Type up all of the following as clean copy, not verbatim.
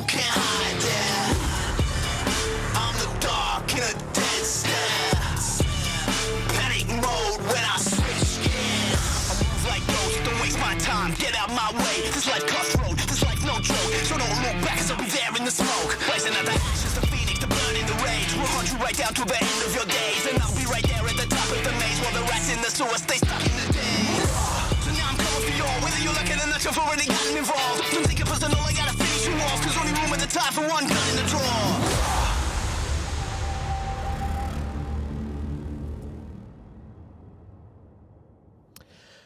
can't hide there. I'm the dark in a dead stare. Panic mode when I switch gears. I move like ghosts, don't waste my time, get out my way. This life cutthroat, this life no joke. So don't look back, 'cause I'll be there in the smoke. Rising out the ashes, the phoenix, the burn in the rage. We'll hunt you right down to the end of your days. And I'll be right there at the top of the maze, while the rats in the sewer stay stuck in the days. So now I'm coming for y'all, whether you're lucky or not, you've already gotten involved. Don't take it personal, I gotta finish you off, 'cause only room at the time for one gun in the drawer.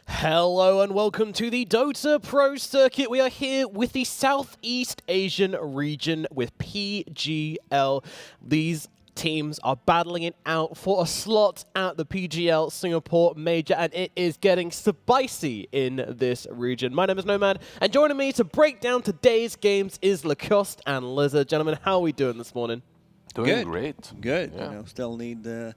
Hello and welcome to the Dota Pro Circuit. We are here with the Southeast Asian region with PGL. These teams are battling it out for a slot at the PGL Singapore Major, and it is getting spicy in this region. My name is Nomad, and joining me to break down today's games is Lacoste and Lizard. Gentlemen, how are we doing this morning? Doing great. Good. Yeah. You know, still need a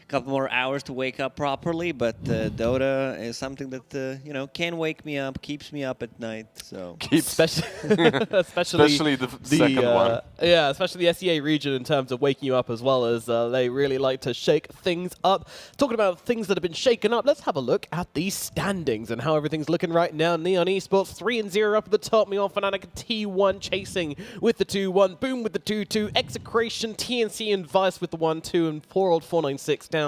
couple more hours to wake up properly, but Dota is something that you know, can wake me up, keeps me up at night. So Especially the second one. Yeah, especially the SEA region in terms of waking you up, as well as they really like to shake things up. Talking about things that have been shaken up, let's have a look at the standings and how everything's looking right now. Neon Esports 3-0 up at the top. Meanwhile, Fnatic T1 chasing with the 2-1. Boom with the 2-2. Execration, TNC and Vice with the 1-2, and poor old 496 down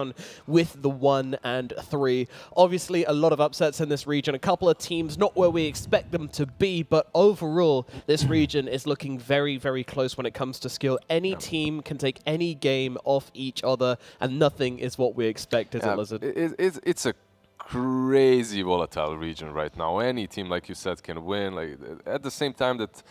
with the 1-3. Obviously, a lot of upsets in this region. A couple of teams not where we expect them to be, but overall, this region is looking very, very close when it comes to skill. Any team can take any game off each other, and nothing is what we expect, is it, Lizard? It's a crazy volatile region right now. Any team, like you said, can win. Like at the same time that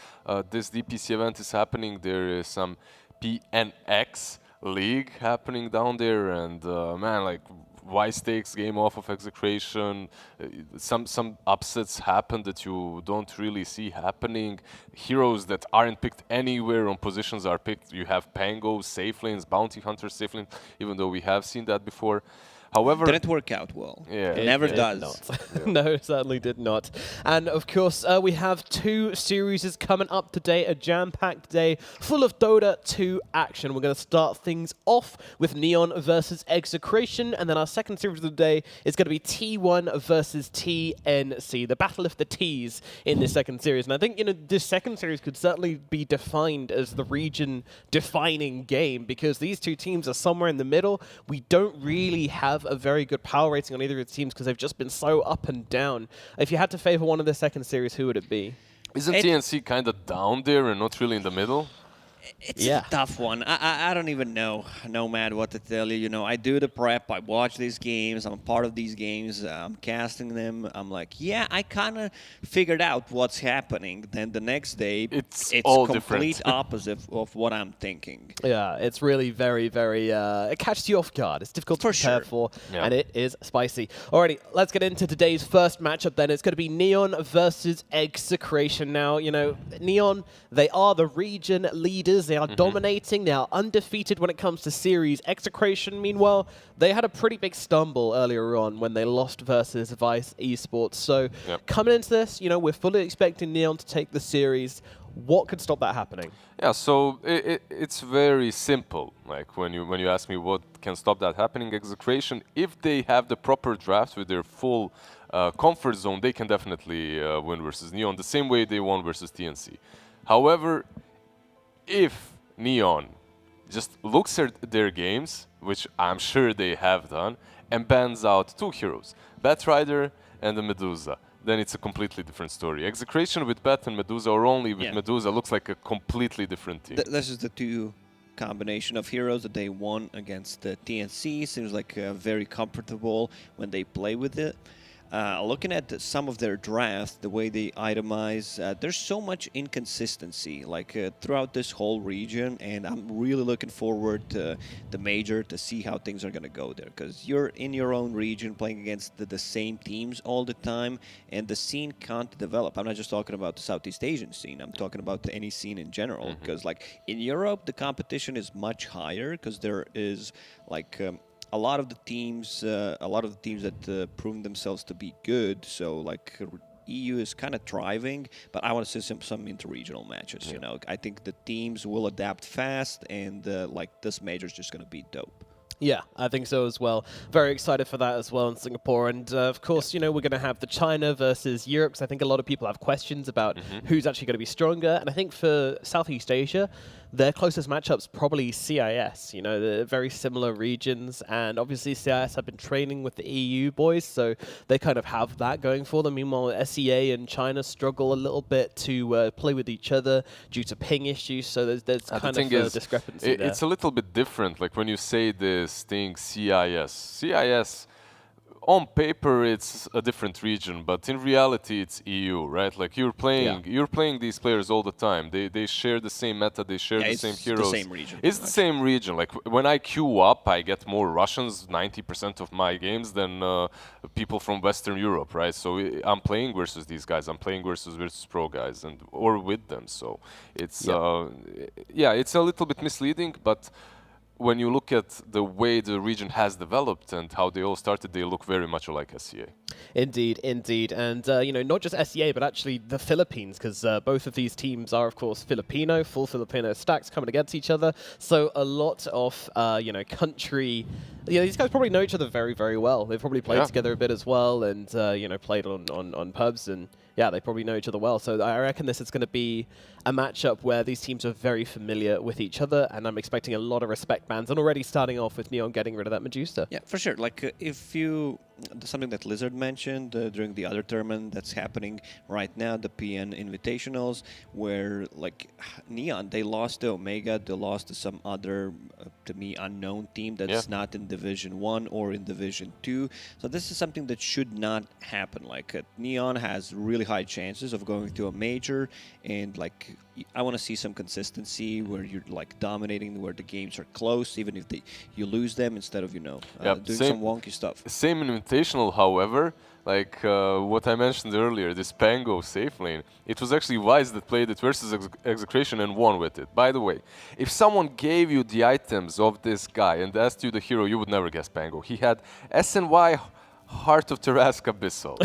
this DPC event is happening, there is some PNX league happening down there, and man, like Wise takes game off of Execration. Some upsets happen that you don't really see happening. Heroes that aren't picked anywhere on positions are picked. You have Pangos, safe lanes, bounty hunters, safe lanes, even though we have seen that before. However, didn't work out well. Yeah, it never did does. Not. No, it certainly did not. And of course, we have two series coming up today, a jam-packed day full of Dota 2 action. We're going to start things off with Neon versus Execration, and then our second series of the day is going to be T1 versus TNC, the battle of the Ts in this second series. And I think, you know, this second series could certainly be defined as the region-defining game, because these two teams are somewhere in the middle. We don't really have a very good power rating on either of the teams because they've just been so up and down. If you had to favor one of the second series, who would it be? Isn't TNC kind of down there and not really in the middle? It's a tough one. I don't even know, Nomad, what to tell you. You know, I do the prep. I watch these games. I'm a part of these games. I'm casting them. I'm like, yeah, I kind of figured out what's happening. Then the next day, it's all complete different. opposite of what I'm thinking. Yeah, it's really very, very... it catches you off guard. It's difficult to prepare for, and it is spicy. Alrighty, let's get into today's first matchup then. It's going to be Neon versus Execration. Now, you know, Neon, they are the region leaders. They are dominating. They are undefeated when it comes to series. Execration, meanwhile, they had a pretty big stumble earlier on when they lost versus Vice Esports. So coming into this, you know, we're fully expecting Neon to take the series. What could stop that happening? Yeah, so it's very simple. Like when you ask me what can stop that happening, Execration, if they have the proper draft with their full comfort zone, they can definitely win versus Neon the same way they won versus TNC. However, if Neon just looks at their games, which I'm sure they have done, and bans out two heroes, Batrider and the Medusa, then it's a completely different story. Execration with Bat and Medusa, or only with Medusa, looks like a completely different team. This is the two combination of heroes that they won against the TNC. Seems like very comfortable when they play with it. Looking at some of their drafts, the way they itemize, there's so much inconsistency throughout this whole region, and I'm really looking forward to the major to see how things are going to go there, because you're in your own region playing against the same teams all the time, and the scene can't develop. I'm not just talking about the Southeast Asian scene, I'm talking about any scene in general, because like in Europe, the competition is much higher, because there is like a lot of the teams that proven themselves to be good. So like EU is kind of thriving, but I want to see some interregional matches. You know, I think the teams will adapt fast, and like this major is just going to be dope. Yeah, I think so as well. Very excited for that as well in Singapore. And of course, you know, we're going to have the China versus Europe, because I think a lot of people have questions about who's actually going to be stronger. And I think for Southeast Asia, their closest matchups probably CIS. You know, they're very similar regions. And obviously CIS have been training with the EU boys, so they kind of have that going for them. Meanwhile, SEA and China struggle a little bit to play with each other due to ping issues. So there's kind of a discrepancy there. It's a little bit different. Like when you say this thing CIS, on paper it's a different region, but in reality it's EU, right? Like you're playing these players all the time. They share the same meta, they share the same heroes. It's the same region. It's the same region. Like when I queue up, I get more Russians 90% of my games than people from Western Europe, right? So I'm playing versus these guys. I'm playing versus pro guys or with them. So it's it's a little bit misleading, but when you look at the way the region has developed and how they all started, they look very much like SEA. Indeed, indeed. And, you know, not just SEA, but actually the Philippines, because both of these teams are, of course, Filipino, full Filipino stacks coming against each other. So a lot of, you know, country... Yeah, these guys probably know each other very, very well. They've probably played together a bit as well and, you know, played on pubs and... Yeah, they probably know each other well. So I reckon this is going to be a matchup where these teams are very familiar with each other, and I'm expecting a lot of respect bans. And already starting off with Neon getting rid of that Medusa. Yeah, for sure. Like if you... Something that Lizard mentioned during the other tournament that's happening right now, the PN Invitationals, where like Neon, they lost to Omega, they lost to some other, to me, unknown team that's not in Division 1 or in Division 2. So this is something that should not happen. Like Neon has really high chances of going to a major, and like I want to see some consistency where you're like dominating, where the games are close, even if you lose them, instead of, you know, doing some wonky stuff. Same in Invitational, however, like what I mentioned earlier, this Pango safe lane, it was actually Wise that played it versus Execration and won with it. By the way, if someone gave you the items of this guy and asked you the hero, you would never guess Pango. He had SNY Heart of Tarask Abyssal.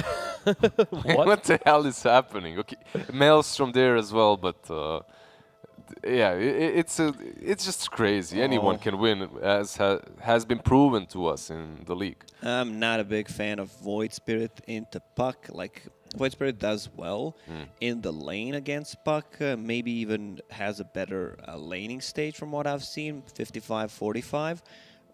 What the hell is happening? Okay, Maelstrom there as well, but yeah, it's just crazy. Anyone can win, as has been proven to us in the league. I'm not a big fan of Void Spirit into Puck. Like Void Spirit does well in the lane against Puck. Maybe even has a better laning stage from what I've seen, 55-45.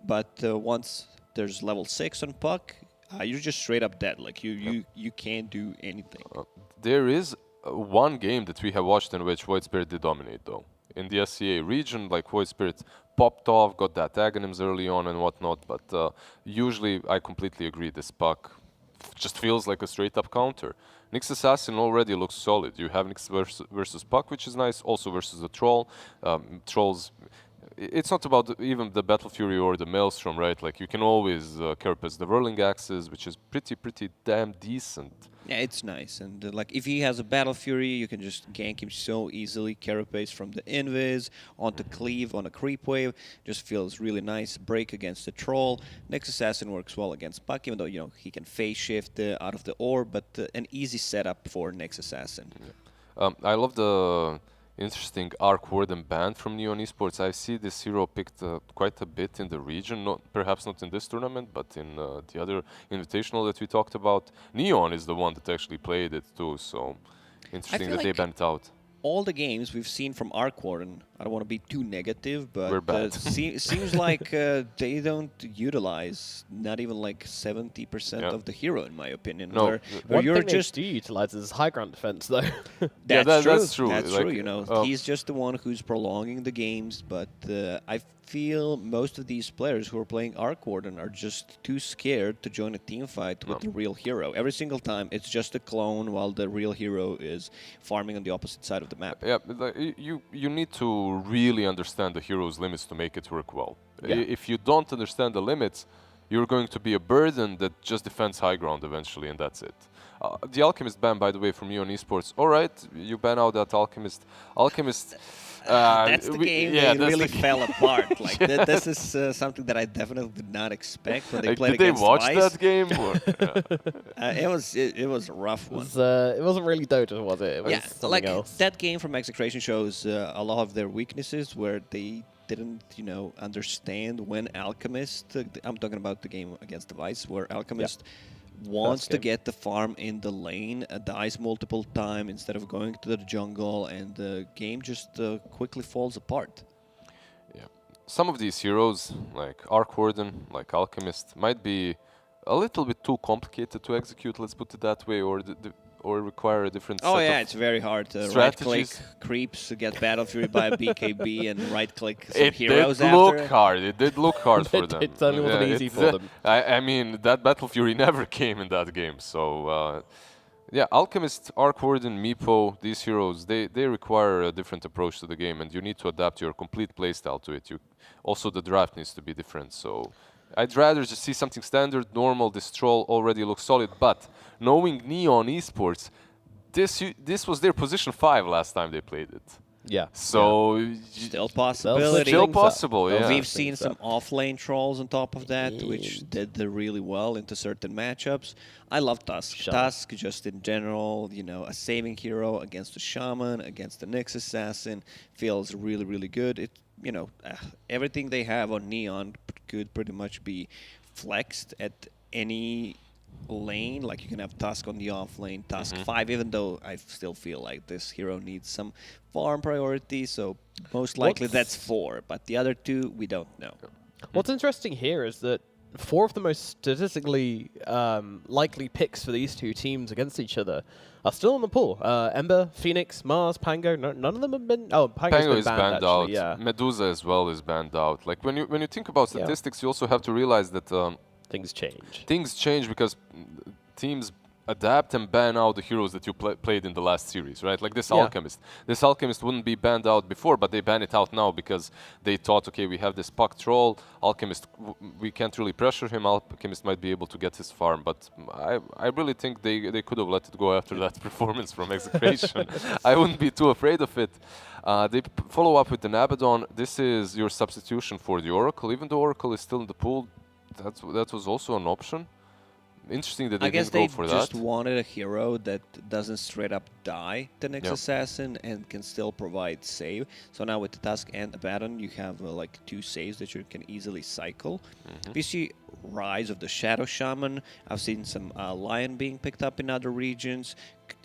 But once there's level 6 on Puck, you're just straight up dead. Like you can't do anything. There is one game that we have watched in which Void Spirit did dominate, though. In the SCA region, like Void Spirit popped off, got that Aghanims early on and whatnot, but usually I completely agree. This Puck just feels like a straight-up counter. Nyx Assassin already looks solid. You have Nyx versus Puck, which is nice, also versus the Troll. Trolls... It's not about even the Battle Fury or the Maelstrom, right? Like, you can always carapace the Whirling Axes, which is pretty damn decent. Yeah, it's nice. And, like, if he has a Battle Fury, you can just gank him so easily. Carapace from the Invis onto Cleave on a Creep Wave. Just feels really nice. Break against the Troll. Nyx Assassin works well against Puck, even though, you know, he can phase shift out of the orb, but an easy setup for Nyx Assassin. Yeah. I love the... interesting Arc Warden ban from Neon Esports. I see this hero picked quite a bit in the region, perhaps not in this tournament, but in the other invitational that we talked about. Neon is the one that actually played it too, so interesting that they banned it out. All the games we've seen from Arc Warden, I don't want to be too negative, but seems like they don't utilize not even like 70% of the hero, in my opinion. No, where you're just do utilize is high ground defense, though. That's true. That's true. That's like, true. You know, he's just the one who's prolonging the games, but I feel most of these players who are playing Arc Warden are just too scared to join a team fight with the real hero. Every single time, it's just a clone while the real hero is farming on the opposite side of the map. Yeah, you need to really understand the hero's limits to make it work well. Yeah. If you don't understand the limits, you're going to be a burden that just defends high ground eventually, and that's it. The Alchemist ban, by the way, from you on Esports. All right, you ban out that Alchemist. Alchemist. That's the game that that's really the fell apart. Like this is something that I definitely did not expect when they Like, played did they against watch Vice. that game? Or, It was a rough one. It wasn't really Dota, was it? It was Yeah, something like else. that game from Execration shows a lot of their weaknesses where they didn't, understand when Alchemist. I'm talking about the game against the Vice, where Alchemist wants First to game. get the farm in the lane, dies multiple times instead of going to the jungle, and the game just quickly falls apart. yeah. Some of these heroes, like Arc Warden, like Alchemist, might be a little bit too complicated to execute, let's put it that way, or require a different Oh set yeah, of it's very hard to right-click strategies. creeps, get Battle Fury by a BKB, and right-click some It heroes did after. look hard. It did look hard for It them. certainly wasn't easy it's, for them. I mean, that Battle Fury never came in that game. So, yeah, Alchemist, Arc Warden, Meepo, these heroes, they require a different approach to the game, and you need to adapt your complete playstyle to it. Also, the draft needs to be different. So, I'd rather just see something standard, normal. This troll already looks solid, but knowing Neon Esports, this was their position 5 last time they played it. Yeah. So Still possibility. still things up. possible, yeah. We've seen Things some up. off-lane trolls on top of that, which And- did really well into certain matchups. I love Tusk. Shaman. Tusk, just in general, a saving hero against a Shaman, against the Nyx Assassin, feels really, really good. Everything they have on Neon could pretty much be flexed at any lane. Like you can have Tusk on the off lane, Tusk 5, even though I still feel like this hero needs some farm priority, so most likely that's 4, but the other 2 we don't know. What's interesting here is that 4 of the most statistically likely picks for these two teams against each other are still in the pool. Ember, Phoenix, Mars, Pango. None of them have been. Oh, Pango's Pango been is banned, banned actually, out. Yeah, Medusa as well is banned out. Like when you think about Yeah. statistics, you also have to realize that things change. things change because teams adapt and ban out the heroes that you played in the last series, right? Like this Yeah. Alchemist. This Alchemist wouldn't be banned out before, but they ban it out now because they thought, okay, we have this Puck troll. Alchemist, we can't really pressure him. Alchemist might be able to get his farm, but I really think they could have let it go after that performance from Execration. I wouldn't be too afraid of it. They follow up with an Abaddon. This is your substitution for the Oracle. Even though Oracle is still in the pool, that was also an option. Interesting that they I guess didn't they go for just that. wanted a hero that doesn't straight up die the Nyx Yep. Assassin and can still provide save. So now with the Tusk and Abaddon, you have like 2 saves that you can easily cycle. We see rise of the Shadow Shaman. I've seen some Lion being picked up in other regions,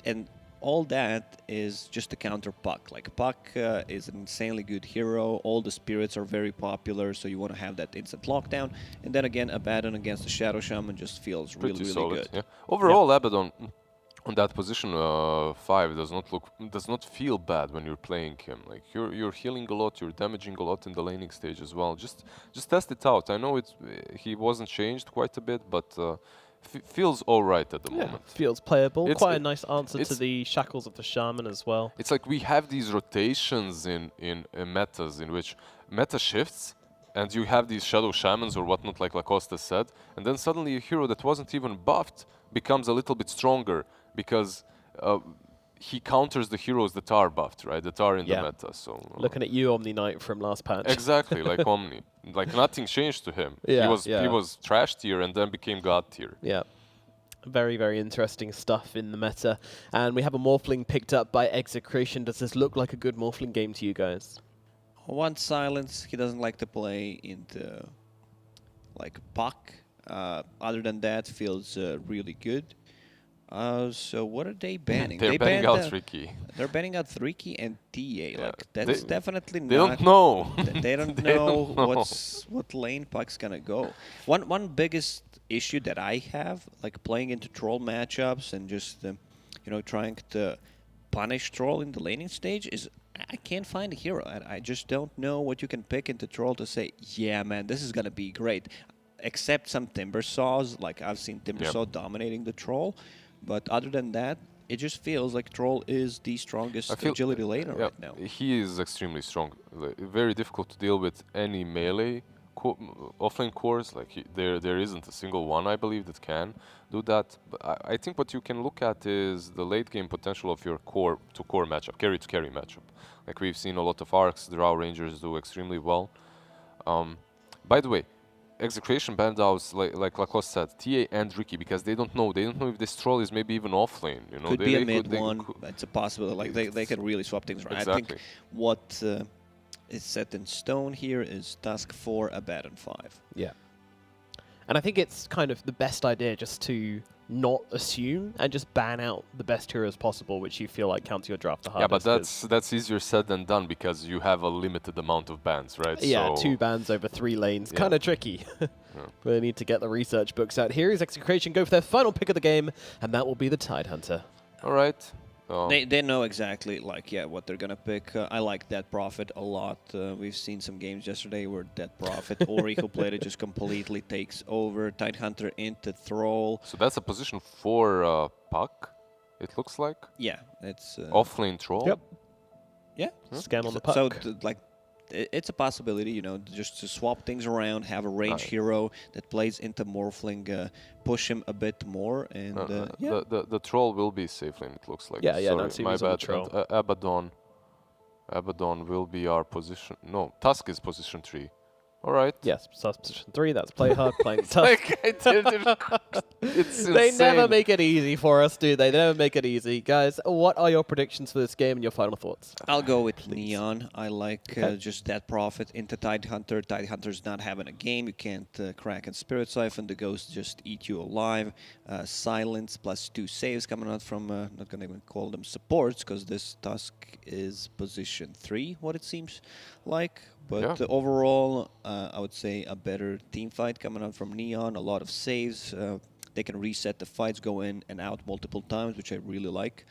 and all that is just to counter Puck. Like Puck is an insanely good hero. All the spirits are very popular, so you want to have that instant lockdown. And then again, Abaddon against the Shadow Shaman just feels Pretty really, really solid. good. Yeah. Overall, Abaddon on that position 5 does not feel bad when you're playing him. Like you're healing a lot, you're damaging a lot in the laning stage as well. Just test it out. I know he wasn't changed quite a bit, but feels all right at the Yeah, moment. feels playable. It's- Quite a nice answer to it's- the shackles of the shaman as well. It's like we have these rotations in metas in which meta shifts, and you have these shadow shamans or whatnot, like Lacosta said, and then suddenly a hero that wasn't even buffed becomes a little bit stronger because he counters the heroes that are buffed, right? That are in Yeah. the meta. So Looking at you, Omni Knight from last patch. exactly like Omni, like nothing changed to him. Yeah, he yeah. was trash tier and then became god tier. Yeah. Very, very interesting stuff in the meta. And we have a Morphling picked up by Execration. Does this look like a good Morphling game to you guys? One silence, he doesn't like to play into like Puck. Other than that, feels really good. So what are they banning? They're They banning banned, out Ricky. They're banning out 3-key and TA. Yeah. Like that's They- definitely They not. don't know. They don't They know don't know. what lane Puck's gonna go. One biggest issue that I have, like playing into troll matchups and just trying to punish troll in the laning stage, is I can't find a hero. I just don't know what you can pick into troll to say, yeah, man, this is gonna be great. Except some Timber Saws, like I've seen Timber Yep. Saw dominating the troll, but other than that, it just feels like troll is the strongest agility laner yeah, right now. He is extremely strong. Very difficult to deal with any melee offlane cores, like there isn't a single one, I believe, that can do that. But I think what you can look at is the late game potential of your core to core matchup, carry to carry matchup. Like we've seen a lot of arcs, Drow Rangers do extremely well. By the way, Execration banned out, like Lacoste said, TA and Ricky, because they don't know if this troll is maybe even offlane. You know, Could be a mid one. It's a possibility. Like they could really swap things around. Exactly. I think what is set in stone here is Tusk 4, Abaddon 5. Yeah. And I think it's kind of the best idea just to not assume and just ban out the best heroes possible, which you feel like counts your draft the hardest. Yeah, but that's easier said than done because you have a limited amount of bans, right? Yeah, so 2 bans over 3 lanes. Yeah. Kind of tricky. We need to get the research books out. Here is Execration go for their final pick of the game, and that will be the Tidehunter. All right. They know exactly what they're gonna pick. I like Dead Prophet a lot. We've seen some games yesterday where Dead Prophet or Rico played it just completely takes over. Tidehunter into Thrall. So that's a position for Puck, it looks like. Yeah, it's Offlane Troll. Yep. yeah. Scan on the puck. So it's a possibility, you know, just to swap things around, have a range hero that plays into Morphling, push him a bit more, and yeah. The troll will be safe lane, it looks like. Yeah, yeah, Sorry, not too my much on the bad. troll. And, Abaddon will be our position. No, Tusk is position 3. All right. Yes, position 3, that's play hard, playing tough. Like I did, it's insane. They never make it easy for us, do they? They never make it easy. Guys, what are your predictions for this game and your final thoughts? I'll go with Neon. I like just Dead Prophet into Tidehunter. Tidehunter's not having a game. You can't crack and Spirit Siphon. The ghosts just eat you alive. Silence plus 2 saves coming out from, not going to even call them supports, because this Tusk is position 3, what it seems like. But overall, I would say a better team fight coming out from Neon. A lot of saves. They can reset the fights, go in and out multiple times, which I really like.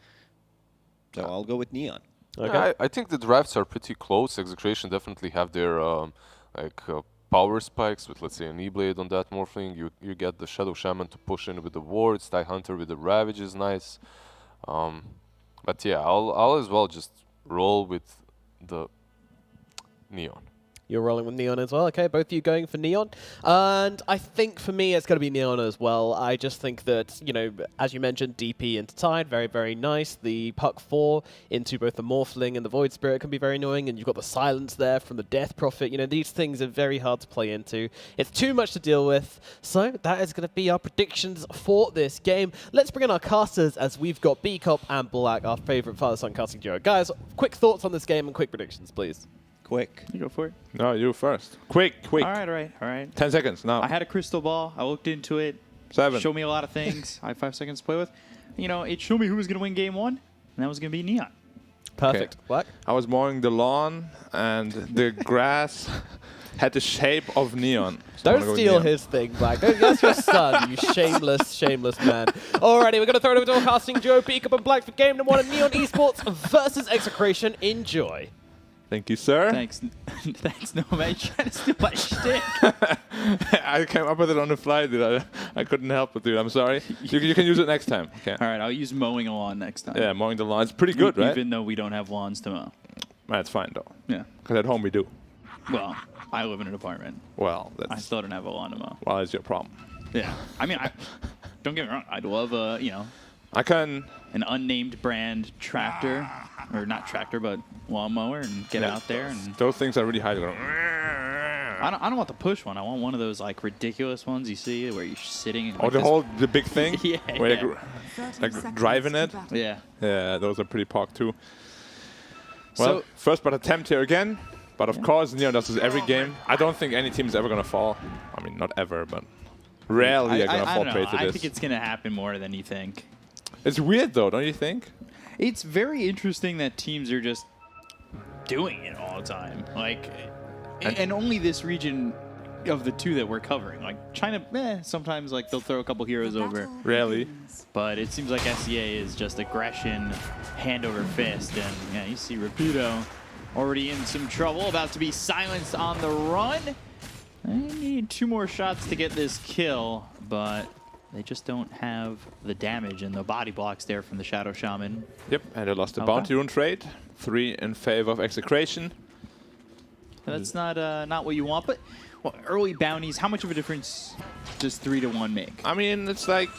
So I'll go with Neon. Okay. Yeah, I think the drafts are pretty close. Execration definitely have their power spikes with, let's say, an E-Blade on that Morphling. You get the Shadow Shaman to push in with the wards. Tidehunter with the Ravage is nice. But yeah, I'll as well just roll with the Neon. You're rolling with Neon as well. Okay, both of you going for Neon. And I think for me, it's going to be Neon as well. I just think that, you know, as you mentioned, DP into Tide, very, very nice. The Puck 4 into both the Morphling and the Void Spirit can be very annoying. And you've got the Silence there from the Death Prophet. You know, these things are very hard to play into. It's too much to deal with. So that is going to be our predictions for this game. Let's bring in our casters as we've got B-Cop and Black, our favorite father-son casting duo. Guys, quick thoughts on this game and quick predictions, please. Quick. You go for it. No, you first. Quick. All right. 10 seconds now. I had a crystal ball. I looked into it. 7. Showed me a lot of things. I had 5 seconds to play with. You know, it showed me who was going to win game 1, and that was going to be Neon. Perfect. Okay. Black? I was mowing the lawn, and the grass had the shape of Neon. So Don't steal his thing, Black. That's your son, you shameless, shameless man. Alrighty, we're going to throw it over to our casting duo, B-Cup and Black, for game number 1 of Neon Esports versus Execration. Enjoy. Thank you, sir. Thanks. Thanks, no man. You're trying to steal my shtick. I came up with it on the fly, dude. I couldn't help it, dude. I'm sorry. You can use it next time. Okay. All right, I'll use mowing a lawn next time. Yeah, mowing the lawn. It's pretty good, right? Even though we don't have lawns to mow. That's fine, though. Yeah. Because at home we do. Well, I live in an apartment. Well, I that's still don't have a lawn to mow. it's your problem. Yeah. I mean, don't get me wrong. I'd love I can. an unnamed brand tractor, or not tractor, but lawnmower, and get out there. And Those things are really high. I don't want the push one. I want one of those like ridiculous ones you see where you're sitting. And, Oh, like, the big thing? Yeah, Where yeah. like driving it? Yeah. Yeah, those are pretty pog too. So- Well, first but attempt here again. But of course, Neon does this every game. I don't think any team is ever going to fall. I mean, not ever, but rarely are going to fall don't prey know. to I this. think it's going to happen more than you think. It's weird, though, don't you think? It's very interesting that teams are just doing it all the time. Like, and only this region of the 2 that we're covering. Like, China, sometimes like they'll throw a couple heroes over. Rarely. But it seems like SCA is just aggression, hand over fist. And yeah, you see Rapido already in some trouble, about to be silenced on the run. They need 2 more shots to get this kill, but they just don't have the damage and the body blocks there from the Shadow Shaman. Yep, and they lost the Okay. bounty rune trade. 3 in favor of Execration. That's not what you want. But well, early bounties, how much of a difference does 3-1 make? I mean, it's like,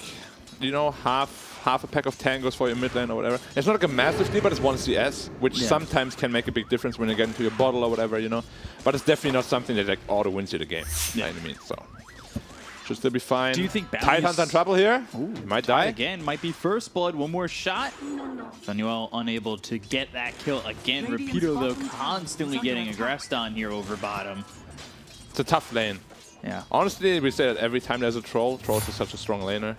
you know, half a pack of tangos for your mid lane or whatever. It's not like a massive deal, but it's 1 CS, which sometimes can make a big difference when you get into your bottle or whatever, you know. But it's definitely not something that like auto wins you the game. Yeah. You know what I mean? So should still be fine. Do you think Titan's in trouble here? Ooh, he might die again. Might be first blood. One more shot. Sanuel unable to get that kill again. Rapido though constantly getting aggressed on here over bottom. It's a tough lane. Yeah. Honestly, we say that every time there's a troll. Trolls is such a strong laner.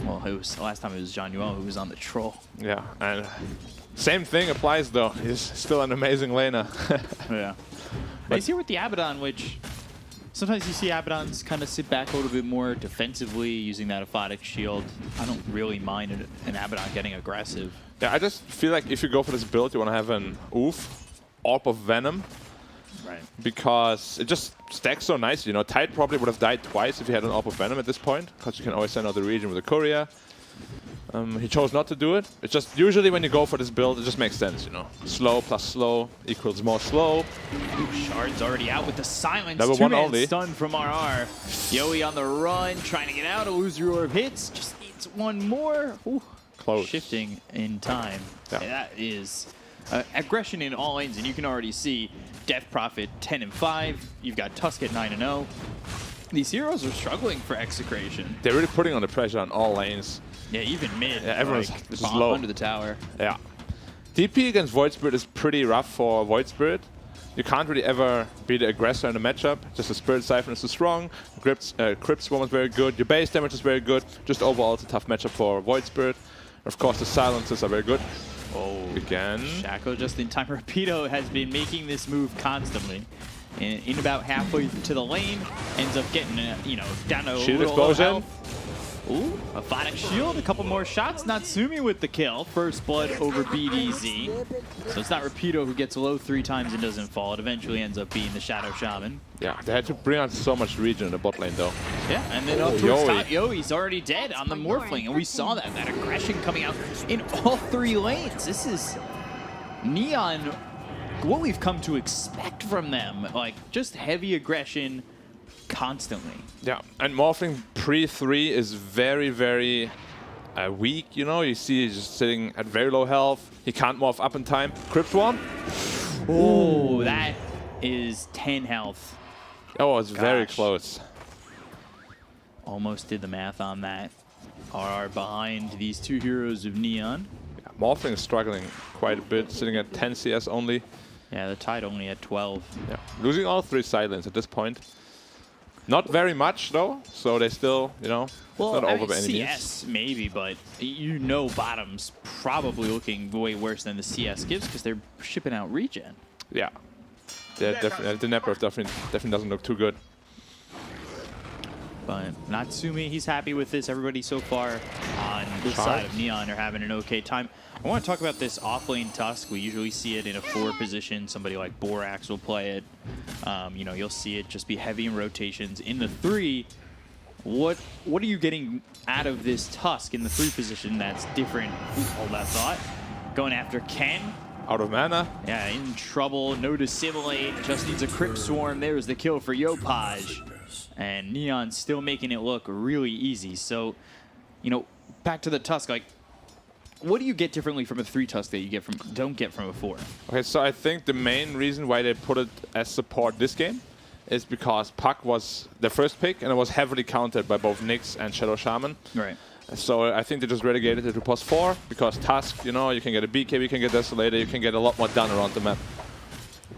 Well, it was last time it was Januel who was on the troll. Yeah, and same thing applies though. He's still an amazing laner. Yeah. But he's here with the Abaddon, which sometimes you see Abaddons kind of sit back a little bit more defensively using that Aphotic shield. I don't really mind an Abaddon getting aggressive. Yeah, I just feel like if you go for this build, you want to have an Oof, Orb of Venom. Right. Because it just stacks so nice, you know. Tide probably would have died twice if he had an Orb of Venom at this point, because you can always send out the region with a courier. He chose not to do it. It's just usually when you go for this build, it just makes sense, you know. Slow plus slow equals more slow. Ooh, Shard's already out with the silence. Level 1 only. Stun from RR. Yoey on the run, trying to get out. Illusory Orb hits. Just needs one more. Ooh. Close. Shifting in time. Yeah. That is aggression in all lanes, and you can already see Death Prophet 10-5. You've got Tusk at 9-0. These heroes are struggling for Execration. They're really putting on the pressure on all lanes. Yeah, even mid. Yeah, everyone's like, just bomb low. under the tower. Yeah. DP against Void Spirit is pretty rough for Void Spirit. You can't really ever be the aggressor in a matchup. Just the Spirit Siphon is too strong. Crypt Swarm is very good. Your base damage is very good. Just overall, it's a tough matchup for Void Spirit. Of course, the silences are very good. Oh, again. Shaco just in time. Rapido has been making this move constantly. In about halfway to the lane, ends up getting, down to Shield a little explosion. health. Ooh, a Photic Shield, a couple more shots. Natsumi with the kill. First blood over BDZ. So it's not Rapido who gets low 3 times and doesn't fall. It eventually ends up being the Shadow Shaman. Yeah, they had to bring out so much regen in the bot lane though. Yeah, and then up towards top, Yoey's already dead on the Morphling, and we saw that aggression coming out in all 3 lanes. This is Neon, what we've come to expect from them. Like, just heavy aggression constantly. Yeah, and Morphling pre-3 is very, very weak, you know? You see he's just sitting at very low health. He can't morph up in time. Crypt Swarm? Oh, that is 10 health. Oh, it's very close. Almost did the math on that. RR behind these 2 heroes of Neon. Yeah, Morphling is struggling quite a bit, sitting at 10 CS only. Yeah, the Tide only at 12. Yeah, losing all 3 side lanes at this point. Not very much though, so they still, not over by any means. CS maybe, but bottom's probably looking way worse than the CS gives because they're shipping out regen. Yeah, definitely. The network definitely doesn't look too good. But Natsumi, he's happy with this. Everybody so far on this side of Neon are having an okay time. I want to talk about this off-lane Tusk. We usually see it in a 4 position. Somebody like Borax will play it. You'll see it just be heavy in rotations. In the 3, what are you getting out of this Tusk in the 3 position that's different? Hold that thought. Going after Ken. Out of mana. Yeah, in trouble. No dissimulate. Just needs a Crypt Swarm. There's the kill for Yopaj. And Neon still making it look really easy. So, back to the Tusk, like, what do you get differently from a 3 Tusk that you don't get from a 4? Okay, so I think the main reason why they put it as support this game is because Puck was the first pick, and it was heavily countered by both Nyx and Shadow Shaman. Right. So I think they just relegated it to pos 4, because Tusk, you can get a BKB, you can get Desolator, you can get a lot more done around the map.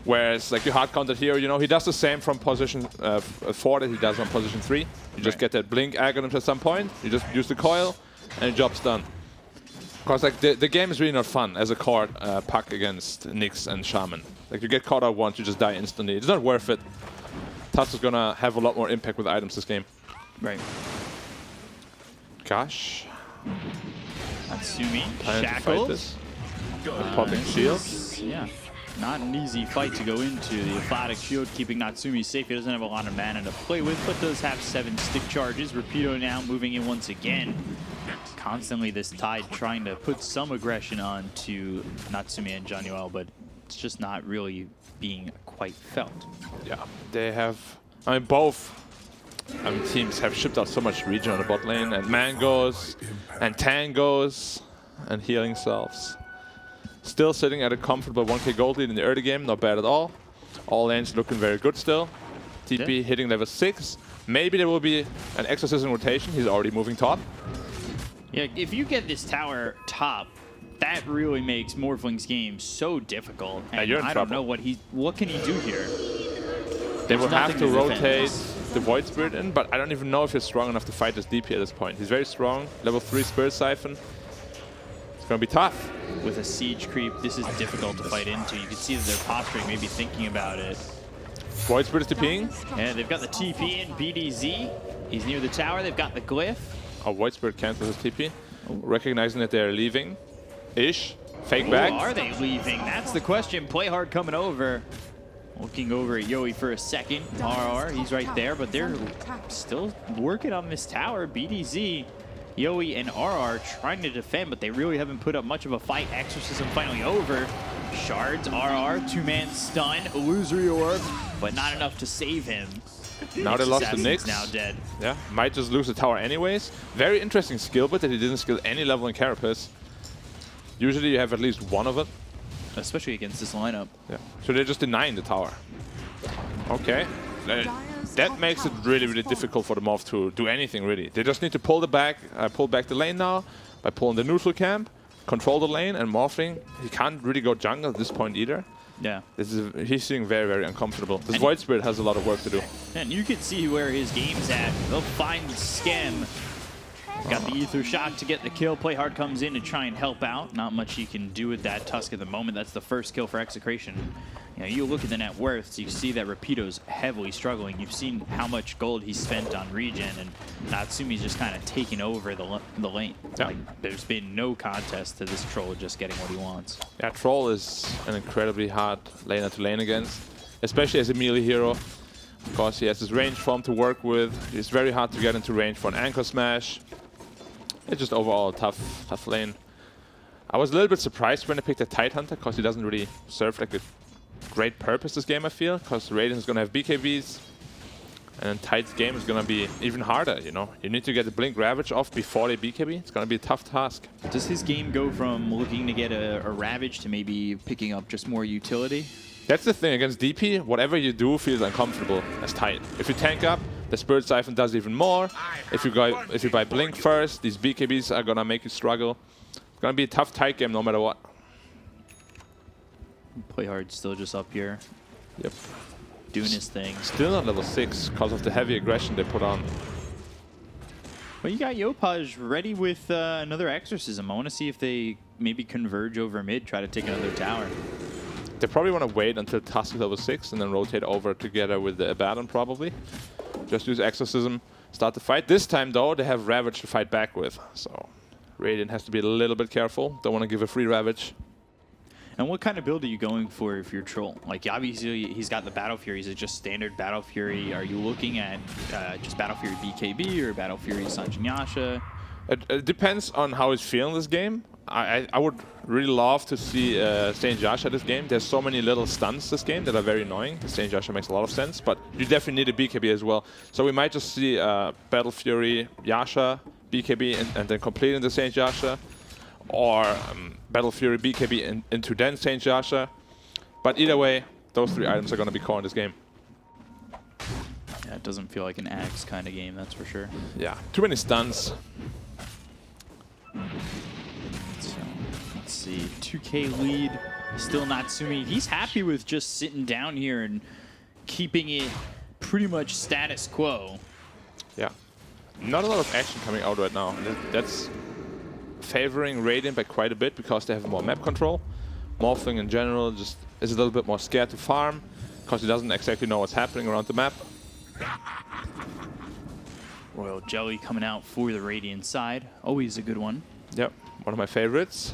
Whereas, like, you hard countered here, he does the same from position 4 that he does on position 3. You just get that blink algorithm at some point, you just use the coil, and your job's done. Because, like, the game is really not fun as a card Puck against Nyx and Shaman. Like, you get caught out once, you just die instantly. It's not worth it. Tusk is gonna have a lot more impact with items this game. Right. Gosh. Natsumi, Time Shackles. to fight this. Popping shield. Yeah. Not an easy fight to go into. The Aphotic Shield keeping Natsumi safe. He doesn't have a lot of mana to play with, but does have 7 stick charges. Rapido now moving in once again. Constantly this Tide trying to put some aggression on to Natsumi and Januel, but it's just not really being quite felt. Yeah, they have. I mean, both teams have shipped out so much region on the bot lane, and Mangos, and Tangos, and Healing Selves. Still sitting at a comfortable 1k gold lead in the early game, not bad at all. All lanes looking very good still. TP hitting level 6. Maybe there will be an Exorcism rotation. He's already moving top. Yeah, if you get this tower top, that really makes Morphling's game so difficult. And you're in I trouble. don't know what can he do here. They will have to nothing to rotate defend. the Void Spirit in, but I don't even know if he's strong enough to fight this DP at this point. He's very strong. Level 3 Spirit Siphon. It's going to be tough. With a siege creep, this is difficult to fight into. You can see that they're posturing, maybe thinking about it. Void Spirit is TPing. And they've got the TP in BDZ. He's near the tower. They've got the glyph. Oh, Void Spirit cancels his TP. Recognizing that they're leaving. Ish. Fake Who back. are they leaving? That's the question. Play hard coming over. Looking over at Yoey for a second. RR, he's right there, but they're still working on this tower. BDZ, Yoey, and RR trying to defend, but they really haven't put up much of a fight. Exorcism finally over. Shards, RR, two-man stun, illusory orb, but not enough to save him. Now they lost the Assassin's Nyx. now dead. Yeah, might just lose the tower anyways. Very interesting skill, but that he didn't skill any level in Carapace. Usually you have at least one of it. Especially against this lineup. Yeah. So they're just denying the tower. Okay. That makes it really, really difficult for the Morph to do anything really. They just need to pull back the lane now by pulling the neutral camp, control the lane, and Morphling, he can't really go jungle at this point either. Yeah. He's feeling very, very uncomfortable. This Void Spirit has a lot of work to do. And you can see where his game's at. They'll find Skem. Got the Ether Shock to get the kill. Play hard comes in to try and help out. Not much you can do with that Tusk at the moment. That's the first kill for Execration. You know, you look at the net worths, you see that Rapido's heavily struggling. You've seen how much gold he spent on regen, and Natsumi's just kind of taking over the lane. Yeah. Like, there's been no contest to this Troll just getting what he wants. Yeah, Troll is an incredibly hard laner to lane against, especially as a melee hero. Of course, he has his range form to work with. It's very hard to get into range for an Anchor Smash. It's just overall a tough lane. I was a little bit surprised when I picked a Tidehunter, because he doesn't really serve like a great purpose this game, I feel, because Radiant is going to have BKBs, and then Tide's game is going to be even harder, you know. You need to get the Blink Ravage off before they BKB. It's going to be a tough task. Does his game go from looking to get a Ravage to maybe picking up just more utility? That's the thing, against DP, whatever you do feels uncomfortable as Tide. If you tank up, the Spirit Siphon does even more. If you buy Blink first, these BKBs are gonna make you struggle. It's gonna be a tough Tide game no matter what. Play hard still just up here. Yep. Doing his thing. Still not level 6 because of the heavy aggression they put on. Well, you got Yopaj ready with another Exorcism. I want to see if they maybe converge over mid, try to take another tower. They probably want to wait until Tusk is level 6 and then rotate over together with the Abaddon probably. Just use Exorcism, start the fight. This time though, they have Ravage to fight back with. So Radiant has to be a little bit careful. Don't want to give a free Ravage. And what kind of build are you going for if you're Troll? Like, obviously, he's got the Battle Fury. Is it just standard Battle Fury? Are you looking at just Battle Fury BKB or Battle Fury Sanjin Yasha? It depends on how he's feeling this game. I would really love to see Saint Yasha this game. There's so many little stunts this game that are very annoying. The Saint Yasha makes a lot of sense, but you definitely need a BKB as well. So we might just see Battle Fury Yasha BKB and then complete into Saint Yasha, or Battle Fury BKB into then Saint Yasha. But either way, those three items are going to be core in this game. Yeah, it doesn't feel like an Axe kind of game, that's for sure. Yeah, too many stuns. So, let's see, 2K lead, still Natsumi. He's happy with just sitting down here and keeping it pretty much status quo. Yeah, not a lot of action coming out right now. That's favoring Radiant by quite a bit because they have more map control. Morphling in general just is a little bit more scared to farm because he doesn't exactly know what's happening around the map. Royal Jelly coming out for the Radiant side. Always a good one. Yep, one of my favorites.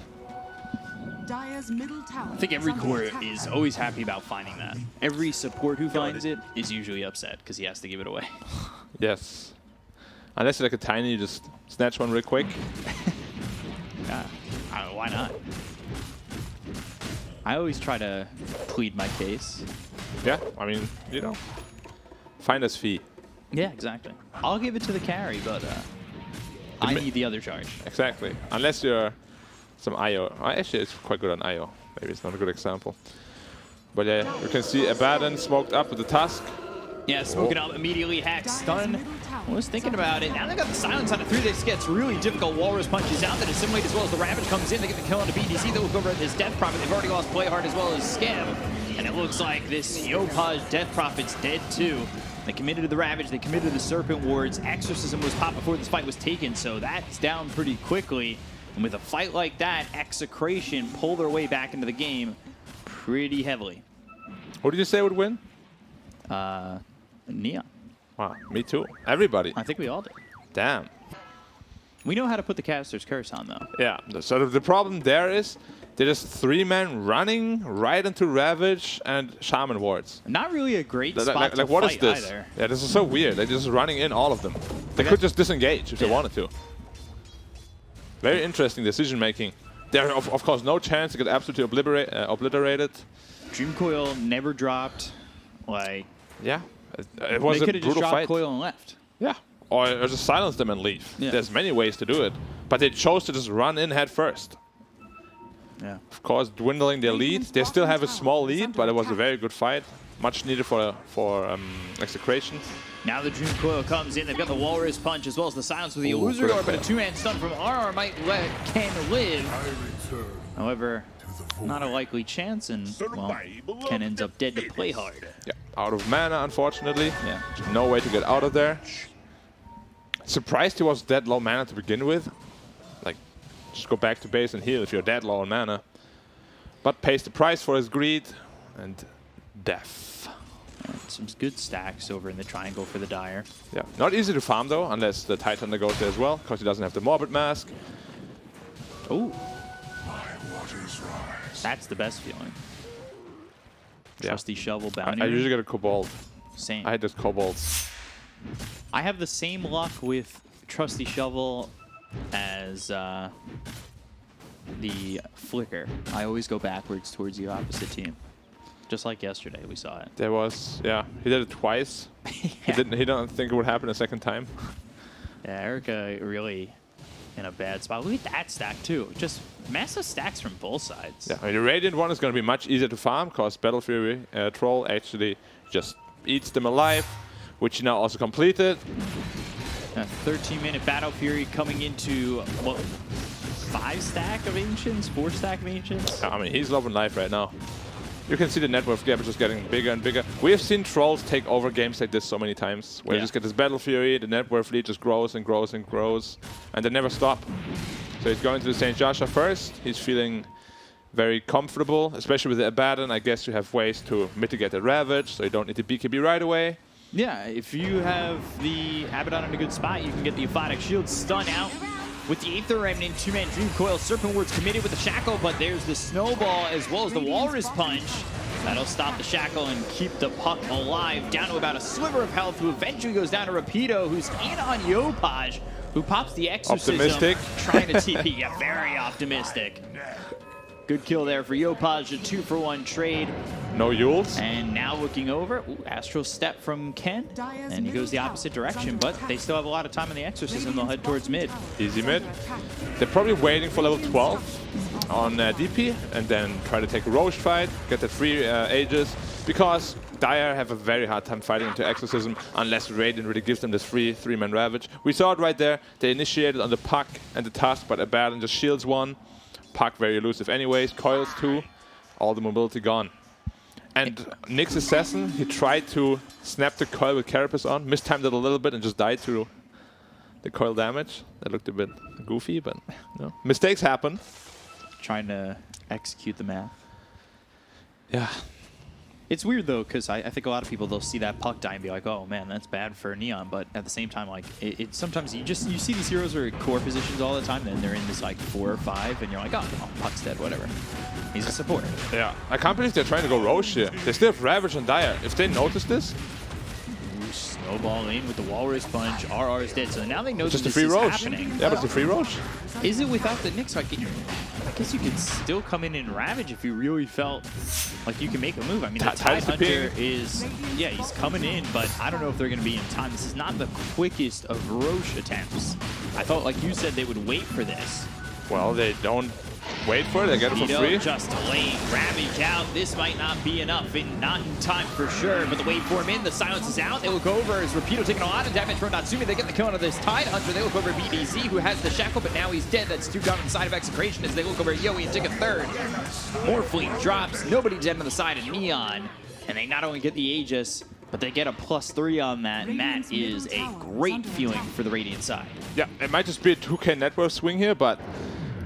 Dire's middle tower. I think every core is always happy about finding that. Every support who finds it is usually upset because he has to give it away. Yes. Unless you're like a tiny, you just snatch one real quick. Yeah, why not? I always try to plead my case. Yeah, I mean, you know, finder's fee. Yeah, exactly. I'll give it to the carry, but I need the other charge. Exactly. Unless you're some IO. Actually, it's quite good on IO. Maybe it's not a good example. But yeah, you can see Abaddon smoked up with the Tusk. Yeah, smoking up immediately. Hack stun. I was thinking about it. Now they got the silence on a 3. This gets really difficult. Walrus punches out. Then assimilate as well as the Ravage comes in. They get the kill on the BDC. They look over at this Death Prophet. They've already lost Playhard as well as Scam. And it looks like this Yopaj Death Prophet's dead too. They committed to the Ravage. They committed to the Serpent Wards. Exorcism was popped before this fight was taken, so that's down pretty quickly. And with a fight like that, Execration pull their way back into the game pretty heavily. Who did you say would win? Neon. Wow, me too. Everybody. I think we all did. Damn. We know how to put the Caster's Curse on, though. Yeah, so the problem there is they're just 3 men running right into Ravage and Shaman Wards. Not really a great spot to what fight is this? either. Yeah, this is so weird. They're just running in all of them. They could just disengage if they wanted to. Very interesting decision making. There are, of course, no chance to get absolutely obliterated. Dream Coil never dropped. Like, Yeah, it was they a could have just brutal dropped fight. Coil and left. Yeah, or just silence them and leave. Yeah. There's many ways to do it, but they chose to just run in head first. Yeah. Of course, dwindling their lead. They still have a small lead, but it was a very good fight. Much needed for Execration. Now the Dream Coil comes in. They've got the Walrus Punch as well as the silence with the Illusionor, but a 2-man stun from RR might let Ken live. However, not a likely chance, and well, Ken ends up dead to Playhard. Yeah, out of mana, unfortunately. Yeah. No way to get out of there. Surprised he was that low mana to begin with. Like, just go back to base and heal if you're that low on mana. But pays the price for his greed and death. And some good stacks over in the triangle for the Dire. Yeah, not easy to farm though, unless the Titan goes there as well, because he doesn't have the Morbid Mask. Ooh. That's the best feeling. Yeah. Trusty Shovel Bounty. I usually get a Kobold. Same. I had this Kobold. I have the same luck with Trusty Shovel as the Flicker. I always go backwards towards the opposite team. Just like yesterday, we saw it. There was, yeah, he did it twice. He didn't think it would happen a second time. Yeah, Erica really in a bad spot. Look at that stack too. Just massive stacks from both sides. Yeah, I mean, the Radiant one is going to be much easier to farm because Battle Fury Troll actually just eats them alive, which he now also completed. A 13-minute Battle Fury coming into, what, 5 stack of Ancients? 4 stack of Ancients? I mean, he's loving life right now. You can see the net worth gap is just getting bigger and bigger. We have seen Trolls take over games like this so many times, where you just get this Battle Fury, the net worth lead just grows and grows and grows, and they never stop. So he's going to the St. Joshua first. He's feeling very comfortable, especially with the Abaddon. I guess you have ways to mitigate the Ravage, so you don't need the BKB right away. Yeah, if you have the Abaddon in a good spot, you can get the Aphotic Shield stun out. With the Aether Remnant, 2-man Dream Coil, Serpent Ward's committed with the Shackle, but there's the Snowball as well as the Walrus Punch. That'll stop the Shackle and keep the Puck alive, down to about a sliver of health, who eventually goes down to Rapido, who's in on Yopaj, who pops the Exorcism. Optimistic. Trying to TP. Yeah, very optimistic. Good kill there for Yopaj, a 2-for-1 trade. No Yules. And now looking over, Astral Step from Ken, and he goes the opposite direction, but they still have a lot of time in the Exorcism. They'll head towards mid. Easy mid. They're probably waiting for level 12 on DP, and then try to take a Roche fight, get the free Aegis, because Dire have a very hard time fighting into Exorcism unless Radiant really gives them this free 3-man Ravage. We saw it right there. They initiated on the Puck and the Tusk, but Abaddon just shields one. Puck very elusive anyways, Coils too, all the mobility gone. And Nyx Assassin, he tried to snap the coil with Carapace on, mistimed it a little bit and just died through the coil damage. That looked a bit goofy, but no. Mistakes happen. Trying to execute the math. Yeah. It's weird though, because I think a lot of people, they'll see that Puck die and be like, oh man, that's bad for Neon, but at the same time, like, sometimes you see these heroes are in core positions all the time, then they're in this like 4 or 5, and you're like, oh, Puck's dead, whatever. He's a support. Yeah, I can't believe they're trying to go Roche here. They still have Ravage and Dire. If they notice this... Ooh, snowball in with the Walrus Punch, RR is dead, so now they know Just that a free this is Roche. happening. Yeah, but it's a free Roche. Is it without the Nyx? Like, guess you could still come in and Ravage if you really felt like you can make a move. I mean, the Tides the Tidehunter ping. is, yeah, he's coming in, but I don't know if they're going to be in time. This is not the quickest of Roche attempts. I thought, like you said, they would wait for this. Well, they don't wait for it. They get it for free. Just delaying Ravage out. This might not be enough. Not in time for sure, but the wait for him in. The silence is out. They look over as Rapido taking a lot of damage from Natsumi. They get the kill out of this Tidehunter. They look over at BDZ, who has the shackle, but now he's dead. That's 2 down on the side of Execration as they look over at Yowie and take a third. More fleet drops. Nobody dead on the side of Neon. And they not only get the Aegis, but they get a +3 on that, and that is a great feeling for the Radiant side. Yeah, it might just be a 2k net worth swing here, but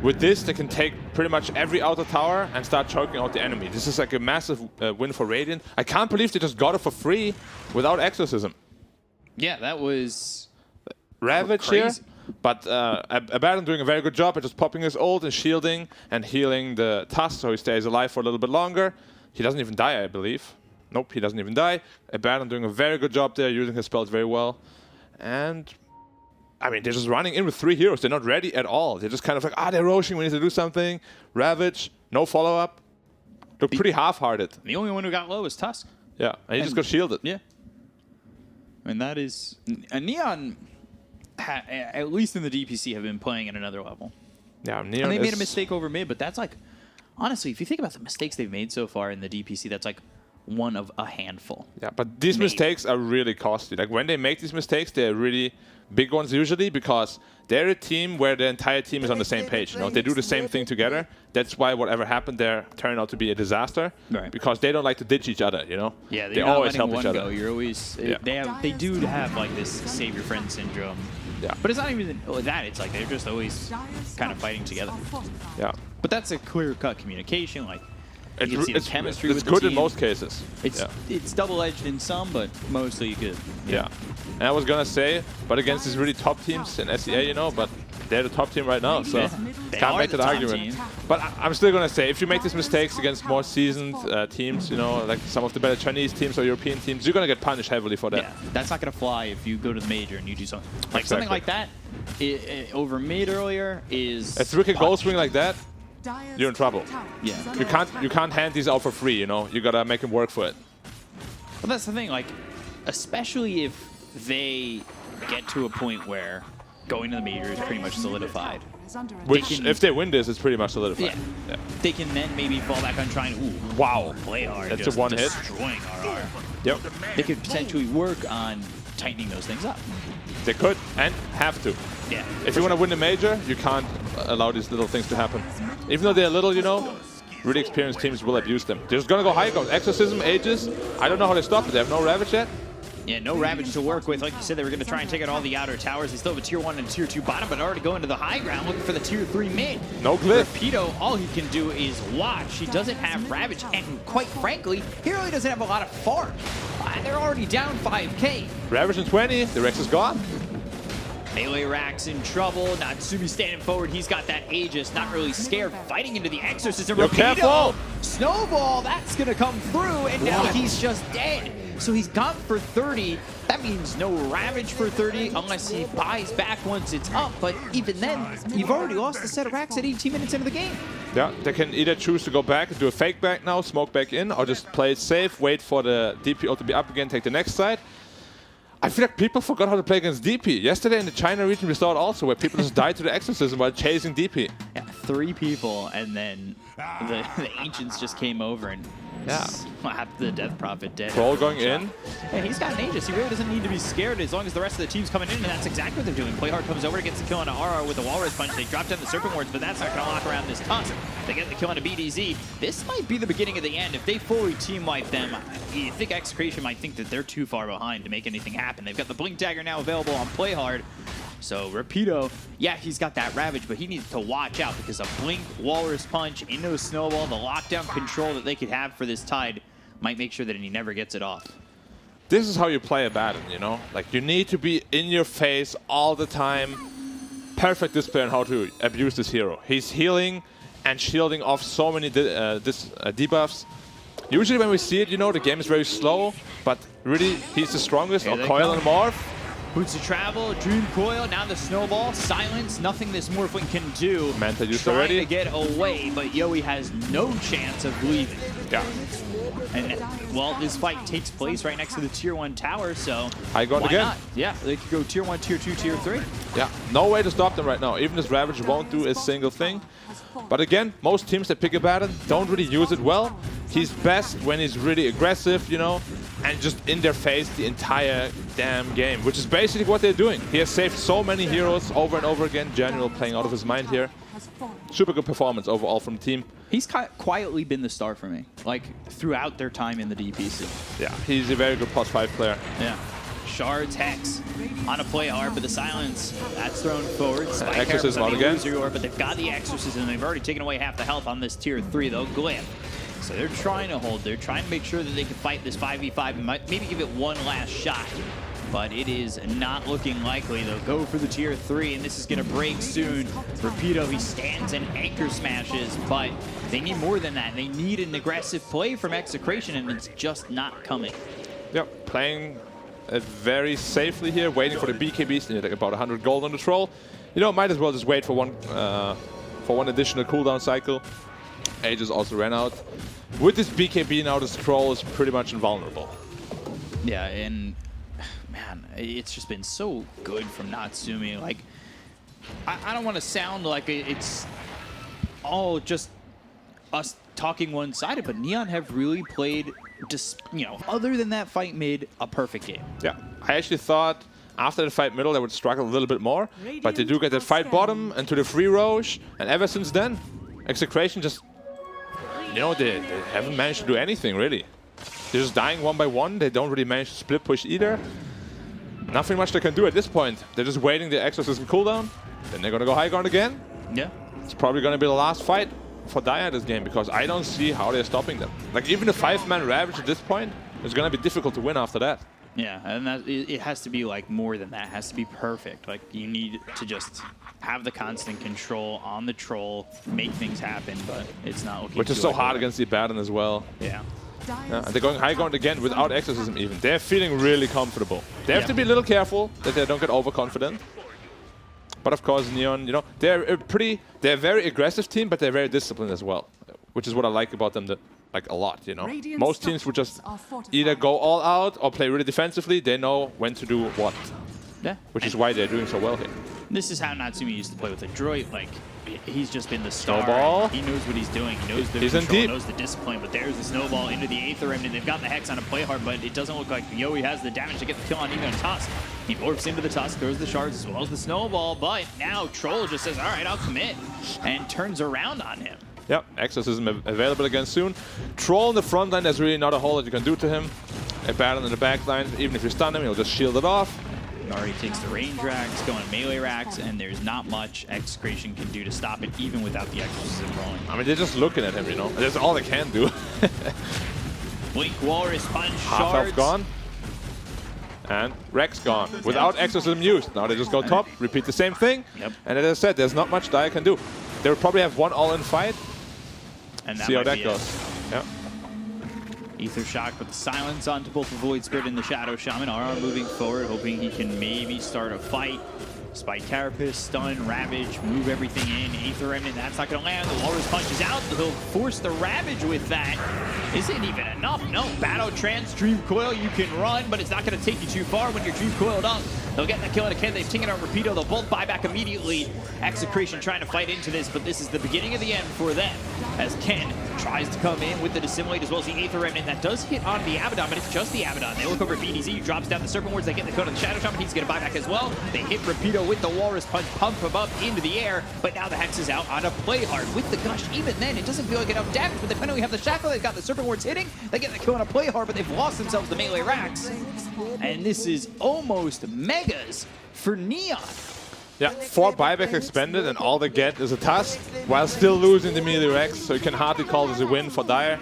with this, they can take pretty much every outer tower and start choking out the enemy. This is like a massive win for Radiant. I can't believe they just got it for free without Exorcism. Yeah, that was Ravage here, but Abaddon doing a very good job at just popping his ult and shielding and healing the Tusk so he stays alive for a little bit longer. He doesn't even die, I believe. Nope, he doesn't even die. Abaddon doing a very good job there, using his spells very well. And I mean, they're just running in with 3 heroes. They're not ready at all. They're just kind of like, they're roshing, we need to do something. Ravage, no follow-up. Look pretty half-hearted. The only one who got low was Tusk. Yeah, and he just got shielded. Yeah. And that is... Neon, at least in the DPC, have been playing at another level. Yeah, Neon And they made a mistake over mid, but that's like... Honestly, if you think about the mistakes they've made so far in the DPC, that's like one of a handful. Yeah, but these mistakes are really costly. Like, when they make these mistakes, they're really big ones usually, because they're a team where the entire team is on the same page. You know, they do the same thing together. That's why whatever happened there turned out to be a disaster, because they don't like to ditch each other. You know, yeah, they always help each other. Go. You're always they do have like this save your friend syndrome. Yeah, but it's not even that. It's like they're just always kind of fighting together. Yeah, but that's a clear-cut communication. Like, you can see the chemistry it's with the good team. in most cases. It's double-edged in some, but mostly good. Yeah. And I was gonna say, but against these really top teams in SEA, you know, but they're the top team right now, so can't make that argument. But I'm still gonna say, if you make these mistakes against more seasoned teams, you know, like some of the better Chinese teams or European teams, you're gonna get punished heavily for that. Yeah, that's not gonna fly if you go to the major and you do something like something like that. Over mid earlier is a 3k goal swing like that. You're in trouble. Yeah, you can't hand these out for free. You know, you gotta make them work for it. Well, that's the thing. Like, especially if they get to a point where going to the major is pretty much solidified. Which, if they win this, it's pretty much solidified. Yeah. They can then maybe fall back on trying to play hard. That's a one hit. Destroying RR. Yep. They could potentially work on tightening those things up. They could and have to. Yeah. If you want to win the major, you can't allow these little things to happen. Even though they're little, you know, really experienced teams will abuse them. They're just gonna go high ground. Exorcism, Aegis. I don't know how they stop it. They have no Ravage yet. Yeah, no Ravage to work with. Like you said, they were going to try and take out all the outer towers. They still have a tier 1 and tier 2 bottom, but already going to the high ground, looking for the tier 3 mid. No glyph. Rapido, all he can do is watch. He doesn't have Ravage, and quite frankly, he really doesn't have a lot of farm. They're already down 5k. Ravage in 20. The Rex is gone. Melee Rax in trouble. Natsumi standing forward. He's got that Aegis, not really scared, fighting into the Exorcism. Yo, careful! Snowball, that's going to come through, and now he's just dead. So he's gone for 30. That means no Ravage for 30 unless he buys back once it's up. But even then, you've already lost the set of racks at 18 minutes into the game. Yeah, they can either choose to go back, do a fake back now, smoke back in, or just play it safe, wait for the DP to be up again, take the next side. I feel like people forgot how to play against DP. Yesterday in the China region we saw it also, where people just died to the Exorcism while chasing DP. Yeah, 3 people, and then the Ancients just came over and slapped the Death Prophet dead. Troll going in. Yeah, he's got an Aegis. He really doesn't need to be scared as long as the rest of the team's coming in, and that's exactly what they're doing. Playhard comes over, gets the kill on RR with the Walrus Punch. They drop down the Serpent Wards, but that's not going to lock around this Tusk. They get the kill on a BDZ. This might be the beginning of the end. If they fully team wipe them, you think Execration might think that they're too far behind to make anything happen. They've got the Blink Dagger now available on Playhard. So Rapido, yeah, he's got that Ravage, but he needs to watch out because a Blink, Walrus Punch into a Snowball, the lockdown control that they could have for this Tide might make sure that he never gets it off. This is how you play Abaddon, you know? Like, you need to be in your face all the time. Perfect display on how to abuse this hero. He's healing and shielding off so many debuffs. Usually when we see it, you know, the game is very slow, but really, he's the strongest. Or Coil and Morph. Boots of Travel, Dream Coil, now the Snowball, Silence, nothing this Morphling can do. Manta used Trying already. to get away, but Yowie has no chance of leaving. Yeah. And, well, this fight takes place right next to the Tier 1 tower, so High ground why again. not? Yeah, they could go Tier 1, Tier 2, Tier 3. Yeah, no way to stop them right now. Even this Ravage won't do a single thing. But again, most teams that pick a Baron don't really use it well. He's best when he's really aggressive, you know, and just in their face the entire damn game, which is basically what they're doing. He has saved so many heroes over and over again. General playing out of his mind here. Super good performance overall from the team. He's quietly been the star for me, like, throughout their time in the DPC. Yeah, he's a very good +5 player. Yeah. Shards, Hex, on a play hard, but the Silence, that's thrown forward. Spike Exorcism out Herald, again. lose your orb, but they've got the Exorcism. They've already taken away half the health on this Tier 3, though. Glyph. So they're trying to hold. They're trying to make sure that they can fight this 5v5 and maybe give it one last shot. But it is not looking likely. They'll go for the Tier 3, and this is going to break soon. Rapido, he stands and anchor smashes, but they need more than that. They need an aggressive play from Execration, and it's just not coming. Yep, playing it very safely here, waiting for the BKBs. They need like about 100 gold on the troll. You know, might as well just wait for one additional cooldown cycle. Aegis also ran out. With this BKB now, this troll is pretty much invulnerable. Yeah, and man, it's just been so good from Natsumi. Like, I don't want to sound like it's all just us talking one-sided, but Neon have really played, just, you know, other than that fight mid, a perfect game. Yeah, I actually thought after the fight middle they would struggle a little bit more, but they do get that fight bottom into the free Roche, and ever since then, Execration just, you know, they haven't managed to do anything really. They're just dying one by one. They don't really manage to split push either. Nothing much they can do at this point. They're just waiting the Exorcism cooldown. Then they're gonna go high ground again. Yeah. It's probably gonna be the last fight for Dire this game because I don't see how they're stopping them. Like even a 5-man Ravage at this point is gonna be difficult to win after that. Yeah, and it has to be like more than that. It has to be perfect. Like you need to just have the constant control on the troll, make things happen, but it's not looking Which is too so like hard that. against the Baron as well. Yeah. Yeah, and they're going high ground again without Exorcism even. They're feeling really comfortable. They have to be a little careful that they don't get overconfident. But of course, Neon, you know, they're a very aggressive team, but they're very disciplined as well, which is what I like about them like a lot, you know. Most teams would just either go all out or play really defensively. They know when to do what. Yeah. Which is why they're doing so well here. This is how Natsumi used to play with Adroit. Like, he's just been the star. Snowball. He knows what he's doing. He knows the He's in control, deep. knows the discipline. But there's the Snowball into the Aether Remnant. They've got the Hex on a play hard, but it doesn't look like Yowie has the damage to get the kill on even Tusk. He morphs into the Tusk, throws the shards as well as the Snowball, but now Troll just says, all right, I'll commit, and turns around on him. Yep, Exorcism available again soon. Troll in the front line, there's really not a whole lot you can do to him. A Baron in the back line, even if you stun him, he'll just shield it off. Already takes the range racks, going melee racks, and there's not much Execration can do to stop it, even without the Exorcism rolling. I mean, they're just looking at him, you know. That's all they can do. Blink Walrus Punch, Half health shards. gone. And Rex gone. Without Exorcism used. Now they just go top, repeat the same thing. Yep. And as I said, there's not much Dire can do. They'll probably have one all-in fight. And See how might that be goes. it. Yeah. Ether Shock with the silence onto both the Void Spirit and the Shadow Shaman. RR moving forward, hoping he can maybe start a fight. Spike Carapace, stun, Ravage, move everything in. Aether Remnant, that's not going to land. The Walrus punches out. He'll force the Ravage with that. Isn't even enough. No, Battle Trance, Dream Coil, you can run, but it's not going to take you too far when you're Dream Coiled up. They'll get the kill on a Ken. They've taken out Rapido. They'll both buy back immediately. Execration trying to fight into this, but this is the beginning of the end for them. As Ken tries to come in with the Dissimulate as well as the Aether Remnant. That does hit on the Abaddon, but it's just the Abaddon. They look over at BDZ, drops down the Serpent Wards. They get the code on the Shadow Shaman. He's going to buy back as well. They hit Rapido with the Walrus Punch, pump him up into the air, but now the Hex is out on a play hard with the Gush. Even then, it doesn't feel like enough damage, but they finally have the Shackle. They've got the Serpent Wards hitting. They get the kill on a play hard, but they've lost themselves the melee racks. And this is almost megas for Neon. Yeah, 4 buyback expended and all they get is a Tusk while still losing the melee Rex, so you can hardly call this a win for Dire.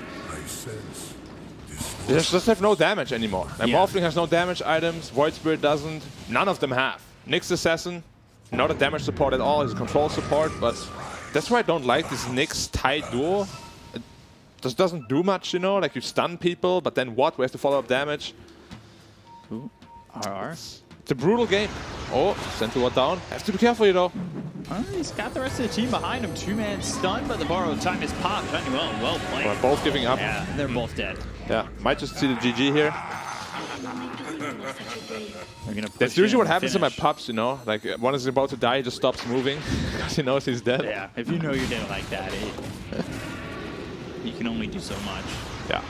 They just have no damage anymore. And Morphling has no damage items, Void Spirit doesn't, none of them have. Nyx Assassin, not a damage support at all, he's a control support, but that's why I don't like this Nyx tight duo. It just doesn't do much, you know, like you stun people, but then what? We have to follow up damage. Ooh, RR. It's a brutal game. Oh, Sentinel down. Have to be careful, you know. He's got the rest of the team behind him. 2-man stun, but the borrowed time is popped. Well played. We're both giving up. Yeah, they're both dead. Yeah, might just see the GG here. They're gonna That's push usually in what and happens in my finish. pubs, you know? Like, one is about to die, he just stops moving because he knows he's dead. Yeah, if you know you're dead like that, you can only do so much. Yeah.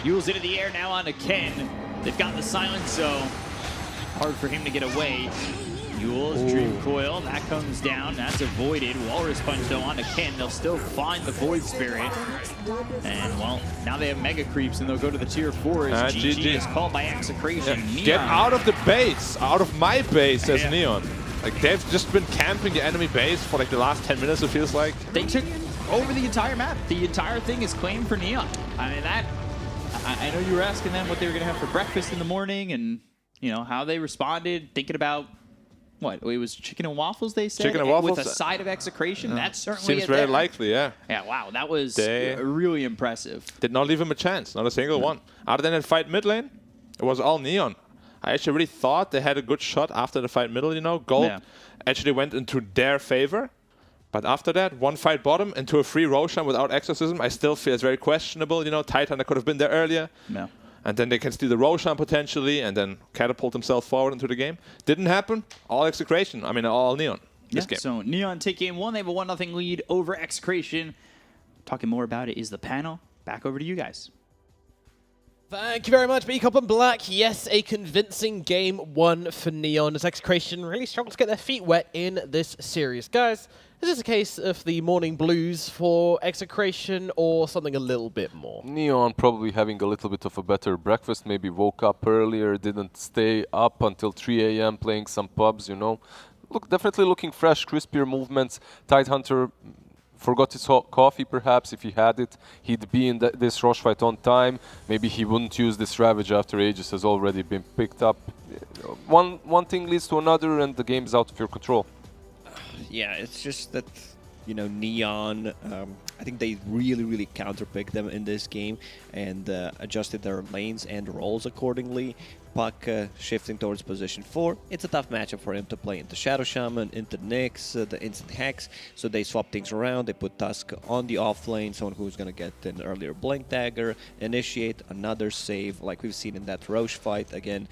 Yule's into the air now onto Ken. They've got the silence, so hard for him to get away. Yule's Dream Coil, that comes down, that's avoided. Walrus Punch though onto Ken, they'll still find the Void Spirit. And well, now they have Mega Creeps and they'll go to the tier 4 as GG is called by Execration. Yeah. Get out of the base, out of my base, says Neon. Like, they've just been camping the enemy base for like the last 10 minutes, it feels like. They took over the entire map. The entire thing is claimed for Neon. I mean, I know you were asking them what they were going to have for breakfast in the morning and, you know, how they responded, thinking about, what, it was chicken and waffles, they said? Chicken and waffles? With a side of Execration? That's certainly Seems it very there. likely, yeah. Yeah, wow, that was They really impressive. did not leave him a chance, not a single one. Other than that fight mid lane, it was all Neon. I actually really thought they had a good shot after the fight middle, you know. Gold actually went into their favor. But after that, one fight bottom into a free Roshan without Exorcism, I still feel it's very questionable, you know. Titan could have been there earlier. Yeah. And then they can steal the Roshan potentially and then catapult themselves forward into the game. Didn't happen. All Execration. I mean, all Neon. This game. So Neon take game 1. They have a 1-0 lead over Execration. Talking more about it is the panel. Back over to you guys. Thank you very much, B-Cop and Black. Yes, a convincing game 1 for Neon as Execration really struggled to get their feet wet in this series. Guys, is this a case of the morning blues for Execration or something a little bit more? Neon probably having a little bit of a better breakfast, maybe woke up earlier, didn't stay up until 3 a.m. playing some pubs, you know. Definitely looking fresh, crispier movements. Tidehunter forgot his coffee, perhaps. If he had it, he'd be in this Roche fight on time. Maybe he wouldn't use this Ravage after Aegis has already been picked up. One thing leads to another and the game's out of your control. Yeah, it's just that, you know, Neon, I think they really counterpicked them in this game and adjusted their lanes and roles accordingly. Puck shifting towards position 4. It's a tough matchup for him to play into Shadow Shaman, into Nyx, the instant Hex. So they swap things around. They put Tusk on the off lane, someone who's going to get an earlier Blink Dagger, initiate another save like we've seen in that Roche fight. Again,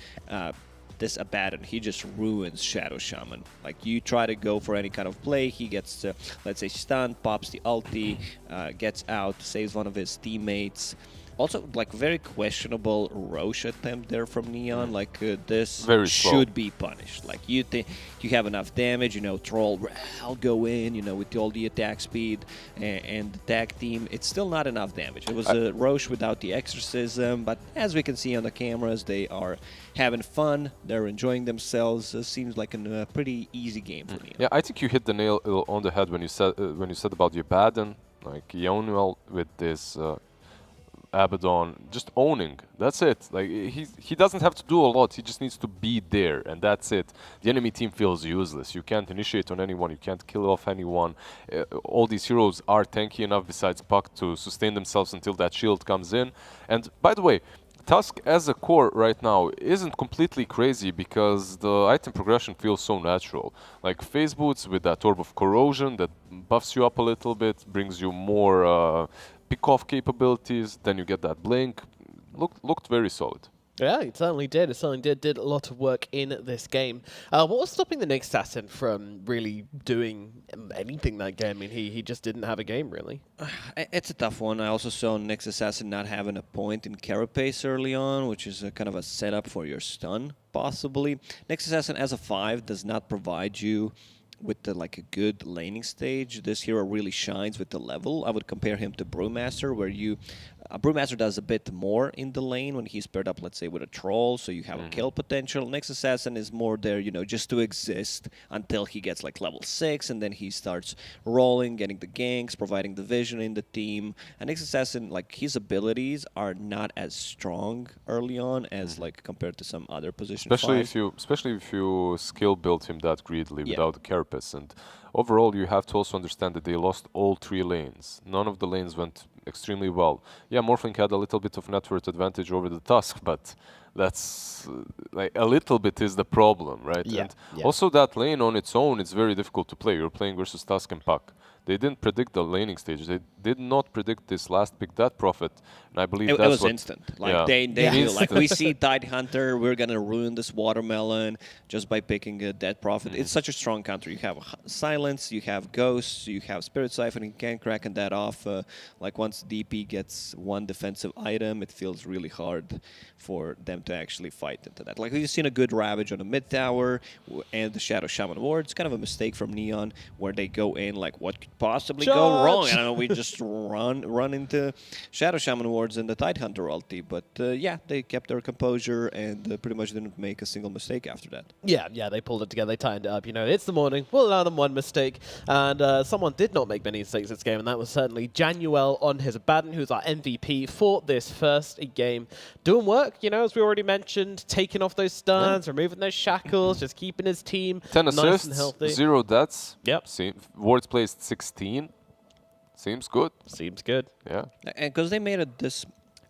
this Abaddon, he just ruins Shadow Shaman. Like, you try to go for any kind of play, he gets, let's say, stunned, pops the ulti, gets out, saves one of his teammates. Also, like, very questionable Roche attempt there from Neon. Like, this Very slow. should be punished. Like, you think you have enough damage, you know, Troll, I'll go in, you know, with all the attack speed and the tag team. It's still not enough damage. It was a Roche without the exorcism, but as we can see on the cameras, they are having fun. They're enjoying themselves. Seems like a pretty easy game for Neon. Yeah, I think you hit the nail on the head when you said about the Abaddon, like Yonwell with this Abaddon just owning. That's it. Like, he doesn't have to do a lot. He just needs to be there, and that's it. The enemy team feels useless. You can't initiate on anyone. You can't kill off anyone. All these heroes are tanky enough besides Puck to sustain themselves until that shield comes in. And by the way, Tusk as a core right now isn't completely crazy because the item progression feels so natural. Like Phase Boots with that Orb of Corrosion that buffs you up a little bit, brings you more pick-off capabilities, then you get that Blink. Looked very solid. Yeah, it certainly did. It certainly did a lot of work in this game. What was stopping the Nyx assassin from really doing anything that game? I mean, he just didn't have a game, really. It's a tough one. I also saw Nyx Assassin not having a point in Carapace early on, which is a kind of a setup for your stun, possibly. Nyx Assassin as a 5 does not provide you with like a good laning stage. This hero really shines with the level. I would compare him to Brewmaster, where Brewmaster does a bit more in the lane when he's paired up, let's say, with a troll, so you have a kill potential. Nyx Assassin is more there, you know, just to exist until he gets like level 6, and then he starts rolling, getting the ganks, providing the vision in the team. And Nyx Assassin, like, his abilities are not as strong early on as like compared to some other position. Especially if you skill build him that greedily without the carapace. And overall, you have to also understand that they lost all 3 lanes. None of the lanes went extremely well. Yeah, Morphling had a little bit of net worth advantage over the Tusk, but That's like a little bit is the problem, right? Yeah, And yeah. also that lane on its own, it's very difficult to play. You're playing versus Tusk and Puck. They didn't predict the laning stage. They did not predict this last pick, that Prophet, and I believe It that's was what, instant. Like yeah. they Yeah. knew, like we see Tidehunter, we're gonna ruin this watermelon just by picking a dead prophet. It's such a strong counter. You have silence, you have ghosts, you have spirit siphon, and you can cracking that off. Like once DP gets one defensive item, it feels really hard for them to actually fight into that. Like we've seen a good ravage on the mid tower and the Shadow Shaman Ward. It's kind of a mistake from Neon where they go in like what could possibly go wrong. I don't know. We just run into Shadow Shaman Wards and the Tidehunter ulti. But yeah, they kept their composure and pretty much didn't make a single mistake after that. Yeah, they pulled it together, they tightened it up. You know, it's the morning, we'll allow them one mistake. And someone did not make many mistakes this game, and that was certainly Januel on his Abaddon, who's our MVP for this first game. Doing work, you know, as we already mentioned, taking off those stuns, removing those shackles, just keeping his team 10 nice assists, and healthy. 0 deaths. Yep. Wards placed 16. Seems good. Seems good. Yeah. And because they made this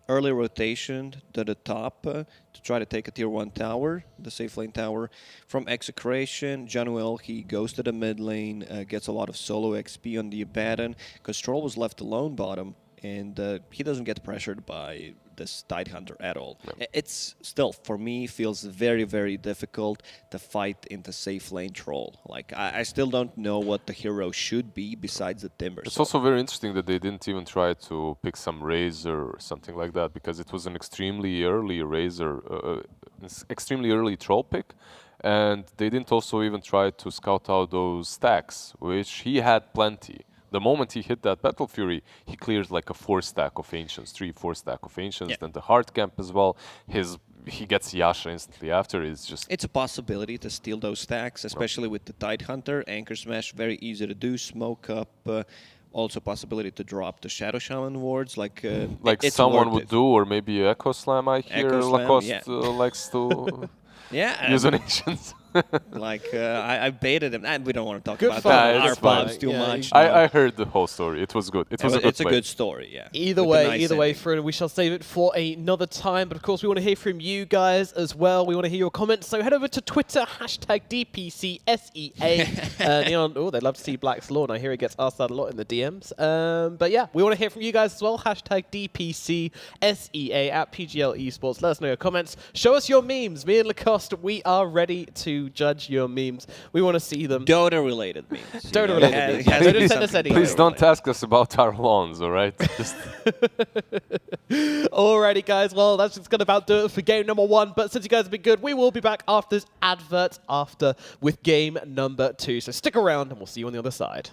early rotation to the top to try to take a tier 1 tower, the safe lane tower, from Execration. Januel, he goes to the mid lane, gets a lot of solo XP on the Abaddon, because Troll was left alone bottom, and he doesn't get pressured by this Tidehunter at all. It's still, for me, feels very, very difficult to fight into safe lane Troll. Like, I still don't know what the hero should be besides the Timber. It's also very interesting that they didn't even try to pick some Razor or something like that, because it was an extremely early Razor, extremely early Troll pick. And they didn't also even try to scout out those stacks, which he had plenty. The moment he hit that Battle Fury, he clears like a 4-stack of Ancients, 3-4 stack of Ancients, then the Heart Camp as well. He gets Yasha instantly after. It's a possibility to steal those stacks, especially with the Tidehunter. Anchor Smash, very easy to do. Smoke up, also possibility to drop the Shadow Shaman Wards. Like someone would do, or maybe Echo Slam, I hear Echo Slam, Lacoste yeah. Likes to yeah, use on Ancients. Like, I baited him. And we don't want to talk Good about fun. that. Nah, Our it's fine. pubs too Yeah, much. I heard the whole story. It was good. It was a good It's a play. good story, yeah. Either With a way, nice ending. Froon, we shall save it for another time. But of course, we want to hear from you guys as well. We want to hear your comments. So head over to Twitter, #DPCSEA. Neon, oh, they'd love to see Black's Lawn. I hear he gets asked that a lot in the DMs. But yeah, we want to hear from you guys as well. #DPCSEA at PGL Esports. Let us know your comments. Show us your memes. Me and Lacoste, we are ready to judge your memes. We want to see them. Dota-related memes. Dota-related memes. Yeah, don't send us any. Please don't ask us about our lawns, all right? Just Alrighty, guys. Well, that's just going to about do it for game number 1. But since you guys have been good, we will be back after this advert with game number 2. So stick around, and we'll see you on the other side.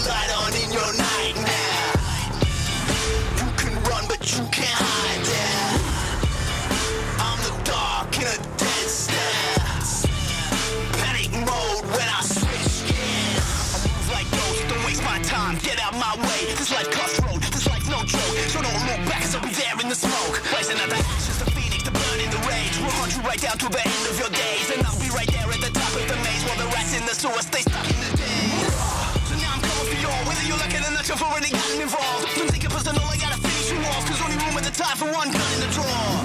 light on in your nightmare. You can run, but you can't hide there. I'm the dark in a dead stare. Panic mode when I switch gears. I move like ghosts, don't waste my time. Get out my way. This life cutthroat, this life no joke. So don't look back, 'cause I'll be there in the smoke. Rising out the ashes, the phoenix, the burn in the rage. We'll hunt you right down to the end of your days, and I'll be right there at the top of the maze while the rats in the sewer stay stuck in the days. So now I'm coming for you all, whether you like it or not, you've already gotten involved. Don't take it personal, I gotta finish you off, 'cause only room at the time for one gun in the drawer.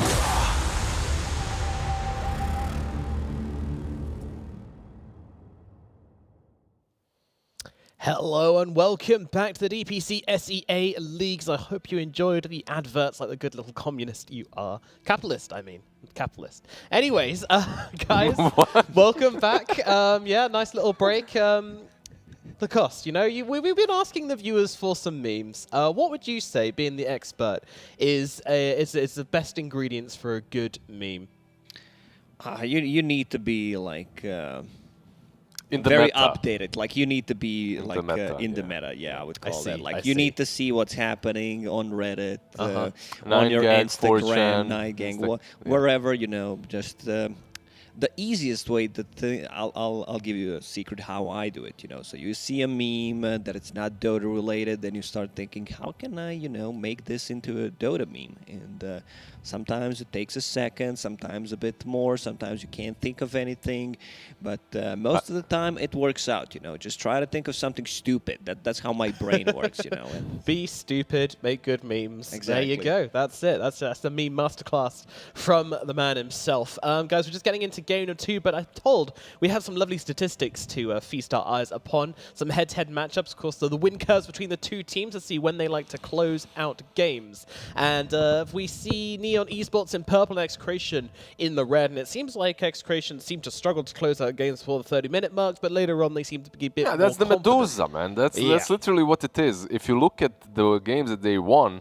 Hello and welcome back to the DPC SEA Leagues. I hope you enjoyed the adverts like the good little communist you are. Capitalist, I mean. Capitalist. Anyways, guys, welcome back. Yeah, nice little break. The cost, you know, we've been asking the viewers for some memes. What would you say, being the expert, is the best ingredients for a good meme? You need to be like In the very meta. updated. Like you need to be In like the meta, in the yeah. meta. Yeah, I would call see, that. Like I you see. need to see what's happening on Reddit, on 9gag, your 4chan, Instagram, 9gag, yeah. wherever, you know. Just the easiest way I'll give you a secret how I do it. You know, so you see a meme that it's not Dota related, then you start thinking, how can I, you know, make this into a Dota meme? And sometimes it takes a second, sometimes a bit more, sometimes you can't think of anything, but most of the time it works out. You know, just try to think of something stupid. That's how my brain works. You know. And Be stupid, make good memes. Exactly. There you go. That's it. That's the meme masterclass from the man himself. Guys, we're just getting into game number 2, but I'm told we have some lovely statistics to feast our eyes upon. Some head-to-head matchups, of course, the win curves between the two teams to see when they like to close out games. And if we see Neon Esports in purple and Execration in the red, and it seems like Execration seem to struggle to close out games before the 30-minute marks, but later on they seem to be a bit Yeah, that's the more confident. Medusa, man. That's Yeah. literally what it is. If you look at the games that they won,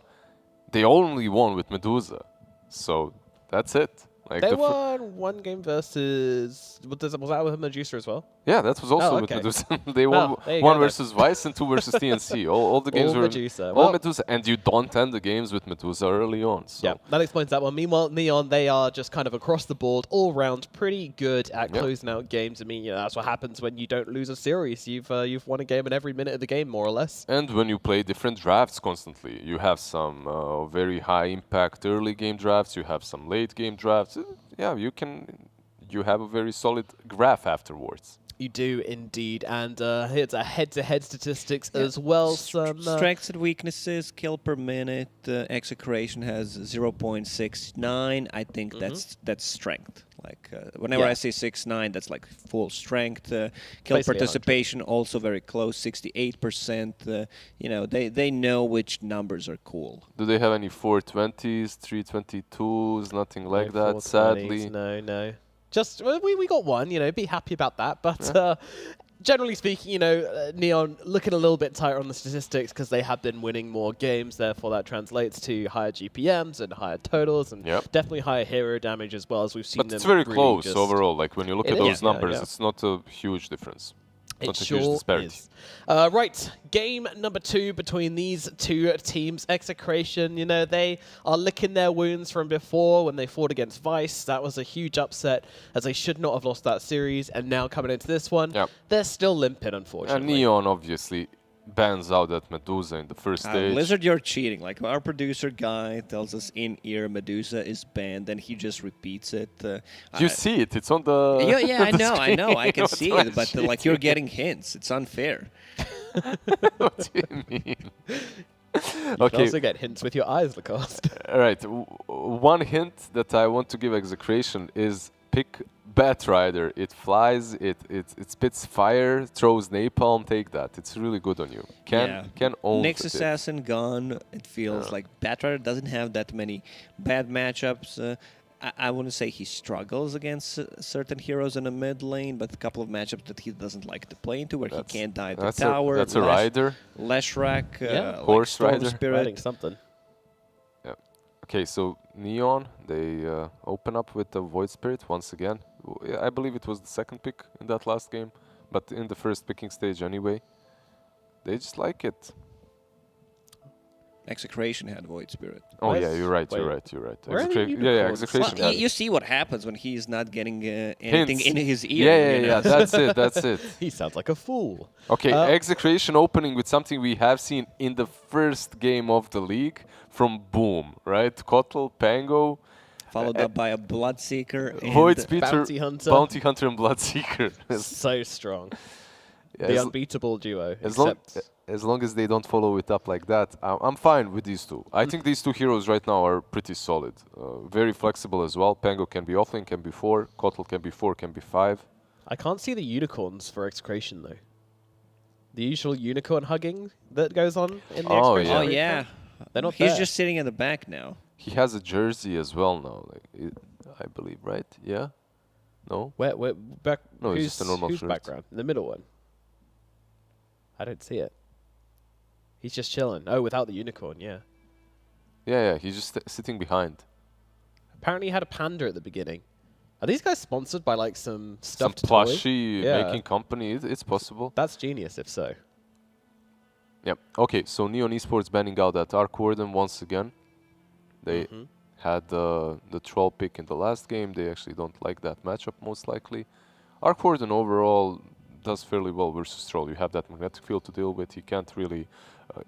they only won with Medusa. So that's it. Like They the won one game versus... Was that with Medusa as well? Yeah, that was also Oh, with okay. Medusa. They won there you one go then. versus Vice and 2 versus TNC. All the games All were Medusa. all Well- Medusa, and you don't end the games with Medusa early on. So Yeah, that explains that one. Meanwhile, Neon, they are just kind of across the board, all round, pretty good at Yeah. closing out games. I mean, you know, that's what happens when you don't lose a series. You've won a game in every minute of the game, more or less. And when you play different drafts constantly, you have some very high impact early game drafts. You have some late game drafts. Yeah, you have a very solid graph afterwards. You do indeed, and here's a head-to-head statistics as well. Some strengths and weaknesses, kill per minute. Execration has 0.69. I think that's strength. Like whenever Yeah. I say 6.9, that's like full strength. Kill Basically 100. participation also very close, 68%. You know, they know which numbers are cool. Do they have any 420s, 322s, nothing like no that? 420s, Sadly, no. Just we got one, you know, be happy about that. But generally speaking, you know, Neon looking a little bit tighter on the statistics because they have been winning more games. Therefore, that translates to higher GPMs and higher totals and Yep. definitely higher hero damage as well, as we've seen but them. it's very really close just- overall. Like when you look It at is, those yeah, numbers, yeah. it's not a huge difference. It Not a sure huge disparity. is. Right, game number 2 between these two teams. Execration, you know, they are licking their wounds from before when they fought against Vice. That was a huge upset, as they should not have lost that series. And now coming into this one, Yep. they're still limping, And unfortunately. Neon obviously bans out that Medusa in the first stage. Lizard, you're cheating. Like our producer guy tells us in ear Medusa is banned, and he just repeats it. You see it. It's on the. Yeah, I the know, I know, I can screen. see What's it, but cheating? like you're getting hints. It's unfair. What do you mean? You can Okay. also get hints with your eyes, Lacoste. All right. One hint that I want to give Execration is pick Bat Rider. It flies, it spits fire, throws napalm. Take that. It's really good on you. Can own Nyx it. Assassin gone. It feels Yeah. like Batrider doesn't have that many bad matchups. I wouldn't say he struggles against certain heroes in the mid lane, but a couple of matchups that he doesn't like to play into, where he can't die at the tower. That's a rider. Leshrac, Yeah. like Horse Storm rider. Spirit. Writing something. Okay, so Neon, they open up with the Void Spirit once again. I believe it was the second pick in that last game, but in the first picking stage anyway. They just like it. Execration had Void Spirit. Oh yeah, Where's- you're right. wait. You're right. You're right. Where are the Yeah, unicorns? Execration. Well, had you it. see what happens when he's not getting anything Hints. in his ear. Yeah, you know? yeah. That's it. That's it. He sounds like a fool. Okay, Uh, Execration opening with something we have seen in the first game of the league from Boom, right? Kotl, Pango, Followed up by a Bloodseeker. and- Void Speeder, Bounty Hunter. and Bloodseeker. So strong. Yeah, The as- unbeatable duo. as long as they don't follow it up like that, I'm fine with these two. I think these two heroes right now are pretty solid. Very flexible as well. Pango can be offlane, can be 4. Kotl can be 4, can be 5. I can't see the unicorns for Execration, though. The usual unicorn hugging that goes on in the Oh, Execration. Oh, Yeah. yeah. They're not He's there. just sitting in the back now. He has a jersey as well now, I believe, right? Yeah? No? Where back? No, it's who's, just a normal who's shirt. background? The middle one. I don't see it. He's just chilling. Oh, without the unicorn, yeah. Yeah, he's just sitting behind. Apparently, he had a panda at the beginning. Are these guys sponsored by like some Some stuffed toy? plushy Yeah. making company, it's possible. That's genius, if so. Yeah. Okay, so Neon Esports banning out that Arc Warden once again. They had the troll pick in the last game. They actually don't like that matchup most likely. Arc Warden overall does fairly well versus troll. You have that magnetic field to deal with. He can't really,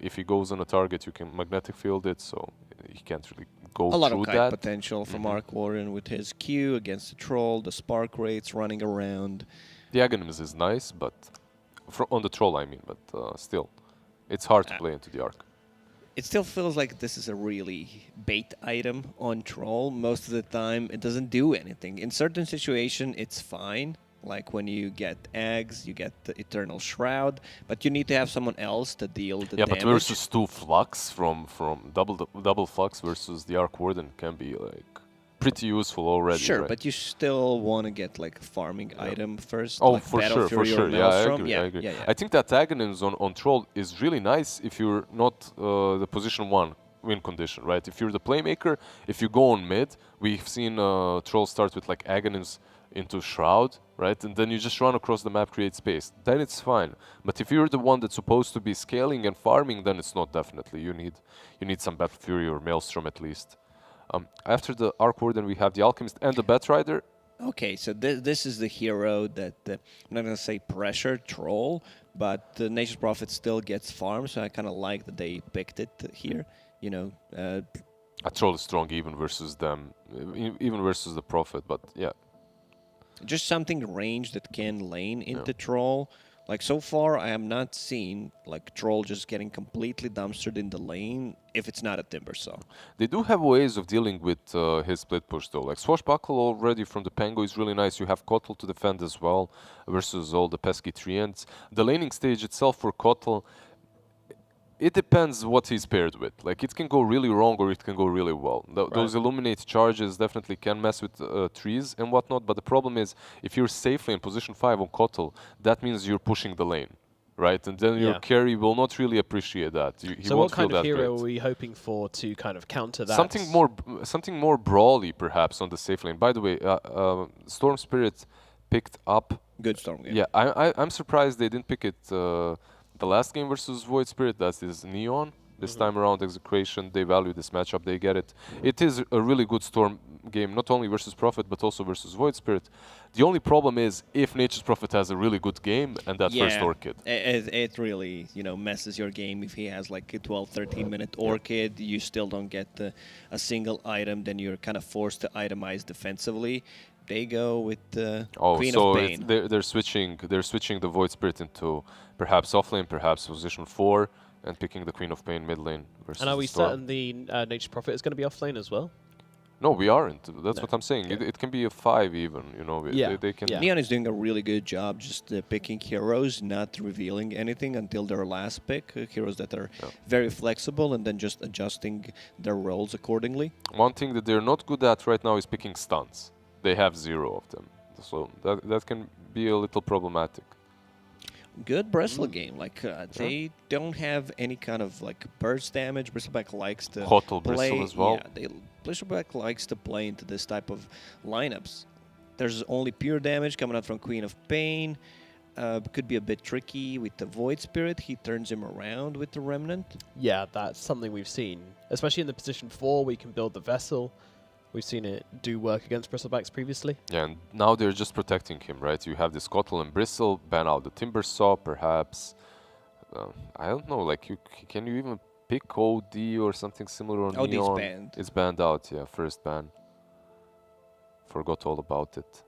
if he goes on a target, you can magnetic field it, so he can't really go A lot through of kite that. potential from Arc Warren with his Q against the troll, the spark rates running around. The Aghanims is nice, but on the troll I mean, but still, it's hard to play into the Arc. It still feels like this is a really bait item on troll. Most of the time, it doesn't do anything. In certain situations, it's fine. Like when you get eggs, you get the Eternal Shroud, but you need to have someone else to deal the Yeah, damage. but versus 2 Flux from double Flux versus the Arc Warden can be like pretty useful already. Sure, right? but you still want to get like a farming item first. Oh, like for Battle sure, for Fury or sure. Yeah, I Maelstrom. agree. I agree. Yeah. I think that Aghanims on Troll is really nice if you're not the position 1 win condition, right? If you're the playmaker, if you go on mid, we've seen Troll start with like Aghanims into Shroud, right? And then you just run across the map, create space. Then it's fine. But if you're the one that's supposed to be scaling and farming, then it's not definitely. You need some Battle Fury or Maelstrom at least. After the Arc Warden, we have the Alchemist and the Batrider. Okay, so this is the hero that I'm not gonna say pressure troll, but the Nature's Prophet still gets farmed, so I kind of like that they picked it here. You know, A Troll is strong even versus them, even versus the Prophet, but yeah. just something range that can lane into troll. Like so far, I have not seen like troll just getting completely dumpstered in the lane if it's not a Timber Saw. They do have ways of dealing with his split push though. Like Swashbuckle already from the Pango is really nice. You have Kotl to defend as well versus all the pesky treants. The laning stage itself for Kotl, it depends what he's paired with. Like it can go really wrong or it can go really well. Those Illuminate charges definitely can mess with trees and whatnot, but the problem is if you're safely in position 5 on Kotl, that means you're pushing the lane. Right, and then your carry will not really appreciate that. He So won't what kind feel of that hero great. are we hoping for to kind of counter that? Something more brawly, perhaps, on the safe lane. By the way, Storm Spirit picked up. Good Storm game. Yeah, I'm surprised they didn't pick it the last game versus Void Spirit. That is Neon. This time around, Execration, they value this matchup. They get it. It is a really good Storm game, not only versus Prophet, but also versus Void Spirit. The only problem is if Nature's Prophet has a really good game and that first Orchid. It really, messes your game if he has like a 12, 13-minute Orchid. You still don't get a single item, then you're kind of forced to itemize defensively. They go with the Queen of Pain. They're switching the Void Spirit into perhaps offlane, perhaps position 4, and picking the Queen of Pain mid lane versus And are we Storm. certain the Nature's Prophet is going to be offlane as well? No, we aren't. That's what I'm saying. It can be a 5 even, They can. Yeah. Neon is doing a really good job just picking heroes, not revealing anything until their last pick. Heroes that are very flexible and then just adjusting their roles accordingly. One thing that they're not good at right now is picking stuns. They have 0 of them. So that can be a little problematic. Good Bristle game. Like they don't have any kind of like burst damage. Bristleback likes to Kotl play. Bristle as well. Yeah, Bristleback likes to play into this type of lineups. There's only pure damage coming out from Queen of Pain. could be a bit tricky with the Void Spirit. He turns him around with the Remnant. Yeah, that's something we've seen. Especially in the position 4, we can build the Vessel. We've seen it do work against Bristlebacks previously. Yeah, and now they're just protecting him, right? You have this Kotl and Bristle, ban out the Timber Saw, perhaps. I don't know, like, can you even pick OD or something similar on OD's Neon? banned. It's banned out, yeah, first ban. Forgot all about it.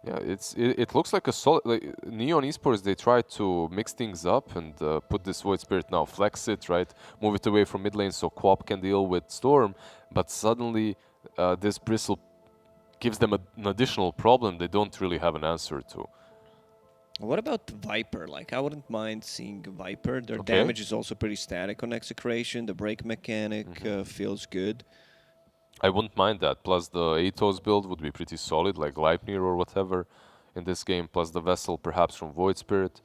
Yeah, it looks like a solid... Like, Neon Esports, they try to mix things up and put this Void Spirit now, flex it, right? Move it away from mid lane so Quap can deal with Storm. But suddenly, this Bristle gives them an additional problem they don't really have an answer to. What about Viper? Like, I wouldn't mind seeing Viper. Their Okay. damage is also pretty static on Execration. The break mechanic feels good. I wouldn't mind that. Plus the Atos build would be pretty solid, like Gleipnir or whatever in this game. Plus the Vessel perhaps from Void Spirit.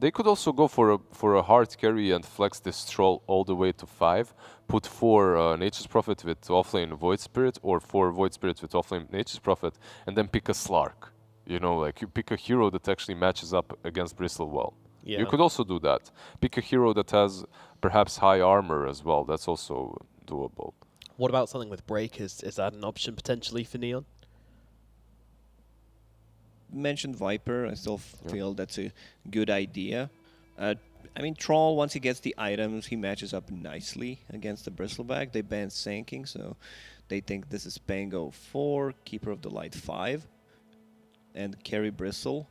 They could also go for a hard carry and flex this Troll all the way to 5. Put 4 Nature's Prophet with offlane Void Spirit or 4 Void Spirits with offlane Nature's Prophet and then pick a Slark. You know, like you pick a hero that actually matches up against Bristle well. Yeah. You could also do that. Pick a hero that has perhaps high armor as well. That's also doable. What about something with Break? Is that an option potentially for Neon? Mentioned Viper. I still feel that's a good idea. I mean, Troll, once he gets the items, he matches up nicely against the Bristleback. They ban Sanking, so they think this is Pango 4, Keeper of the Light 5, and carry Bristle.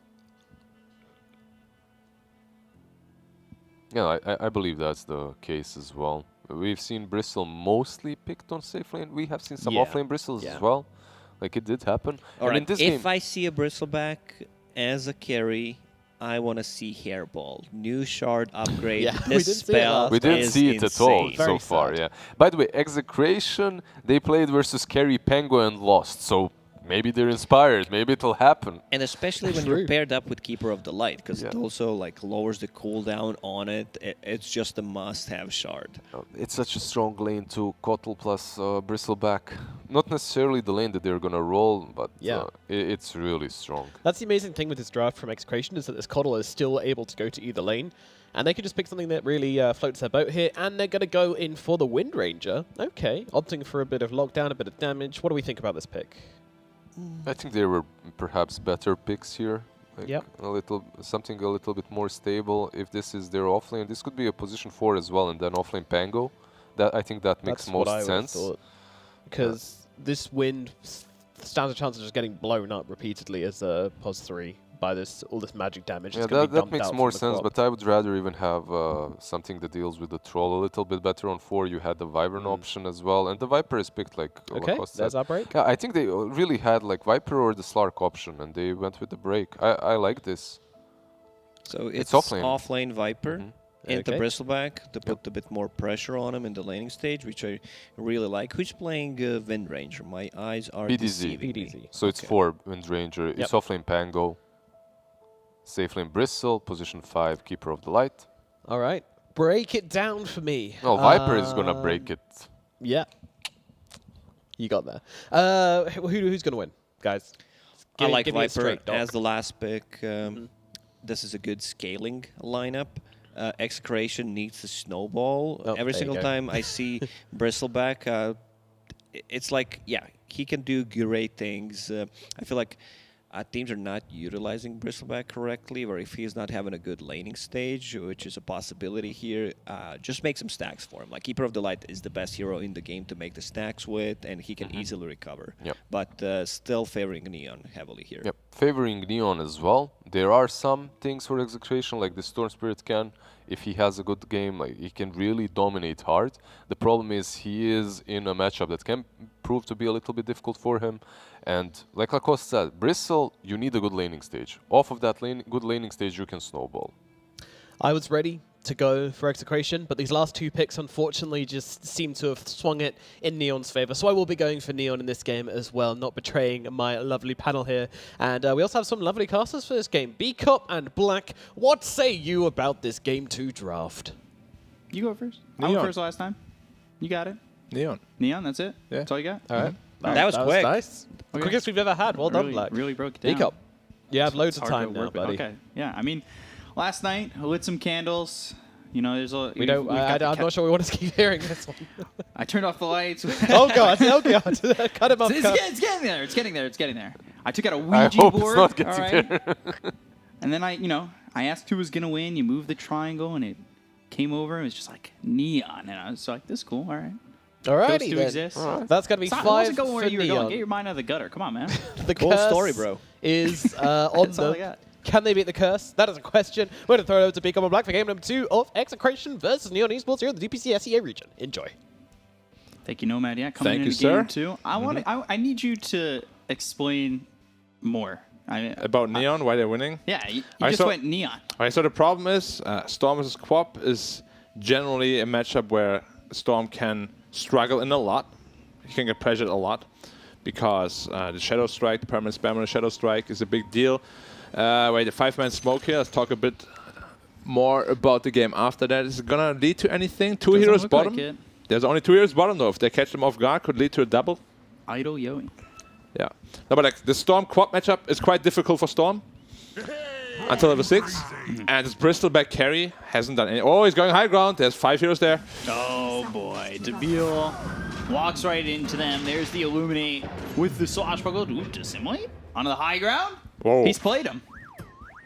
Yeah, I believe that's the case as well. We've seen Bristle mostly picked on safe lane. We have seen some Yeah. offlane Bristles Yeah. as well. Like, it did happen. All And right, in this if game, I see a Bristleback as a carry, I want to see Hairball. New shard upgrade. Yeah, we This didn't see it spell last we didn't is see it at all insane. so Very far, sad. yeah. By the way, Execration, they played versus Carry Pango and lost. So maybe they're inspired. Maybe it'll happen. And especially when True. you're paired up with Keeper of the Light, because it Yeah. also like lowers the cooldown on it. It's just a must-have shard. It's such a strong lane too. Kotl plus Bristleback. Not necessarily the lane that they're going to roll, but Yeah. it's really strong. That's the amazing thing with this draft from Execration is that this Coddle is still able to go to either lane. And they could just pick something that really floats their boat here. And they're going to go in for the Wind Ranger. Okay, opting for a bit of lockdown, a bit of damage. What do we think about this pick? I think there were perhaps better picks here. Like Yep. something a little bit more stable. If this is their offlane, this could be a position 4 as well, and then offlane Pango. I think that makes That's what I most would have sense. thought. Because this wind stands a chance of just getting blown up repeatedly as a pos 3 by all this magic damage. Yeah, It's gonna be that dumped makes out more from the sense, crop. but I would rather even have something that deals with the troll a little bit better on 4. You had the Wyvern option as well, and the Viper is picked like Okay, Lacoste there's said. our break. Yeah, I think they really had like Viper or the Slark option, and they went with the break. I like this. So it's offlane. offlane Viper and the Okay. Bristleback to put a bit more pressure on him in the laning stage, which I really like. Who's playing Wind Ranger? My eyes are PDZ. deceiving me. PDZ. So it's Okay. 4 Wind Ranger, it's offlane Pango, safe lane Bristle, position 5 Keeper of the Light. All right, break it down for me. No, Viper is gonna break it. Yeah, you got there. Who's gonna win, guys? I like give me a Viper straight dog. as the last pick. This is a good scaling lineup. Execration needs to snowball. Oh, Every there you single go. time I see Bristleback, it's like, yeah, he can do great things. I feel like teams are not utilizing Bristleback correctly, or if he's not having a good laning stage, which is a possibility here, just make some stacks for him. Like Keeper of the Light is the best hero in the game to make the stacks with, and he can easily recover. Yep. But still favoring Neon heavily here. Yep, favoring Neon as well. There are some things for Execration, like the Storm Spirit can, if he has a good game, like he can really dominate hard. The problem is he is in a matchup that can prove to be a little bit difficult for him. And like Lacoste said, Bristle, you need a good laning stage. Off of that good laning stage, you can snowball. I was ready to go for Execration, but these last two picks unfortunately just seem to have swung it in Neon's favor. So I will be going for Neon in this game as well, not betraying my lovely panel here. And we also have some lovely casters for this game. B-Cup and Black, what say you about this Game 2 draft? You go first. I went Neon. first last time. You got it. Neon. Neon, that's it? Yeah. That's all you got? All right. That was quick. nice. The Okay. quickest we've ever had. Well done, really, Black. really broke it down. B-Cup. You have loads It's of hard time to now, work with. buddy. Okay, yeah. I mean, last night I lit some candles. You know, there's a. We don't. I'm not sure we want to keep hearing this one. I turned off the lights. Oh god! Oh god! Cut him off. It's getting there. It's getting there. It's getting there. I took out a I Ouija hope board. it's not getting all right? there. And then I asked who was gonna win. You moved the triangle, and it came over. And it was just like neon, and I was like, "This is cool. All right." Alrighty Those two then. exist. That's gonna be Stop, I 5 wasn't going where for you were Neon. going. Get your mind out of the gutter. Come on, man. The Cool curse story, bro. is on That's all I the. got. Can they beat the curse? That is a question. We're going to throw it over to Big on Black for game number 2 of Execration versus Neon Esports here in the DPC SEA region. Enjoy. Thank you, Nomad. Yeah, coming Thank into you, game sir. 2. I need you to explain more. About Neon, why they're winning? Yeah, you I just saw- went neon. Alright, so the problem is Storm vs. Quap is generally a matchup where Storm can struggle in a lot. He can get pressured a lot because the Shadow Strike, the permanent spam on the Shadow Strike is a big deal. Wait, the 5-man smoke here. Let's talk a bit more about the game after that. Is it gonna lead to anything? Two Doesn't heroes look bottom? like it. There's only 2 heroes bottom though. If they catch them off guard, could lead to a double. Idle Yoey. Yeah. No, but like the Storm Quap matchup is quite difficult for Storm until level 6. And his Bristleback carry hasn't done any. Oh, he's going high ground. There's 5 heroes there. Oh boy, Debil walks right into them. There's the Illuminate with the Swashbuckle. Ooh, dissimulate onto the high ground. Whoa. He's played him.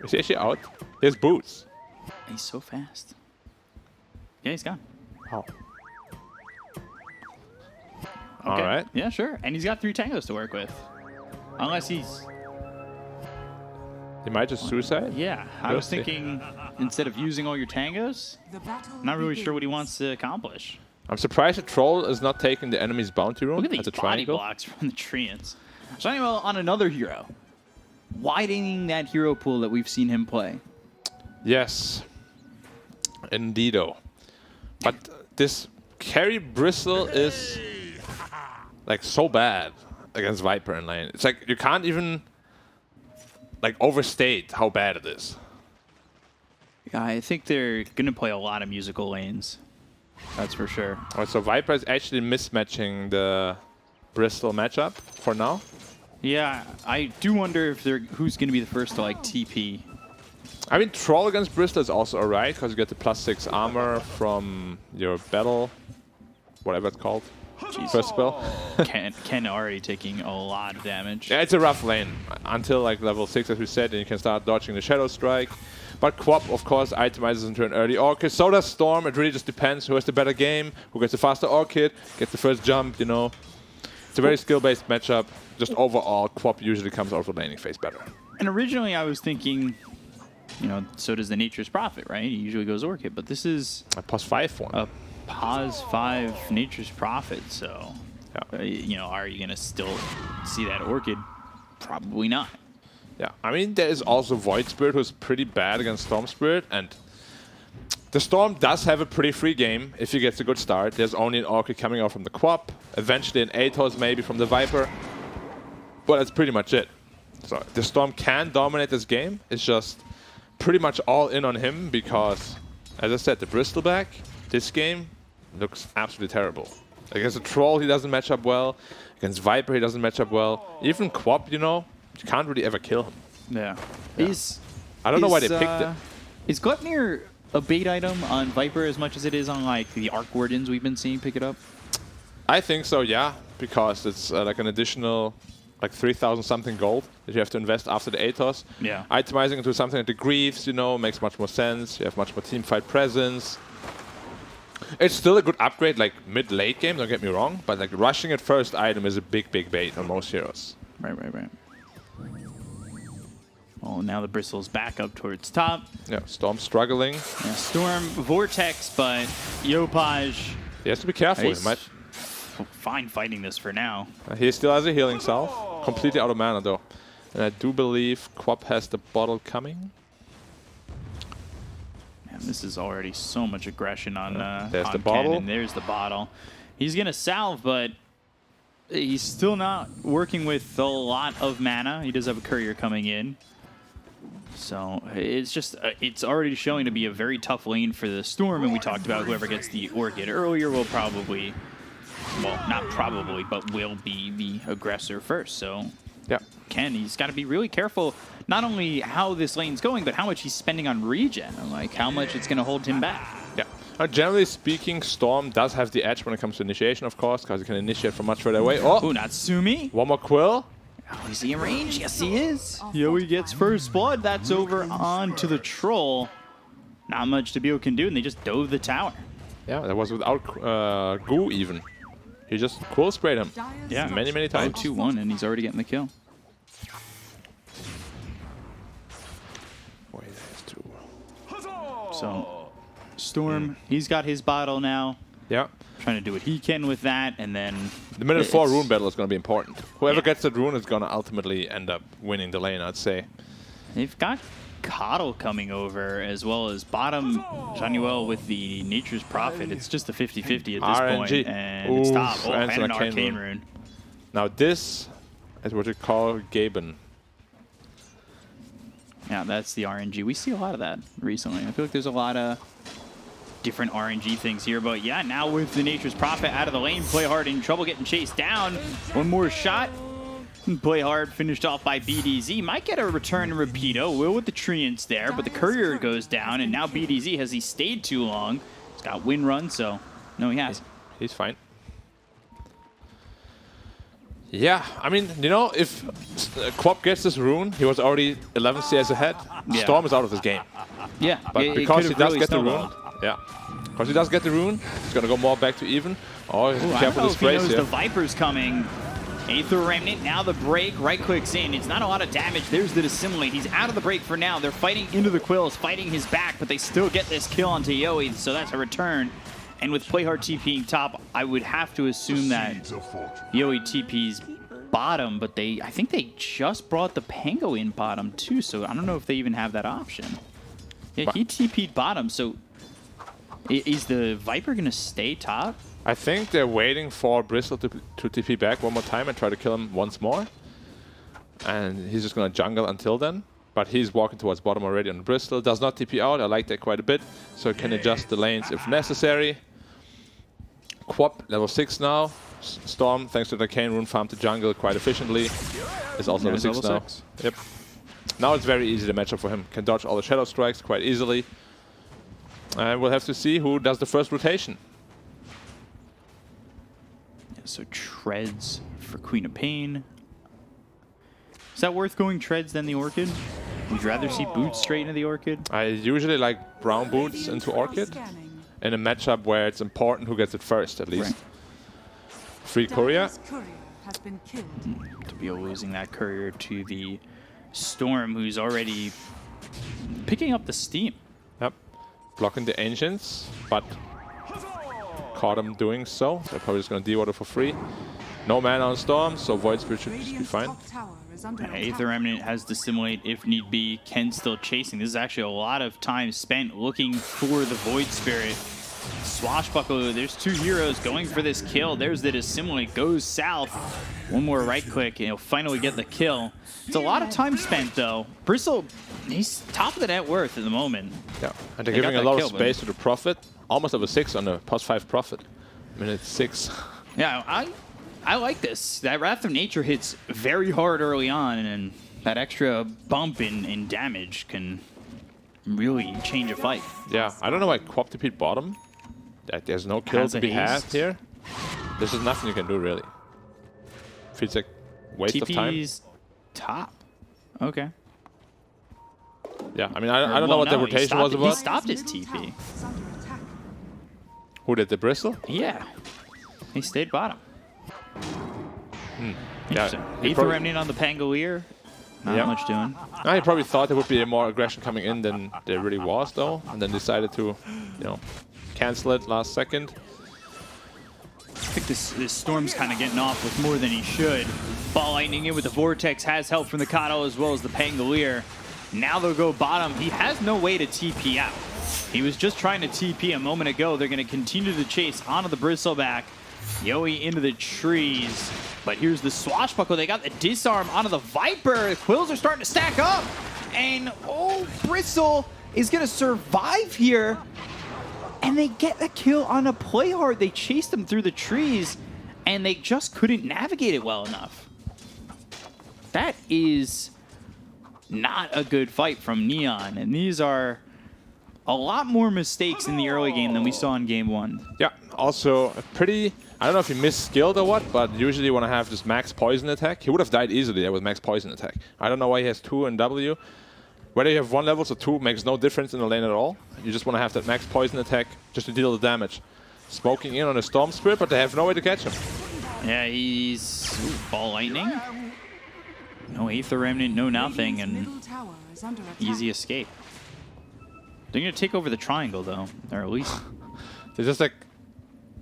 Is he actually out? He has boots. He's so fast. Yeah, he's gone. Wow. Okay. All right. Yeah, sure. And he's got 3 tangos to work with. Unless he's... He might just suicide? Yeah, I We'll was see. thinking instead of using all your tangos, The battle I'm not really sure what he begins. wants to accomplish. I'm surprised the troll is not taking the enemy's bounty room Look at as these a body triangle. blocks from the Treants. Shining well on another hero. Widening that hero pool that we've seen him play. Yes. Indeedo. But this carry Bristle is like so bad against Viper in lane. It's like you can't even like overstate how bad it is. I think they're going to play a lot of musical lanes. That's for sure. Alright, so Viper is actually mismatching the Bristol matchup for now. Yeah, I do wonder if they're who's going to be the first to like TP. I mean, Troll against Bristol is also alright because you get the +6 armor from your battle, whatever it's called. First spell. Ken already taking a lot of damage. Yeah, it's a rough lane until like level 6, as we said, and you can start dodging the Shadow Strike. But Quap, of course, itemizes into an early Orchid. So does Storm. It really just depends who has the better game, who gets the faster Orchid, gets the first jump, you know. It's a very skill-based matchup. Just overall, Quap usually comes out of the laning phase better. And originally I was thinking, you know, so does the Nature's Prophet, right? He usually goes Orchid, but this is A +5 one. a pos 5 Nature's Prophet, so Yeah. you know, are you gonna still see that Orchid? Probably not. Yeah, I mean, there is also Void Spirit, who's pretty bad against Storm Spirit, and the Storm does have a pretty free game if he gets a good start. There's only an Orchid coming out from the Quap, eventually an Atos maybe from the Viper, but that's pretty much it. So the Storm can dominate this game. It's just pretty much all in on him because, as I said, the Bristleback, this game, looks absolutely terrible. Against a Troll, he doesn't match up well. Against Viper, he doesn't match up well. Even Quap, you know, you can't really ever kill him. Yeah. I don't know why they picked it. Is Gluttony a bait item on Viper as much as it is on like the Arc Wardens we've been seeing pick it up? I think so, yeah, because it's like an additional like 3,000 something gold that you have to invest after the Atos. Yeah. Itemizing into something like the Greaves, you know, makes much more sense. You have much more teamfight presence. It's still a good upgrade, like mid-late game, don't get me wrong, but like rushing at first item is a big, big bait on most heroes. Right. Well, now the Bristle's back up towards top. Yeah, Storm struggling. Yeah, Storm, Vortex, but Yopaj, He has to be careful. He he's might. fine fighting this for now. He still has a healing salve. Completely out of mana though. And I do believe Quap has the bottle coming. Man, this is already so much aggression on There's on the bottle. Ken, and there's the bottle. He's going to salve, but he's still not working with a lot of mana. He does have a courier coming in. So it's just, it's already showing to be a very tough lane for the Storm, and we talked about whoever gets the Orchid earlier will probably, well, not probably, but will be the aggressor first. So Yeah. Ken, he's got to be really careful, not only how this lane's going, but how much he's spending on regen, and like how much it's going to hold him back. Yeah. Generally speaking, Storm does have the edge when it comes to initiation, of course, because he can initiate from much further away. Oh, Natsumi. one more Quill. Oh, is he in range? Yes, he is. Yoi gets first blood. That's over onto the Troll. Not much Tabio can do, and they just dove the tower. Yeah, that was without Goo even. He just Quill sprayed him. Yeah, many times. 2-1, and he's already getting the kill. So, Storm, he's got his bottle now. Yeah. Trying to do what he can with that, and then... The minute 4 rune battle is going to be important. Whoever gets that rune is going to ultimately end up winning the lane, I'd say. They've got Coddle coming over, as well as bottom Januel with the Nature's Prophet. It's just a 50-50 at this RNG. point, and it's top. Oh, and an Arcane Arcane Rune. Rune. Now this is what you call Gaben. Yeah, that's the RNG. We see a lot of that recently. I feel like there's a lot of different RNG things here, but yeah, now with the Nature's Prophet out of the lane, Play Hard in trouble getting chased down. One more shot. Play Hard finished off by BDZ. Might get a return Rapido. Will with the Treants there, but the Courier goes down, and now BDZ, has he stayed too long? He's got win run, so no, he has. He's fine. Yeah, I mean, you know, if Quap gets this rune, he was already 11 CS ahead. Yeah. Storm is out of this game. Yeah, But because he does get the rune, because he does get the rune, he's gonna go more back to even. Oh, I don't careful know with if he sprays knows here. the Viper's coming. Aether Remnant, now the break, right clicks in. It's not a lot of damage. There's the Dissimilate. He's out of the break for now. They're fighting into the Quills, fighting his back, but they still get this kill onto Yoi, so that's a return. And with Playhard TPing top, I would have to assume that Yoi TP's bottom, but I think they just brought the Pango in bottom too, so I don't know if they even have that option. Yeah, he TP'd bottom, so is the Viper going to stay top? I think they're waiting for Bristle to TP back one more time and try to kill him once more. And he's just going to jungle until then. But he's walking towards bottom already on Bristle. Does not TP out. I like that quite a bit. So he can adjust the lanes if necessary. Quap, level 6 now. Storm, thanks to the Arcane Rune, farmed the jungle quite efficiently. Is also level 6 now. Yep. Now it's very easy to match up for him. Can dodge all the Shadow Strikes quite easily. And we'll have to see who does the first rotation. So Treads for Queen of Pain. Is that worth going Treads than the Orchid? Would you rather see Boots straight into the Orchid? I usually like brown Boots into Orchid in a matchup where it's important who gets it first, at least. Free Courier. Has been killed. To be losing that Courier to the Storm, who's already picking up the steam. Yep. Blocking the Ancients, but caught him doing so. They're probably just going to dewater for free. No mana on Storm, so Void Spirit should just be fine. Aether Remnant has Dissimilate if need be. Ken's still chasing. This is actually a lot of time spent looking for the Void Spirit. Swashbuckle, there's 2 heroes going for this kill. There's the Dissimilate, goes south. One more right click and he'll finally get the kill. It's a lot of time spent though. Bristle, he's top of the net worth at the moment. Yeah, and they're giving a lot of space to the Prophet. Almost over 6 on the +5 Prophet. Minute 6. Yeah, I like this. That Wrath of Nature hits very hard early on, and that extra bump in damage can really change a fight. Yeah, I don't know why Quap TP'd bottom. There's no kill to be had here. There's just nothing you can do, really. Feels like waste of time. TP's top. Okay. Yeah, I mean, I don't know what the rotation was about. He stopped his TP. Who did the Bristle? Yeah. He stayed bottom. Yeah, Aether Remnant on the Pangolier. Not much doing. He probably thought there would be more aggression coming in than there really was, though, and then decided to, you know, cancel it last second. I think this Storm's kind of getting off with more than he should. Ball Lightning in with the Vortex has help from the Kato as well as the Pangolier. Now they'll go bottom. He has no way to TP out. He was just trying to TP a moment ago. They're going to continue to chase onto the Bristleback. Yoi into the trees. But here's the Swashbuckle. They got the disarm onto the Viper. The Quills are starting to stack up. And, oh, Bristle is going to survive here. And they get the kill on a Play Hard. They chased them through the trees, and they just couldn't navigate it well enough. that is not a good fight from Neon. And these are a lot more mistakes in the early game than we saw in game 1. Yeah, also a pretty, I don't know if he misskilled or what, but usually you want to have this max poison attack. He would have died easily there with max poison attack. I don't know why he has 2 in W. Whether you have 1 level or 2 makes no difference in the lane at all. You just want to have that max poison attack just to deal the damage. Smoking in on a Storm Spirit, but they have no way to catch him. Yeah, he's Ball Lightning. No Aether Remnant, no nothing, and Middle tower is under attack. easy escape. They're going to take over the triangle, though, or at least... They're just like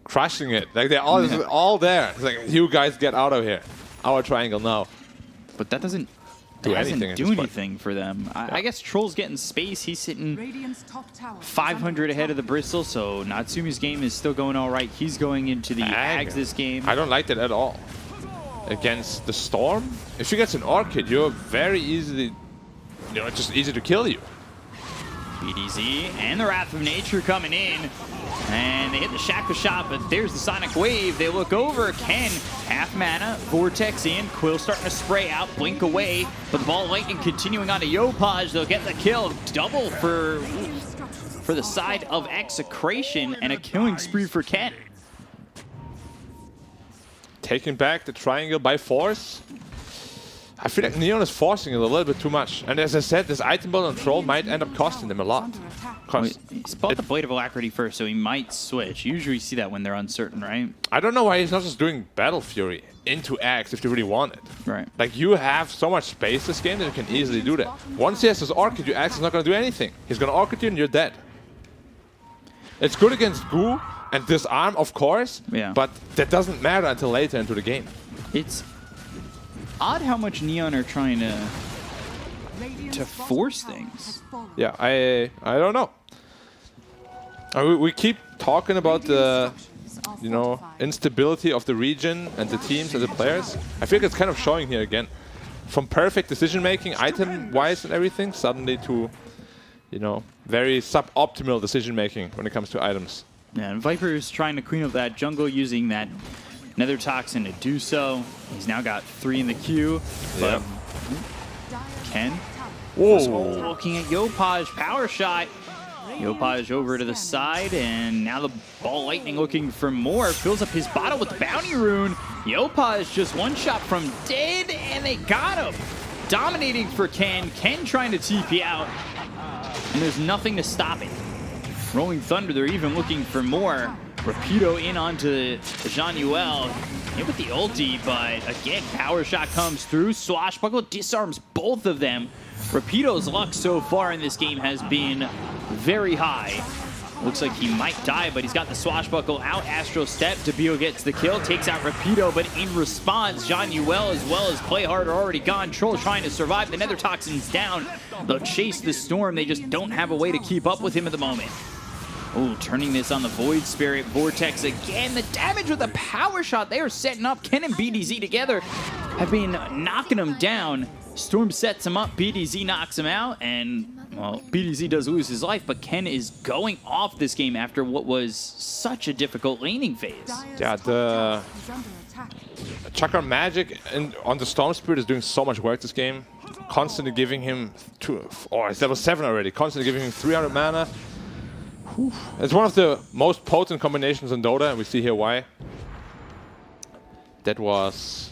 crushing it. Like they're all there. It's like, you guys get out of here. Our triangle now. But that doesn't Do anything at this point. anything for them. I guess Troll's getting space. He's sitting Radiant's top tower is 500 under ahead of the attack. Bristol, so Natsumi's game is still going all right. He's going into the Ags this game. I don't like that at all. Against the Storm, if she gets an Orchid, you're very easily, it's just easy to kill you. BDZ and the Wrath of Nature coming in. And they hit the Shackle Shot, but there's the Sonic Wave. They look over. Ken, half mana, Vortex in. Quill starting to spray out, blink away. But the Ball Lightning continuing on to Yopaj. They'll get the kill. Double for the side of Execration and a killing spree for Ken. Taking back the triangle by force. I feel like Neon is forcing it a little bit too much. And as I said, this item build on Troll might end up costing them a lot. Under attack. 'Cause He's bought the Blade of Alacrity first, so he might switch. Usually you see that when they're uncertain, right? I don't know why he's not just doing Battle Fury into Axe if they really want it. Right. Like, you have so much space this game that you can easily do that. Once he has his Orchid, your Axe is not going to do anything. He's going to Orchid you and you're dead. It's good against Goo and Disarm, of course, Yeah. but that doesn't matter until later into the game. It's odd how much Neon are trying to Radiant's to bottom force tower things. has fallen. Yeah, I don't know. We keep talking about the, instability of the region and the teams and the players. I think it's kind of showing here again. From perfect decision-making, item-wise and everything, suddenly to, very suboptimal decision-making when it comes to items. Yeah, and Viper's trying to clean up that jungle using that Nether Toxin to do so. He's now got 3 in the queue. But Ken Whoa! looking at Yopaj, power shot. Yopaj over to the side, and now the Ball Lightning looking for more. Fills up his bottle with the Bounty Rune. Yopaj just one shot from dead, and they got him. Dominating for Ken. Ken trying to TP out, and there's nothing to stop it. Rolling Thunder, they're even looking for more. Rapido in onto Jean-Yuel. Hit with the ulti, but again, power shot comes through. Swashbuckle disarms both of them. Rapido's luck so far in this game has been very high. Looks like he might die, but he's got the Swashbuckle out. Astral Step, Debio gets the kill, takes out Rapido, but in response, Jean-Yuel as well as Playhard are already gone. Troll trying to survive. The Nether Toxin's down. They'll chase the Storm. They just don't have a way to keep up with him at the moment. Oh, turning this on the Void Spirit. Vortex again. The damage with a power shot. They are setting up. Ken and BDZ together have been knocking him down. Storm sets him up. BDZ knocks him out. And, well, BDZ does lose his life, but Ken is going off this game after what was such a difficult laning phase. Dire's Yeah, top the tower is under attack. Chakra Magic on the Storm Spirit is doing so much work this game. Constantly giving him it's level 7 already. Constantly giving him 300 mana. It's one of the most potent combinations in Dota, and we see here why. That was...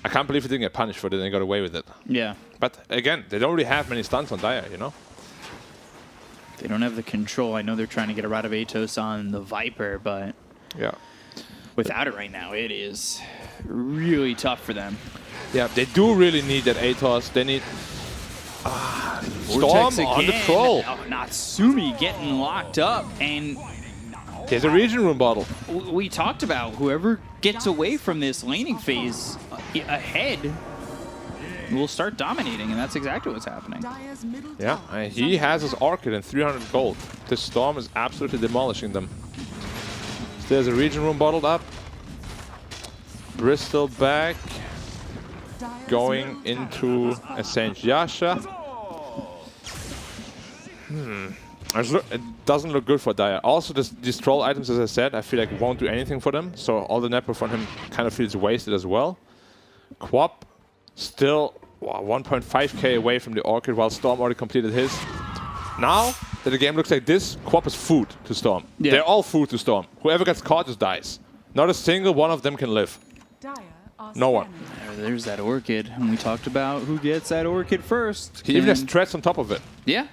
I can't believe he didn't get punished for it and they got away with it. Yeah. But again, they don't really have many stuns on Dire, They don't have the control. I know they're trying to get a Rod of Atos on the Viper, but Yeah. without it right now, it is really tough for them. Yeah, they do really need that Atos. They need... Storm Vortex on the again. Troll. Oh, Natsumi getting locked up, and There's a region room bottle. we talked about whoever gets away from this laning phase ahead will start dominating, and that's exactly what's happening. Dire's middle Yeah, tower and is he under has his Orchid and 300 gold. This Storm is absolutely demolishing them. So there's a region room bottled up. Bristol back, Dire's going middle into tower a Saint Yasha. It doesn't look good for Dire. Also, these troll items, as I said, I feel like won't do anything for them. So all the network from him kind of feels wasted as well. Quap Still 1.5k away from the Orchid while Storm already completed his. Now that the game looks like this, Quap is food to Storm. Yeah. They're all food to Storm. Whoever gets caught just dies. Not a single one of them can live. Dire are No one. scanning. There's that Orchid, and we talked about who gets that Orchid first. He even has And- threats on top of it. Yeah.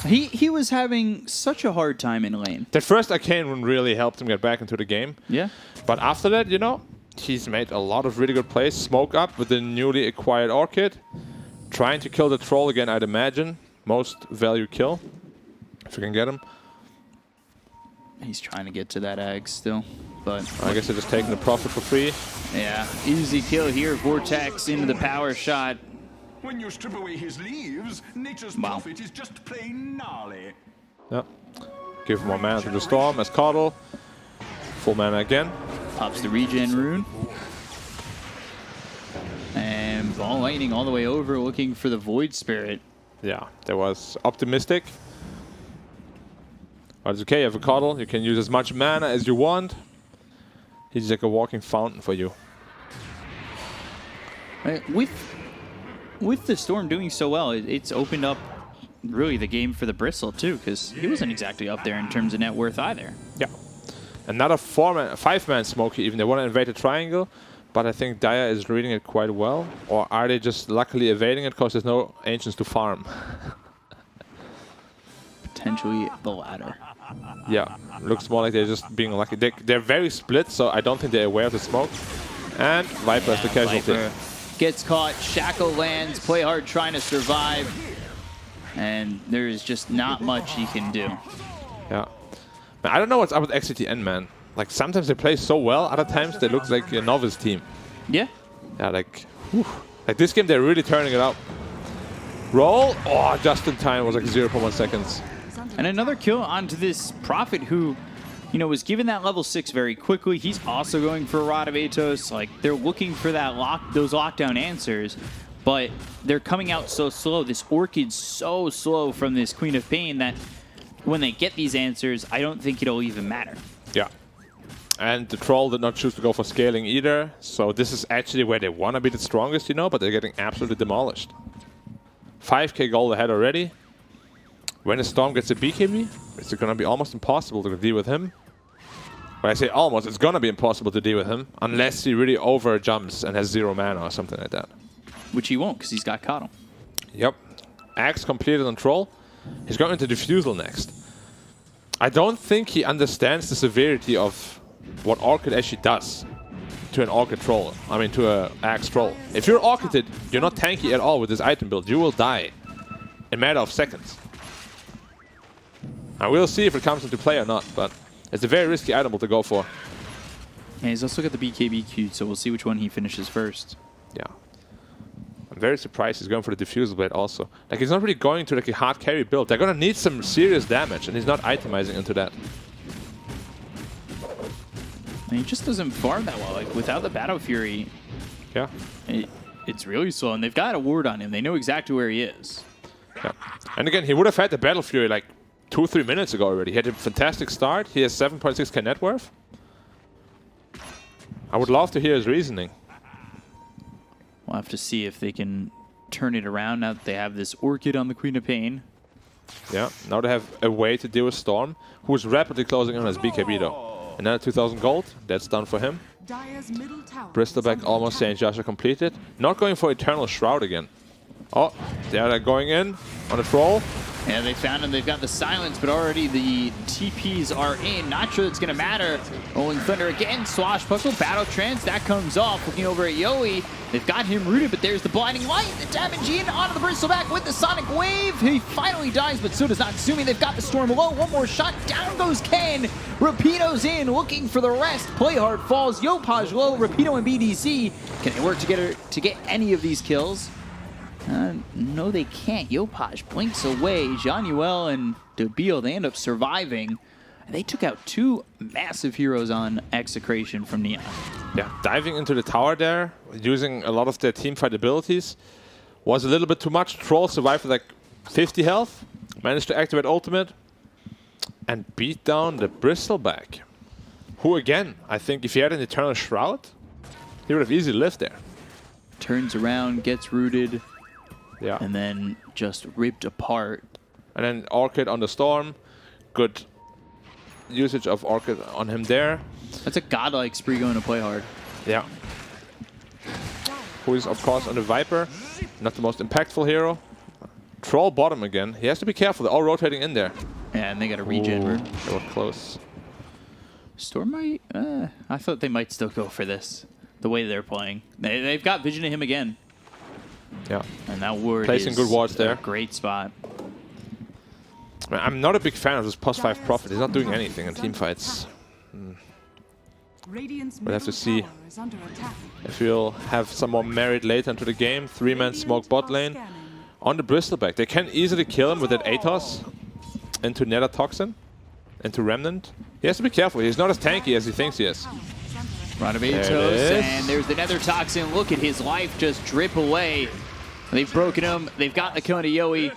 He was having such a hard time in lane. That first Arcane rune really helped him get back into the game. Yeah. But after that, you know, he's made a lot of really good plays. Smoke up with the newly acquired Orchid. Trying to kill the Troll again, I'd imagine. Most value kill, if you can get him. He's trying to get to that Ag still, but I guess they're just taking the profit for free. yeah, easy kill here. Vortex into the power shot. When you strip away his leaves, nature's Wow. profit is just plain gnarly. Yeah. Give more mana to the Storm as Coddle. Full mana again. Pops the regen rune. And ball lightning all the way over, looking for the Void Spirit. Yeah, that was optimistic. But it's okay, you have a Coddle. You can use as much mana as you want. He's like a walking fountain for you. With the Storm doing so well, it's opened up really the game for the Bristle too, because he wasn't exactly up there in terms of net worth either. Yeah. Another 5-man Smoky even. They want to invade the triangle, but I think Dire is reading it quite well. Or are they just luckily evading it because there's no Ancients to farm? Potentially the latter. Yeah, looks more like they're just being lucky. They're very split, so I don't think they're aware of the smoke. And Viper is the casualty. Viper gets caught, Shackle lands, play hard trying to survive. And there is just not much he can do. Yeah. Man, I don't know what's up with XCTN, man. Like, sometimes they play so well, other times they look like a novice team. Yeah. Yeah, like, whew. Like this game, they're really turning it up. Roll. Oh, just in time. It was like 0.1 seconds. And another kill onto this Prophet who, you know, was given that level 6 very quickly. He's also going for a Rod of Atos. Like, they're looking for that those lockdown answers, but they're coming out so slow. This Orchid's so slow from this Queen of Pain that when they get these answers, I don't think it'll even matter. Yeah. And the Troll did not choose to go for scaling either, so this is actually where they want to be the strongest, you know, but they're getting absolutely demolished. 5k gold ahead already. When the Storm gets a BKB, it's going to be almost impossible to deal with him. When I say almost, it's going to be impossible to deal with him, unless he really over jumps and has 0 mana or something like that. Which he won't, because he's got Coddle. Yep. Axe completed on Troll. He's going into Diffusal next. I don't think he understands the severity of what Orchid actually does to an Orchid Troll. I mean, to an Axe Troll. If you're Orchided, you're not tanky at all with this item build. You will die in a matter of seconds. And we'll see if it comes into play or not, but it's a very risky item to go for. And he's also got the BKB queued, so we'll see which one he finishes first. Yeah. I'm very surprised he's going for the Diffusal Blade also. Like, he's not really going to like a hard carry build. They're going to need some serious damage, and he's not itemizing into that. And he just doesn't farm that well. Like, without the Battle Fury, Yeah. it's really slow. And they've got a ward on him. They know exactly where he is. Yeah. And again, he would have had the Battle Fury like 2-3 minutes ago already. He had a fantastic start. He has 7.6k net worth. I would love to hear his reasoning. We'll have to see if they can turn it around now that they have this Orchid on the Queen of Pain. Yeah, now they have a way to deal with Storm, who is rapidly closing in on his BKB though. Another 2,000 gold, that's done for him. Dire's middle tower Bristleback is under almost saying attack. Joshua completed. Not going for Eternal Shroud again. Oh, they're going in on the Troll. Yeah, they found him. They've got the silence, but already the TPs are in. Not sure it's going to matter. Rolling Thunder again. Swashbuckle. Battle Trance. That comes off. Looking over at Yoey. They've got him rooted, but there's the Blinding Light. The damage in onto the Bristleback with the Sonic Wave. He finally dies, but so does Natsumi. They've got the Storm low. One more shot. Down goes Ken. Rapido's in, looking for the rest. Play hard falls. Yopaj low. Rapido and BDC. Can they work together to get any of these kills? No, they can't. Yopaj blinks away. Januel and Debil, they end up surviving. They took out 2 massive heroes on Execration from Neon. Yeah, diving into the tower there, using a lot of their teamfight abilities, was a little bit too much. Troll survived with like 50 health, managed to activate ultimate, and beat down the Bristleback. Who again, I think if he had an Eternal Shroud, he would have easily lived there. turns around, gets rooted, Yeah. and then just ripped apart. And then Orchid on the Storm. Good usage of Orchid on him there. That's a godlike spree going to play hard. Yeah. Who is, of course, on the Viper. Not the most impactful hero. Troll bottom again. He has to be careful. They're all rotating in there. Yeah, and they got a regen. Ooh, they were close. Storm might... I thought they might still go for this. The way they're playing. They've got vision of him again. Yeah. And that ward Placing is good wards there. a great spot. I'm not a big fan of this +5 Prophet. He's not doing anything in team fights. We'll have to see if we'll have some more merit later into the game. 3-man smoke bot lane. On the Bristleback, they can easily kill him with that Atos into Nether Toxin, into Remnant. He has to be careful. He's not as tanky as he thinks he is. Ranavitos, and there's the Nether Toxin. Look at his life just drip away. They've broken him. They've gotten the kill on Yoi.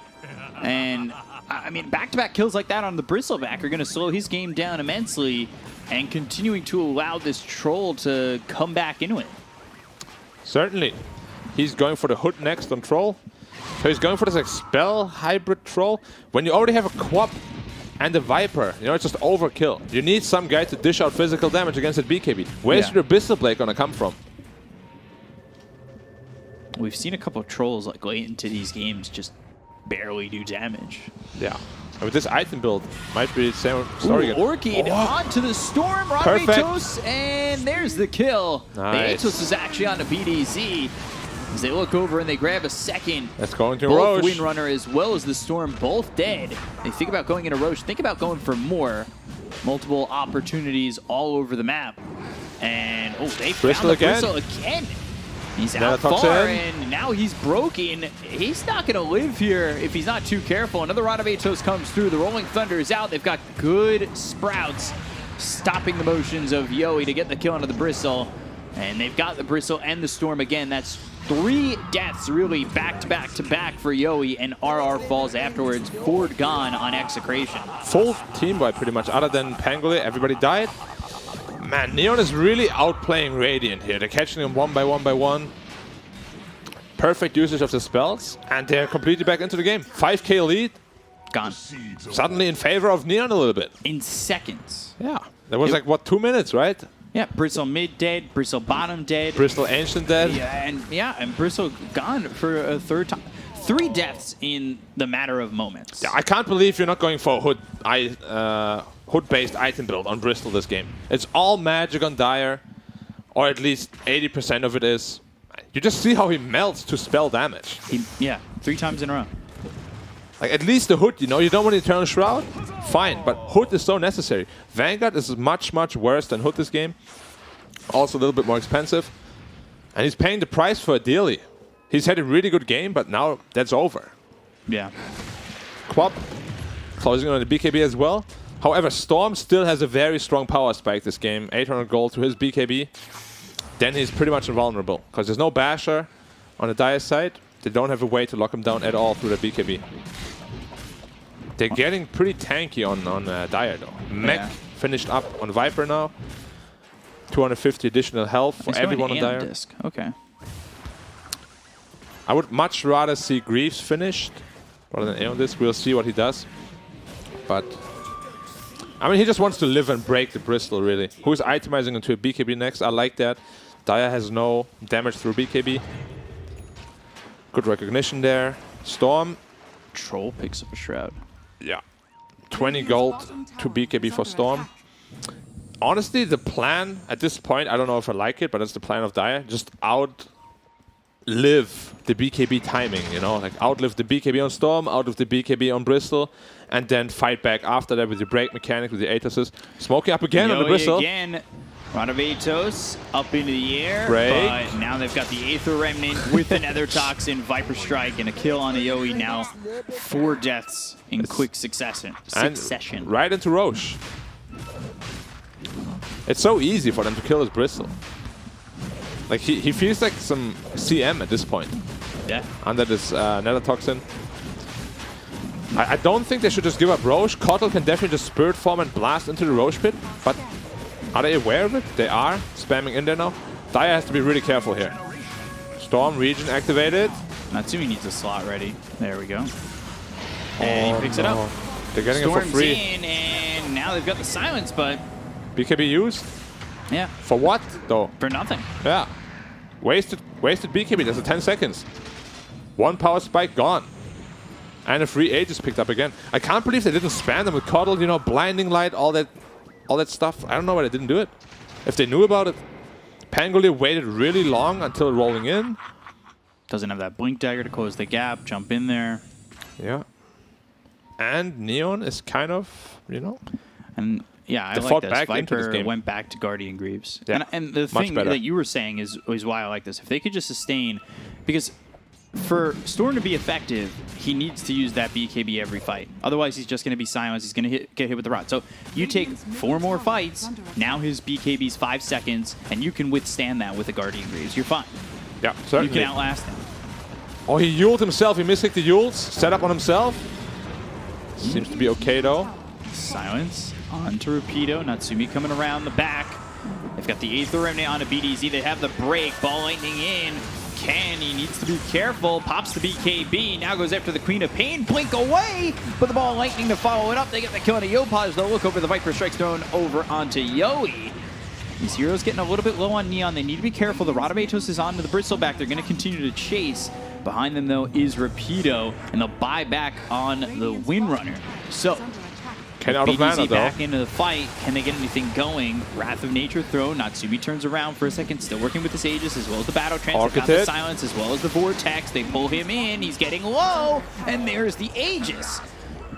And, I mean, back-to-back kills like that on the Bristleback are going to slow his game down immensely and continuing to allow this troll to come back into it. Certainly. He's going for the Hood next on Troll. So he's going for this like spell hybrid Troll. When you already have a Quap and a Viper, you know, it's just overkill. You need some guy to dish out physical damage against that BKB. Where's your Bristleblade gonna come from? We've seen a couple of trolls like late into these games just barely do damage. Yeah. And with this item build, might be the same story again. Orchid onto the Storm, Ranavitos, and there's the kill. Nice. The Atos is actually on the BDZ. As they look over and they grab a second. That's going to Both Roche. Windrunner as well as the Storm, both dead. They think about going into Roche. Think about going for more. Multiple opportunities all over the map. And, oh, they found the Bristle again. He's out far, and now he's broken. He's not going to live here if he's not too careful. Another Ranavitos comes through. The Rolling Thunder is out. They've got good sprouts stopping the motions of Yoi to get the kill onto the Bristle. And they've got the Bristle and the Storm again. That's 3 deaths really back-to-back for Yoi, and RR falls afterwards. Ford gone on Execration. Full team wipe pretty much, other than Pangolin. Everybody died. Man, Neon is really outplaying Radiant here. They're catching them one by one. Perfect usage of the spells, and they're completely back into the game. 5k lead. Gone. Suddenly in favor of Neon a little bit. In seconds. Yeah. That was like, what, 2 minutes, right? Yeah, Bristle mid dead, Bristle bottom dead. Bristle Ancient dead. Yeah, and Bristle gone for a third time. 3 deaths in the matter of moments. Yeah, I can't believe you're not going for Hood-based item build on Bristle this game. It's all magic on Dire, or at least 80% of it is. You just see how he melts to spell damage. Yeah, 3 times in a row. Like, at least the Hood, you know, you don't want Eternal Shroud? Fine, but Hood is so necessary. Vanguard is much, much worse than Hood this game. Also a little bit more expensive. And he's paying the price for it dearly. He's had a really good game, but now that's over. Yeah. Quap closing on the BKB as well. However, Storm still has a very strong power spike this game. 800 gold to his BKB. Then he's pretty much invulnerable, because there's no Basher on the Dire side. They don't have a way to lock him down at all through the BKB. They're getting pretty tanky on Dire though. Mech finished up on Viper now. 250 additional health for everyone on Dire. Disc. Okay. I would much rather see Greaves finished rather than Aeon Disc. We'll see what he does. But I mean, he just wants to live and break the Bristle, really. Who's itemizing into a BKB next? I like that. Dire has no damage through BKB. Good recognition there. Storm. Troll picks up a Shroud. Yeah. 20 gold to BKB for Storm. Honestly, the plan at this point, I don't know if I like it, but that's the plan of Dire. Just outlive the BKB timing, you know? Like, outlive the BKB on Storm, outlive the BKB on Bristle, and then fight back after that with the break mechanic, with the Atoses. Smoking up again on the Bristle. Again. Ranavitos up into the air, break. But now they've got the Aether Remnant with another Toxin, Viper Strike, and a kill on Yoi now. 4 deaths in quick succession. Right into Roche. It's so easy for them to kill his Bristle. Like, he feels like some CM at this point. Yeah. Under this Nether Toxin. I don't think they should just give up Roche. Kotl can definitely just Spirit Form and blast into the Roche pit, but are they aware of it? They are spamming in there now. Dire has to be really careful here. Storm region activated. Natsumi needs a slot ready. There we go. And he picks it up. They're getting Storm's it for free. in, and now they've got the silence, but BKB used? yeah, For what, though? for nothing. Yeah. Wasted BKB. That's a 10 seconds. One power spike gone. And a free Aegis picked up again. I can't believe they didn't spam them with Cuddle, you know, blinding light, all that stuff. I don't know why they didn't do it. If they knew about it. Pangolier waited really long until rolling in. Doesn't have that blink dagger to close the gap, jump in there. Yeah. And Neon is kind of, you know. And yeah, I They like fought this. back into this Viper game. went back to Guardian Greaves. Yeah, And the much thing better. that you were saying is why I like this. If they could just sustain, because for Storm to be effective, he needs to use that BKB every fight. Otherwise, he's just going to be silenced. He's going to get hit with the rod. So you take 4 more fights, now his BKB's 5 seconds, and you can withstand that with a Guardian Greaves. You're fine. Yeah, You certainly. can outlast him. Oh, he uled himself. He misclicked the ults. Set up on himself. Seems to be okay, though. Silence onto Rapido. Natsumi coming around the back. They've got the Aether Remnant onto BDZ. They have the break. Ball lightning in. He needs to be careful. Pops the BKB. Now goes after the Queen of Pain. Blink away. But the ball lightning to follow it up. They get the kill on a Yopaj. They'll look over the Viper Strike Stone over onto Yowie. These heroes getting a little bit low on Neon. They need to be careful. The Rod of Atos is onto the Bristleback. They're going to continue to chase. Behind them, though, is Rapido, and they'll buy back on the Windrunner. So, Can out of mana, BDZ though. back into the fight. Can they get anything going? Wrath of Nature throw. Natsumi turns around for a second, still working with this Aegis, as well as the Battle Trance. They've got the Architect. Silence, as well as the Vortex. They pull him in. He's getting low, and there's the Aegis.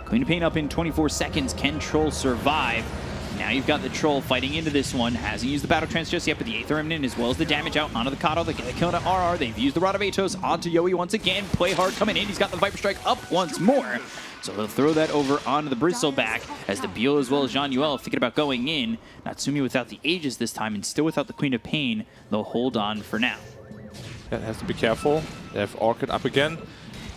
Queen of Pain up in 24 seconds. Can Troll survive? Now you've got the Troll fighting into this one. Hasn't used the Battle Trance just yet, but the Aether Remnant as well as the damage out onto the Kato. They get a kill to RR. They've used the Rod of Atos onto Yowie once again. Play hard coming in. He's got the Viper Strike up once more. So they'll throw that over onto the Bristleback as the Beal as well as Jean-Yuel thinking about going in. Natsumi without the Aegis this time and still without the Queen of Pain. They'll hold on for now. Yeah, has to be careful. They have Orchid up again.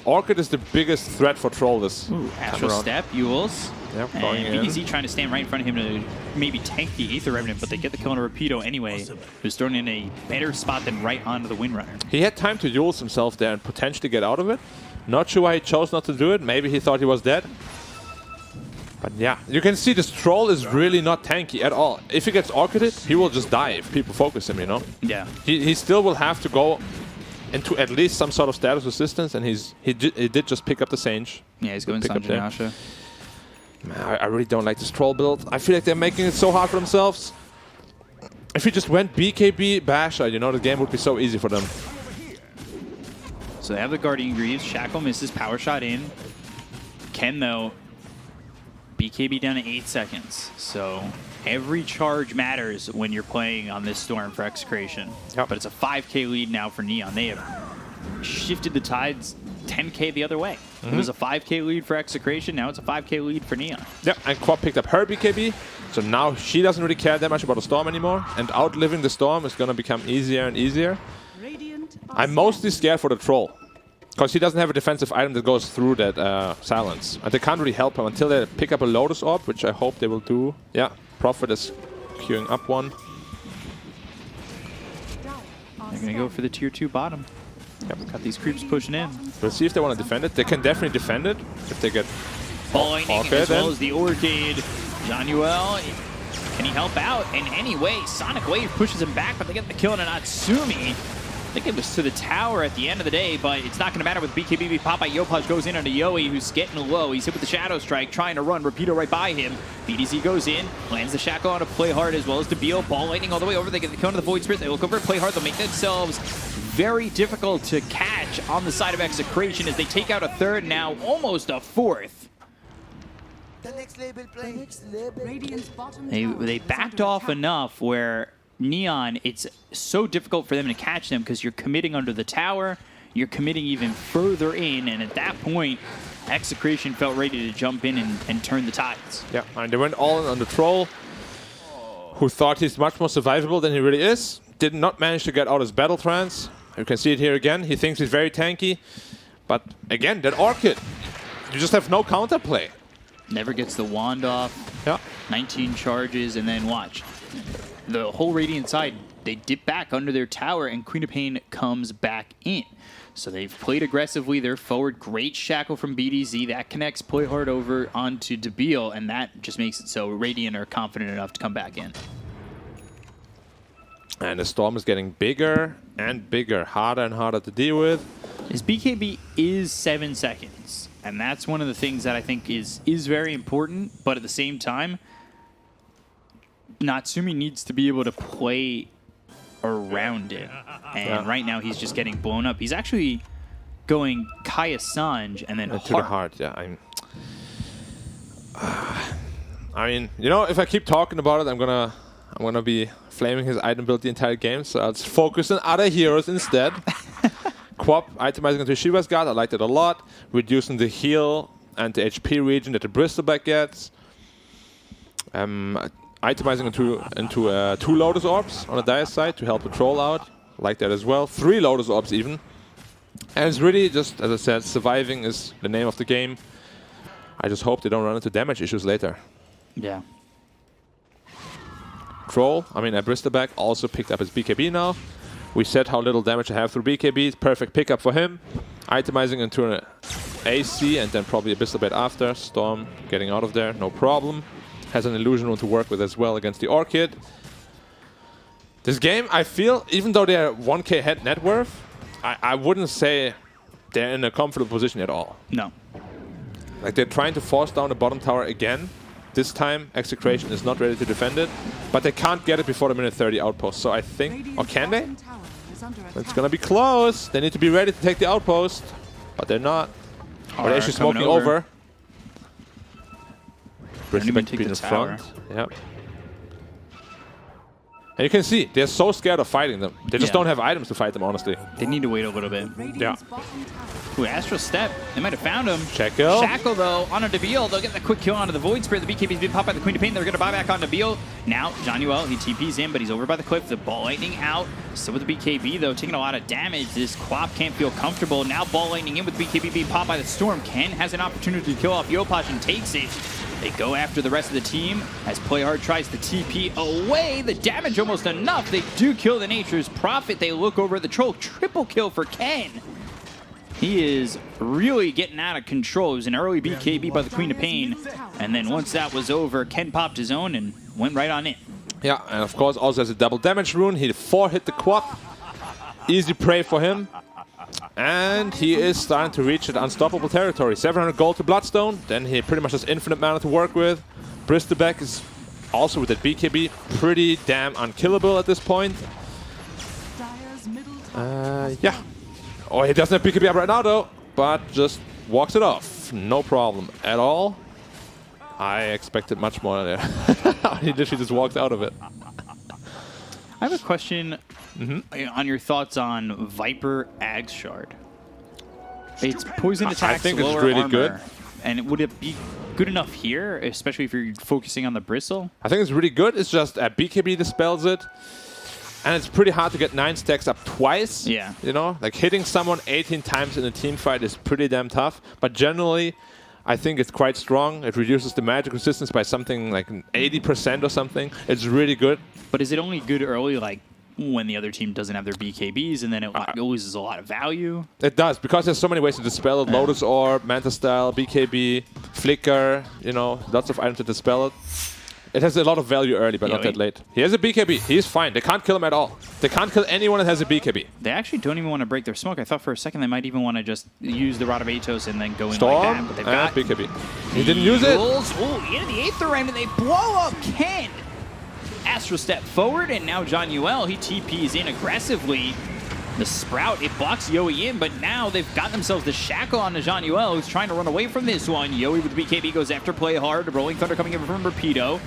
Orchid is the biggest threat for Troll this time Astral around. Step, Yules. Yep, And going in. BDZ trying to stand right in front of him to maybe tank the Aether Remnant, but they get the kill on a Rapido anyway, who's thrown in a better spot than right onto the Windrunner. He had time to use himself there and potentially get out of it. Not sure why he chose not to do it. Maybe he thought he was dead. But yeah, you can see this Troll is really not tanky at all. If he gets Orchided, he will just die if people focus him, you know? Yeah. He still will have to go into at least some sort of status resistance, and he did just pick up the Sage. Yeah, he's going Pick up there. Sanjay Nasha. Man, I really don't like this Troll build. I feel like they're making it so hard for themselves. If he just went BKB Basher, you know, the game would be so easy for them. So they have the Guardian Greaves. Shackle misses, power shot in. Ken, though, BKB down to 8 seconds. So every charge matters when you're playing on this Storm for Execration. Yep. But it's a 5K lead now for Neon. They have shifted the tides 10K the other way. It was a 5K lead for Execration. Now it's a 5K lead for Neon. Yeah, and Quap picked up her BKB, so now she doesn't really care that much about the Storm anymore, and outliving the Storm is going to become easier and easier. Radiant are I'm mostly scared for the Troll, because he doesn't have a defensive item that goes through that silence, and they can't really help him until they pick up a Lotus Orb, which I hope they will do. Yeah, Prophet is queuing up one. They're going to go for the tier 2 bottom. Yep. Got these creeps pushing in. We'll see if they want to defend it. They can definitely defend it if they get... Ball lightning Okay, as well then. as the Orchid. Jean-Yuel, can he help out in any way? Sonic Wave pushes him back, but they get the kill on Natsumi. I think it was to the tower at the end of the day, but it's not going to matter with BKB pop by Yopaj goes in onto Yowie, who's getting low. He's hit with the Shadow Strike, trying to run. Rapido right by him. BDZ goes in, lands the Shackle on a Play Hard as well as Debeel. Ball lightning all the way over. They get the kill into the Void Spirit. They look over at Play Hard. They'll make themselves very difficult to catch on the side of Execration as they take out a third, now almost a fourth. Radiant's bottom They tower is backed under off attack. enough where Neon, it's so difficult for them to catch them because you're committing under the tower, you're committing even further in, and at that point, Execration felt ready to jump in and turn the tides. Yeah, and they went all in on the Troll, who thought he's much more survivable than he really is. Did not manage to get out his Battle Trance. You can see it here again. He thinks he's very tanky. But again, that Orchid, you just have no counterplay. Never gets the wand off, Yeah. 19 charges, and then watch. The whole Radiant side they dip back under their tower, and Queen of Pain comes back in. So they've played aggressively. They're forward. Great shackle from BDZ. That connects Play Hard over onto Debil, and that just makes it so Radiant are confident enough to come back in. And the Storm is getting bigger and bigger, harder and harder to deal with. His BKB is 7 seconds, and that's one of the things that I think is very important, but at the same time, Natsumi needs to be able to play around it. And right now he's just getting blown up. He's actually going Kaya Sanj and then to the heart. Yeah, I mean, you know, if I keep talking about it, I'm gonna be flaming his item build the entire game. So I'll just focus on other heroes instead. Quap itemizing into Shiva's Guard, I liked it a lot. Reducing the heal and the HP region that the Bristleback gets. Itemizing into 2 Lotus Orbs on the Dire side to help the Troll out. Like that as well. 3 Lotus Orbs even. And it's really just, as I said, surviving is the name of the game. I just hope they don't run into damage issues later. Yeah. Troll, I mean, Bristleback also picked up his BKB now. We said how little damage I have through BKB. Perfect pickup for him. Itemizing into an AC and then probably a Bristleback after. Storm getting out of there, no problem. Has an illusion rune to work with as well against the Orchid. This game, I feel, even though they're 1k head net worth, I wouldn't say they're in a comfortable position at all. No. Like, they're trying to force down the bottom tower again. This time, Execration is not ready to defend it, but they can't get it before the minute 30 outpost. So I think, or can they? It's gonna be close. They need to be ready to take the outpost, but they're not. Or they're actually smoking over. Bristleback to be in the front. Yep. And you can see, they're so scared of fighting them. They just don't have items to fight them, honestly. They need to wait a little bit. Yeah. Ooh, Astral Step. They might have found him. Shackle. Shackle, though, on a Debil. They'll get the quick kill onto the Void Spirit. The BKB's been popped by the Queen of Pain. They're going to buy back on Debil. Now, Jonuel, he TP's in, but he's over by the cliff. The Ball Lightning out. Still with the BKB, though, taking a lot of damage. This Quap can't feel comfortable. Now, Ball Lightning in with BKB being popped by the Storm. Ken has an opportunity to kill off Yopaj and takes it. They go after the rest of the team as Playhard tries to TP away. The damage almost enough. They do kill the Nature's Prophet. They look over at the Troll. Triple kill for Ken. He is really getting out of control. It was an early BKB by the Queen of Pain. And then once that was over, Ken popped his own and went right on in. Yeah, and of course also has a double damage rune. He 4-hit the Quap. Easy prey for him. And he is starting to reach the unstoppable territory. 700 gold to Bloodstone. Then he pretty much has infinite mana to work with. Bristleback is also with that BKB pretty damn unkillable at this point. Yeah. Oh, he doesn't have BKB up right now though, but just walks it off. No problem at all. I expected much more there. He literally just walked out of it. I have a question on your thoughts on Viper Ag Shard. It's poison attacks, I think it's lower really armor. good. And would it be good enough here, especially if you're focusing on the Bristle? I think it's really good. It's just BKB dispels it. And it's pretty hard to get 9 stacks up twice. Yeah. You know, like hitting someone 18 times in a team fight is pretty damn tough. But generally, I think it's quite strong. It reduces the magic resistance by something like 80% or something. It's really good. But is it only good early, like when the other team doesn't have their BKBs and then it loses a lot of value? It does, because there's so many ways to dispel it. Lotus Orb, Manta Style, BKB, Flicker, you know, lots of items to dispel it. It has a lot of value early, but not that late. He has a BKB. He's fine. They can't kill him at all. They can't kill anyone that has a BKB. They actually don't even want to break their smoke. I thought for a second they might even want to just use the Rod of Atos and then go in Storm like that. But they've got BKB. He didn't use it. Oh, into the 8th round, and they blow up Ken. Astro step forward, and now Jonuel, he TPs in aggressively. The Sprout, it blocks Yoey in, but now they've got themselves the shackle on Jonuel, who's trying to run away from this one. Yoey with the BKB goes after Play Hard. Rolling Thunder coming in from Rapido.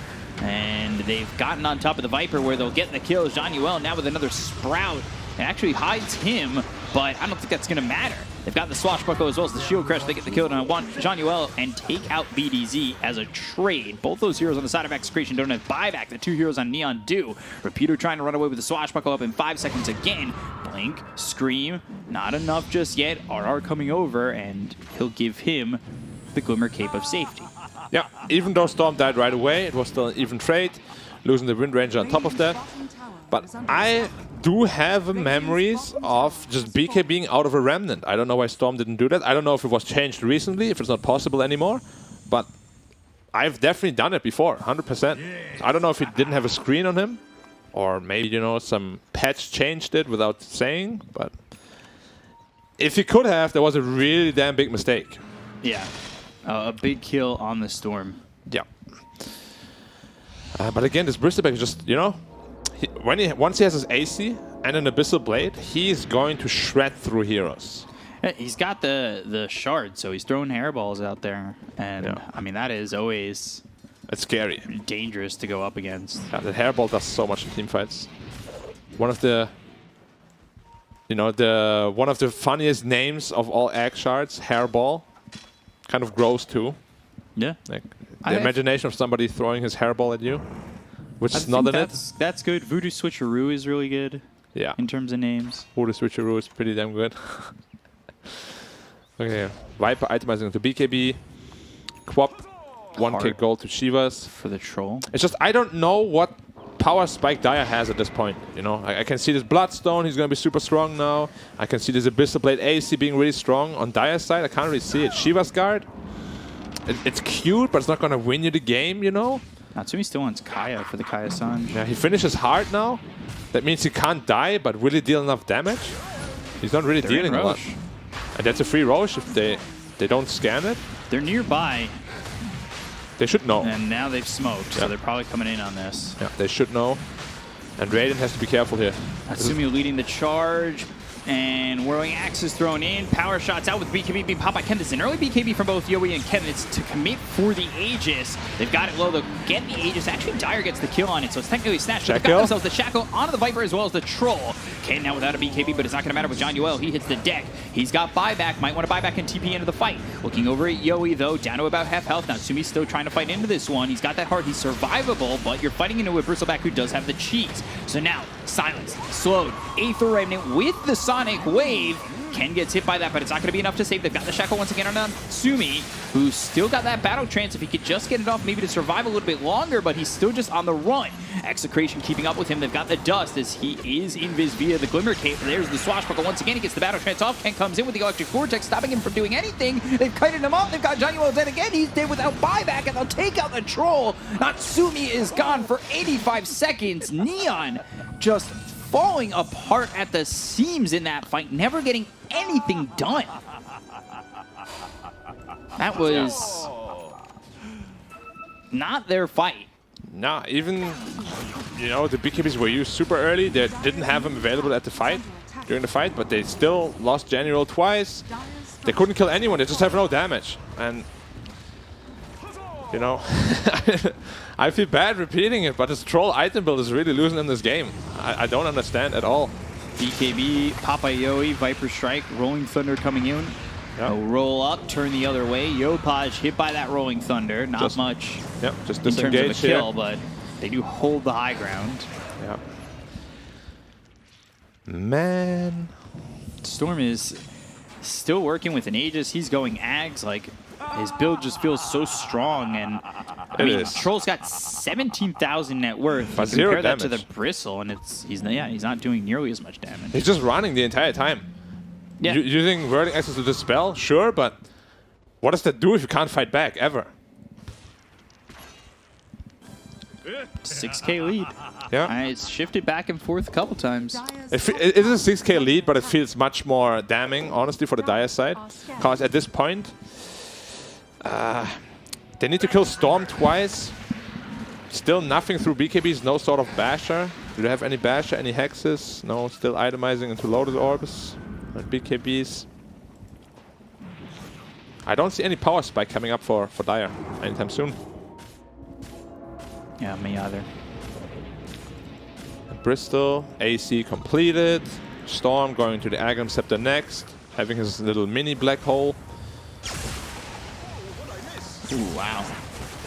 And they've gotten on top of the Viper where they'll get the kill. Jonuel now with another Sprout. It actually hides him, but I don't think that's going to matter. They've got the Swashbuckle as well as the Shield Crush. They get the kill on Jonuel and take out BDZ as a trade. Both those heroes on the side of Execration don't have buyback. The 2 heroes on Neon do. Rapido trying to run away with the Swashbuckle up in 5 seconds again. Blink, Scream, not enough just yet. RR coming over, and he'll give him the Glimmer Cape of safety. Yeah, even though Storm died right away, it was still an even trade. Losing the Wind Ranger on top of that. But I do have memories of just BK being out of a Remnant. I don't know why Storm didn't do that. I don't know if it was changed recently, if it's not possible anymore. But I've definitely done it before, 100%. I don't know if he didn't have a screen on him, or maybe, you know, some patch changed it without saying. But if he could have, that was a really damn big mistake. Yeah, a big kill on the Storm. Yeah. But again, this Bristleback is just, you know, once he has his AC and an Abyssal Blade, he's going to shred through heroes. He's got the shard, so he's throwing hairballs out there. And, Yeah. I mean, that is always It's scary. dangerous to go up against. Yeah, the hairball does so much in team fights. One of the, you know, one of the funniest names of all egg shards, hairball, kind of gross too. Yeah. Like the imagination of somebody throwing his hairball at you, which is not in it. That's good. Voodoo Switcheroo is really good Yeah. in terms of names. Voodoo Switcheroo is pretty damn good. Okay, Viper itemizing into BKB. Quap, 1k gold to Shivas. For the troll. It's just, I don't know what power spike Dire has at this point. You know, I can see this Bloodstone, he's going to be super strong now. I can see this Abyssal Blade AC being really strong. On Dire's side, I can't really see it. Shiva's Guard, it's cute, but it's not going to win you the game, you know? Natsumi still wants Kaya for the Kaya-san. Yeah, he finishes hard now. That means he can't die, but really deal enough damage. He's not really dealing a lot. And that's a free Roche if they don't scan it. They're nearby, They should know. and now they've smoked, so they're probably coming in on this. Yeah, they should know. And Raiden has to be careful here. Natsumi leading the charge, and Whirling Axe is thrown in. Power shots out with BKB being popped by Ken. This is an early BKB from both Yowie and Ken. It's to commit for the Aegis. They've got it low. They'll get the Aegis. Actually, Dire gets the kill on it, so it's technically snatched. They've got themselves the Shackle onto the Viper as well as the Troll. Ken now without a BKB, but it's not going to matter with John Yoel. He hits the deck. He's got buyback. Might want to buy back and TP into the fight. Looking over at Yowie, though, down to about half health. Natsumi's still trying to fight into this one. He's got that heart. He's survivable, but you're fighting into a Bristleback who does have the cheats. So now, silenced, slowed, Aether Remnant with the Sonic Wave. Ken gets hit by that, but it's not going to be enough to save. They've got the Shackle once again on Natsumi, who's still got that Battle Trance. If he could just get it off, maybe to survive a little bit longer, but he's still just on the run. Execration keeping up with him. They've got the Dust as he is invis via the Glimmer Cape. There's the Swashbuckle once again. He gets the Battle Trance off. Ken comes in with the Electric Vortex, stopping him from doing anything. They've kited him off. They've got Johnny Wells dead again. He's dead without buyback, and they'll take out the Troll. Natsumi is gone for 85 seconds. Neon just falling apart at the seams in that fight, never getting anything done. That was not their fight. Nah, even, you know, the BKBs were used super early. They didn't have them available at the fight, during the fight, but they still lost General twice. They couldn't kill anyone. They just have no damage. And, you know, I feel bad repeating it, but this Troll item build is really losing in this game. I don't understand at all. BKB, Papa Yowie, Viper Strike, Rolling Thunder coming in. Yep. Roll up, turn the other way. Yopaj hit by that Rolling Thunder. Not much Yep, just in terms of a disengage kill, here. but they do hold the high ground. Yeah. Man. Storm is still working with an Aegis. He's going Ags. Like, his build just feels so strong. And I mean, Troll's got 17,000 net worth. But You zero compare that to the damage. Bristle, and he's not doing nearly as much damage. He's just running the entire time. Yeah. Using Whirling Axes to dispel, sure, but what does that do if you can't fight back, ever? 6K lead. Yeah. It's shifted back and forth a couple times. It is a 6k lead, but it feels much more damning, honestly, for the Dire side. Because at this point, they need to kill Storm twice. Still nothing through BKBs, no sort of Basher. Do they have any Basher, any Hexes? No, still itemizing into Loaded Orbs and BKBs. I don't see any Power Spike coming up for Dire anytime soon. Yeah, me either. Bristol, AC completed. Storm going to the Agam Scepter next, having his little mini black hole. Ooh, wow.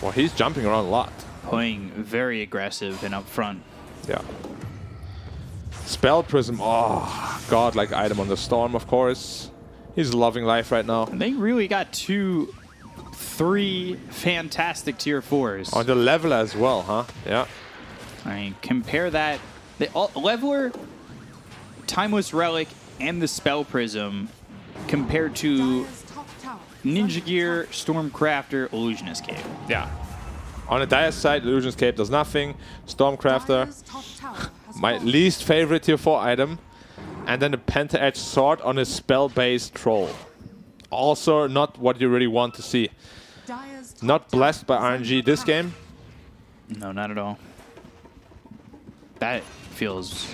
Well, he's jumping around a lot. Playing very aggressive and up front. Yeah. Spell Prism, oh, godlike item on the Storm, of course. He's loving life right now. And they really got 3 fantastic tier 4s. On the level as well, huh? Yeah. I mean, compare that. Leveler, Timeless Relic, and the Spell Prism compared to Dire's top tower. Ninja Gear, Stormcrafter, Illusionist Cave. Yeah. On the Dire side, Illusion's Cape does nothing. Stormcrafter, Dire's top tower has my fallen. least favorite tier 4 item. And then the Penta-Edge Sword on a spell-based troll. Also not what you really want to see. Dire's top Not tower blessed by is under RNG this attack. game. No, not at all. That feels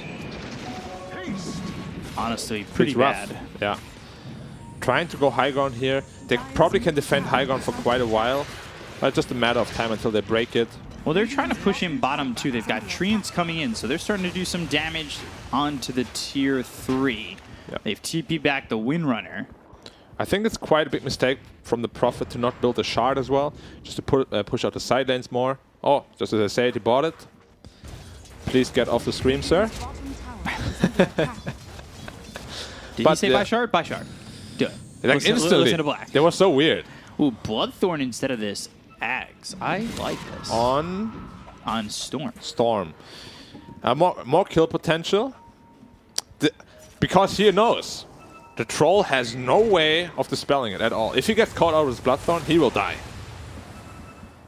honestly pretty It's rough. bad. Yeah. Trying to go high ground here. They probably can defend high ground for quite a while. But it's just a matter of time until they break it. Well, they're trying to push in bottom too. They've got Treants coming in, so they're starting to do some damage onto the tier 3. Yep. They've TP back the Windrunner. I think it's quite a big mistake from the Prophet to not build a shard as well. Just to push out the side lanes more. Oh, just as I said, he bought it. Please get off the screen, sir. Bottom tower is under attack. Did But you say the- by shard? By shard. Do it. Like Listen- instantly. Listen to Black. They were so weird. Ooh, Bloodthorn instead of this Axe. I like this. On Storm. Storm. More kill potential. Because he knows the troll has no way of dispelling it at all. If he gets caught out with his Bloodthorn, he will die.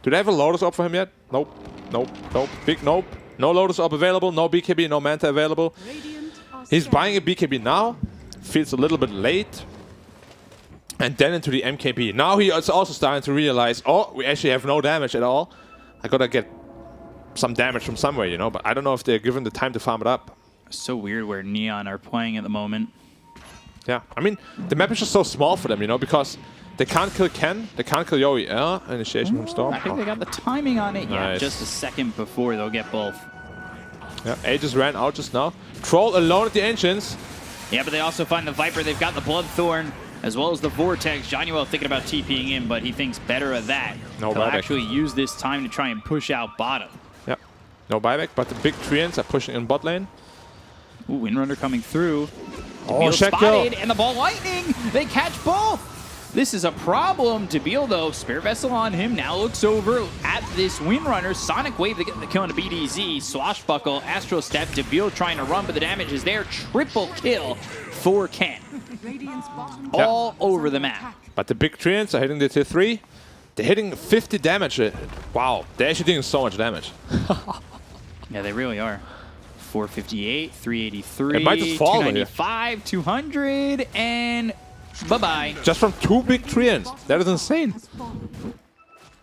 Do they have a Lotus Orb for him yet? Nope. Nope. Nope. Big nope. No Lotus Orb available. No BKB. No Manta available. Radiant are He's scanning. buying a BKB now. Feels a little bit late. And then into the MKB. Now he is also starting to realize, oh, we actually have no damage at all. I gotta get some damage from somewhere, you know, but I don't know if they're given the time to farm it up. So weird where Neon are playing at the moment. Yeah, I mean, the map is just so small for them, you know, because they can't kill Ken, they can't kill Yowie. Initiation from Storm. I think they got the timing on it. Yeah, Nice. just a second before they'll get both. Yeah, A just ran out just now. Troll alone at the Ancients. Yeah, but they also find the Viper. They've got the Bloodthorn as well as the Vortex. Johnnyuel thinking about TPing in, but he thinks better of that. No He'll buyback. actually use this time to try and push out bottom. Yeah, no buyback, but the big Treants are pushing in bot lane. Ooh, Windrunner coming through. Oh, Debil check spotted, kill. and the Ball Lightning. They catch both. This is a problem. Debil, though, Spirit Vessel on him, now looks over at this Windrunner. Sonic Wave to get the kill on the BDZ. Swashbuckle, Astral Step, Debil trying to run, but the damage is there. Triple kill for Ken. Radiant's bottom All tower is over the under map. attack. But the big Treants are hitting the tier 3. They're hitting 50 damage. Wow, they're actually doing so much damage. Yeah, they really are. 458, 383, It might just fall over here. 295, 200, and bye-bye. Just from 2 big Treants. That is insane. Has fallen.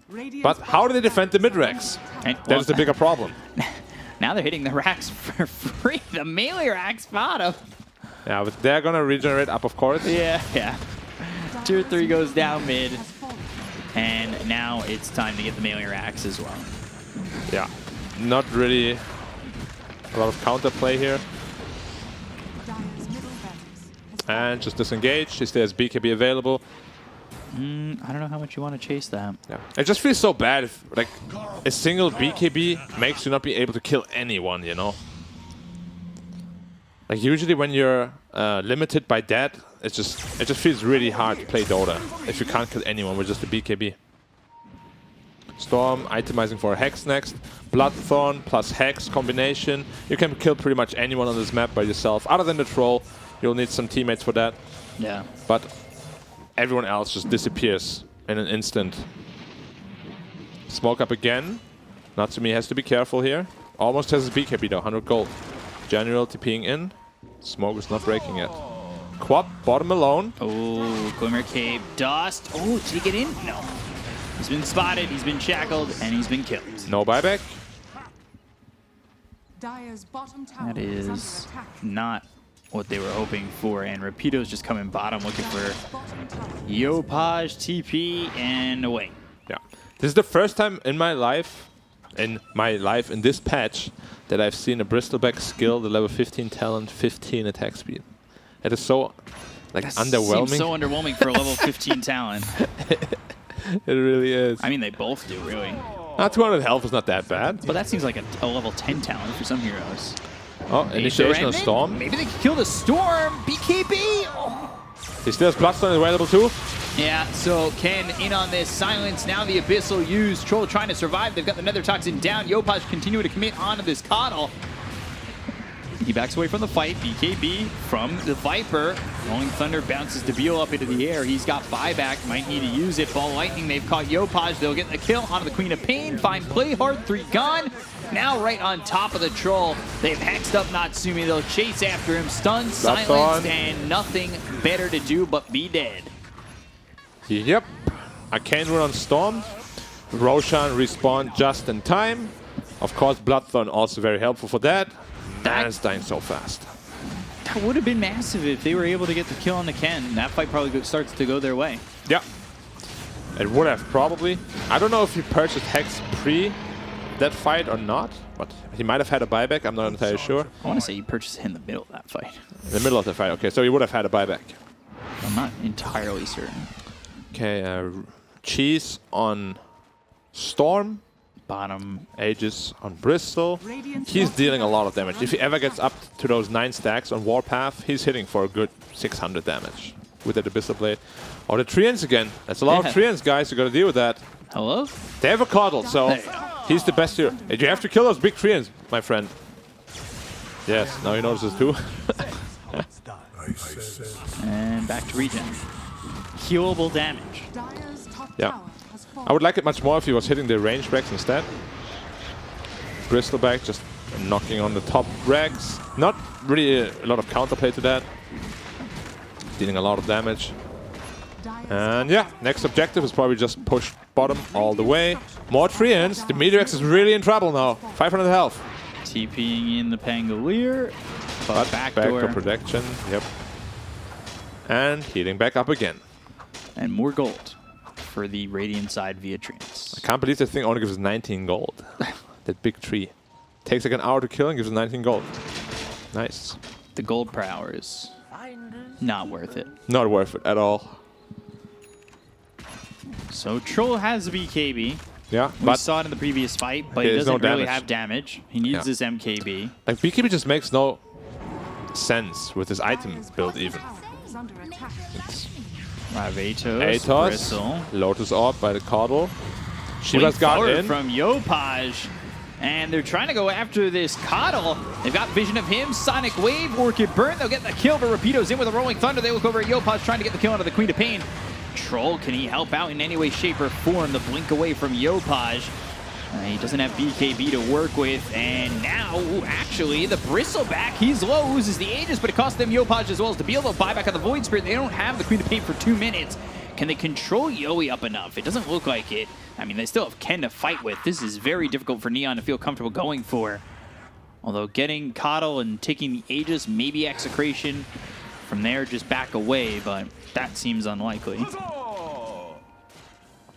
Radiant's But how do they bottom defend the tower is mid-racks? under attack. And, That is the bigger problem. Now they're hitting the racks for free. The melee racks bottom. Yeah, but they're gonna regenerate up, of course. Yeah. Tier 3 goes down mid, Has fallen. and now it's time to get the melee racks as well. Yeah, not really a lot of counterplay here. Dire's middle barracks has And just disengage. He still has BKB available. I don't know how much you want to chase that. Yeah, it just feels so bad if like a single BKB makes you not be able to kill anyone, you know. Like usually when you're limited by that, it just feels really hard to play Dota if you can't kill anyone with just a BKB. Storm itemizing for a Hex next. Bloodthorn plus Hex combination. You can kill pretty much anyone on this map by yourself. Other than the troll, you'll need some teammates for that. Yeah. But everyone else just disappears in an instant. Smoke up again. Natsumi has to be careful here. Almost has his BKB though, 100 gold. General TPing in. Smoke is not breaking yet. Quap, bottom alone. Oh, Glimmer Cape, Dust. Oh, did he get in? No. He's been spotted, he's been shackled, and he's been killed. No buyback. Dire's bottom tower That is under is attack. not what they were hoping for, and Rapido's just coming bottom looking for Dire's bottom tower Yopaj, TP, and away. Yeah. This is the first time in my life, in this patch, that I've seen a Bristleback skill, the level 15 talent, 15 attack speed. It is so like underwhelming. Seems so underwhelming for a level 15 talent. It really is. I mean, they both do, really. 200 health is not that bad. But that seems like a level 10 talent for some heroes. Oh, initiation Remnant? of Storm. Maybe they can kill the Storm. BKB. Oh. He still has Bloodstone available too. Yeah, so Ken in on this. Silence, now the Abyssal used. Troll trying to survive. They've got the Nether Toxin down. Yopaj continuing to commit onto this Coddle. He backs away from the fight. BKB from the Viper. Rolling Thunder bounces Debile up into the air. He's got buyback. Might need to use it. Ball Lightning. They've caught Yopaj. They'll get the kill onto the Queen of Pain. Fine play hard. 3 gone. Now right on top of the Troll. They've hexed up Natsumi. They'll chase after him. Stunned, silenced, and nothing better to do but be dead. Yep. Arcane Rune on Storm. Roshan respawned just in time. Of course, Bloodthorn also very helpful for that. And it's dying so fast. That would have been massive if they were able to get the kill on the Ken. That fight probably starts to go their way. Yeah. It would have probably. I don't know if he purchased Hex pre that fight or not, but he might have had a buyback. I'm not entirely sure. I want to say he purchased it in the middle of that fight. In the middle of the fight. Okay, so he would have had a buyback. I'm not entirely certain. Okay, Cheese on Storm. Bottom. Aegis on Bristol. He's dealing a lot of damage. If he ever gets up to those 9 stacks on Warpath, he's hitting for a good 600 damage with the Abyssal Blade. Or the Treants again. That's a lot of Treants, guys. You gotta deal with that. Hello? They have a Coddle, so he's the best here. You have to kill those big Treants, my friend. Yes, now he notices too. And back to regen. Healable damage. Dire's top Yeah. tower has fallen. I would like it much more if he was hitting the range racks instead. Bristleback just knocking on the top racks. Not really a lot of counterplay to that. Dealing a lot of damage. Dire's And yeah, next objective is probably just push bottom all the way. More Treants. The Meteorix is really in trouble now. 500 health. TPing in the Pangolier. But Backdoor protection. Yep. And healing back up again. And more gold for the Radiant side via Treants. I can't believe that thing only gives us 19 gold. That big tree. Takes like an hour to kill and gives us 19 gold. Nice. The gold per hour is not worth it. Not worth it at all. So Troll has a BKB. Yeah, We but saw it in the previous fight, but Okay, he there's no doesn't really damage. have damage. He needs Yeah. this MKB. like BKB just makes no sense with his item Dire's build bottom even. tower is under attack. Atos, Atos, Bristle. Lotus Orb by the Coddle. Shiva's got Forward in. from Yopaj. And they're trying to go after this Coddle. They've got vision of him, Sonic Wave, Orchid Burn. They'll get the kill, but Rapido's in with a Rolling Thunder. They look over at Yopaj trying to get the kill onto the Queen of Pain. Troll, can he help out in any way, shape, or form? The blink away from Yopaj. He doesn't have BKB to work with, and now, actually, the Bristleback, he's low, loses the Aegis, but it costs them Yopaj as well as to be able to buy back on the Void Spirit. They don't have the Queen of Pain for 2 minutes. Can they control Yowie up enough? It doesn't look like it. I mean, they still have Ken to fight with. This is very difficult for Neon to feel comfortable going for. Although getting Coddle and taking the Aegis, maybe Execration. From there, just back away, but that seems unlikely.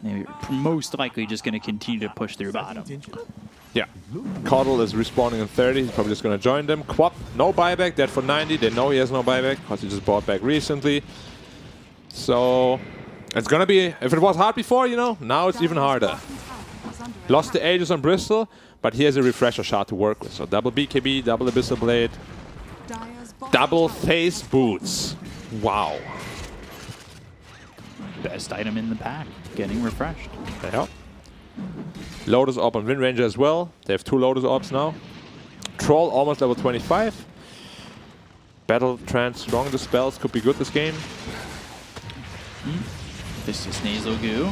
Maybe most likely just going to continue to push through bottom. Yeah. Coddle is respawning in 30. He's probably just going to join them. Quap, no buyback. Dead for 90. They know he has no buyback because he just bought back recently. So it's going to be, if it was hard before, you know, now it's even harder. Bottom tower is under Lost the attack. Aegis on Bristol, but he has a refresher shot to work with. So double BKB, double Abyssal Blade, Dire's bottom double tower face boots. Wow. Best item in the pack, getting refreshed. Yeah. Lotus Orb on Wind Ranger as well. They have 2 Lotus Orbs now. Troll almost level 25. Battle Trance strong. The spells could be good this game. This is Nasal Goo.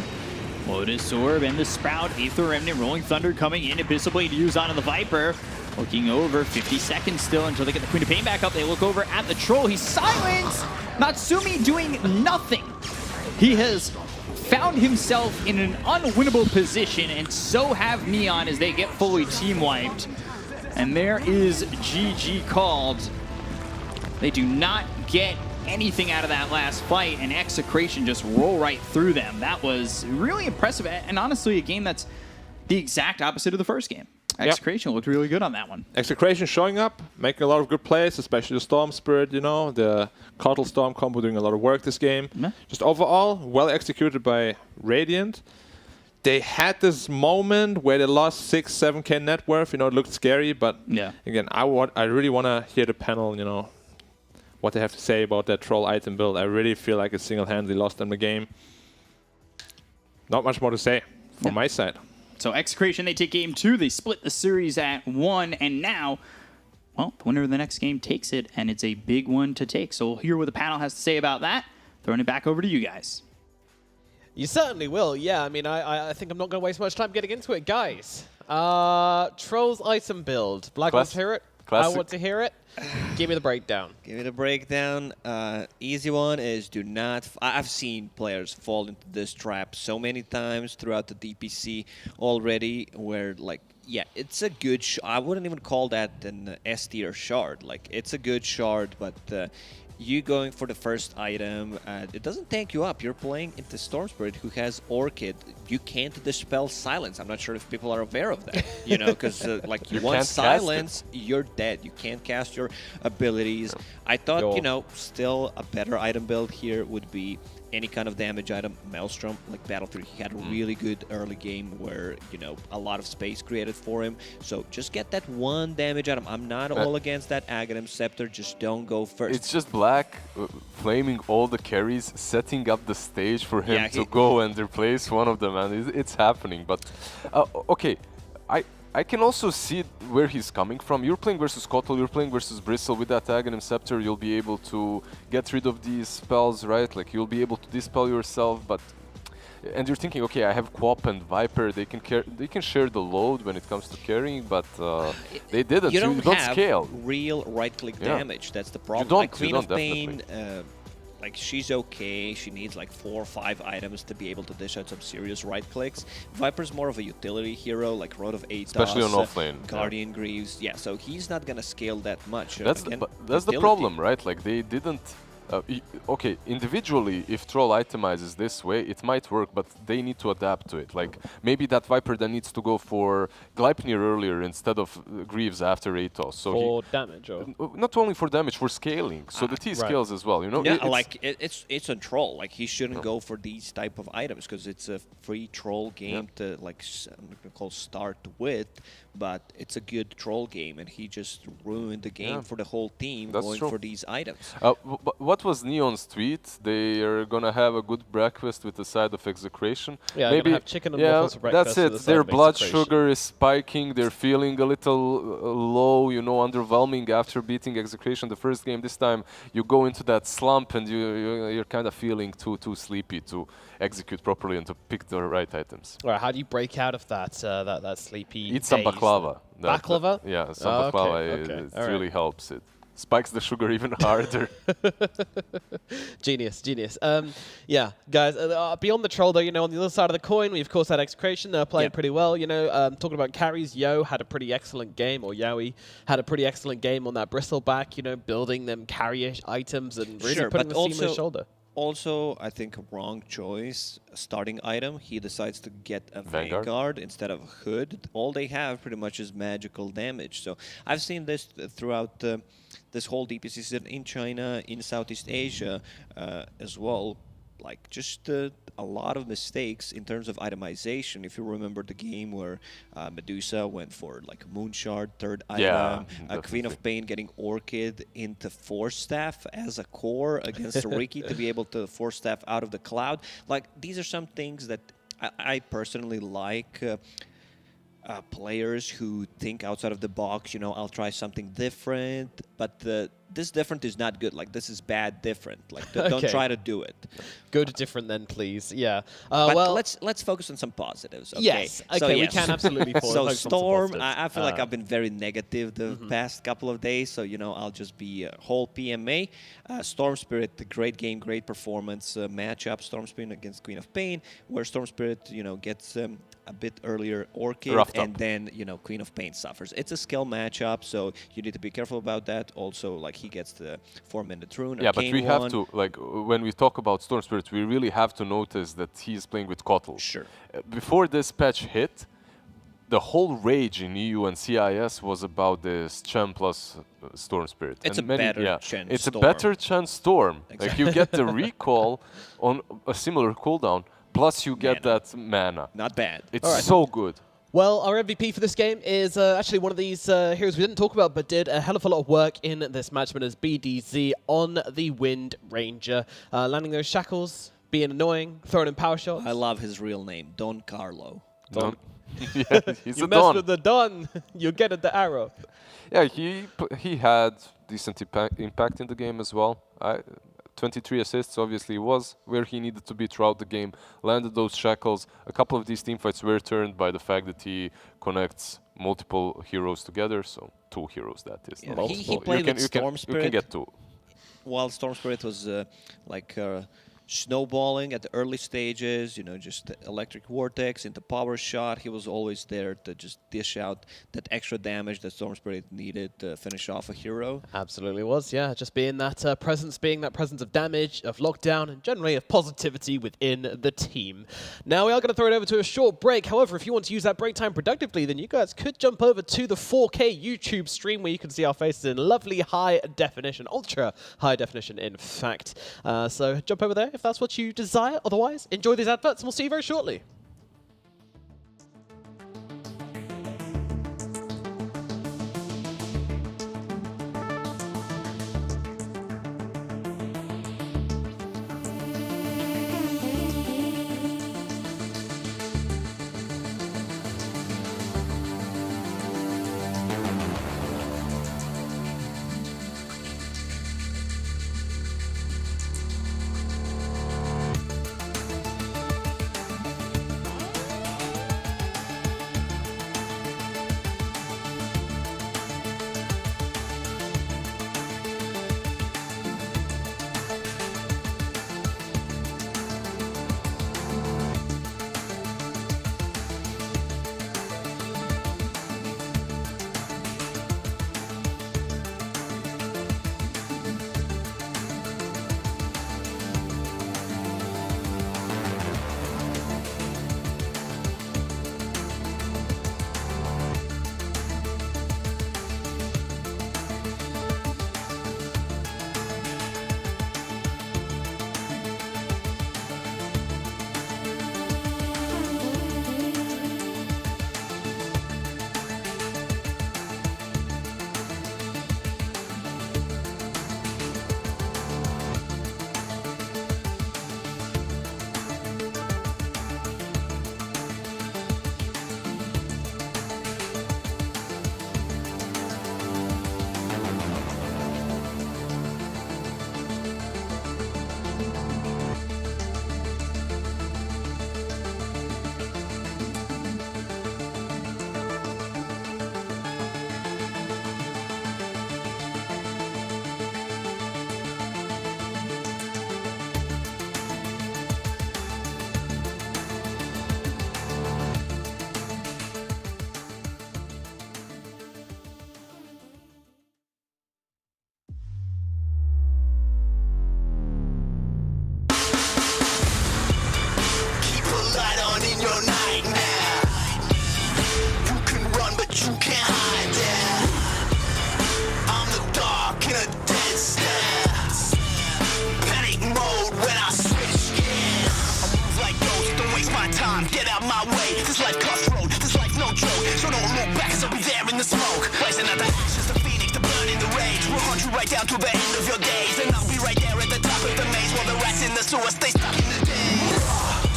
Lotus Orb and the Sprout. Aether Remnant, Rolling Thunder coming in. Abyssal Blade used onto the Viper. Looking over, 50 seconds still until they get the Queen of Pain back up. They look over at the Troll. He's silenced! Natsumi doing nothing. He has found himself in an unwinnable position, and so have Neon as they get fully team-wiped. And there is GG called. They do not get anything out of that last fight, and Execration just roll right through them. That was really impressive, and honestly, a game that's the exact opposite of the first game. Execration looked really good on that one. Execration showing up, making a lot of good plays, especially the Storm Spirit, you know, the Coddle Storm combo doing a lot of work this game. Yeah. Just overall, well executed by Radiant. They had this moment where they lost 6-7k net worth, you know, it looked scary, but Yeah. again, I really want to hear the panel, you know, what they have to say about that Troll item build. I really feel like it single-handedly lost them the game. Not much more to say from my side. So Execration, they take game 2. They split the series at 1, and now well, the winner of the next game takes it, and it's a big one to take. So we'll hear what the panel has to say about that. Throwing it back over to you guys. You certainly will, yeah. I mean, I think I'm not going to waste much time getting into it, guys. Trolls item build. Black wants to hear it. Classic. I want to hear it. Give me the breakdown. Give me the breakdown. Easy one is do not. I've seen players fall into this trap so many times throughout the DPC already, where like, yeah, it's a good. I wouldn't even call that an S tier shard. Like, it's a good shard, but you going for the first item, it doesn't tank you up. You're playing into Storm Spirit, who has Orchid. You can't dispel silence. I'm not sure if people are aware of that, you know, because like you want silence, you're dead. You can't cast your abilities. I thought, you know, still a better item build here would be any kind of damage item. Maelstrom, like Battlefield, he had a really good early game where, you know, a lot of space created for him. So just get that one damage item. I'm not all against that Aghanim Scepter. Just don't go first. It's just Black flaming all the carries, setting up the stage for him to go and replace one of them, and it's happening. But okay, I can also see where he's coming from. You're playing versus Kotl, you're playing versus Bristle. With that Aghanim Scepter, you'll be able to get rid of these spells, right? Like, you'll be able to dispel yourself, but... And you're thinking, okay, I have Quap and Viper, they can share the load when it comes to carrying, but they didn't. You don't have scale. real right-click damage. That's the problem. You don't, like Queen of Pain, like, she's okay. She needs like 4 or 5 items to be able to dish out some serious right clicks. Viper's more of a utility hero, like Road of Atos, especially on offlane. Guardian Greaves. Yeah, so he's not gonna scale that much. That's the problem, right? Like, they didn't. Okay, individually, if Troll itemizes this way, it might work, but they need to adapt to it. Like, maybe that Viper then needs to go for Gleipnir earlier instead of Greaves after Atos. So for damage, or not only for damage, for scaling. So the T scales as well, you know? Yeah, it's a Troll. Like, he shouldn't go for these type of items because it's a free Troll game to, like, I'm gonna call start with, but it's a good Troll game, and he just ruined the game for the whole team going for these items. What was Neon's tweet? They are gonna have a good breakfast with the side of Execration. Yeah, maybe have chicken and waffles for breakfast. That's it. Their blood sugar is spiking. They're feeling a little low, you know, underwhelming after beating Execration the first game. This time, you go into that slump, and you're kind of feeling too sleepy to execute properly and to pick the right items. All right, how do you break out of that that sleepy? Eat some baklava. Baklava? Yeah, some baklava. It really helps. It spikes the sugar even harder. Genius. Yeah, guys, beyond the Troll, though, you know, on the other side of the coin, we, of course, had Execration. They're playing pretty well, you know. Talking about carries, Yo had a pretty excellent game, or Yowie had a pretty excellent game on that Bristleback, you know, building them carry-ish items and really putting the team on his shoulder. Also, I think a wrong choice, starting item. He decides to get a Vanguard instead of Hood. All they have pretty much is magical damage. So I've seen this throughout this whole DPC season in China, in Southeast Asia as well. Like, just a lot of mistakes in terms of itemization. If you remember the game where Medusa went for like Moonshard, third item, Queen of Pain getting Orchid into Force Staff as a core against Riki to be able to Force Staff out of the cloud. Like, these are some things that I personally like. Players who think outside of the box, you know, I'll try something different, but this different is not good. Like, this is bad different. Like, don't try to do it. Go to different then, please. Yeah. But well, let's focus on some positives. Okay? Yes. Okay, so, we can absolutely focus So on Storm, some I feel like I've been very negative the past couple of days, so, you know, I'll just be a whole PMA. Storm Spirit, great game, great performance matchup. Storm Spirit against Queen of Pain, where Storm Spirit, you know, gets a bit earlier Orchid, and then, you know, Queen of Pain suffers. It's a skill matchup, so you need to be careful about that. Also, like, he gets the 4-minute rune. Yeah, but we have to, like, when we talk about Storm Spirit, we really have to notice that he's playing with Kotl. Sure. Before this patch hit, the whole rage in EU and CIS was about this Chen plus Storm Spirit. It's a better Chen It's Storm. a better Chen Storm. Exactly. Like, you get the recall on a similar cooldown, plus you get that mana. Not bad. It's so good. Well, our MVP for this game is actually one of these heroes we didn't talk about, but did a hell of a lot of work in this matchman as BDZ on the Wind Ranger. Landing those shackles, being annoying, throwing in power shots. I love his real name, Don Carlo. Yeah, he's You a mess Don. with the Don, you get at the arrow. Yeah, he had decent impact in the game as well. 23 assists obviously was where he needed to be throughout the game. Landed those shackles. A couple of these teamfights were turned by the fact that he connects multiple heroes together. So 2 heroes, that is. Yeah, not he multiple. played with Storm You Spirit. can get 2. While Storm Spirit was snowballing at the early stages, just the electric vortex into power shot, he was always there to just dish out that extra damage that Storm Spirit needed to finish off a hero. Absolutely was, yeah. Just being that presence of damage, of lockdown, and generally of positivity within the team. Now we are going to throw it over to a short break. However, if you want to use that break time productively, then you guys could jump over to the 4K YouTube stream where you can see our faces in lovely high definition, ultra high definition, in fact. So jump over there if that's what you desire. Otherwise, enjoy these adverts and we'll see you very shortly. Keep a light on in your nightmare. You can run, but you can't hide there. I'm the dark in a dead stare. Panic mode when I switch gears. I move like ghosts, don't waste my time. Get out my way. This life crossroad, this life no joke. So don't look back, 'cause I'll be there in the smoke. Rising out the ashes, the phoenix, the burn in the rage. We'll hunt you right down to the end of your days, and I'll be right there at the top of the maze while the rats in the sewer stay stuck in the day.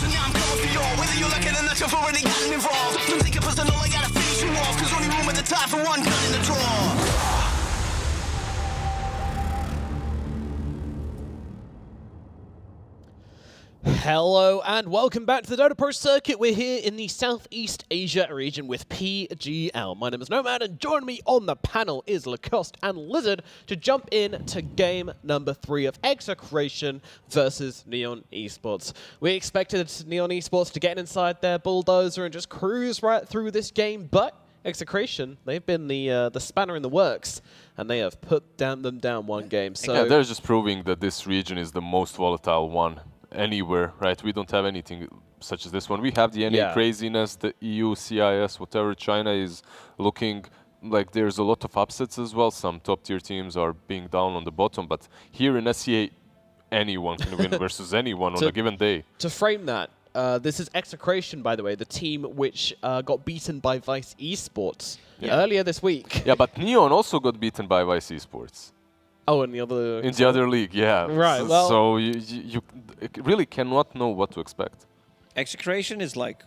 So now I'm coming for you all, whether you like it or not, you've already gotten involved. Don't take it personal, I gotta finish you off, 'cause only room at the time for one gun in the drawer. Hello and welcome back to the Dota Pro Circuit. We're here in the Southeast Asia region with PGL. My name is Nomad and joining me on the panel is Lacoste and Lizard to jump in to game number 3 of Execration versus Neon Esports. We expected Neon Esports to get inside their bulldozer and just cruise right through this game, but Execration, they've been the spanner in the works, and they have put them down one game. So Yeah, they're just proving that this region is the most volatile one anywhere, right? We don't have anything such as this one. We have the NA craziness, the EU, CIS, whatever. China is looking like there's a lot of upsets as well. Some top-tier teams are being down on the bottom, but here in SCA, anyone can win versus anyone on a given day. To frame that, this is Execration, by the way, the team which got beaten by Vice Esports earlier this week. Yeah, but Neon also got beaten by Vice Esports. Oh, in the other league, yeah. Right. Well, so you really cannot know what to expect. Execration is like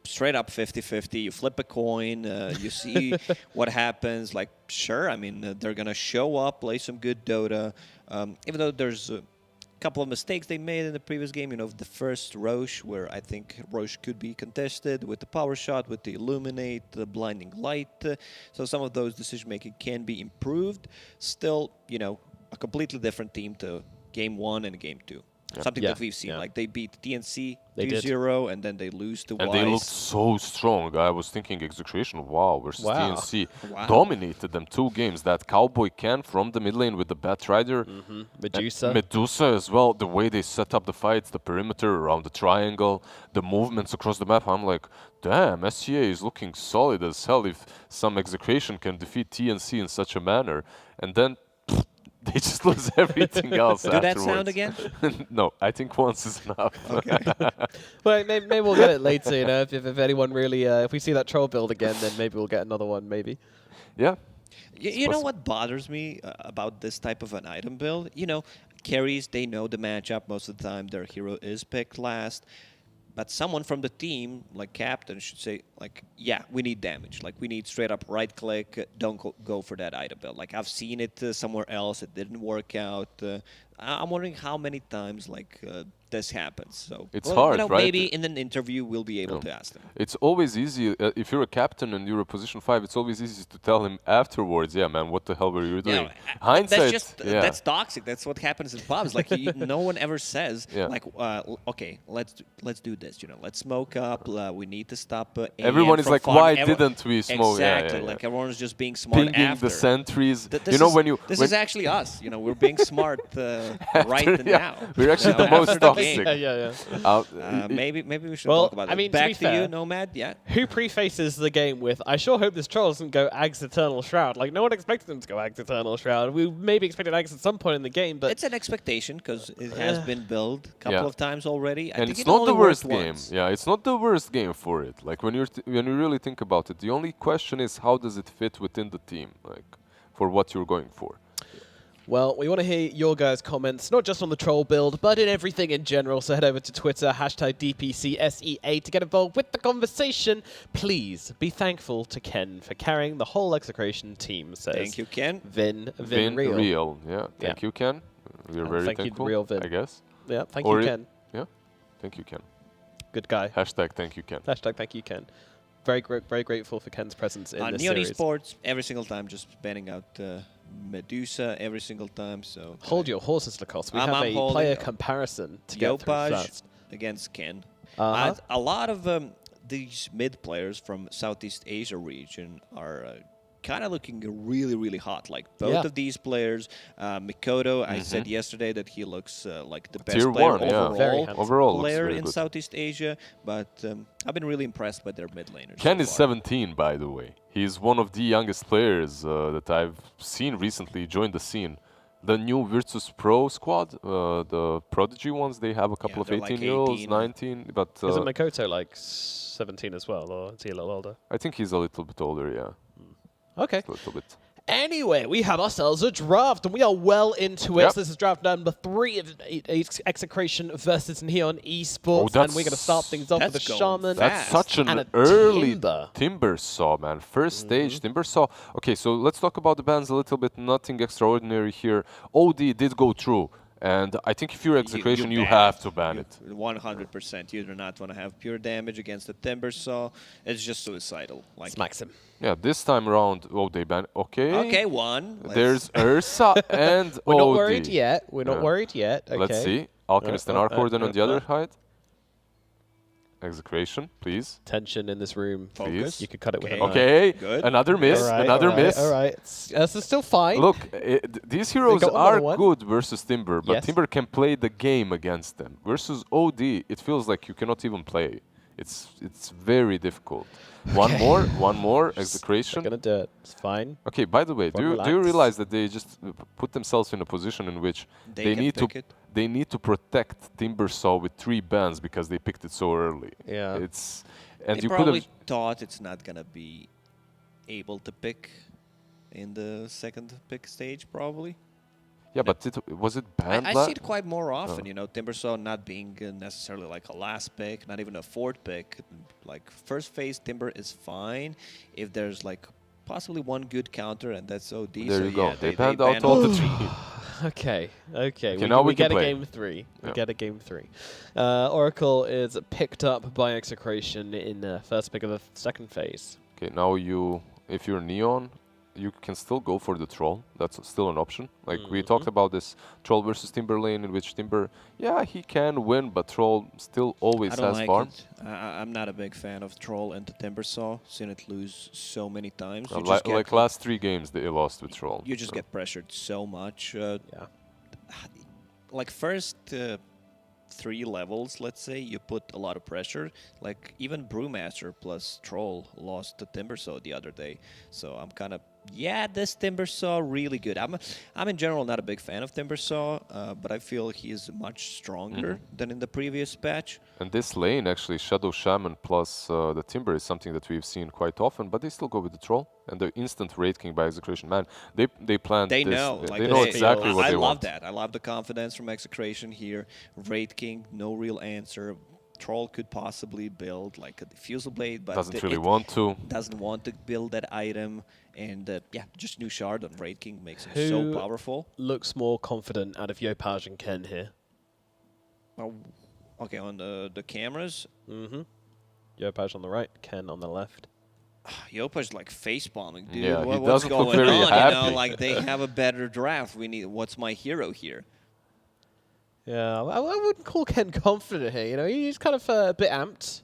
straight up 50-50. You flip a coin, you see what happens. Like, sure, I mean, they're going to show up, play some good Dota. Even though there's a couple of mistakes they made in the previous game. You know, the first Roche, where I think Roche could be contested with the power shot, with the Illuminate, the blinding light. So some of those decision-making can be improved. Still, you know, a completely different team to Game 1 and Game 2. Something that we've seen. Like, they beat TNC 2-0, and then they lose to And Wise. they looked so strong. I was thinking Execration, wow, versus Wow. TNC. Wow. Dominated them 2 games. That Cowboy Ken from the mid lane with the Batrider. Medusa. Medusa as well. The way they set up the fights, the perimeter around the triangle, the movements across the map. I'm like, damn, SCA is looking solid as hell if some Execration can defeat TNC in such a manner. And then they just lose everything else Do that afterwards. sound again? No, I think once is enough. Okay. Well, maybe we'll get it later, you know, if anyone really, if we see that troll build again, then maybe we'll get another one, maybe. Yeah. You know what bothers me about this type of an item build? You know, carries, they know the matchup most of the time. Their hero is picked last. But someone from the team, like captain, should say, like, yeah, we need damage. Like, we need straight up right click. Don't go for that item build. Like, I've seen it somewhere else. It didn't work out. I'm wondering how many times, like, this happens. So It's hard, you know, right? maybe in an interview we'll be able to ask them. It's always easy, if you're a captain and you're a position 5, it's always easy to tell him afterwards, yeah, man, what the hell were you doing? Hindsight, that's just yeah. that's toxic. That's what happens in pubs. Like no one ever says like, okay, let's do this. You know, let's smoke up. We need to stop. Everyone is like, why didn't we smoke? Exactly. Yeah. Like everyone's just being smart Pinging after. the sentries. This You know, is, when you this when is actually us. You know, we're being smart right now. we're actually You know, the most after the toxic. game. Yeah. Maybe we should Well, talk about I that. mean, to Back be to fair, you, Nomad. Yeah. Who prefaces the game with, I sure hope this troll doesn't go Ags Eternal Shroud. Like, no one expected him to go Ags Eternal Shroud. We maybe expected Ags at some point in the game, but... It's an expectation because it has been built a couple of times already. I And think it's it not only the worst worked game. once. Yeah, it's not the worst game for it. Like when you really think about it, the only question is how does it fit within the team, like for what you're going for. Well, we want to hear your guys' comments, not just on the troll build, but in everything in general. So head over to Twitter, #DPCSEA to get involved with the conversation. Please be thankful to Ken for carrying the whole Execration team, says Thank you, Ken. Vin Real. Real. Yeah. Thank you, Ken. We're very thank you, thankful, Real Vin. I guess. Yeah, thank Or you, it- Ken. Yeah. Thank you, Ken. Good guy. Thank you, Ken. Thank you, Ken. Very grateful for Ken's presence in this Neon series. Esports, every single time, just banning out Medusa every single time. So Hold your horses, Lacoste. We I'm have a holding player up. comparison to get through Yopaj first. against Ken. Uh-huh. A lot of these mid players from Southeast Asia region are kind of looking really, really hot. Like both of these players, Mikoto, I said yesterday that he looks like the best Tier player 1, yeah. Very overall, handsome. Overall, looks player very in good. Southeast Asia. But I've been really impressed by their mid laners. Ken so is far. 17, by the way. He's one of the youngest players that I've seen recently join the scene. The new Virtus Pro squad, the Prodigy ones, they have a couple of they're like 18-year-olds, 18. 19, but Isn't Makoto like 17 as well, or is he a little older? I think he's a little bit older, yeah. Okay. A little bit. Anyway, we have ourselves a draft, and we are well into it. Yep. So this is draft number 3 of Execration versus Neon Esports, Oh, and we're going to start things off with a that's going Shaman. That's fast. such And an a early Timber. Timbersaw, man. First stage, Timbersaw. Okay, so let's talk about the bans a little bit. Nothing extraordinary here. OD did go through. And I think if you're Execration, you ban have to ban it. 100%. You do not want to have pure damage against a Timbersaw. It's just suicidal. Like, Smacks him. Yeah, this time around, oh, they ban. Okay. okay, one. There's Ursa and We're OD. not worried yet. We're not Yeah. worried yet. Okay. Let's see. Alchemist and Arcorden on the other uh. side. Execration, please. Tension in this room. Please. You could cut it with a Okay. knife. Okay, Good. another miss, another miss. All right. This is still fine. Look, these heroes got are another one. good versus Timber, but Yes. Timber can play the game against them. Versus OD, it feels like you cannot even play. It's very difficult. One more, Execration. They're going to do it. It's fine. Okay, by the way, do you Relax. realize that they just put themselves in a position in which They can pick it. they need to protect Timbersaw with 3 bans because they picked it so early. Yeah. And They you could probably have thought it's not going to be able to pick in the second pick stage, probably. Yeah, but was it banned? I see it quite more often, you know, Timbersaw not being necessarily like a last pick, not even a fourth pick. Like first phase Timber is fine if there's like possibly one good counter and that's OD. There so you go. yeah, They banned out all the three. Okay, okay. now we get can a play. game 3. We Yeah. get a game 3. Oracle is picked up by Execration in the first pick of the second phase. Okay, now if you're Neon, you can still go for the Troll. That's still an option. Like we talked about this Troll versus Timber lane, in which Timber, yeah, he can win, but Troll still always I don't has like farm. it. I'm not a big fan of Troll into Timbersaw. Seen it lose so many times. You Like, just get last 3 games they lost with Troll. you just get pressured so much. Yeah. Like first 3 levels, let's say, you put a lot of pressure. Like even Brewmaster plus Troll lost to Timbersaw the other day. So I'm kind of, yeah, this Timbersaw really good. I'm in general not a big fan of Timbersaw, but I feel he is much stronger than in the previous patch. And this lane, actually, Shadow Shaman plus the Timber is something that we've seen quite often, but they still go with the Troll. And the instant Raid King by Execration, man, they planned They this. know, They like know exactly what I they love want. that. I love the confidence from Execration here. Raid King, no real answer. Troll could possibly build like a diffusal blade, but Doesn't really it want to. doesn't want to build that item. And yeah, just new shard on Raid King makes him Who so powerful. looks more confident out of Yopaj and Ken here? Oh, okay, on the cameras, Yopaj on the right, Ken on the left. Yopa's like face bombing, dude. Yeah, he What's doesn't look going very on? You know, happy. like they have a better draft. We need. What's my hero here? Yeah, I wouldn't call Ken confident here. You know, he's kind of a bit amped,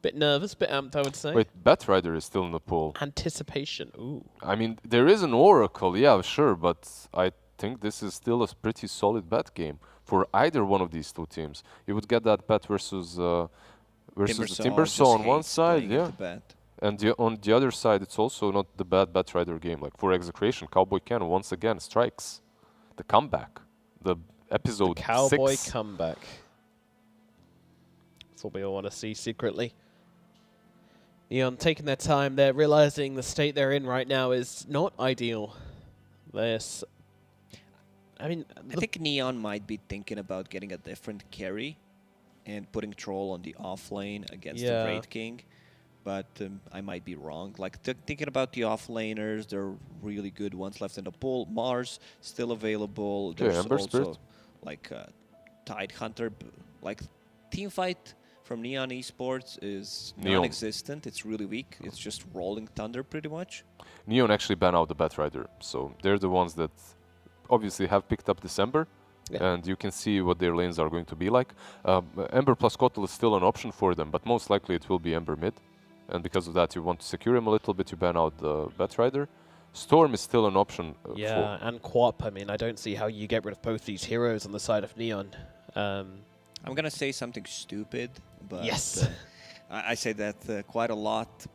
bit nervous, bit amped, I would say. Wait, Batrider is still in the pool. Anticipation. Ooh. I mean, there is an Oracle, yeah, sure, but I think this is still a pretty solid bet game for either one of these two teams. You would get that bet versus the Timbersaw just on one hates side, playing yeah. into bet. And on the other side, it's also not the bad Batrider game. Like for Execration, Cowboy Ken once again strikes the comeback, the episode Cowboy 6. comeback. That's what we all want to see secretly. Neon taking their time. They're realizing the state they're in right now is not ideal. This, I mean, I think Neon might be thinking about getting a different carry and putting Troll on the off lane against the Yeah. Raid King. But I might be wrong. Like thinking about the off laners, there are really good ones left in the pool. Mars still available. Yeah, There's Ember also Spirit. like Tide Hunter. Like team fight from Neon Esports is Neon. non-existent. It's really weak. It's just Rolling Thunder pretty much. Neon actually ban out the Batrider, so they're the ones that obviously have picked up December. Yeah. And you can see what their lanes are going to be like. Ember plus Kotal is still an option for them, but most likely it will be Ember mid. And because of that, you want to secure him a little bit, you ban out the Batrider. Storm is still an option. yeah, and Quap. I mean, I don't see how you get rid of both these heroes on the side of Neon. I'm gonna say something stupid, but Yes. I say that quite a lot.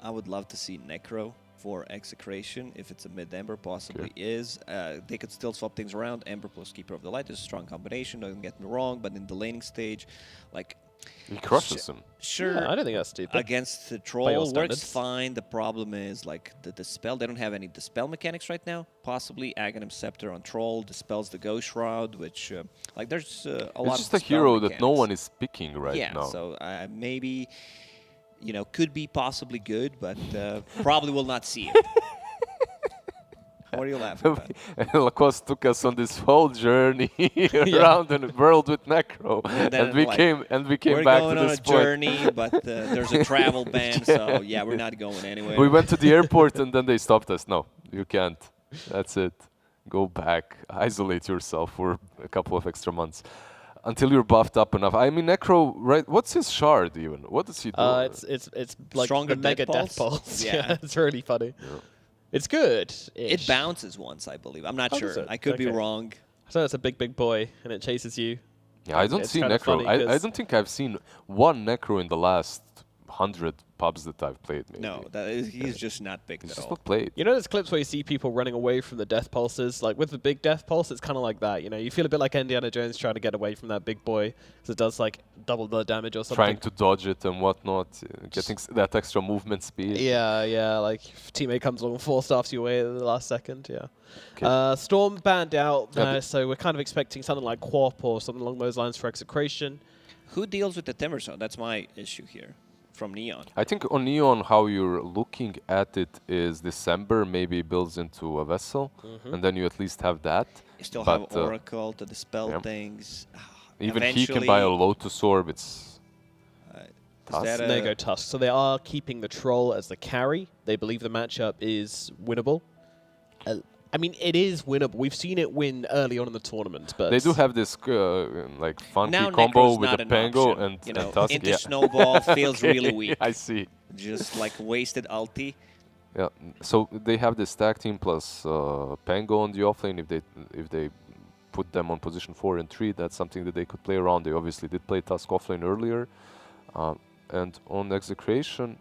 I would love to see Necro for Execration if it's a mid Ember, possibly is. They could still swap things around. Ember plus Keeper of the Light is a strong combination. Don't get me wrong, but in the laning stage, like He crushes him. sure. Yeah, I don't think that's stupid. Against the your Troll works standards. fine. The problem is like the dispel. They don't have any dispel mechanics right now. Possibly Aghanim Scepter on Troll dispels the Ghost Shroud, which like there's a lot It's of just a dispel hero that no mechanics. one is picking right Yeah, now. so maybe, you know, could be possibly good, but probably will not see it. What are you laughing about? Lacoste took us on this whole journey around the world with Necro, then, and we like, came We're back going to on this a point. journey, but there's a travel ban, so yeah, we're not going anywhere. We went to the airport and then they stopped us. No, you can't. That's it. Go back. Isolate yourself for a couple of extra months until you're buffed up enough. I mean, Necro, right? What's his shard even? What does he do? It's like Stronger the mega Death death Pulse? pulse. Yeah. Yeah, it's really funny. It's good. It bounces once, I believe. I'm not Oh, sure. does it? I could be Okay. wrong. So it's a big boy and it chases you. Yeah, I don't It's see kind of Necro. funny I 'cause- don't think I've seen one Necro in the last 100 pubs that I've played. Maybe. No, he's just not picked It's at just all. not played. You know those clips where you see people running away from the death pulses? Like with the big death pulse, it's kind of like that. You know, you feel a bit like Indiana Jones trying to get away from that big boy because it does like double the damage or something. Trying to dodge it and whatnot, getting that extra movement speed. Yeah, like if teammate comes along and forced after you away at the last second, yeah. Okay. Storm banned out Yeah, there, so we're kind of expecting something like Quap or something along those lines for Execration. Who deals with the Timber Zone? That's my issue here. From Neon. I think on Neon, how you're looking at it is December maybe builds into a vessel, and then you at least have that. You still But, have Oracle to dispel yeah. things. Even he can buy a Lotus Orb. It's Is that There you go, Tusk. So they are keeping the Troll as the carry. They believe the matchup is winnable. I mean, it is winnable. We've seen it win early on in the tournament, but they do have this like funky now combo Necro's with not the an Pango option. and, You know, and Tusk. into Yeah. Snowball feels Okay, really weak. I see. Just like wasted ulti. Yeah. So they have this tag team plus Pango on the offlane. If they put them on position 4 and 3, that's something that they could play around. They obviously did play Tusk offlane earlier, and on Execration.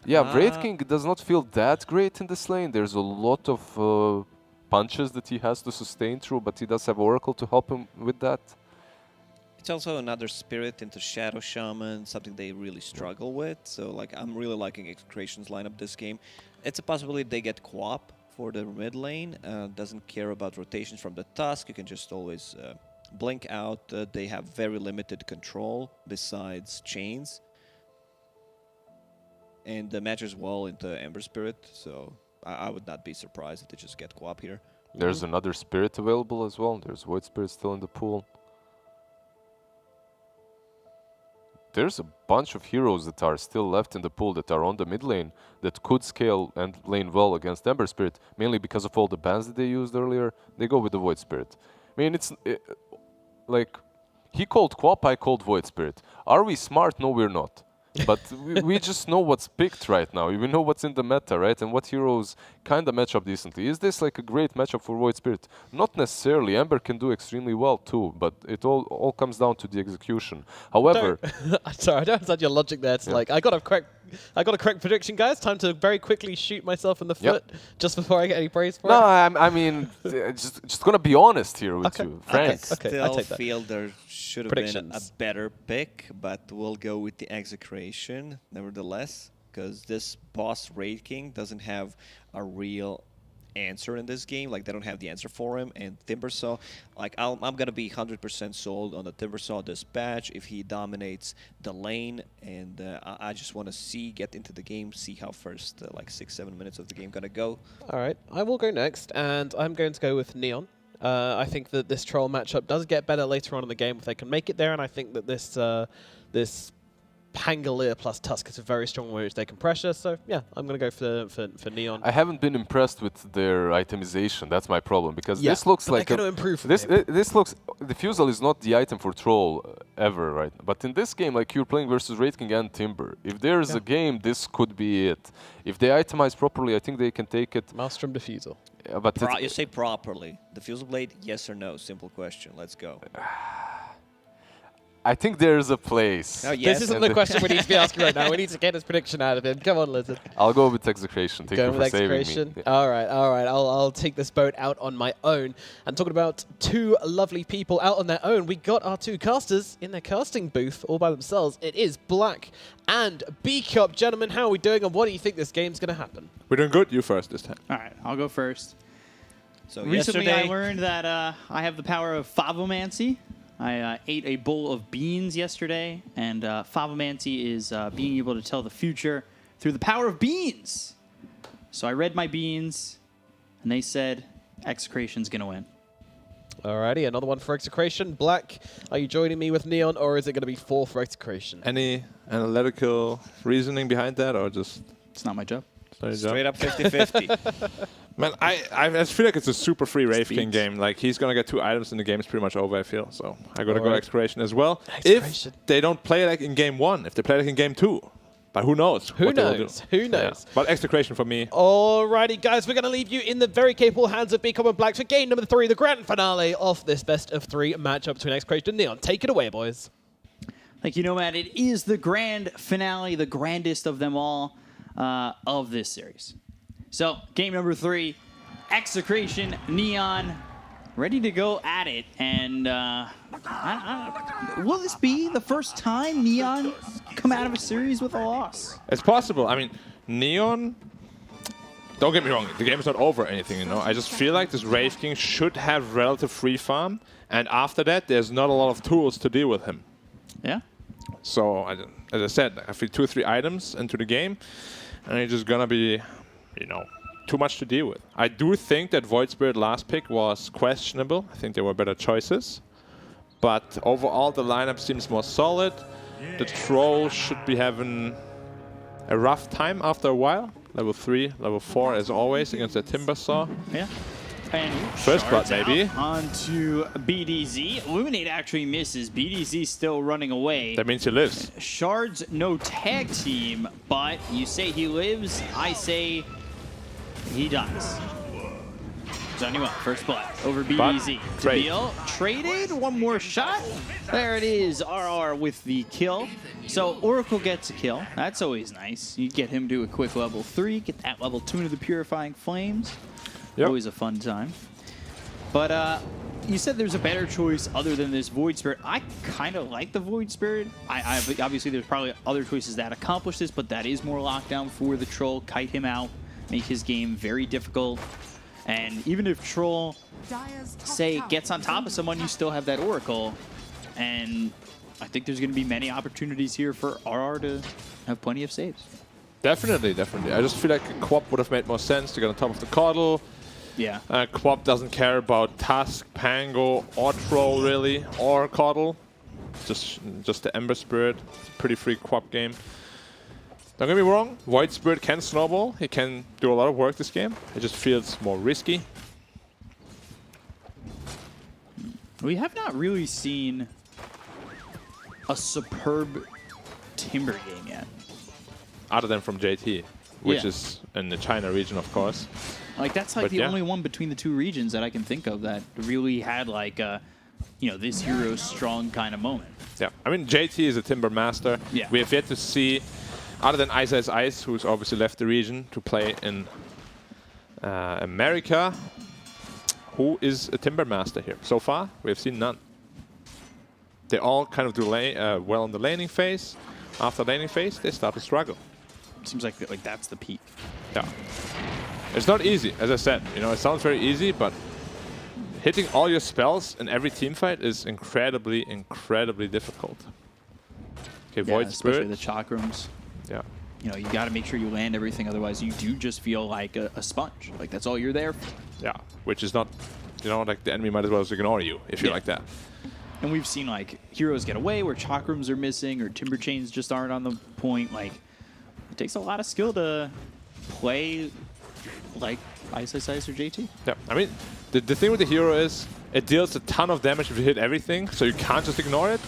Yeah, Wraith King does not feel that great in this lane. There's a lot of punches that he has to sustain through, but he does have Oracle to help him with that. It's also another spirit into Shadow Shaman, something they really struggle with. So like I'm really liking Execration's lineup this game. It's a possibility they get Quap for the mid lane. Doesn't care about rotations from the Tusk. You can just always blink out. They have very limited control besides chains. And the matches well into Ember Spirit, so I would not be surprised if they just get Quap here. There's another Spirit available as well. There's Void Spirit still in the pool. There's a bunch of heroes that are still left in the pool that are on the mid lane that could scale and lane well against Ember Spirit, mainly because of all the bans that they used earlier. They go with the Void Spirit. I mean, it's like, he called Quap, I called Void Spirit. Are we smart? No, we're not. But we just know what's picked right now. We know what's in the meta, right? And what heroes kind of match up decently. Is this like a great matchup for Void Spirit? Not necessarily. Ember can do extremely well too, but it all comes down to the execution. However, sorry, I don't understand your logic there. It's like I got a correct prediction, guys. Time to very quickly shoot myself in the foot just before I get any praise for it. no, I mean, just gonna be honest here with you, Frank. Okay, I Still take that. feel there should have been a Predictions. better pick, but we'll go with the Execration nevertheless, because this boss Wraith King doesn't have a real answer in this game. Like they don't have the answer for him. And Timbersaw, like I'm gonna be 100% sold on the Timbersaw dispatch if he dominates the lane. And I just want to get into the game, see how first like 6-7 minutes of the game gonna go. All right, I will go next, and I'm going to go with Neon. I think that this Troll matchup does get better later on in the game if they can make it there, and I think that this Pangolier plus Tusk is a very strong way which they can pressure. So yeah, I'm going to go for Neon. I haven't been impressed with their itemization. That's my problem, because this looks but like they're going to improve. this looks. Diffusal is not the item for Troll ever, right? But in this game, like you're playing versus Wraith King and Timber. If there's a game, this could be it. If they itemize properly, I think they can take it. Maelstrom Diffusal. But You say properly. The Fusel Blade, yes or no? Simple question. Let's go. I think there's a place. Oh, yes. This isn't the question we need to be asking right now. We need to get his prediction out of him. Come on, Lizard. I'll go with Execration. Thank Going you with for saving Execration. me. All right. I'll take this boat out on my own. And talking about two lovely people out on their own, we got our two casters in their casting booth all by themselves. It is Black and B-Cup. Gentlemen, how are we doing, and what do you think this game's going to happen? We're doing good. You first this time. All right, I'll go first. So Recently, yesterday, I learned that I have the power of Favomancy. I ate a bowl of beans yesterday, and Favomancy is being able to tell the future through the power of beans. So I read my beans, and they said Execration's going to win. Alrighty, another one for Execration. Black, are you joining me with Neon, or is it going to be 4 for Execration? Any analytical reasoning behind that, or just It's not my job. straight up 50-50. Man, I just feel like it's a super free Wraith Speech. King game. Like, he's going to get 2 items and the game is pretty much over, I feel. So I got to go Alright. Execration as well. Execration. If they don't play like in game 1, if they play like in game 2. But who knows? Who what they will do. knows? Who knows? Yeah. But Execration for me. Alrighty, guys, we're going to leave you in the very capable hands of B-Cup and Black for game number 3, the grand finale of this best of 3 matchup between Execration and Neon. Take it away, boys. Like, you know, Matt, it is the grand finale, the grandest of them all of this series. So, game number 3, Execration, Neon, ready to go at it. And will this be the first time Neon come out of a series with a loss? It's possible. I mean, Neon, don't get me wrong, the game is not over or anything, you know. I just feel like this Wraith King should have relative free farm, and after that, there's not a lot of tools to deal with him. Yeah. So, as I said, I feel 2 or 3 items into the game, and it's just gonna be, you know, too much to deal with. I do think that Void Spirit last pick was questionable. I think there were better choices. But overall, the lineup seems more solid. The Troll should be having a rough time after a while. Level 3, level 4 as always against the Timbersaw. Yeah. And First blood, shards maybe. out onto BDZ. Illuminate actually misses. BDZ still running away. That means he lives. Shards, no tag team, but you say he lives, I say he dies. Zanuel, first blood over BDZ. trade. Tabeel traded, one more shot. There it is, RR with the kill. So Oracle gets a kill. That's always nice. You get him to a quick level 3, get that level 2 into the Purifying Flames. Yep. Always a fun time. But you said there's a better choice other than this Void Spirit. I kind of like the Void Spirit. Obviously, there's probably other choices that accomplish this, but that is more lockdown for the Troll. Kite him out, make his game very difficult. And even if Troll, Dire's top say, tower gets on is top under of someone, you attack. still have that Oracle. And I think there's going to be many opportunities here for RR to have plenty of saves. Definitely, definitely. I just feel like Quap would have made more sense to get on top of the Caudal. Yeah. Quap doesn't care about Tusk, Pango, or Troll really, or Caudal. Just the Ember Spirit. It's a pretty free Quap game. Don't get me wrong, Void Spirit can snowball. He can do a lot of work this game. It just feels more risky. We have not really seen a superb Timber game yet. Other than from JT, which Yeah. is in the China region, of course. Like, that's like But the yeah. only one between the 2 regions that I can think of that really had like a, you know, this hero's strong kind of moment. Yeah, I mean, JT is a Timber master. Yeah. We have yet to see, other than Ice, who's obviously left the region to play in America, who is a Timber master here. So far, we have seen none. They all kind of do well in the laning phase. After laning phase, they start to struggle. Seems like that's the peak. Yeah. It's not easy, as I said. You know, it sounds very easy, but hitting all your spells in every team fight is incredibly, incredibly difficult. Okay, Yeah, Void especially Spirit. the chakrams. Yeah. You know, you got to make sure you land everything, otherwise you do just feel like a sponge. Like, that's all you're there for. Yeah, which is not, you know, like the enemy might as well just ignore you if you're Yeah. like that. And we've seen, like, heroes get away where chakrams are missing or timber chains just aren't on the point. Like, it takes a lot of skill to play like Ice or JT. Yeah, I mean, the thing with the hero is it deals a ton of damage if you hit everything, so you can't just ignore it.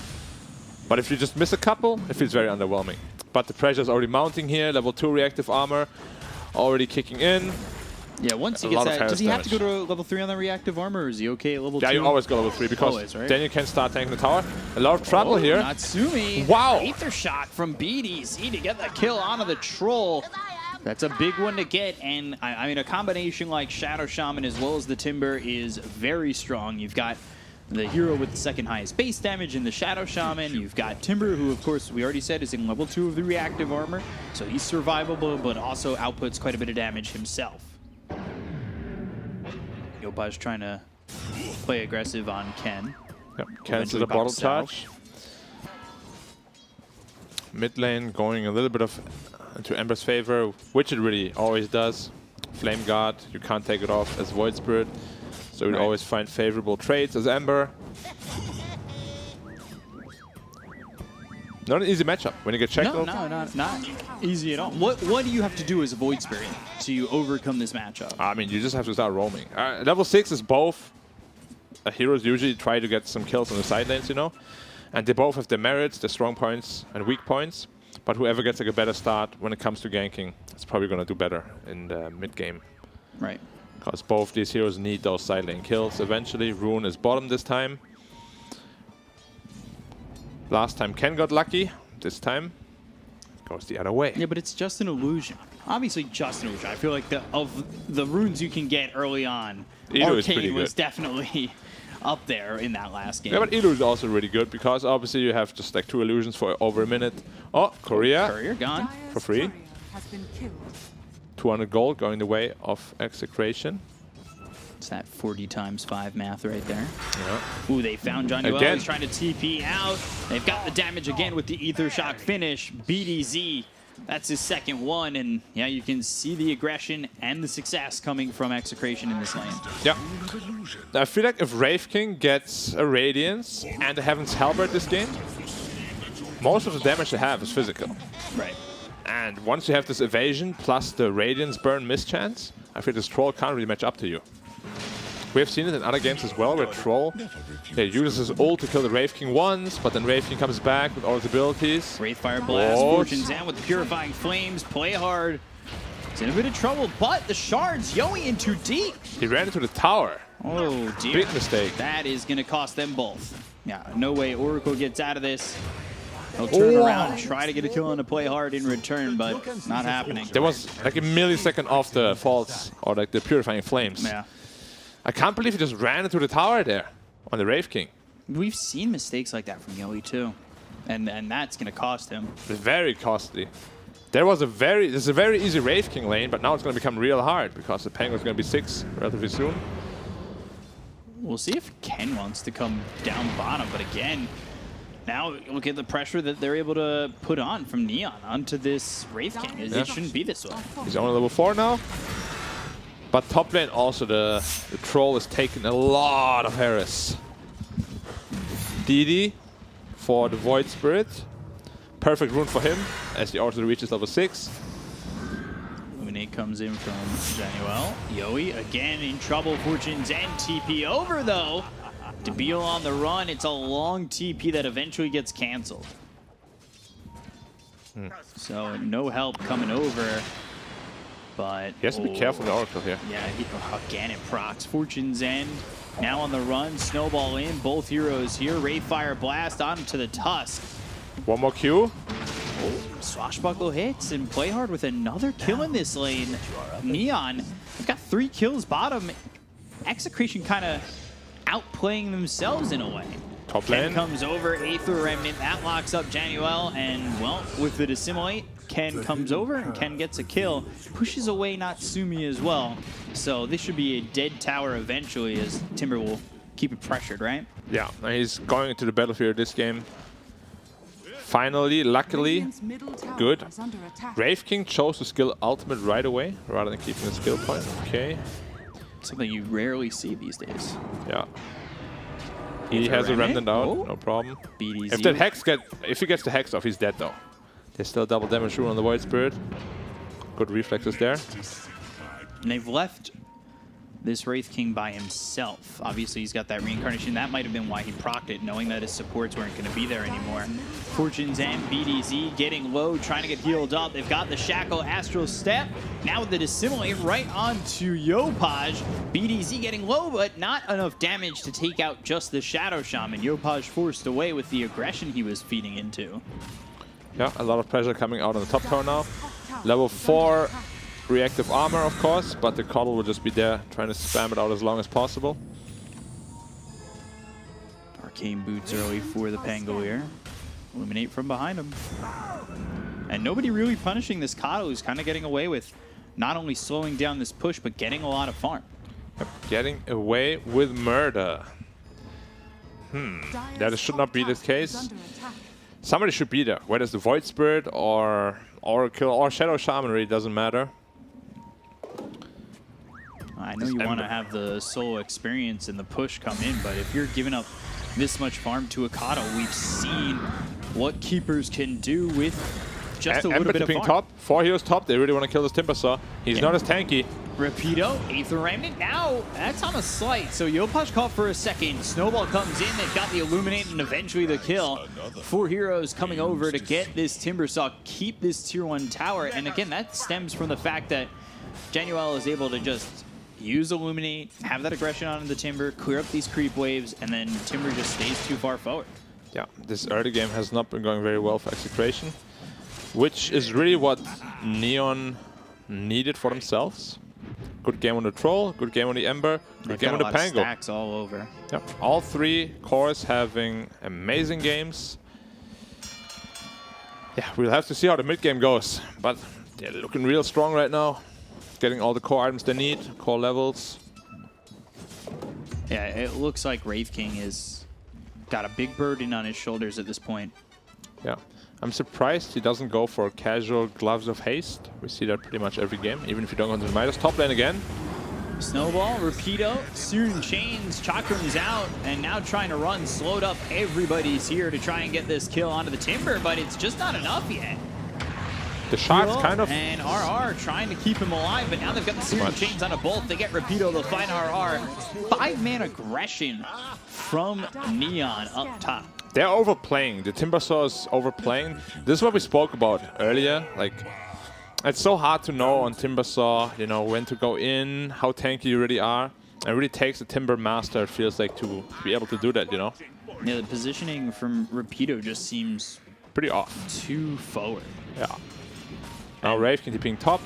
But if you just miss a couple, it feels very underwhelming. But the pressure is already mounting here. Level 2 reactive armor already kicking in. Yeah, once he A gets lot of that, does he have to go damage. to level 3 on the reactive armor, or is he okay at level 2? Yeah, you always go level 3 because Always, right? then you can start tanking the tower. A lot of trouble here. Natsumi. Wow. Aether shot from BDC to get that kill onto the Troll. That's a big one to get, and I mean, a combination like Shadow Shaman as well as the Timber is very strong. You've got the hero with the second highest base damage in the Shadow Shaman. You've got Timber, who, of course, we already said is in level 2 of the reactive armor, so he's survivable, but also outputs quite a bit of damage himself. Yopaj trying to play aggressive on Ken. Yep. Cancel the Eventually bottle pops out. charge. Mid lane going a little bit of into Ember's favor, which it really always does. Flame Guard, you can't take it off as Void Spirit, so you Right. always find favorable trades as Ember. Not an easy matchup when you get checked. No, not easy at all. What do you have to do as a Void Spirit to overcome this matchup? I mean, you just have to start roaming. Level 6 is both. Heroes usually try to get some kills on the side lanes, you know, and they both have their merits, their strong points and weak points. But whoever gets like a better start when it comes to ganking is probably going to do better in the mid game. Right. Because both these heroes need those side lane kills eventually. Rune is bottom this time. Last time Ken got lucky. This time goes the other way. Yeah, but it's just an illusion. Obviously, just an illusion. I feel like of the runes you can get early on, Edo is pretty Arcane was good. definitely up there in that last game. Yeah, but Ilu is also really good because obviously you have just like 2 illusions for over a minute. Oh, Korea. Courier gone. Dire's For free. courier has been killed. 200 gold going the way of Execration. It's that 40 times 5 math right there. Yeah. Ooh, they found Johnny Well. Again. He's trying to TP out. They've got the damage again with the Ether Shock finish. BDZ, that's his second one. And yeah, you can see the aggression and the success coming from Execration in this lane. Yeah. I feel like if Wraith King gets a Radiance and a Heaven's Halberd this game, most of the damage they have is physical. Right. And once you have this evasion plus the Radiance burn mischance, I feel this Troll can't really match up to you. We have seen it in other games as well, where Troll uses his ult to kill the Wraith King once, but then Wraith King comes back with all his abilities. Wraithfire Blast, Oh. Fortune's End with the Purifying Flames, play hard. It's in a bit of trouble, but the shards, Yowie in too deep. He ran into the tower. Oh dear. Big mistake. That is going to cost them both. Yeah, no way Oracle gets out of this. He'll turn around, try to get a kill on the play hard in return, but not happening. There was like a millisecond off the faults, or like the Purifying Flames. Yeah. I can't believe he just ran into the tower there on the Wraith King. We've seen mistakes like that from Yowie too. And that's going to cost him. It's very costly. There's a very easy Wraith King lane, but now it's going to become real hard because the Penguin's going to be 6 relatively soon. We'll see if Ken wants to come down bottom, but again, now look at the pressure that they're able to put on from Neon onto this Wraith King. It shouldn't be this way. He's only level 4 now. But top lane also, the Troll is taking a lot of harass. DD for the Void Spirit. Perfect rune for him as he also reaches level 6. Illuminate comes in from Januel. Yowie again in trouble. Fortune's End TP over though. Debil on the run. It's a long TP that eventually gets canceled. So no help coming over. But He has to be careful with the Oracle here. yeah, again it procs. Fortune's End now on the run. Snowball in. Both heroes here. Wraithfire Blast onto the Tusk. One more Q. Swashbuckle hits and play hard with another kill in this lane. Neon, they've got 3 kills bottom. Execration kind of outplaying themselves in a way. Top Ken lane. comes over, Aether Remnant, that locks up Januel, and well, with the Dissimulate, Ken comes over and Ken gets a kill, pushes away Natsumi as well. So this should be a dead tower eventually as Timber will keep it pressured, right? Yeah, and he's going into the battlefield this game. Finally, luckily, Radiant's middle tower good. is under attack. Wraith King chose to skill ultimate right away rather than keeping the skill point. Okay, Something you rarely see these days. yeah. He Aether has a Remnant? remnant out, Oh. no problem. BDZ. If he gets the hex off, he's dead though. There's still double damage rune on the Void Spirit. Good reflexes there. And they've left this Wraith King by himself. Obviously, he's got that reincarnation. That might have been why he procced it, knowing that his supports weren't going to be there anymore. Fortune's End, BDZ getting low, trying to get healed up. They've got the Shackle, Astral Step. Now with the Dissimulate right onto Yopaj. BDZ getting low, but not enough damage to take out just the Shadow Shaman. Yopaj forced away with the aggression he was feeding into. Yeah, a lot of pressure coming out on the top tower now. Level 4 reactive armor, of course, but the Coddle will just be there trying to spam it out as long as possible. Arcane boots early for the Pangolier. Illuminate from behind him. And nobody really punishing this Kato, who's kind of getting away with not only slowing down this push, but getting a lot of farm. Yep, getting away with murder. That should not be the case. Somebody should be there, whether it's the Void Spirit or Oracle or Shadow Shaman, really doesn't matter. I know you want to have the solo experience and the push come in, but if you're giving up this much farm to a Kato, we've seen what keepers can do with just a little bit of being farm. top, 4 heroes top, they really want to kill this Timbersaw. He's not as tanky. Rapido, Aether Remnant, now that's on a slight. So Yopaj caught for a second. Snowball comes in, they've got the Illuminate and eventually the kill. 4 heroes coming over to get this Timbersaw, keep this tier 1 tower. And again, that stems from the fact that Januel is able to just use Illuminate, have that aggression on the Timber, clear up these creep waves, and then Timber just stays too far forward. Yeah, this early game has not been going very well for Execration, which is really what Neon needed for themselves. Good game on the Troll, good game on the Ember, good game on the Pango. Stacks all over. Yep. All three cores having amazing games. Yeah, we'll have to see how the mid game goes, but they're looking real strong right now. Getting all the core items they need, core levels. Yeah, it looks like Wraith King is got a big burden on his shoulders at this point. Yeah, I'm surprised he doesn't go for casual Gloves of Haste. We see that pretty much every game, even if you don't go into the Midas. Top lane again. Snowball, Rapido, Searing Chains, Chakrams out, and now trying to run slowed up. Everybody's here to try and get this kill onto the Timber, but it's just not enough yet. The Sharks kind of... And RR trying to keep him alive, but now they've got the Searing Chains on a bolt. They get Rapido, they'll find RR. 5-man aggression from Neon up top. They're overplaying. The Timbersaw is overplaying. This is what we spoke about earlier. Like, it's so hard to know on Timbersaw, you know, when to go in, how tanky you really are. It really takes a Timber Master, it feels like, to be able to do that, you know? Yeah, the positioning from Rapido just seems pretty off. Too forward. Yeah. Now Wraith King being top.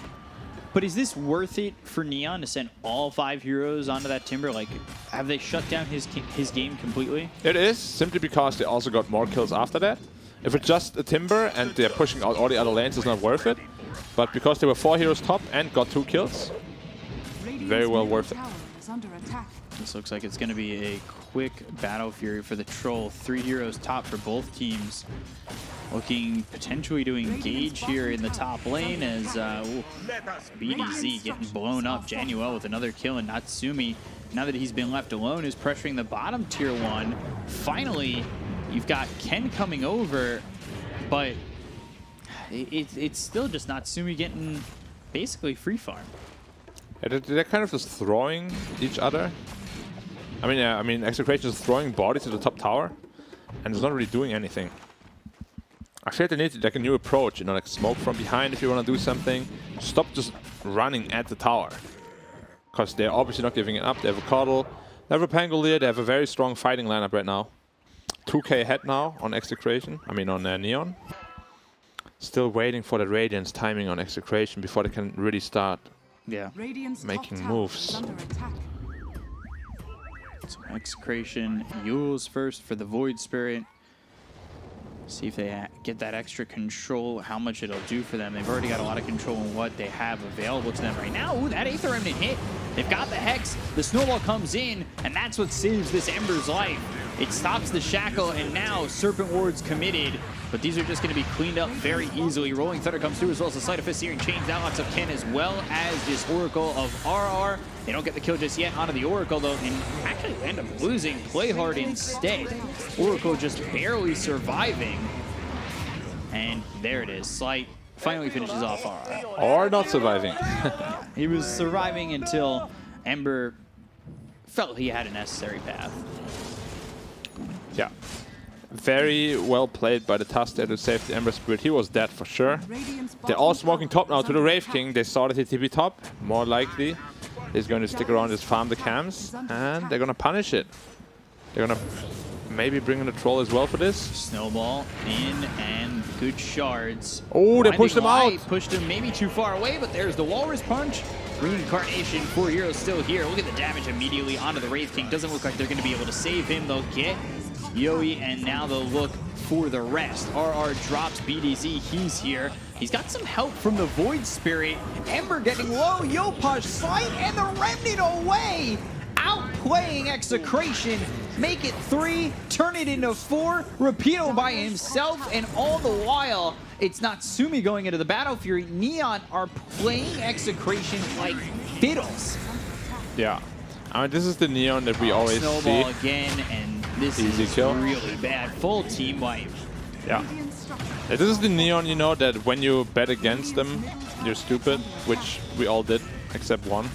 But is this worth it for Neon to send all 5 heroes onto that Timber? Like, have they shut down his game completely? It is, simply because they also got more kills after that. If it's just a Timber and they're pushing out all the other lanes, it's not worth it. But because they were 4 heroes top and got 2 kills, very well worth it. This looks like it's going to be a quick Battle Fury for the Troll. 3 heroes top for both teams. Looking potentially to engage here in the top lane as BDZ getting blown up. Januel with another kill, and Natsumi, now that he's been left alone, is pressuring the bottom tier 1. Finally, you've got Ken coming over, but it's still just Natsumi getting basically free farm. Yeah, they're kind of just throwing each other. I mean, Execration is throwing bodies to the top tower, and it's not really doing anything. I feel they need like a new approach, you know, like smoke from behind if you want to do something. Stop just running at the tower, because they're obviously not giving it up. They have a Coddle, they have a Pangolier, they have a very strong fighting lineup right now. 2k ahead now on Execration, on Neon. Still waiting for the Radiance timing on Execration before they can really start making moves. So Execration, Yule's first for the Void Spirit. See if they get that extra control, how much it'll do for them. They've already got a lot of control in what they have available to them right now. Ooh, that Aether Remnant hit. They've got the Hex. The Snowball comes in, and that's what saves this Ember's life. It stops the Shackle, and now Serpent Ward's committed. But these are just going to be cleaned up very easily. Rolling Thunder comes through, as well as the Sleight of Fist, Searing Chains, Outlocks of Ken, as well as this Oracle of RR. They don't get the kill just yet onto the Oracle, though, and actually end up losing Play Hard instead. Oracle just barely surviving. And there it is. Sleight finally finishes off RR. Or not surviving. He was surviving until Ember felt he had a necessary path. Yeah. Very well played by the Tusk there to save the Ember Spirit. He was dead for sure. They're all smoking top now to the Wraith King. They saw that he TP top. More likely, he's going to stick around and farm the cams. And they're going to punish it. They're going to maybe bring in the Troll as well for this. Snowball in and good shards. Oh, they pushed him out. Pushed him maybe too far away, but there's the Walrus Punch. Reincarnation, 4 heroes still here. Look at the damage immediately onto the Wraith King. Doesn't look like they're going to be able to save him. They'll get Yoi, and now they'll look for the rest. RR drops BDZ. He's here. He's got some help from the Void Spirit. Ember getting low. Yopaj Sleight and the Remnant away. Outplaying Execration. Make it 3, turn it into 4. Rapido by himself, and all the while, it's Natsumi going into the Battle Fury. Neon are playing Execration like fiddles. Yeah. This is the Neon that we always see. Snowball again, and this Easy is kill. really bad. Full team wipe. Yeah. This is the Neon, you know, that when you bet against them, you're stupid, which we all did, except one.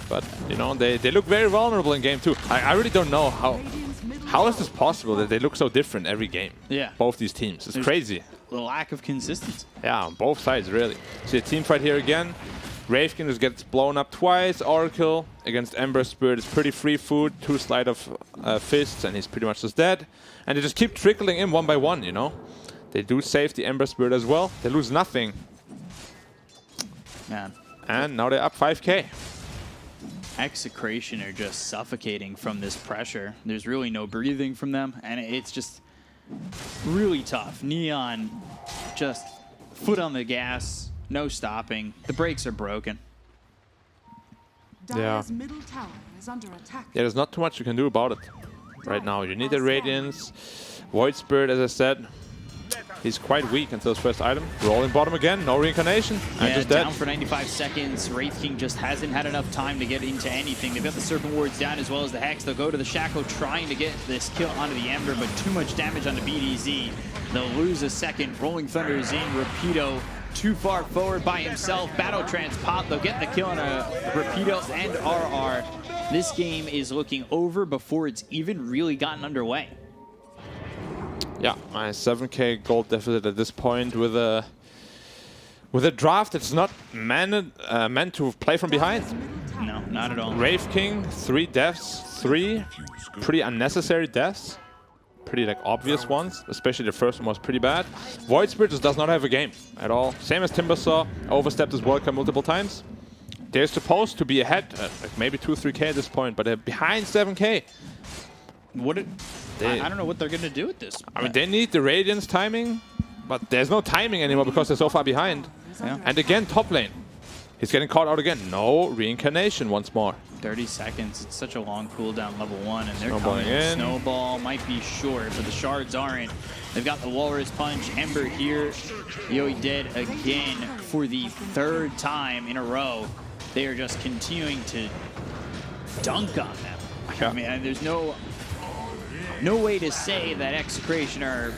But, you know, they look very vulnerable in game 2. I really don't know how is this possible that they look so different every game. Yeah. Both these teams. It's crazy. The lack of consistency. Yeah, on both sides, really. See a team fight here again. Wraith King just gets blown up twice. Oracle against Ember Spirit is pretty free food. 2 Slide of Fists and he's pretty much just dead. And they just keep trickling in one by one, you know. They do save the Ember Spirit as well. They lose nothing. Man. And now they're up 5k. Execration are just suffocating from this pressure. There's really no breathing from them, and it's just really tough. Neon just foot on the gas, no stopping. The brakes are broken. Dire's middle tower is under attack. Yeah, there's not too much you can do about it right now. You need the Radiance. Void Spirit, as I said, he's quite weak until his first item. Rolling bottom again, no reincarnation. Yeah, just dead. down for 95 seconds. Wraith King just hasn't had enough time to get into anything. They've got the Serpent Wards down as well as the Hex. They'll go to the Shackle trying to get this kill onto the Ember, but too much damage onto BDZ. They'll lose a second. Rolling Thunder is in. Rapido too far forward by himself. Battle Trance pop. They'll get the kill on a Rapido and RR. This game is looking over before it's even really gotten underway. Yeah, my 7k gold deficit at this point with a draft that's not meant to play from behind. No, not at all. Wraith King, 3 deaths, 3 pretty unnecessary deaths. Pretty like obvious ones, especially the first one was pretty bad. Void Spirit just does not have a game at all. Same as Timbersaw, overstepped his World Cup multiple times. They're supposed to be ahead, like maybe 2-3k at this point, but they're behind 7k. I don't know what they're going to do with this. I mean, they need the Radiance timing, but there's no timing anymore because they're so far behind. Yeah. And again, top lane. He's getting caught out again. No reincarnation once more. 30 seconds. It's such a long cooldown, level 1, and they're Snowballing coming. in. Snowball might be short, but the shards aren't. They've got the Walrus Punch. Ember here. Yoi dead again for the 3rd time in a row. They are just continuing to dunk on them. Yeah. I mean, there's no way to say that Execration are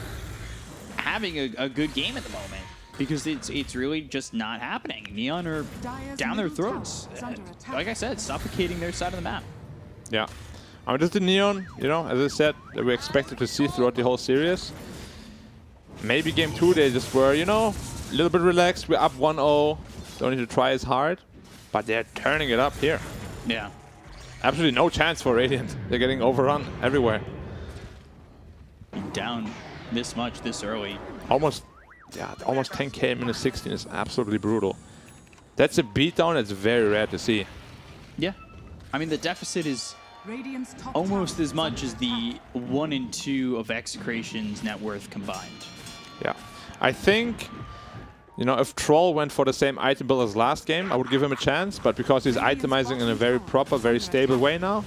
having a good game at the moment, because it's really just not happening. Neon are down their throats. Like I said, suffocating their side of the map. Yeah. I mean, this is the Neon, you know, as I said, that we expected to see throughout the whole series. Maybe game 2 they just were, you know, a little bit relaxed. We're up 1-0. Don't need to try as hard. But they're turning it up here. Yeah. Absolutely no chance for Radiant. They're getting overrun everywhere. Down this much this early. Almost 10k in minute 16 is absolutely brutal. That's a beatdown that's very rare to see. Yeah. I mean, the deficit is Radiant's top almost tower as is much under as the 1 and 2 of Execration's net worth combined. Yeah. I think, you know, if Troll went for the same item build as last game, I would give him a chance. But because he's itemizing in a very proper, very stable way now,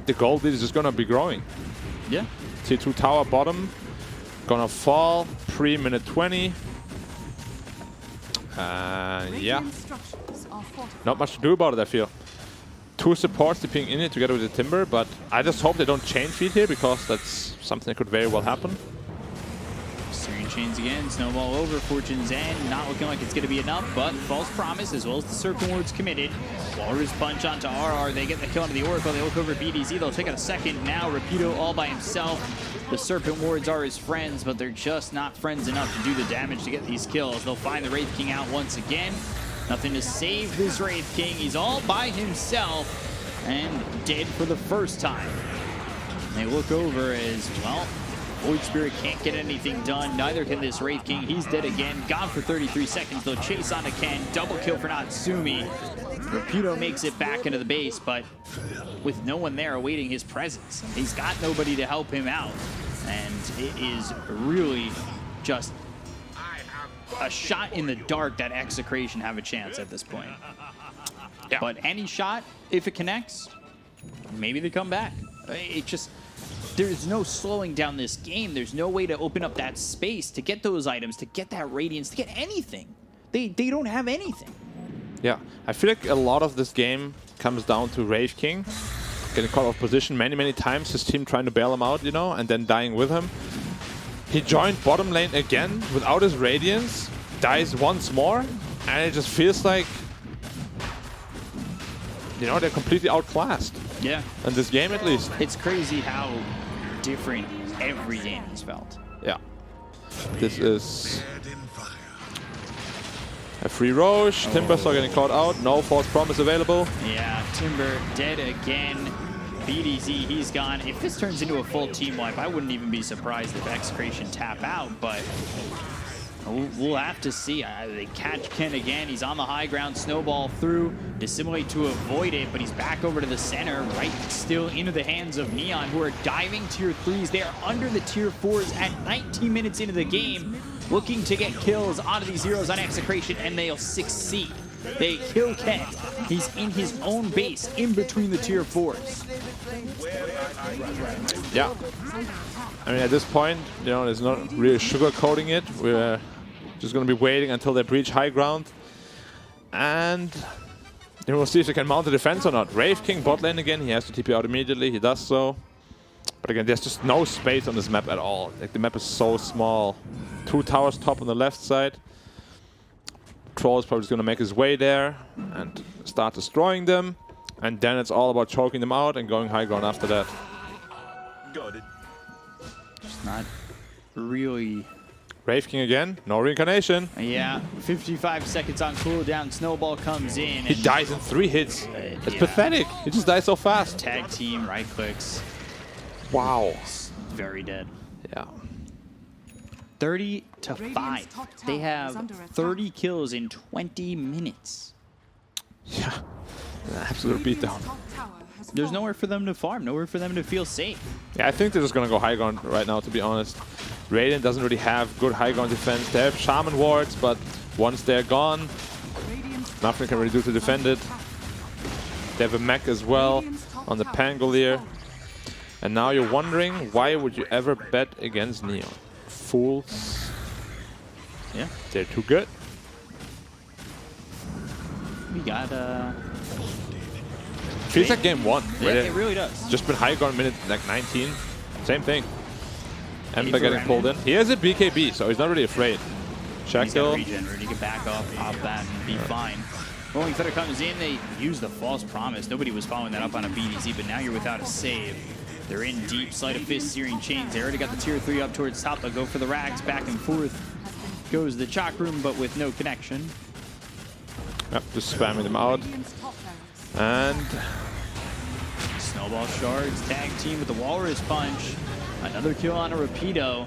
the gold lead is just going to be growing. Yeah. T2 tower bottom, gonna fall pre-minute 20. Yeah, Radiant structures are fortified. not much to do about it, I feel. 2 supports DPing in it together with the Timber, but I just hope they don't chain feed here, because that's something that could very well happen. Syrian chains again, snowball over, Fortune's End, not looking like it's going to be enough, but False Promise as well as the Serpent Wards committed. Walrus Punch onto RR, they get the kill onto the Oracle, they look over BDZ, they'll take out a second now, Rapido all by himself. The Serpent Wards are his friends, but they're just not friends enough to do the damage to get these kills. They'll find the Wraith King out once again. Nothing to save this Wraith King, he's all by himself and dead for the first time. They look over as, well, Void Spirit can't get anything done. Neither can this Wraith King. He's dead again. Gone for 33 seconds. They'll chase onto Ken. Double kill for Natsumi. Rapido makes it back into the base, but with no one there awaiting his presence. He's got nobody to help him out. And it is really just a shot in the dark that Execration have a chance at this point. Yeah. But any shot, if it connects, maybe they come back. It just... There's no slowing down this game. There's no way to open up that space to get those items, to get that Radiance, to get anything. They don't have anything. Yeah, I feel like a lot of this game comes down to Wraith King getting caught off position many times, his team trying to bail him out, you know, and then dying with him. He joined bottom lane again without his Radiance, dies once more, and it just feels like, you know, they're completely outclassed. Yeah. In this game, at least. It's crazy how different every game has felt. Yeah. This is... A free Roche. Timber still getting caught out. No false promise available. Yeah, Timber dead again. BDZ, he's gone. If this turns into a full team wipe, I wouldn't even be surprised if Execration tap out, but we'll have to see. They catch Ken again. He's on the high ground. Snowball through. Dissimulate to avoid it, but he's back over to the center, right still into the hands of Neon, who are diving tier 3s. They are under the tier 4s at 19 minutes into the game, looking to get kills onto these heroes on Execration, and they'll succeed. They kill Ken. He's in his own base, in between the tier 4s. Yeah. I mean, at this point, you know, there's not really sugarcoating it. We're just going to be waiting until they breach high ground. And then we'll see if they can mount the defense or not. Wraith King bot lane again. He has to TP out immediately. He does so. But again, there's just no space on this map at all. Like, the map is so small. 2 towers top on the left side. Troll is probably just going to make his way there and start destroying them. And then it's all about choking them out and going high ground after that. Just not really. Wraith King again, no reincarnation. Yeah, 55 seconds on cooldown. Snowball comes in. He dies in 3 hits. It's yeah. pathetic. He just dies so fast. Tag team, right clicks. Wow. Very dead. Yeah. 30 to 5. They have 30 kills in 20 minutes. Yeah. An absolute beatdown. There's nowhere for them to farm, nowhere for them to feel safe. Yeah, I think they're just going to go high ground right now, to be honest. Radiant doesn't really have good high ground defense. They have Shaman wards, but once they're gone, nothing can really do to defend it. They have a mech as well on the Pangolier. And now you're wondering, why would you ever bet against Neon? Fools. Yeah. They're too good. We got Feels like game 1. Yeah, it really does. Just been high ground minute like 19. Same thing. Ember for getting Remnant. pulled in. He has a BKB, so he's not really afraid. He's got Shackle. regen, he can back off that and be fine. Rolling Thunder comes in, they use the false promise. Nobody was following that up on a BDZ, but now you're without a save. They're in deep, Sleight of Fist, Searing Chains. They already got the tier 3 up towards top. They'll go for the rags, back and forth. Goes the Chalk Room, but with no connection. Yep, just spamming them out. And Snowball Shards, tag team with the Walrus Punch. Another kill on a Rapido.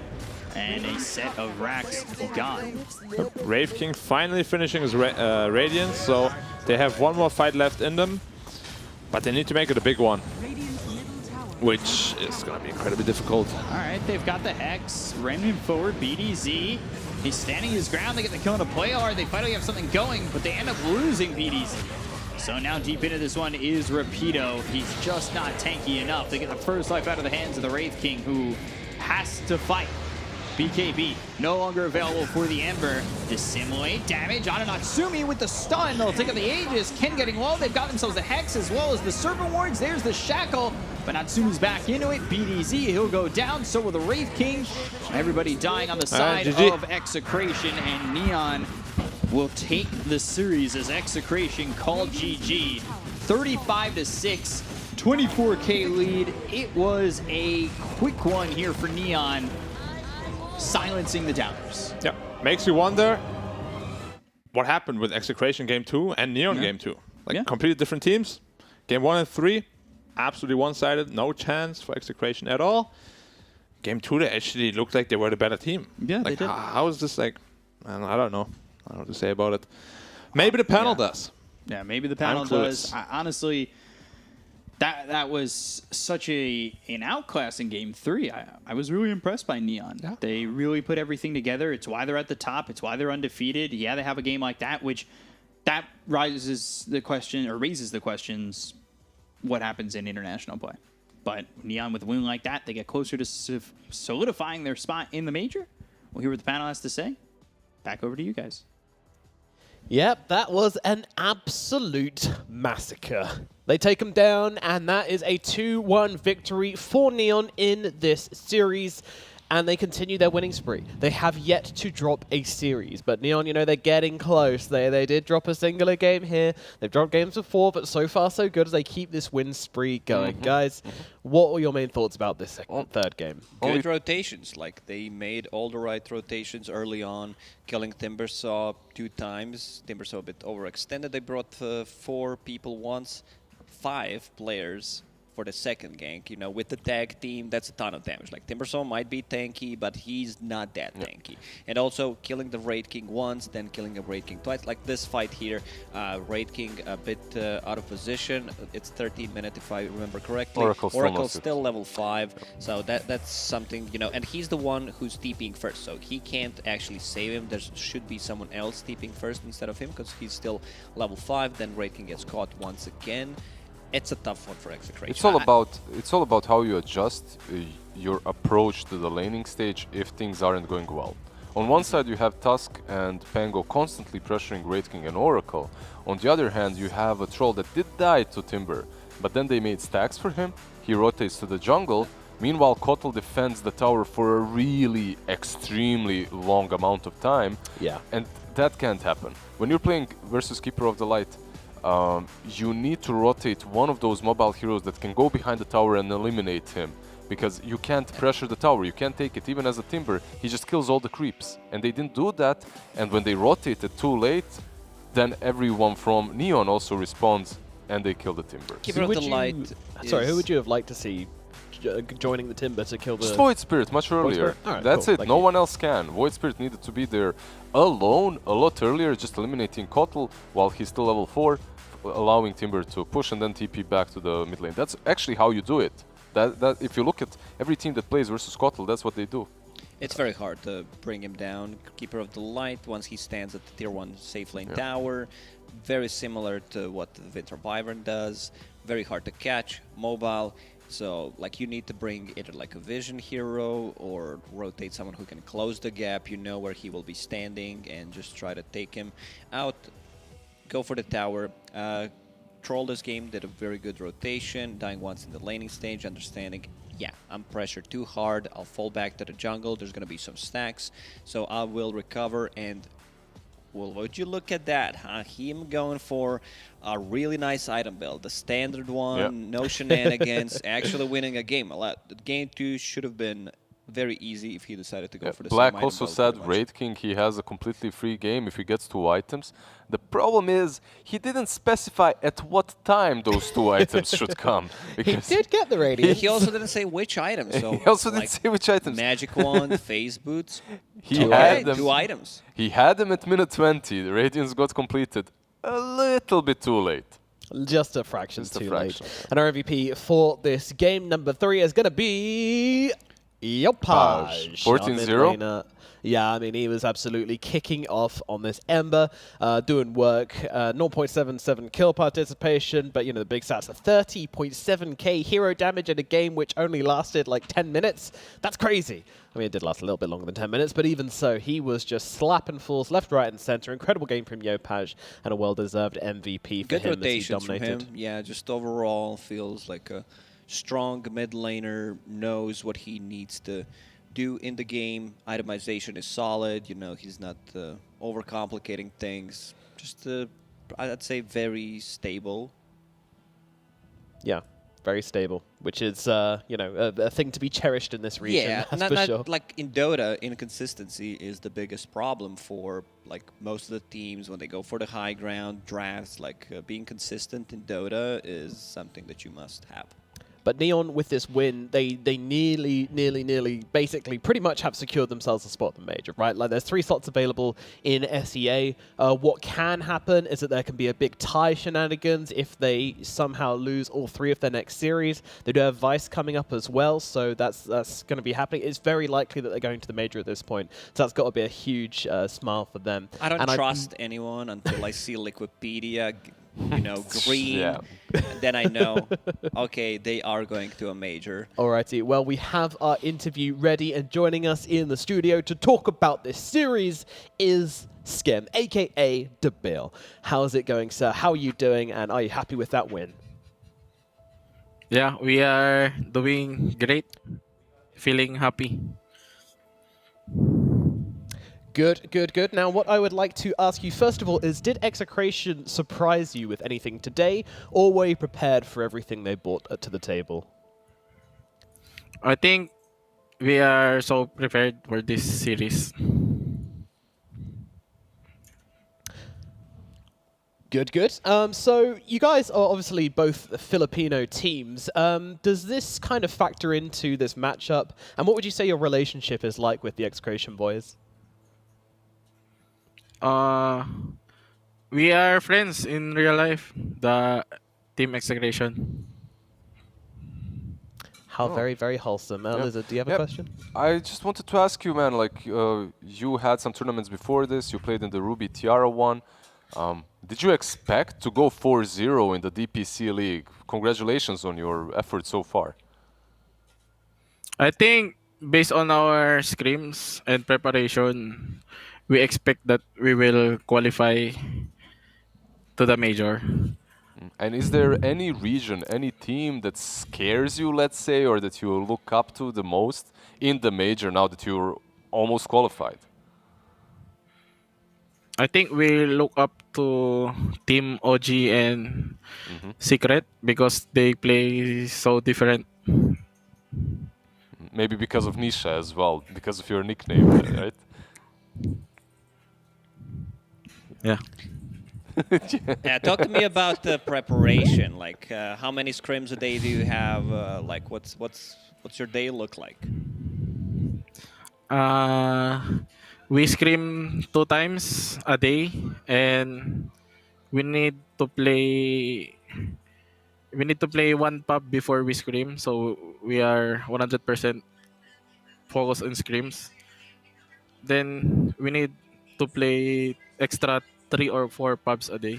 And a set of racks gone. Wraith King finally finishing his Radiance, so they have one more fight left in them. But they need to make it a big one, which is going to be incredibly difficult. All right, they've got the Hex. Remnant forward, BDZ. He's standing his ground. They get the kill into play hard. They finally have something going, but they end up losing BDZ. So now deep into this one is Rapido. He's just not tanky enough. They get the first life out of the hands of the Wraith King, who has to fight. BKB no longer available for the Ember. Dissimulate damage on an Natsumi with the stun. They'll take out the Aegis. Ken getting low. They've got themselves the Hex as well as the Serpent Wards. There's the Shackle. But Natsumi's back into it. BDZ, he'll go down. So will the Wraith King. Everybody dying on the side of Execration. And Neon will take the series as Execration called GG. 35-6, 24K lead. It was a quick one here for Neon, silencing the downers. Yeah, makes you wonder what happened with Execration Game 2 and Neon Game 2. Like, completely different teams. Game 1 and 3, absolutely one-sided, no chance for Execration at all. Game 2, they actually looked like they were the better team. Yeah, like, they did. How is this like? I don't know. I don't know what to say about it. Maybe the panel does. Yeah, maybe the panel does. Honestly, that was such an outclass in Game 3. I was really impressed by Neon. Yeah. They really put everything together. It's why they're at the top. It's why they're undefeated. Yeah, they have a game like that, which that raises the questions, what happens in international play. But Neon with a win like that, they get closer to solidifying their spot in the major. We'll hear what the panel has to say. Back over to you guys. Yep, that was an absolute massacre. They take them down, and that is a 2-1 victory for Neon in this series. and they continue their winning spree. They have yet to drop a series, but Neon, you know, they're getting close. They did drop a singular game here. They've dropped games before, but so far so good as they keep this win spree going. Guys, what were your main thoughts about this third game? Good rotations, like they made all the right rotations early on, killing Timbersaw 2 times. Timbersaw a bit overextended. They brought 4 people once, 5 players for the second gank. You know, with the tag team, that's a ton of damage. Like Timbersaw might be tanky, but he's not that tanky. And also killing the Raid King once, then killing a Raid King twice. Like this fight here, Raid King a bit out of position. It's 13 minutes if I remember correctly. Oracle's still level 5, so that's something, you know. And he's the one who's TPing first, so he can't actually save him. There should be someone else TPing first instead of him because he's still level 5. Then Raid King gets caught once again. It's a tough one for Execration. It's all about how you adjust your approach to the laning stage if things aren't going well. On one side you have Tusk and Pango constantly pressuring Raid King and Oracle. On the other hand you have a troll that did die to Timber, but then they made stacks for him. He rotates to the jungle. Meanwhile Kotal defends the tower for a really extremely long amount of time. Yeah. And that can't happen. When you're playing versus Keeper of the Light, you need to rotate one of those mobile heroes that can go behind the tower and eliminate him. Because you can't pressure the tower, you can't take it. Even as a Timber, he just kills all the creeps. And they didn't do that, and when they rotated too late, then everyone from Neon also responds, and they kill the Timber. Keeper of the Light. Sorry, who would you have liked to see joining the Timber to kill the... Just Void Spirit much earlier. Right, that's cool. it, no one else can. Void Spirit needed to be there alone a lot earlier, just eliminating Kotal while he's still level 4, allowing Timber to push and then TP back to the mid lane. That's actually how you do it. That if you look at every team that plays versus Kotal, that's what they do. It's very hard to bring him down. Keeper of the Light, once he stands at the tier 1 safe lane tower, very similar to what the Winter Wyvern does. Very hard to catch, mobile. So like you need to bring either like a vision hero or rotate someone who can close the gap. You know where he will be standing and just try to take him out. Go for the tower. Troll this game, did a very good rotation, dying once in the laning stage, understanding, yeah, I'm pressured too hard, I'll fall back to the jungle, there's gonna be some stacks, so I will recover. And well, would you look at that, huh? Him going for a really nice item build, the standard one, no shenanigans, actually winning a game. Game 2 should have been very easy if he decided to go for the Black same also item said build Raid King, he has a completely free game if he gets 2 items. The problem is, he didn't specify at what time those 2 items should come. He did get the Radiance. He also didn't say which item, so He also didn't like, say which items. Magic Wand, Phase Boots, He two had them. 2 items. He had them at minute 20. The Radiance got completed a little bit too late. Just a fraction Just a too fraction. late. And our MVP for this game number 3 is going to be... Yopaj. 14-0. Yeah, I mean, he was absolutely kicking off on this Ember, doing work, 0.77 kill participation, but, you know, the big stats are 30.7k hero damage in a game which only lasted like 10 minutes. That's crazy. I mean, it did last a little bit longer than 10 minutes, but even so, he was just slapping fools left, right, and center. Incredible game from Yopaj, and a well-deserved MVP for Good him as he rotations from dominated. him. Yeah, just overall feels like a strong mid laner, knows what he needs to do in the game. Itemization is solid. You know, he's not overcomplicating things. Just, I'd say, very stable. Yeah, very stable, which is, you know, a thing to be cherished in this region, Yeah, that's not for sure. like in Dota, inconsistency is the biggest problem for like most of the teams when they go for the high ground drafts. Like being consistent in Dota is something that you must have. But Neon, with this win, they nearly, basically pretty much have secured themselves a spot in the Major, right? Like, there's 3 slots available in SEA. What can happen is that there can be a big tie shenanigans if they somehow lose all 3 of their next series. They do have Vice coming up as well, so that's going to be happening. It's very likely that they're going to the Major at this point, so that's got to be a huge smile for them. I don't trust anyone until I see Liquipedia, you know, green. Yeah. Then I know, okay, they are going to a Major. Alrighty, well, we have our interview ready, and joining us in the studio to talk about this series is Skem, aka Debil. How's it going, sir? How are you doing, and are you happy with that win? Yeah, we are doing great. Feeling happy. Good, good, good. Now, what I would like to ask you, first of all, is did Execration surprise you with anything today, or were you prepared for everything they brought to the table? I think we are so prepared for this series. Good, good. So you guys are obviously both Filipino teams. Does this kind of factor into this matchup? And what would you say your relationship is like with the Execration boys? We are friends in real life, the team Execration. How very, very wholesome. Lizard, do you have a Yep. question? I just wanted to ask you, man, like, you had some tournaments before this, you played in the Ruby Tiara one. Did you expect to go 4-0 in the DPC League? Congratulations on your effort so far. I think based on our scrims and preparation, we expect that we will qualify to the major. And is there any region, any team that scares you, let's say, or that you look up to the most in the major now that you're almost qualified? I think we look up to Team OG and Secret because they play so different. Maybe because of Nisha as well, because of your nickname, right? Yeah. Yeah, talk to me about the preparation. Like, how many scrims a day do you have? Like, what's your day look like? We scrim 2 times a day, and we need to play. We need to play 1 pub before we scrim, so we are 100% focused on scrims. Then we need to play extra 3 or 4 pubs a day.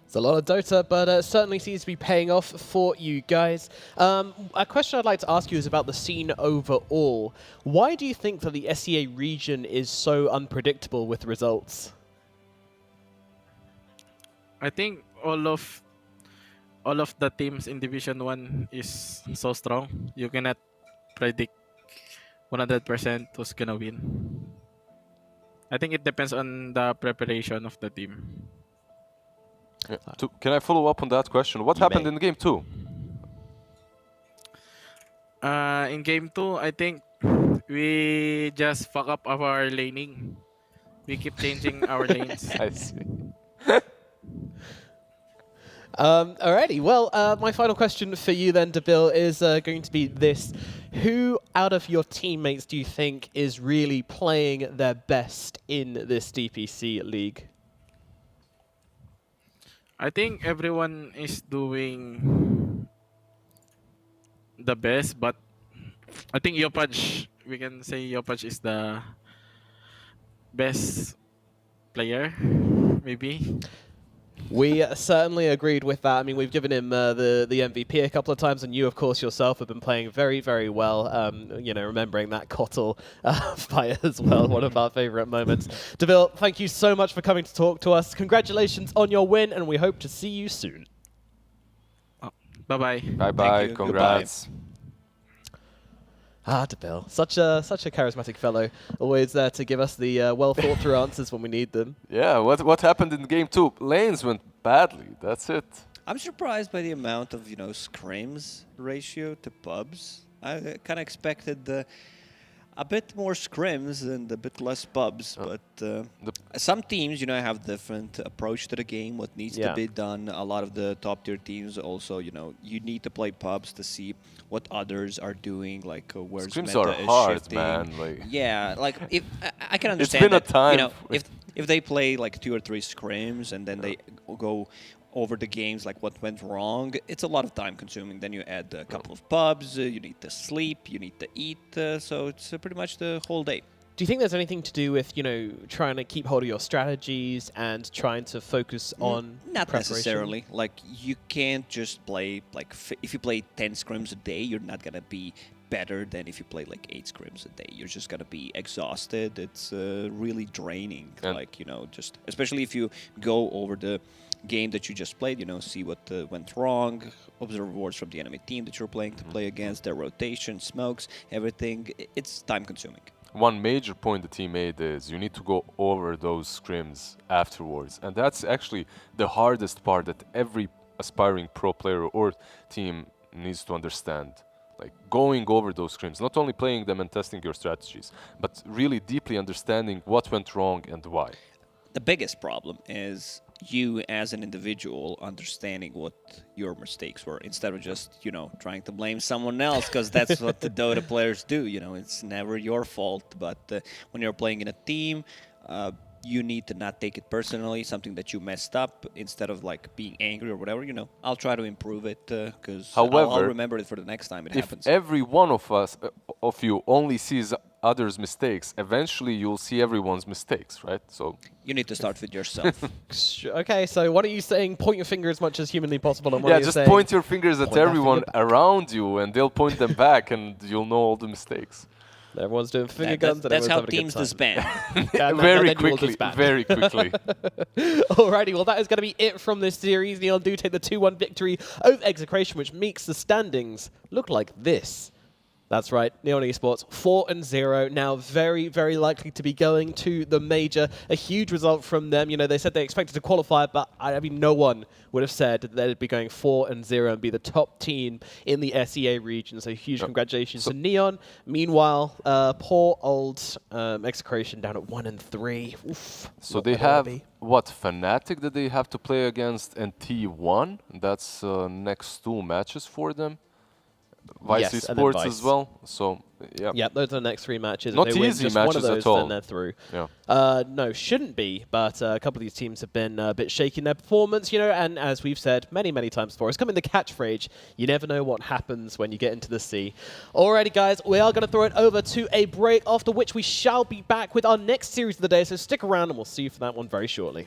It's a lot of Dota, but it certainly seems to be paying off for you guys. A question I'd like to ask you is about the scene overall. Why do you think that the SEA region is so unpredictable with results? I think all of the teams in Division 1 is so strong. You cannot predict 100% who's gonna win. I think it depends on the preparation of the team. Yeah. Can I follow up on that question? What happened in game 2? In game 2, I think we just fuck up our laning. We keep changing our lanes. I see. Alrighty, well, my final question for you then, Debil, is going to be this. Who out of your teammates do you think is really playing their best in this DPC league? I think everyone is doing the best, but I think Yopaj, we can say Yopaj is the best player, maybe. We certainly agreed with that. I mean, we've given him the MVP a couple of times, and you, of course, yourself have been playing very, very well. You know, remembering that Kotl fight as well, one of our favorite moments. Deville, thank you so much for coming to talk to us. Congratulations on your win, and we hope to see you soon. Bye-bye. Bye-bye, congrats. Deville, such a charismatic fellow, always there to give us the well-thought-through answers when we need them. Yeah, what happened in game 2? Lanes went badly, that's it. I'm surprised by the amount of, scrims ratio to pubs. I kind of expected a bit more scrims and a bit less pubs, but some teams, have different approach to the game, what needs to be done. A lot of the top-tier teams also, you need to play pubs to see what others are doing, like where's Scrims meta are is hard, shifting. man. Like, Yeah, like if I can It's understand been a that, time if they play like 2 or 3 scrims and then they go over the games, like what went wrong, it's a lot of time consuming. Then you add a couple of pubs, you need to sleep, you need to eat, so it's pretty much the whole day. Do you think there's anything to do with, trying to keep hold of your strategies and trying to focus on Not preparation? necessarily. Like, you can't just play, like, if you play 10 scrims a day, you're not going to be better than if you play, like, 8 scrims a day. You're just going to be exhausted. It's really draining. And like, just, especially if you go over the game that you just played, see what went wrong, observe rewards from the enemy team that you're playing to play against, their rotation, smokes, everything. It's time consuming. One major point the team made is you need to go over those scrims afterwards. And that's actually the hardest part that every aspiring pro player or team needs to understand. Like going over those scrims, not only playing them and testing your strategies, but really deeply understanding what went wrong and why. The biggest problem is you as an individual understanding what your mistakes were instead of just, trying to blame someone else, because that's what the Dota players do. It's never your fault. But when you're playing in a team, you need to not take it personally, something that you messed up, instead of like being angry or whatever. I'll try to improve it because I'll remember it for the next time it happens. If every one of you only sees others' mistakes, eventually you'll see everyone's mistakes, right? So you need to start with yourself. Okay, so what are you saying? Point your finger as much as humanly possible. And what are you just saying? point your fingers at Point that everyone finger back. around you, and they'll point them back, and you'll know all the mistakes. Everyone's doing finger guns. And that's how everyone's having a teams good time. disband. Very then you will quickly, disband. very quickly. Alrighty, well that is going to be it from this series. Neon do take the 2-1 victory over Execration, which makes the standings look like this. That's right, Neon Esports 4-0, now very, very likely to be going to the major. A huge result from them. They said they expected to qualify, but I mean, no one would have said that they'd be going 4-0 and be the top team in the SEA region. So huge congratulations to Neon. Meanwhile, poor old Execration down at 1-3. Oof, So they have, what, Fnatic that they have to play against, and T1? That's next 2 matches for them. Vice Yes, and then Esports Vice. as well. So, yeah. Yeah, those are the next 3 matches. Not if they win easy just one of matches at those, all. then they're through. Yeah. No, shouldn't be, but a couple of these teams have been a bit shaky in their performance, and as we've said many, many times before, it's coming the catchphrase. You never know what happens when you get into the sea. Alrighty, guys, we are going to throw it over to a break, after which we shall be back with our next series of the day, so stick around and we'll see you for that one very shortly.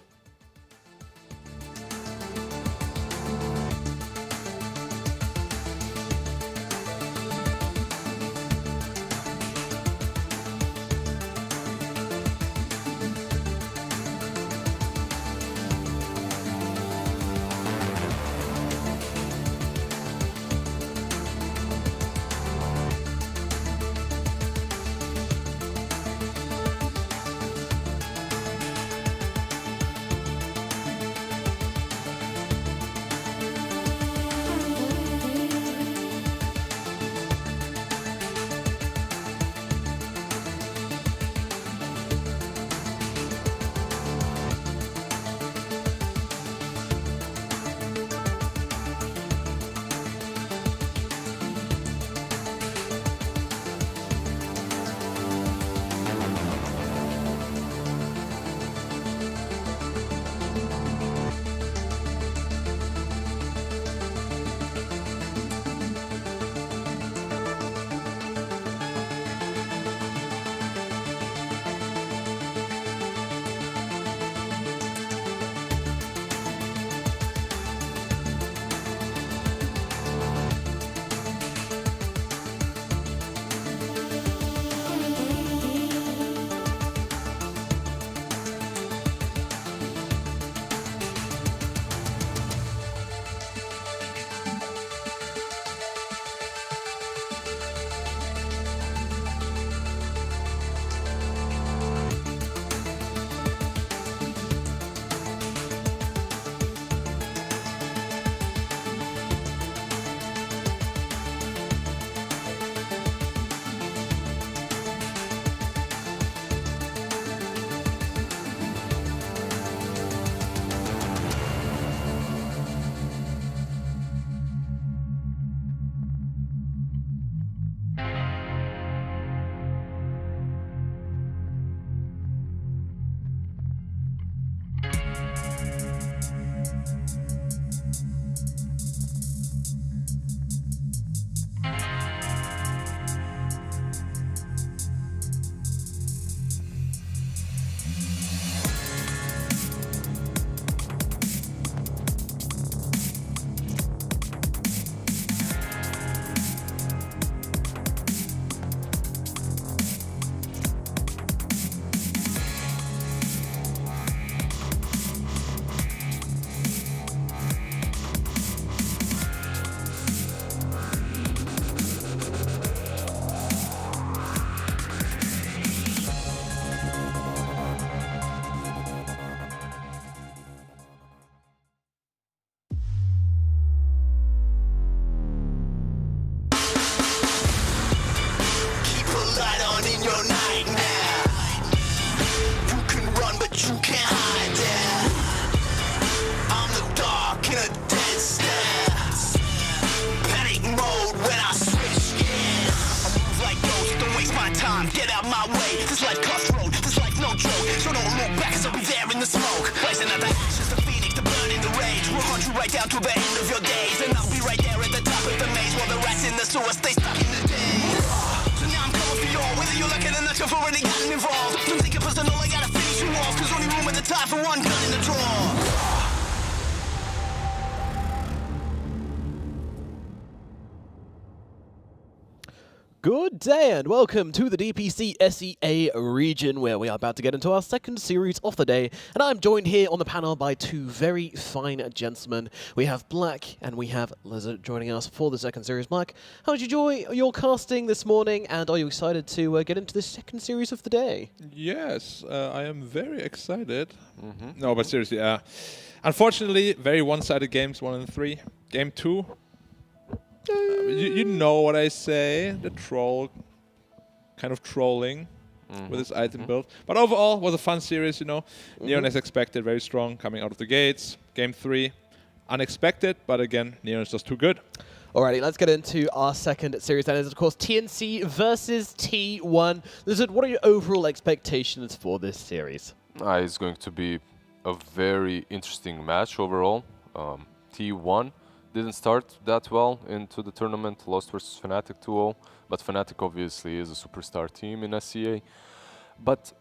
Poseidon in your nightmare. You can run, but you can't hide there. I'm the dark in a dead stare. Panic mode when I switch gears. I move like ghosts, don't waste my time. Get out my way. This life cutthroat, this life no joke. So don't look back, 'cause I'll be there in the smoke. Rising out the ashes, the phoenix, the burning, the rage. We'll hunt you right down to the end of your days, and I'll be right there at the top of the maze while the rats in the sewer stay stuck in the days. So now I'm coming for y'all, whether you're looking or not, you've already gotten involved. Don't take it personal, I gotta finish you off, 'cause only room at the time for one gun in the drawer. Good day and welcome to the DPC SEA region, where we are about to get into our second series of the day, and I'm joined here on the panel by two very fine gentlemen. We have Black and we have Lizard joining us for the second series. Black, how did you enjoy your casting this morning, and are you excited to get into the second series of the day? Yes, I am very excited. No, but seriously, unfortunately, very one-sided games, 1 and 3. Game 2, you know what I say, the troll, kind of trolling with his item build. But overall, was a fun series, you know. Neon as expected, very strong, coming out of the gates. Game 3, unexpected, but again, Neon is just too good. Alrighty, let's get into our second series. That is, of course, TNC versus T1. Lizard, what are your overall expectations for this series? It's going to be a very interesting match overall. T1 didn't start that well into the tournament, lost versus Fnatic 2-0, but Fnatic obviously is a superstar team in SCA. But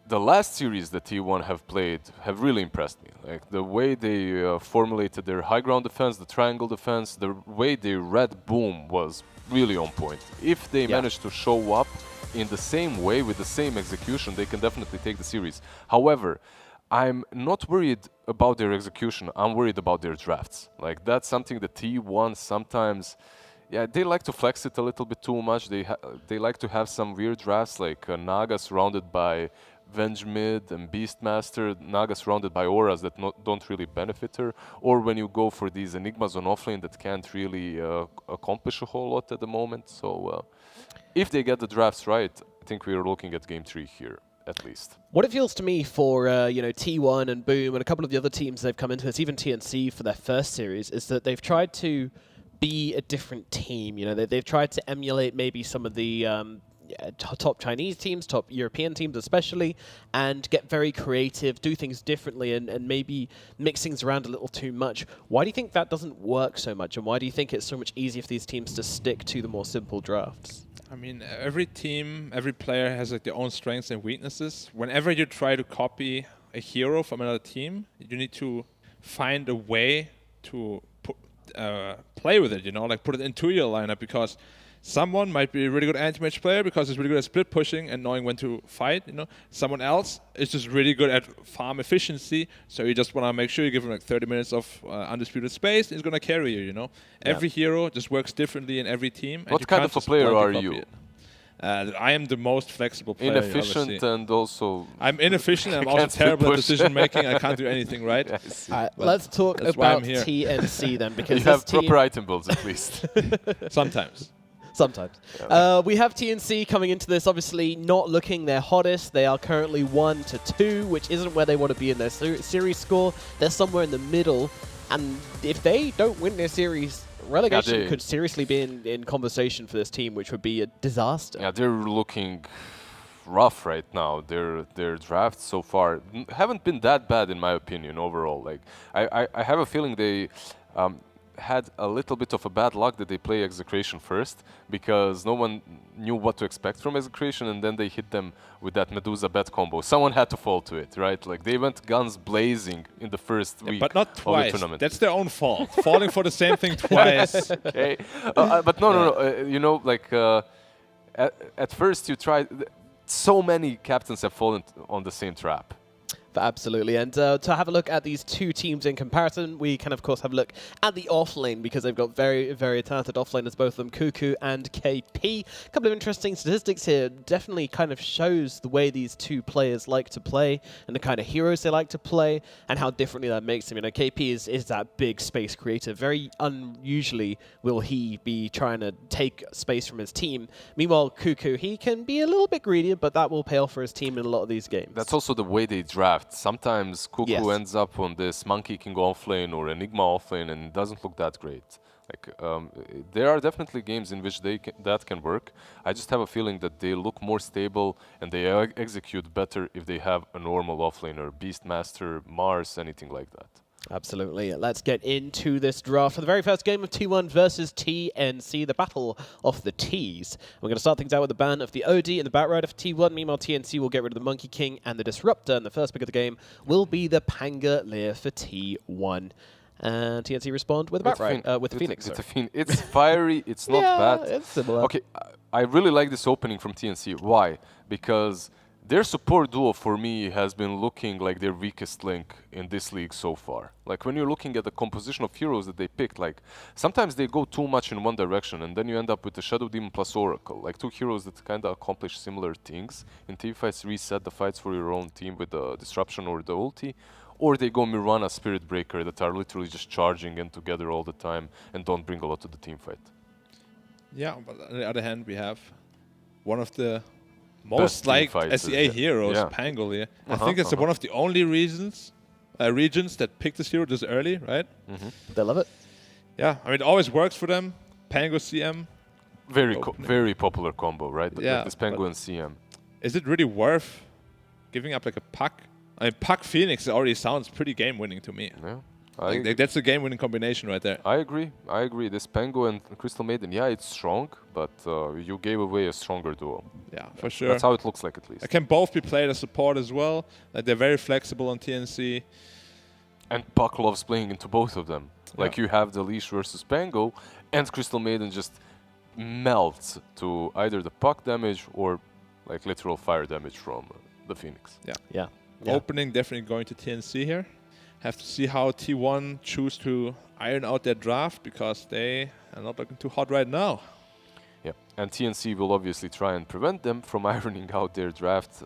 the last series that T1 have played have really impressed me. Like the way they formulated their high ground defense, the triangle defense, the way they read boom was really on point. If they manage to show up in the same way with the same execution, they can definitely take the series. However, I'm not worried about their execution, I'm worried about their drafts. Like that's something that T1 sometimes, they like to flex it a little bit too much. They like to have some weird drafts, like Naga surrounded by Venge Mid and Beastmaster, Naga surrounded by auras that don't really benefit her, or when you go for these Enigmas on offlane that can't really accomplish a whole lot at the moment. So if they get the drafts right, I think we're looking at Game 3 here. At least. What it feels to me for T1 and Boom and a couple of the other teams they've come into this, even TNC for their first series, is that they've tried to be a different team. You know, they've tried to emulate maybe some of the top Chinese teams, top European teams especially, and get very creative, do things differently, and maybe mix things around a little too much. Why do you think that doesn't work so much, and why do you think it's so much easier for these teams to stick to the more simple drafts? I mean, every team, every player has like their own strengths and weaknesses. Whenever you try to copy a hero from another team, you need to find a way to play with it, you know, like put it into your lineup, because someone might be a really good anti-mage player because he's really good at split pushing and knowing when to fight, you know. Someone else is just really good at farm efficiency, so you just want to make sure you give him like 30 minutes of undisputed space, and he's going to carry you, you know. Every hero just works differently in every team. What kind of a player are you? I am the most flexible player. Inefficient and also... I'm inefficient, I'm also terrible at decision making, I can't do anything right. Let's talk about TNC then, because you have proper item builds at least. Sometimes. Sometimes. We have TNC coming into this, obviously not looking their hottest. They are currently 1-2, which isn't where they want to be in their series score. They're somewhere in the middle, and if they don't win their series, relegation could seriously be in conversation for this team, which would be a disaster. Yeah, they're looking rough right now. Their drafts so far haven't been that bad in my opinion overall. Like I have a feeling they had a little bit of a bad luck that they play Execration first, because no one knew what to expect from Execration, and then they hit them with that Medusa bet combo. Someone had to fall to it, right? Like they went guns blazing in the first week but not of the twice. tournament. That's their own fault. Falling for the same thing twice. Okay, but no. You know, like at first you try. So many captains have fallen on the same trap. Absolutely. And to have a look at these two teams in comparison, we can, of course, have a look at the offlane because they've got very, very talented offlaners, both of them, Cuckoo and KP. A couple of interesting statistics here. Definitely kind of shows the way these two players like to play and the kind of heroes they like to play and how differently that makes them. You know, KP is that big space creator. Very unusually will he be trying to take space from his team. Meanwhile, Cuckoo, he can be a little bit greedier, but that will pay off for his team in a lot of these games. That's also the way they draft. Sometimes Cuckoo ends up on this Monkey King offlane or Enigma offlane and it doesn't look that great. Like there are definitely games in which that can work. I just have a feeling that they look more stable and they execute better if they have a normal offlaner, Beastmaster, Mars, anything like that. Absolutely. Let's get into this draft for the very first game of T1 versus TNC, the battle of the Ts. We're going to start things out with the ban of the OD and the Batrider for T1. Meanwhile, TNC will get rid of the Monkey King and the Disruptor, and the first pick of the game will be the Pangolier for T1. And TNC respond with the Batrider, with the Phoenix. It's fiery, it's not bad. It's similar. Okay, I really like this opening from TNC. Why? Because their support duo, for me, has been looking like their weakest link in this league so far. Like, when you're looking at the composition of heroes that they picked, like, sometimes they go too much in one direction, and then you end up with the Shadow Demon plus Oracle. Like, two heroes that kind of accomplish similar things. In teamfights, reset the fights for your own team with the Disruption or the ulti. Or they go Mirana, Spirit Breaker, that are literally just charging in together all the time and don't bring a lot to the teamfight. Yeah, but on the other hand, we have one of the most liked SEA heroes, Pangolier. I think it's one of the only regions that picked this hero this early, right? They love it. Yeah, I mean, it always works for them. Pango CM. Very popular combo, right? Yeah, this Pango and CM. Is it really worth giving up like a Puck? I mean, Puck Phoenix already sounds pretty game-winning to me. Yeah. Like that's a game-winning combination right there. I agree. This Pango and Crystal Maiden, yeah, it's strong, but you gave away a stronger duo. Yeah, for sure. That's how it looks like, at least. They can both be played as support as well. Like, they're very flexible on TNC. And Puck loves playing into both of them. Like, you have the Leash versus Pango, and Crystal Maiden just melts to either the Puck damage or like literal fire damage from the Phoenix. Yeah. Opening definitely going to TNC here. Have to see how T1 choose to iron out their draft because they are not looking too hot right now. Yeah, and TNC will obviously try and prevent them from ironing out their draft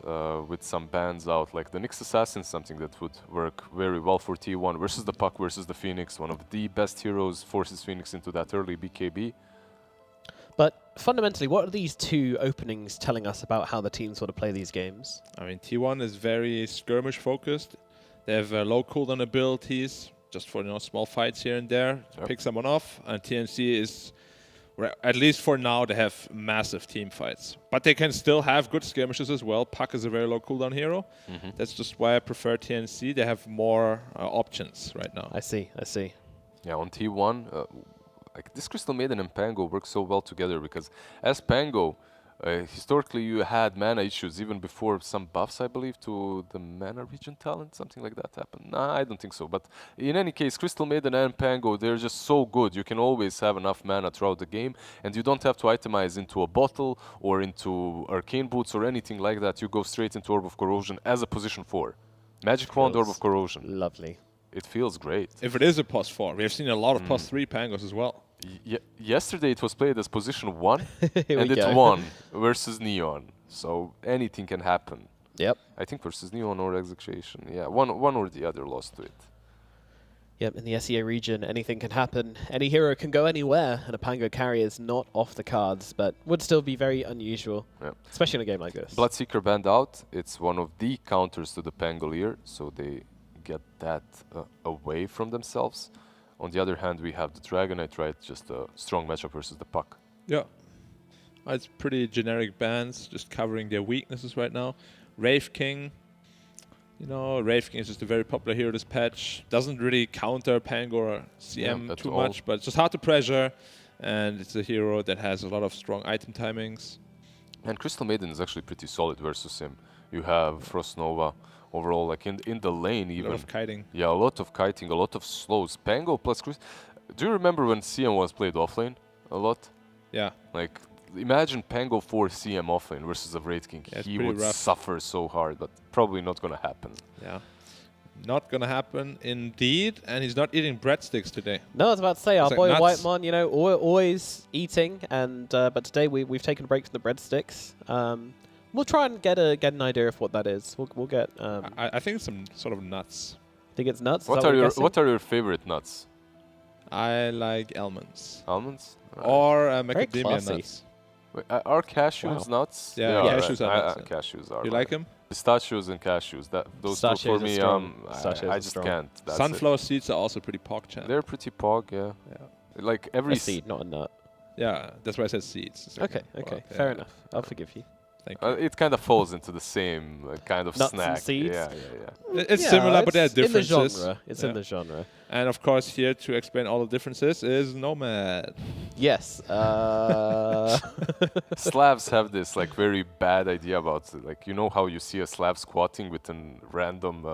with some bans out, like the Nyx Assassin, something that would work very well for T1 versus the Puck versus the Phoenix. One of the best heroes forces Phoenix into that early BKB. But fundamentally, what are these two openings telling us about how the teams want to play these games? I mean, T1 is very skirmish focused. They have low cooldown abilities, just for small fights here and there, to pick someone off. And TNC is, at least for now, they have massive team fights. But they can still have good skirmishes as well. Puck is a very low cooldown hero. That's just why I prefer TNC. They have more options right now. I see. Yeah, on T1, like this Crystal Maiden and Pango work so well together because as Pango, historically you had mana issues even before some buffs, I believe, to the mana regen talent, something like that happened. Nah, I don't think so. But in any case, Crystal Maiden and Pango, they're just so good. You can always have enough mana throughout the game, and you don't have to itemize into a bottle or into Arcane Boots or anything like that. You go straight into Orb of Corrosion as a position 4. Magic Wand, Orb of Corrosion. Lovely. It feels great. If it is a plus 4, we have seen a lot of plus 3 Pangos as well. Yesterday it was played as position 1 and it go. won versus Neon. So anything can happen. Yep. I think versus Neon or Execration. Yeah, one or the other lost to it. Yep, in the SEA region, anything can happen. Any hero can go anywhere, and a Pango carry is not off the cards, but would still be very unusual, especially in a game like this. Bloodseeker banned out. It's one of the counters to the Pangolier, so they get that away from themselves. On the other hand, we have the Dragonite, right? Just a strong matchup versus the Puck. Yeah. It's pretty generic bans, just covering their weaknesses right now. Wraith King. Wraith King is just a very popular hero this patch. Doesn't really counter Pango or CM too much, but it's just hard to pressure. And it's a hero that has a lot of strong item timings. And Crystal Maiden is actually pretty solid versus him. You have Frost Nova. Overall, like in the lane even. A lot of kiting. Yeah, a lot of kiting, a lot of slows. Pango plus Chris. Do you remember when CM was played offlane a lot? Yeah. Like, imagine Pango 4 CM offlane versus a Wraith King. Yeah, he would suffer so hard, but probably not going to happen. Yeah. Not gonna happen indeed, and he's not eating breadsticks today. No, I was about to say, our like boy nuts. Whitemon, you know, always eating, and but today we've taken a break from the breadsticks. We'll try and get an idea of what that is. We'll get. I think it's some sort of nuts. Think it's nuts. Is What that are you're your guessing? What are your favorite nuts? I like almonds Almonds? or Very macadamia classy. nuts. Wait, are cashews Wow. nuts? Yeah, They are, cashews are nuts, yeah. Cashews are. You like them? Pistachios and cashews. Those two Pistachios for are me. strong. Pistachios I are just strong. can't. That's Sunflower seeds are also pretty pog it. champ. They're pretty pog, yeah. Like every A seed, not a nut. Yeah, that's why I said seeds. It's like Okay, a okay, pog, fair yeah. enough. I'll forgive you. Thank you. It kind of falls into the same kind of Nuts and snack. seeds? Yeah. It's Yeah, similar, but there are it's in the differences. genre. It's Yeah. in the genre. And of course, here to explain all the differences is Nomad. Yes. Slavs have this like very bad idea about like, you know how you see a Slav squatting with a random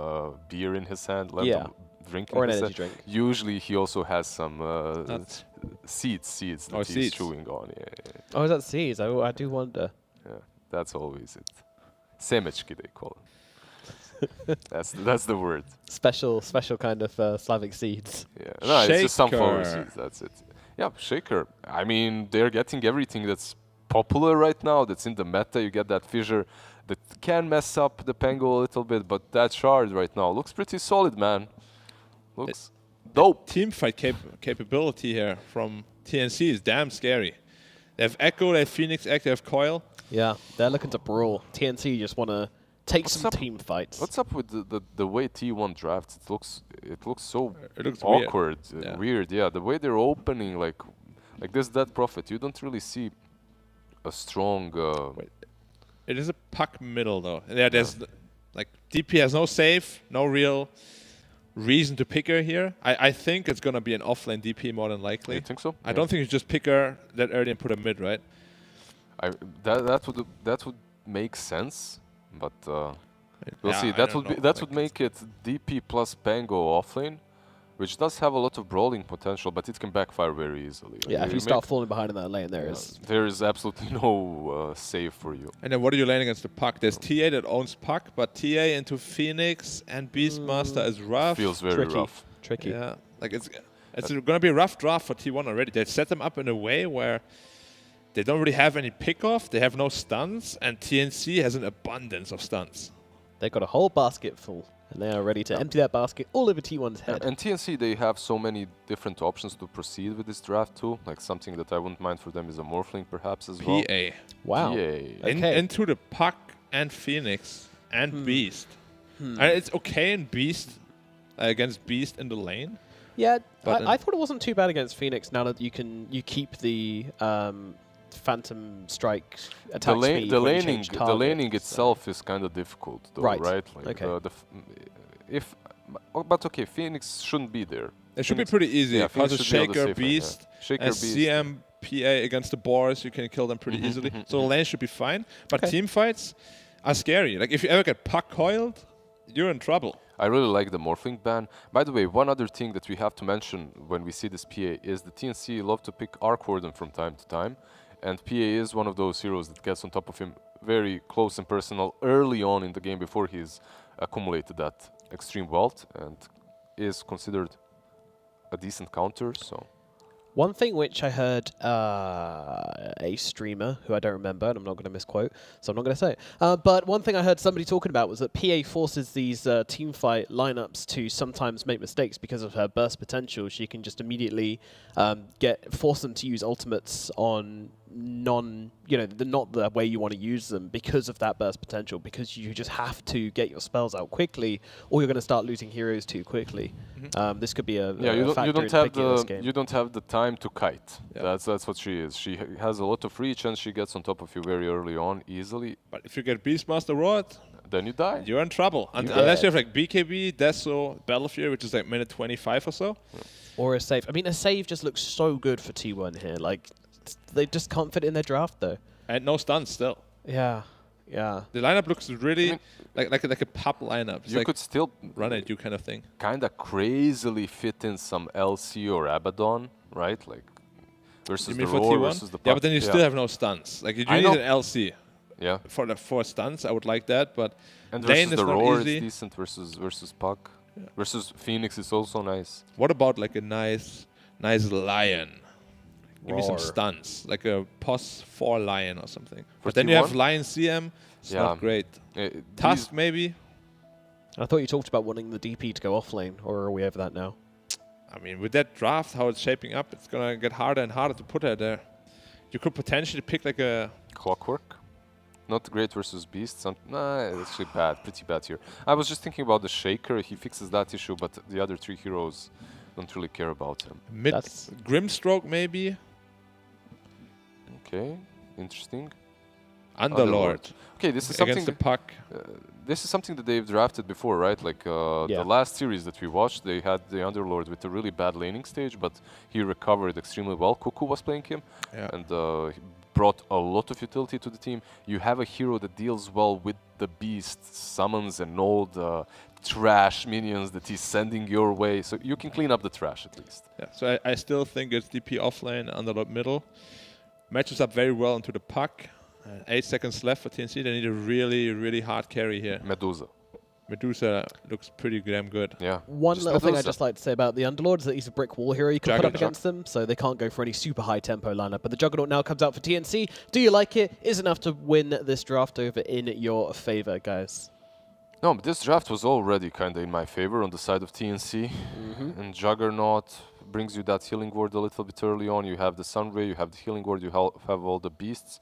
beer in his hand, random drink Or in an his energy hand. drink. Usually he also has some Nuts. seeds that Oh, he's seeds. chewing on. Yeah. Oh, is that seeds? I do wonder. That's always it. Semechki they call it. that's the word. Special kind of Slavic seeds. Yeah. No, it's just sunflower Shaker. seeds. That's it. Yeah, shaker. I mean, they're getting everything that's popular right now. That's in the meta. You get that fissure that can mess up the Pango a little bit, but that shard right now looks pretty solid, man. Looks dope. Team fight capability here from TNC is damn scary. They have Echo, they have Phoenix Egg, they have Coil. Yeah, they're looking to brawl. TNC just want to take What's some up- team fights. What's up with the way T1 drafts? It looks so It looks weird. awkward, Yeah. weird. Yeah, the way they're opening like this Dead Prophet, you don't really see a strong. Wait. It is a puck middle though. Yeah, there's like DP has no save, no real reason to pick her here. I think it's gonna be an offlane DP more than likely. You think so? I don't think you just pick her that early and put her mid, right? That would make sense, but we'll Yeah, see. I That don't would be know, that like would make it DP plus Pango offlane, which does have a lot of brawling potential, but it can backfire very easily. Like, Yeah, if you make- start falling behind in that lane, there is absolutely no save for you. And then what are you laying against the puck? There's TA that owns puck, but TA into Phoenix and Beastmaster is rough. Feels very tricky. rough. Tricky. Yeah, like it's gonna be a rough draft for T1 already. They set them up in a way where they don't really have any pickoff. They have no stuns, and TNC has an abundance of stuns. They've got a whole basket full, and they are ready to empty that basket all over T1's head. And TNC, they have so many different options to proceed with this draft too. Like something that I wouldn't mind for them is a Morphling perhaps as well. PA Wow. PA. Okay. into the puck and Phoenix and Beast. And it's okay in Beast against Beast in the lane. Yeah, But I thought it wasn't too bad against Phoenix. Now that you keep the Phantom Strike attack speed. The when you laning, change the target, laning so- itself is kind of difficult, though, Right. right? Like Okay. but okay, Phoenix shouldn't be there. It should be Phoenix- pretty easy. Yeah, because Phoenix it's should be on the Shaker, safe lane, yeah. Beast, Shaker, and Beast. CM, PA against the Boars, you can kill them pretty easily. So the lane should be fine. But team fights are scary. Like if you ever get puck coiled, you're in trouble. I really like the Morphling ban. By the way, one other thing that we have to mention when we see this PA is the TNC love to pick Arc Warden from time to time. And PA is one of those heroes that gets on top of him very close and personal early on in the game before he's accumulated that extreme wealth and is considered a decent counter. So One thing which I heard a streamer, who I don't remember, and I'm not going to misquote, so I'm not going to say it, but one thing I heard somebody talking about was that PA forces these teamfight lineups to sometimes make mistakes because of her burst potential. She can just immediately force them to use ultimates on not the way you want to use them because of that burst potential, because you just have to get your spells out quickly or you're going to start losing heroes too quickly. This could be a factor in picking this game. you don't have the time to kite. Yeah. That's what she is. She has a lot of reach and she gets on top of you very early on easily. But if you get Beastmaster Rod, Then you die. you're in trouble. Unless you have like BKB, Deso, Battle Fury, which is like minute 25 or so. Or a save. I mean, a save just looks so good for T1 here. Like, they just can't fit in their draft, though. And no stuns still. Yeah, yeah. The lineup looks really like a pub lineup. It's You like could still run at you kind of thing. kind of crazily fit in some LC or Abaddon, right? Like versus You the mean for roar T1? versus the Yeah, puck. but then you still have no stuns. Like you do I need know. an LC Yeah. for the 4 stuns. I would like that, but And lane versus is the not roar easy. is decent versus puck. Versus Phoenix is also nice. What about like a nice lion? Give me some Roar. stunts, like a POS 4 lion or something. For But then you have T1? lion CM. It's Yeah. not great. These- Tusk maybe. I thought you talked about wanting the DP to go off lane, or are we over that now? I mean, with that draft, how it's shaping up, it's gonna get harder and harder to put her there. You could potentially pick like a. Clockwork. Not great versus Beast. Nah, it's actually bad. Pretty bad here. I was just thinking about the Shaker. He fixes that issue, but the other 3 heroes don't really care about him. Mid That's- Grimstroke maybe. Okay, interesting. Underlord. Okay, this is Against something. the puck. This is something that they've drafted before, right? Like Yeah. the last series that we watched, they had the Underlord with a really bad laning stage, but he recovered extremely well. Cuckoo was playing him, Yeah. and he brought a lot of utility to the team. You have a hero that deals well with the beast, summons and all the trash minions that he's sending your way, so you can clean up the trash at least. Yeah. So I still think it's DP offlane, Underlord middle. Matches up very well into the puck. 8 seconds left for TNC. They need a really hard carry here. Medusa. Medusa looks pretty damn good. Yeah. One Just little thing I'd Medusa. just like to say about the Underlord is that he's a brick wall hero you can put up Juggernaut. against them, so they can't go for any super high tempo lineup. But the Juggernaut now comes out for TNC. Do you like it? Is enough to win this draft over in your favor, guys. No, but this draft was already kind of in my favor on the side of TNC. And Juggernaut brings you that healing ward a little bit early on. You have the Sunray, you have the healing ward, you have all the beasts.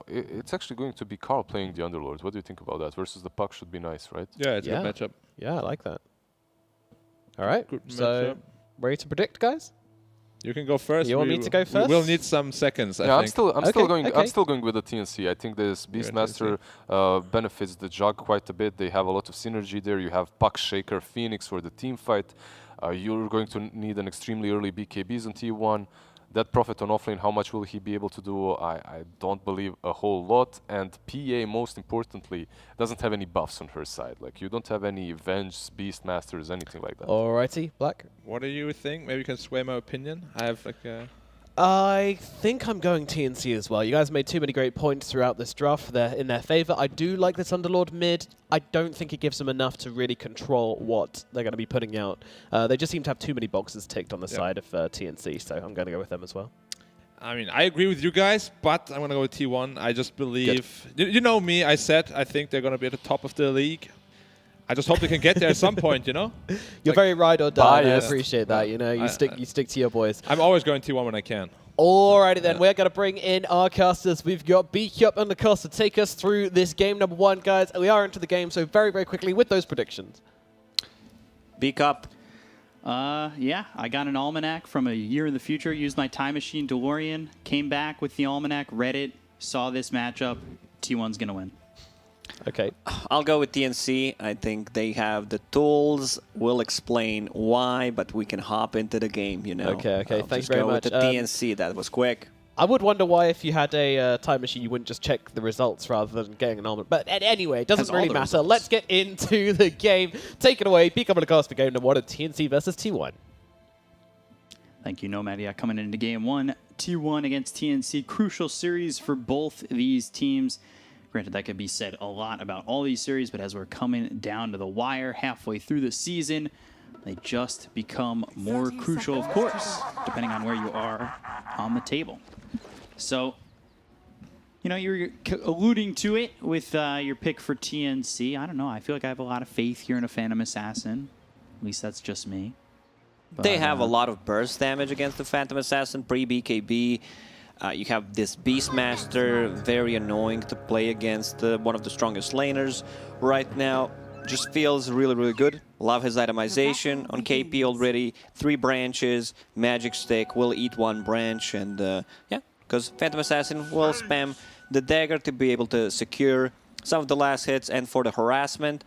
It's actually going to be Carl playing the Underlord. What do you think about that? Versus the puck should be nice, right? Yeah, it's a Yeah. good matchup. Yeah, I like that. All right, Good so matchup. ready to predict, guys? You can go first. You want me to go We will first? need some seconds, I Yeah, think. I'm still going. okay. I'm still going with the TNC. I think this Beastmaster benefits the Jug quite a bit. They have a lot of synergy there. You have Puck, Shaker, Phoenix for the team fight. You're going to need an extremely early BKBs on T1. That Prophet on offlane, how much will he be able to do? I don't believe a whole lot. And PA, most importantly, doesn't have any buffs on her side. Like, you don't have any Venge, Beastmasters, anything like that. Alrighty, Black. What do you think? Maybe you can sway my opinion. I have like a... I think I'm going TNC as well. You guys made too many great points throughout this draft. They're in their favor. I do like this Underlord mid. I don't think it gives them enough to really control what they're going to be putting out. They just seem to have too many boxes ticked on the side of TNC, so I'm going to go with them as well. I mean, I agree with you guys, but I'm going to go with T1. I just believe... You know me, I said I think they're going to be at the top of the league. I just hope they can get there at some point, you know? You're very ride or die. and I biased. appreciate that. You know, you stick to your boys. I'm always going T1 when I can. Alrighty then, we're going to bring in our casters. We've got BQup and the cast to take us through this game number 1, guys. We are into the game, so very quickly with those predictions. BCup. Yeah, I got an almanac from a year in the future, used my time machine DeLorean, came back with the almanac, read it, saw this matchup. T1's going to win. Okay. I'll go with TNC. I think they have the tools. We'll explain why, but we can hop into the game, you know. Okay. I'll Thank you just very go much. with the TNC. That was quick. I would wonder why if you had a time machine, you wouldn't just check the results rather than getting an almanac. But anyway, it doesn't Has all really the matter. results. Let's get into the game. Take it away. BQup and the cast for game number 1 of TNC versus T1. Thank you, Nomad. Yeah, coming into game 1, T1 against TNC. Crucial series for both these teams. Granted, that could be said a lot about all these series, but as we're coming down to the wire halfway through the season, they just become more 30 crucial, of seconds course, depending on where you are on the table. So, you know, you're alluding to it with your pick for TNC. I don't know. I feel like I have a lot of faith here in a Phantom Assassin. At least that's just me. They But, have a lot of burst damage against the Phantom Assassin pre-BKB. You have this Beastmaster, very annoying to play against, one of the strongest laners right now. Just feels really good. Love his itemization on KP already. 3 branches, Magic Stick will eat 1 branch, and yeah, because Phantom Assassin will spam the dagger to be able to secure some of the last hits, and for the harassment,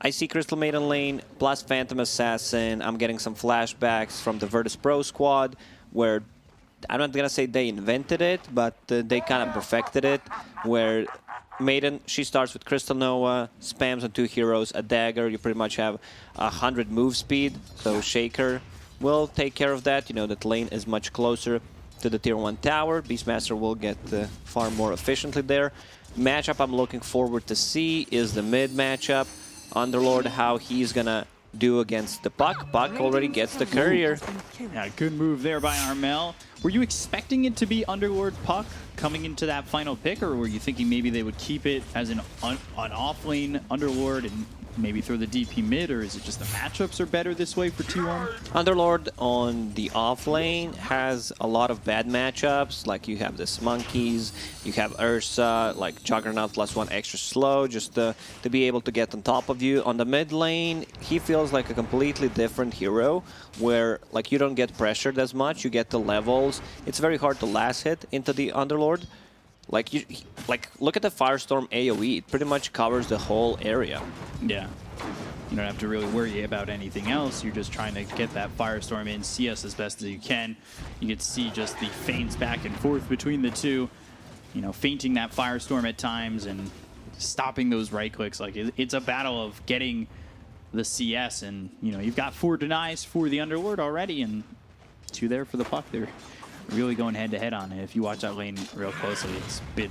I see Crystal Maiden lane plus Phantom Assassin. I'm getting some flashbacks from the Virtus Pro squad, where I'm not going to say they invented it, but they kind of perfected it, where Maiden, she starts with Crystal Nova, spams on 2 heroes, a dagger, you pretty much have 100 move speed, so Shaker will take care of that. You know that lane is much closer to the tier 1 tower. Beastmaster will get far more efficiently there. Matchup I'm looking forward to see is the mid matchup. Underlord, how he's going to do against the Puck. Puck already gets the courier. Yeah, good move there by Armel. Were you expecting it to be Underlord Puck coming into that final pick, or were you thinking maybe they would keep it as an off-lane Underlord and maybe throw the DP mid, or is it just the matchups are better this way for T1? Underlord on the off lane has a lot of bad matchups, like you have this Monkeys, you have Ursa, like Juggernaut +1 extra slow, just to be able to get on top of you. On the mid lane, he feels like a completely different hero, where like you don't get pressured as much, you get the levels. It's very hard to last hit into the Underlord. Like look at the Firestorm AoE, it pretty much covers the whole area. Yeah. You don't have to really worry about anything else. You're just trying to get that Firestorm in CS as best as you can. You get to see just the feints back and forth between the two. You know, feinting that Firestorm at times and stopping those right clicks. Like, it's a battle of getting the CS, and, you know, you've got 4 denies for the Underlord already, and 2 there for the Puck. They're really going head-to-head on it. If you watch that lane real closely, it's been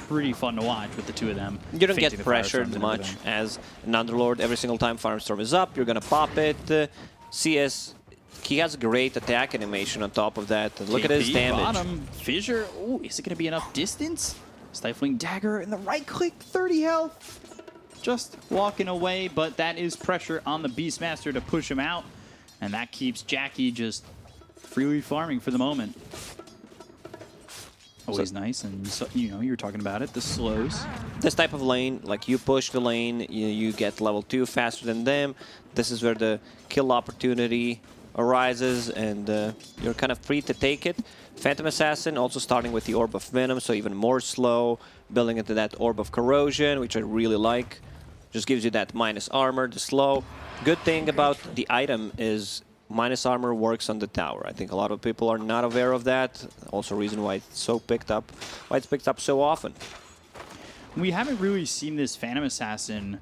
pretty fun to watch with the 2 of them. You don't get pressured much as an Underlord. Every single time Firestorm is up, you're going to pop it. CS, he has a great attack animation on top of that. And look at his damage. Bottom, Fissure. Ooh, is it going to be enough distance? Stifling Dagger and the right click, 30 health. Just walking away, but that is pressure on the Beastmaster to push him out. And that keeps Jackie just freely farming for the moment. Always nice, and so, you know, you were talking about it, the slows. This type of lane, like you push the lane, you get level 2 faster than them. This is where the kill opportunity arises, and you're kind of free to take it. Phantom Assassin also starting with the Orb of Venom, so even more slow, building into that Orb of Corrosion, which I really like. Just gives you that minus armor, the slow. Good thing about the item is minus armor works on the tower. I think a lot of people are not aware of that. Also, reason why it's picked up so often. We haven't really seen this Phantom Assassin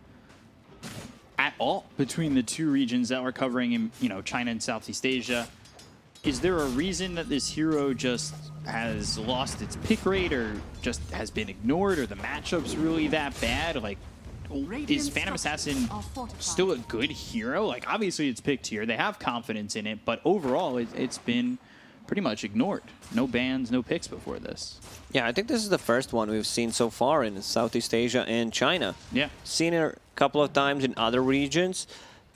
at all between the 2 regions that we're covering in, you know, China and Southeast Asia. Is there a reason that this hero just has lost its pick rate, or just has been ignored, or the matchup's really that bad? Like, is Phantom Assassin still a good hero? Like, obviously it's picked here. They have confidence in it, but overall it's been pretty much ignored. No bans, no picks before this. Yeah, I think this is the first one we've seen so far in Southeast Asia and China. Yeah. Seen it a couple of times in other regions.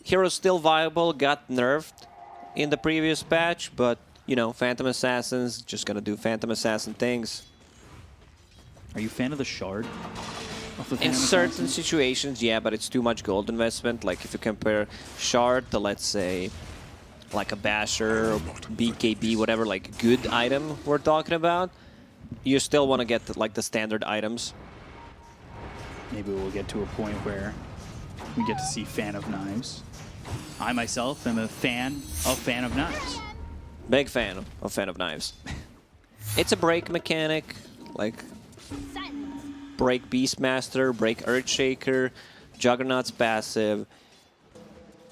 Hero's still viable, got nerfed in the previous patch, but, you know, Phantom Assassin's just gonna do Phantom Assassin things. Are you a fan of the Shard? In certain situations, yeah, but it's too much gold investment. Like if you compare Shard to, let's say, like a Basher or BKB, whatever, like good item we're talking about, you still want to get like the standard items. Maybe we'll get to a point where we get to see Fan of Knives. I myself am a fan of Fan of Knives. Big fan of Fan of Knives. It's a break mechanic, like break Beastmaster, break Earthshaker, Juggernaut's passive.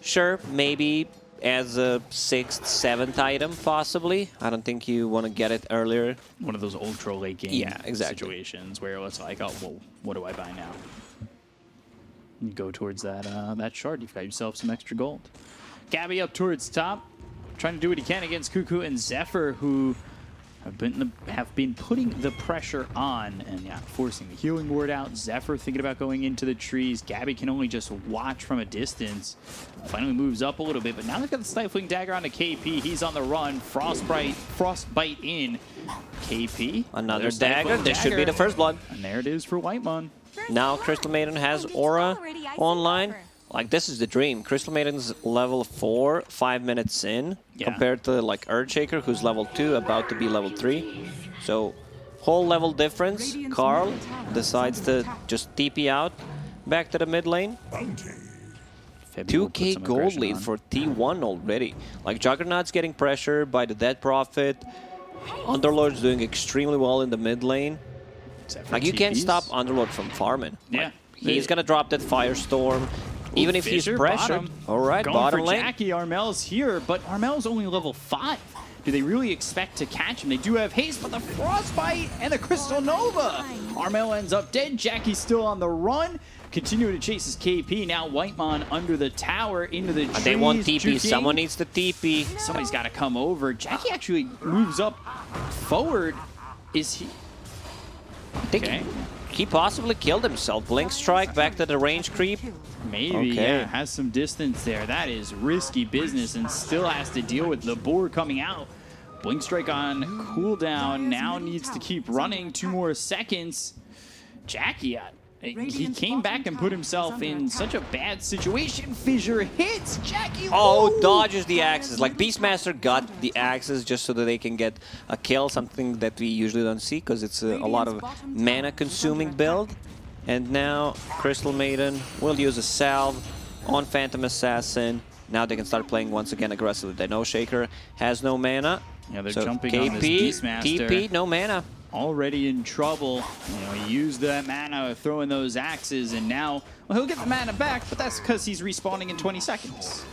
Sure, maybe as a 6th, 7th item, possibly. I don't think you want to get it earlier. One of those ultra late game exactly. situations where it's like, oh, well, what do I buy now? You go towards that that shard, you've got yourself some extra gold. Gabby up towards top, trying to do what he can against Cuckoo and Zephyr, who have been putting the pressure on and, yeah, forcing the healing ward out. Zephyr thinking about going into the trees. Gabby can only just watch from a distance. Finally moves up a little bit, but now they've got the Stifling Dagger onto KP. He's on the run. Frostbite in. KP. Another dagger. This should be the first blood. And there it is for Whitemon. Now Crystal Maiden has Aura online. Like, this is the dream. Crystal Maiden's level 4, 5 minutes in, compared to, like, Earthshaker, who's level 2, about to be level 3. So, whole level difference. Carl decides to just TP out back to the mid lane. 2k gold lead for T1 already. Like, Juggernaut's getting pressured by the Dead Prophet. Underlord's doing extremely well in the mid lane. Like, you can't stop Underlord from farming. Yeah. Like, he's gonna drop that Firestorm. even if he's Fisher, pressured. bottom. All right, Going bottom for lane. Jackie. Armel's here, but Armel's only level 5. Do they really expect to catch him? They do have haste, but the Frostbite and the Crystal Nova. Armel ends up dead. Jackie's still on the run. Continuing to chase his KP. Now Whitemon under the tower, into the trees. They want TP. juking. Someone needs the TP. Somebody's got to come over. Jackie actually moves up forward. Is he? I think Okay. he possibly killed himself. Blink strike back to the range creep. Maybe, Okay. yeah, has some distance there. That is risky business and still has to deal with the board coming out. Blink Strike on cooldown, now needs to keep running 2 more seconds. Jackie, he came back and put himself in such a bad situation. Fissure hits Jackie. Oh, Whoa! dodges the axes. Like Beastmaster got the axes just so that they can get a kill, something that we usually don't see because it's a lot of mana consuming build. And now Crystal Maiden will use a salve on Phantom Assassin. Now they can start playing once again aggressively. They know Shaker has no mana. Yeah, they're So jumping KP, on this Beastmaster. TP, no mana. Already in trouble. You know, he used that mana throwing those axes, and now, well, he'll get the mana back, but that's because he's respawning in 20 seconds.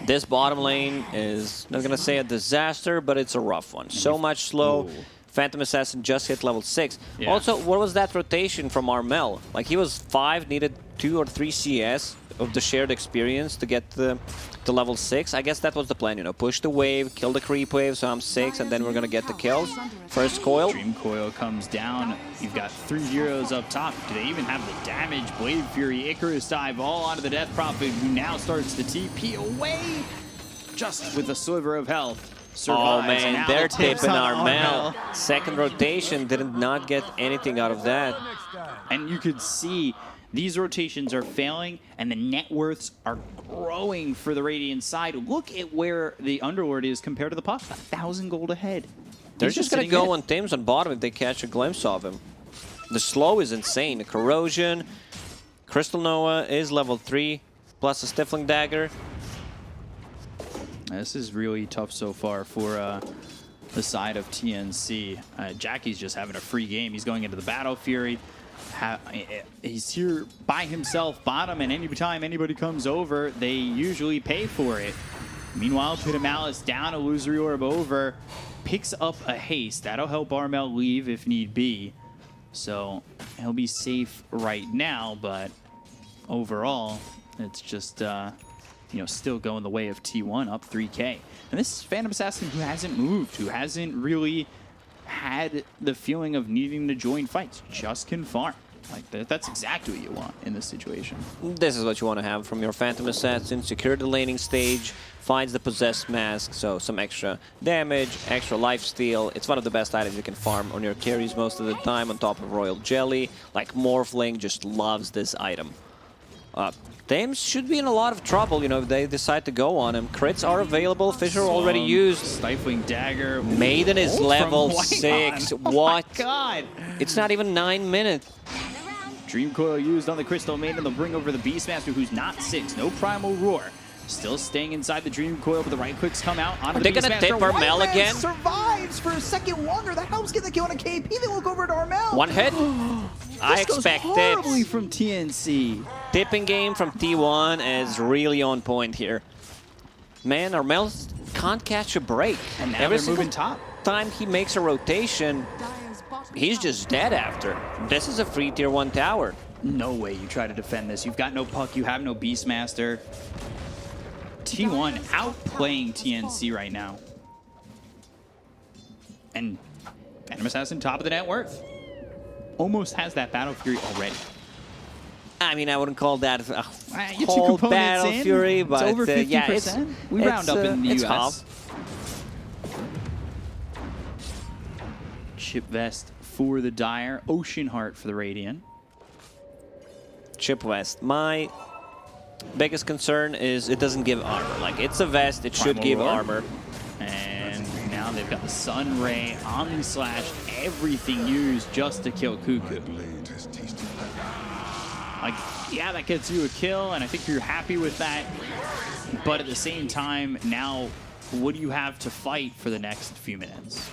This bottom lane is, not gonna say a disaster, but it's a rough one. So much slow. Phantom Assassin just hit level 6. Yeah. Also, what was that rotation from Armel? Like, he was 5, needed 2 or 3 CS of the shared experience to get the level 6. I guess that was the plan, you know, push the wave, kill the creep wave, so I'm 6, and then we're gonna get the kills. First coil. Dream Coil comes down. You've got 3 heroes up top. Do they even have the damage? Blade Fury, Icarus Dive, all onto the Death Prophet, who now starts to TP away just with a sliver of health. Oh Survives. man, Now they're the tips tipping on Armel. Second rotation, did not get anything out of that. And you could see these rotations are failing, and the net worths are growing for the Radiant side. Look at where the Underlord is compared to the Puck. 1,000 gold ahead. They're He's just gonna sitting go in. on Tim's on bottom if they catch a glimpse of him. The slow is insane. The corrosion. Crystal Nova is level 3, plus a Stifling Dagger. This is really tough so far for the side of TNC. Jackie's just having a free game. He's going into the Battle Fury. He's here by himself, bottom, and anytime anybody comes over, they usually pay for it. Meanwhile, Pit of Malice down, Illusory Orb over, picks up a haste. That'll help Armel leave if need be. So he'll be safe right now, but overall, it's just you know, still going the way of T1, up 3K. And this is Phantom Assassin who hasn't moved, who hasn't really had the feeling of needing to join fights, just can farm. Like, that's exactly what you want in this situation. This is what you want to have from your Phantom Assassin. Secure the laning stage, finds the Possessed Mask, so some extra damage, extra lifesteal. It's one of the best items you can farm on your carries most of the time, on top of Royal Jelly. Like, Morphling just loves this item. Thames should be in a lot of trouble, you know, if they decide to go on him. Crits are available. Fissure already used. Stifling Dagger. Maiden is From level Whitemon. 6. Oh What? my God. It's not even 9 minutes. Dream Coil used on the Crystal Maiden. They'll bring over the Beastmaster, who's not 6. No Primal Roar. Still staying inside the Dream Coil, but the right clicks come out onto the they gonna Beastmaster. tip Armel Whiteman again? survives for a second longer. That helps get the kill on a KP. They look over at Armel. One hit. I This goes expect horribly tips. from TNC. Tipping game from T1 is really on point here. Man, Armel can't catch a break. And now Every they're moving single top. time he makes a rotation, Dire's bottom he's tower just dead after. This is a free tier 1 tower. No way you try to defend this. You've got no Puck. You have no Beastmaster. T1 outplaying TNC right now. And Phantom Assassin, top of the net worth. Almost has that Battle Fury already. I mean, I wouldn't call that a Your two whole components Battle in, Fury, it's but over 50%. yeah, it's, we round up in the it's US. half. Chip Vest for the Dire. Ocean Heart for the Radiant. Chip West. My biggest concern is it doesn't give armor. Like, it's a vest, it should Primal give Roar. armor. And now they've got the Sun Ray, Omni Slash, everything used just to kill Cuckoo. Like, yeah, that gets you a kill, and I think you're happy with that. But at the same time, now, what do you have to fight for the next few minutes?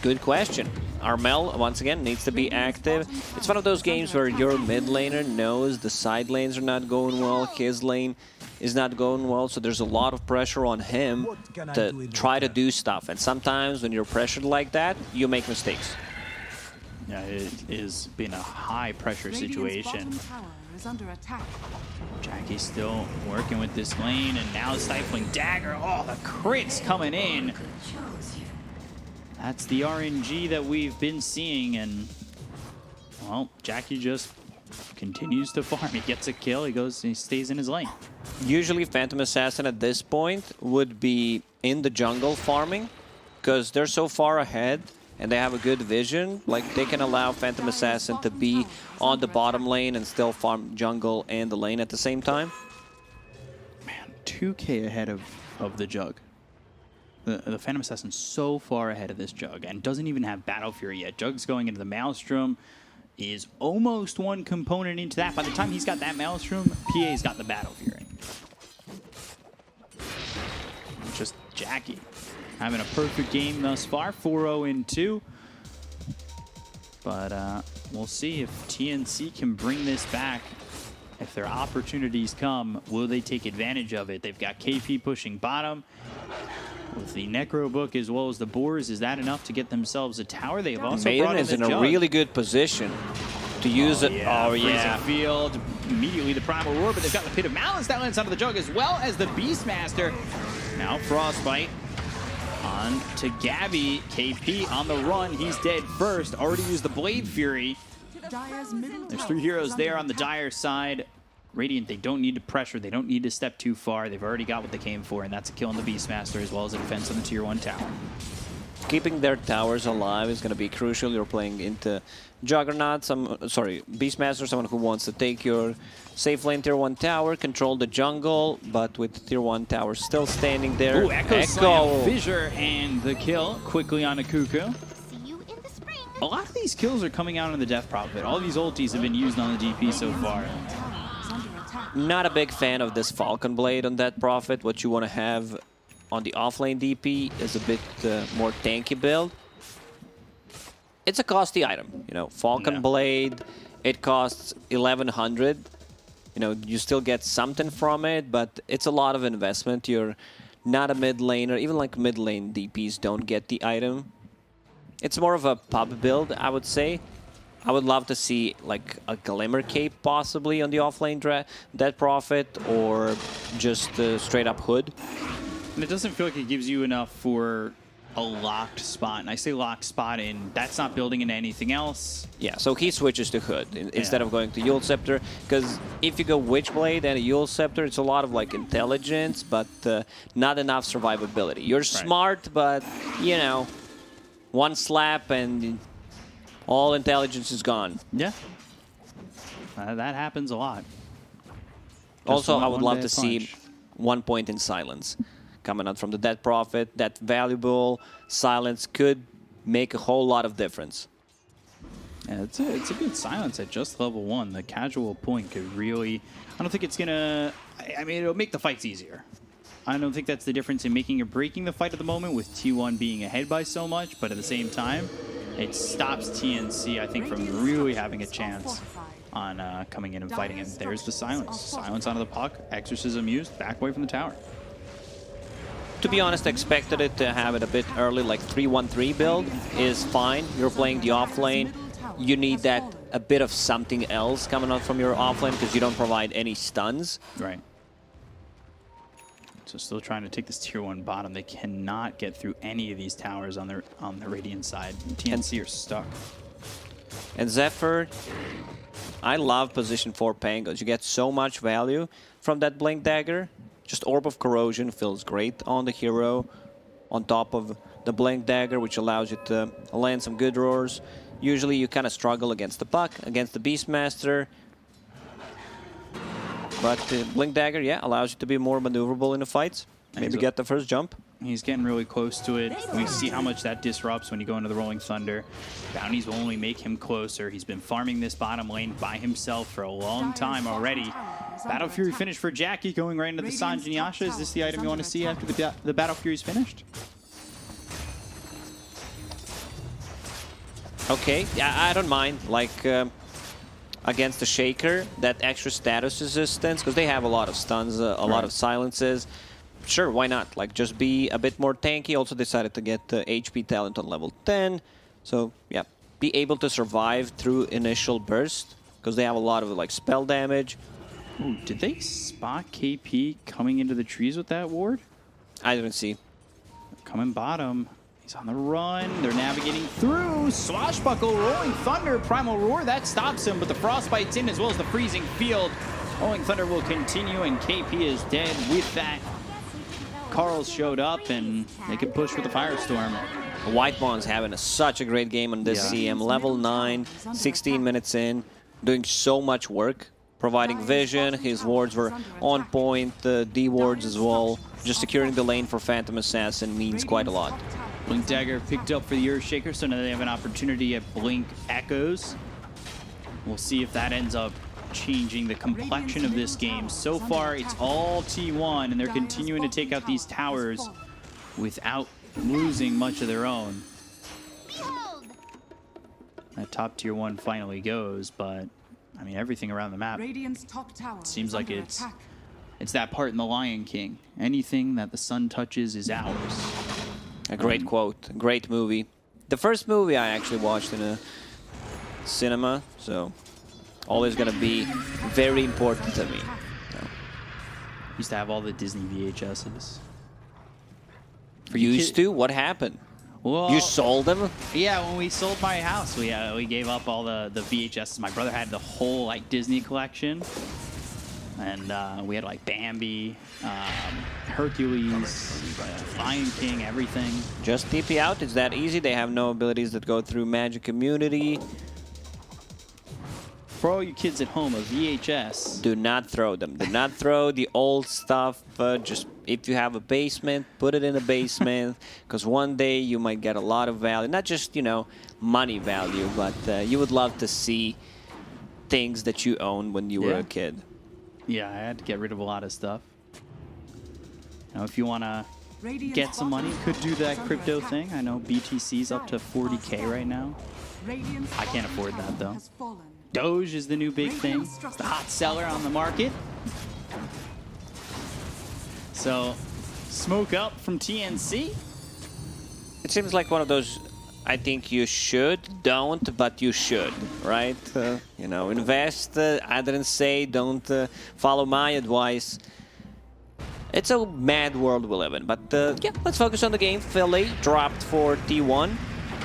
Good question. Armel, once again, needs to be active. It's one of those games where your mid laner knows the side lanes are not going well, his lane is not going well, so there's a lot of pressure on him to try to do stuff. And sometimes when you're pressured like that, you make mistakes. Yeah, it is been a high pressure Radiant's situation. bottom tower is under attack. Jackie's still working with this lane, and now stifling dagger. Oh, the crits coming in. That's the RNG that we've been seeing, and well, Jackie just continues to farm. He gets a kill, he stays in his lane. Usually Phantom Assassin at this point would be in the jungle farming, because they're so far ahead and they have a good vision. Like, they can allow Phantom Assassin to be on the bottom lane and still farm jungle and the lane at the same time. Man, 2K ahead of the Jug. The Phantom Assassin's so far ahead of this Jug and doesn't even have Battle Fury yet. Jug's going into the Maelstrom, is almost one component into that. By the time he's got that Maelstrom, PA's got the Battle Fury. Just Jackie having a perfect game thus far, 4-0-2. But we'll see if TNC can bring this back. If their opportunities come, will they take advantage of it? They've got KP pushing bottom. With the Necro Book as well as the Boars, is that enough to get themselves a tower? They've also Maiden brought in is the in a Jug. really good position to use it. Oh, yeah. Freezing Field, immediately the Primal Roar, but they've got the Pit of Malice that lands onto the Jug as well as the Beastmaster. Now Frostbite on to Gabby. KP on the run. He's dead first. Already used the Blade Fury. Dire's middle There's tower 3 is heroes under there on the attack. Dire side. Radiant, they don't need to pressure. They don't need to step too far. They've already got what they came for, and that's a kill on the Beastmaster as well as a defense on the Tier 1 tower. Keeping their towers alive is going to be crucial. You're playing into Juggernaut, Beastmaster, someone who wants to take your safe lane Tier 1 tower, control the jungle, but with Tier 1 tower still standing there. Ooh, Echo Slam, Fissure, and the kill quickly on Akuku. A lot of these kills are coming out on the Death Prophet. All these ultis have been used on the DP so far. Not a big fan of this Falcon Blade on that Prophet. What you want to have on the offlane DP is a bit more tanky build. It's a costly item, you know. Falcon Blade, it costs 1100. You know, you still get something from it, but it's a lot of investment. You're not a mid laner. Even like mid lane DPs don't get the item. It's more of a pub build, I would say. I would love to see like a Glimmer Cape possibly on the offlane Dead Prophet, or just a straight up Hood. And it doesn't feel like it gives you enough for a locked spot. And I say locked spot in, that's not building into anything else. Yeah, so he switches to Hood instead of going to Yule Scepter, because if you go Witchblade and a Yule Scepter, it's a lot of like intelligence, but not enough survivability. You're smart, but you know, one slap and all intelligence is gone. Yeah. That happens a lot. Also, I would love to one-bad see punch. 1 point in silence coming out from the Dead Prophet. That valuable silence could make a whole lot of difference. Yeah, it's a good silence at just level 1. The casual point could really... I don't think it's going to... I mean, it'll make the fights easier. I don't think that's the difference in making or breaking the fight at the moment, with T1 being ahead by so much, but at the same time, it stops TNC, I think, from really having a chance on coming in and fighting it. There's the silence. Silence onto the puck, exorcism used, back away from the tower. To be honest, I expected it to have it a bit early, like 3-1-3 build is fine. You're playing the offlane. You need that a bit of something else coming out from your offlane because you don't provide any stuns. Right. So still trying to take this Tier 1 bottom. They cannot get through any of these towers on the Radiant side. TNC are stuck. And Zephyr, I love position 4 Pangos. You get so much value from that Blink Dagger. Just Orb of Corrosion feels great on the hero, on top of the Blink Dagger, which allows you to land some good roars. Usually you kind of struggle against the Puck, against the Beastmaster. But the Blink Dagger, yeah, allows you to be more maneuverable in the fights. Maybe get the first jump. He's getting really close to it. We see how much that disrupts when you go into the Rolling Thunder. Bounties will only make him closer. He's been farming this bottom lane by himself for a long time already. Battle Fury finish for Jackie, going right into the Sanjin Yasha. Is this the item you want to see after the Battle Fury's finished? Okay, yeah, I don't mind. Like, against the Shaker, that extra status resistance, because they have a lot of stuns, a lot of silences. Sure, why not? Like, just be a bit more tanky. Also decided to get the HP talent on level 10. So, yeah, be able to survive through initial burst, because they have a lot of, like, spell damage. Ooh, did they spot KP coming into the trees with that ward? I didn't see. Coming bottom. He's on the run. They're navigating through. Swashbuckle, Rolling Thunder, Primal Roar. That stops him, but the Frostbite's in as well as the Freezing Field. Rolling Thunder will continue, and KP is dead with that. Carl's showed up, and they can push with the Firestorm. Whitemond's having such a great game on this CM. Level 9, 16 minutes in, doing so much work. Providing vision, his wards were on point, the D wards as well. Just securing the lane for Phantom Assassin means quite a lot. Blink Dagger picked up for the Earthshaker, so now they have an opportunity at Blink Echoes. We'll see if that ends up changing the complexion of this game. So far, it's all T1, and they're continuing to take out these towers without losing much of their own. That top tier 1 finally goes, but I mean, everything around the map seems like it's that part in The Lion King. Anything that the sun touches is ours. A great quote, great movie. The first movie I actually watched in a cinema, so always gonna be very important to me. Used to have all the Disney VHSs. Used to? What happened? Well, You sold them? yeah, when we sold my house, we gave up all the VHSs. My brother had the whole like Disney collection, and we had like Bambi, Hercules, Lion King, everything. Just TP out, it's that easy. They have no abilities that go through Magic Immunity. For all you kids at home, a VHS. Do not throw them. Do not throw the old stuff. Just if you have a basement, put it in the basement, because one day you might get a lot of value. Not just, you know, money value, but you would love to see things that you owned when you were a kid. Yeah, I had to get rid of a lot of stuff. Now, if you want to get some money, could do that crypto thing. I know BTC's up to 40K right now. I can't afford that, though. Doge is the new big thing. It's the hot seller on the market. So, smoke up from TNC. It seems like one of those, I think you should, don't, but you should, right? You know, invest. I didn't say don't follow my advice. It's a mad world we live in, but yeah, let's focus on the game. Philly dropped for T1.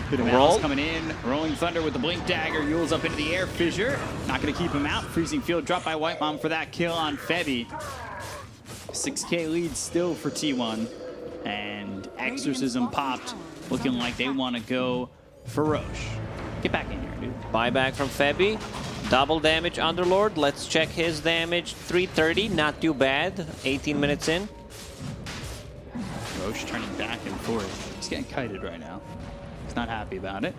Roll coming in, Rolling Thunder with the Blink Dagger, Yule's up into the air, Fissure. Not going to keep him out. Freezing Field dropped by Whitemon for that kill on Febby. 6K lead still for T1. And Exorcism popped, looking like they want to go for Roche. Get back in here, dude. Buyback from Febby. Double damage Underlord. Let's check his damage. 330, not too bad. 18 minutes in. Roche turning back and forth. He's getting kited right now. He's not happy about it.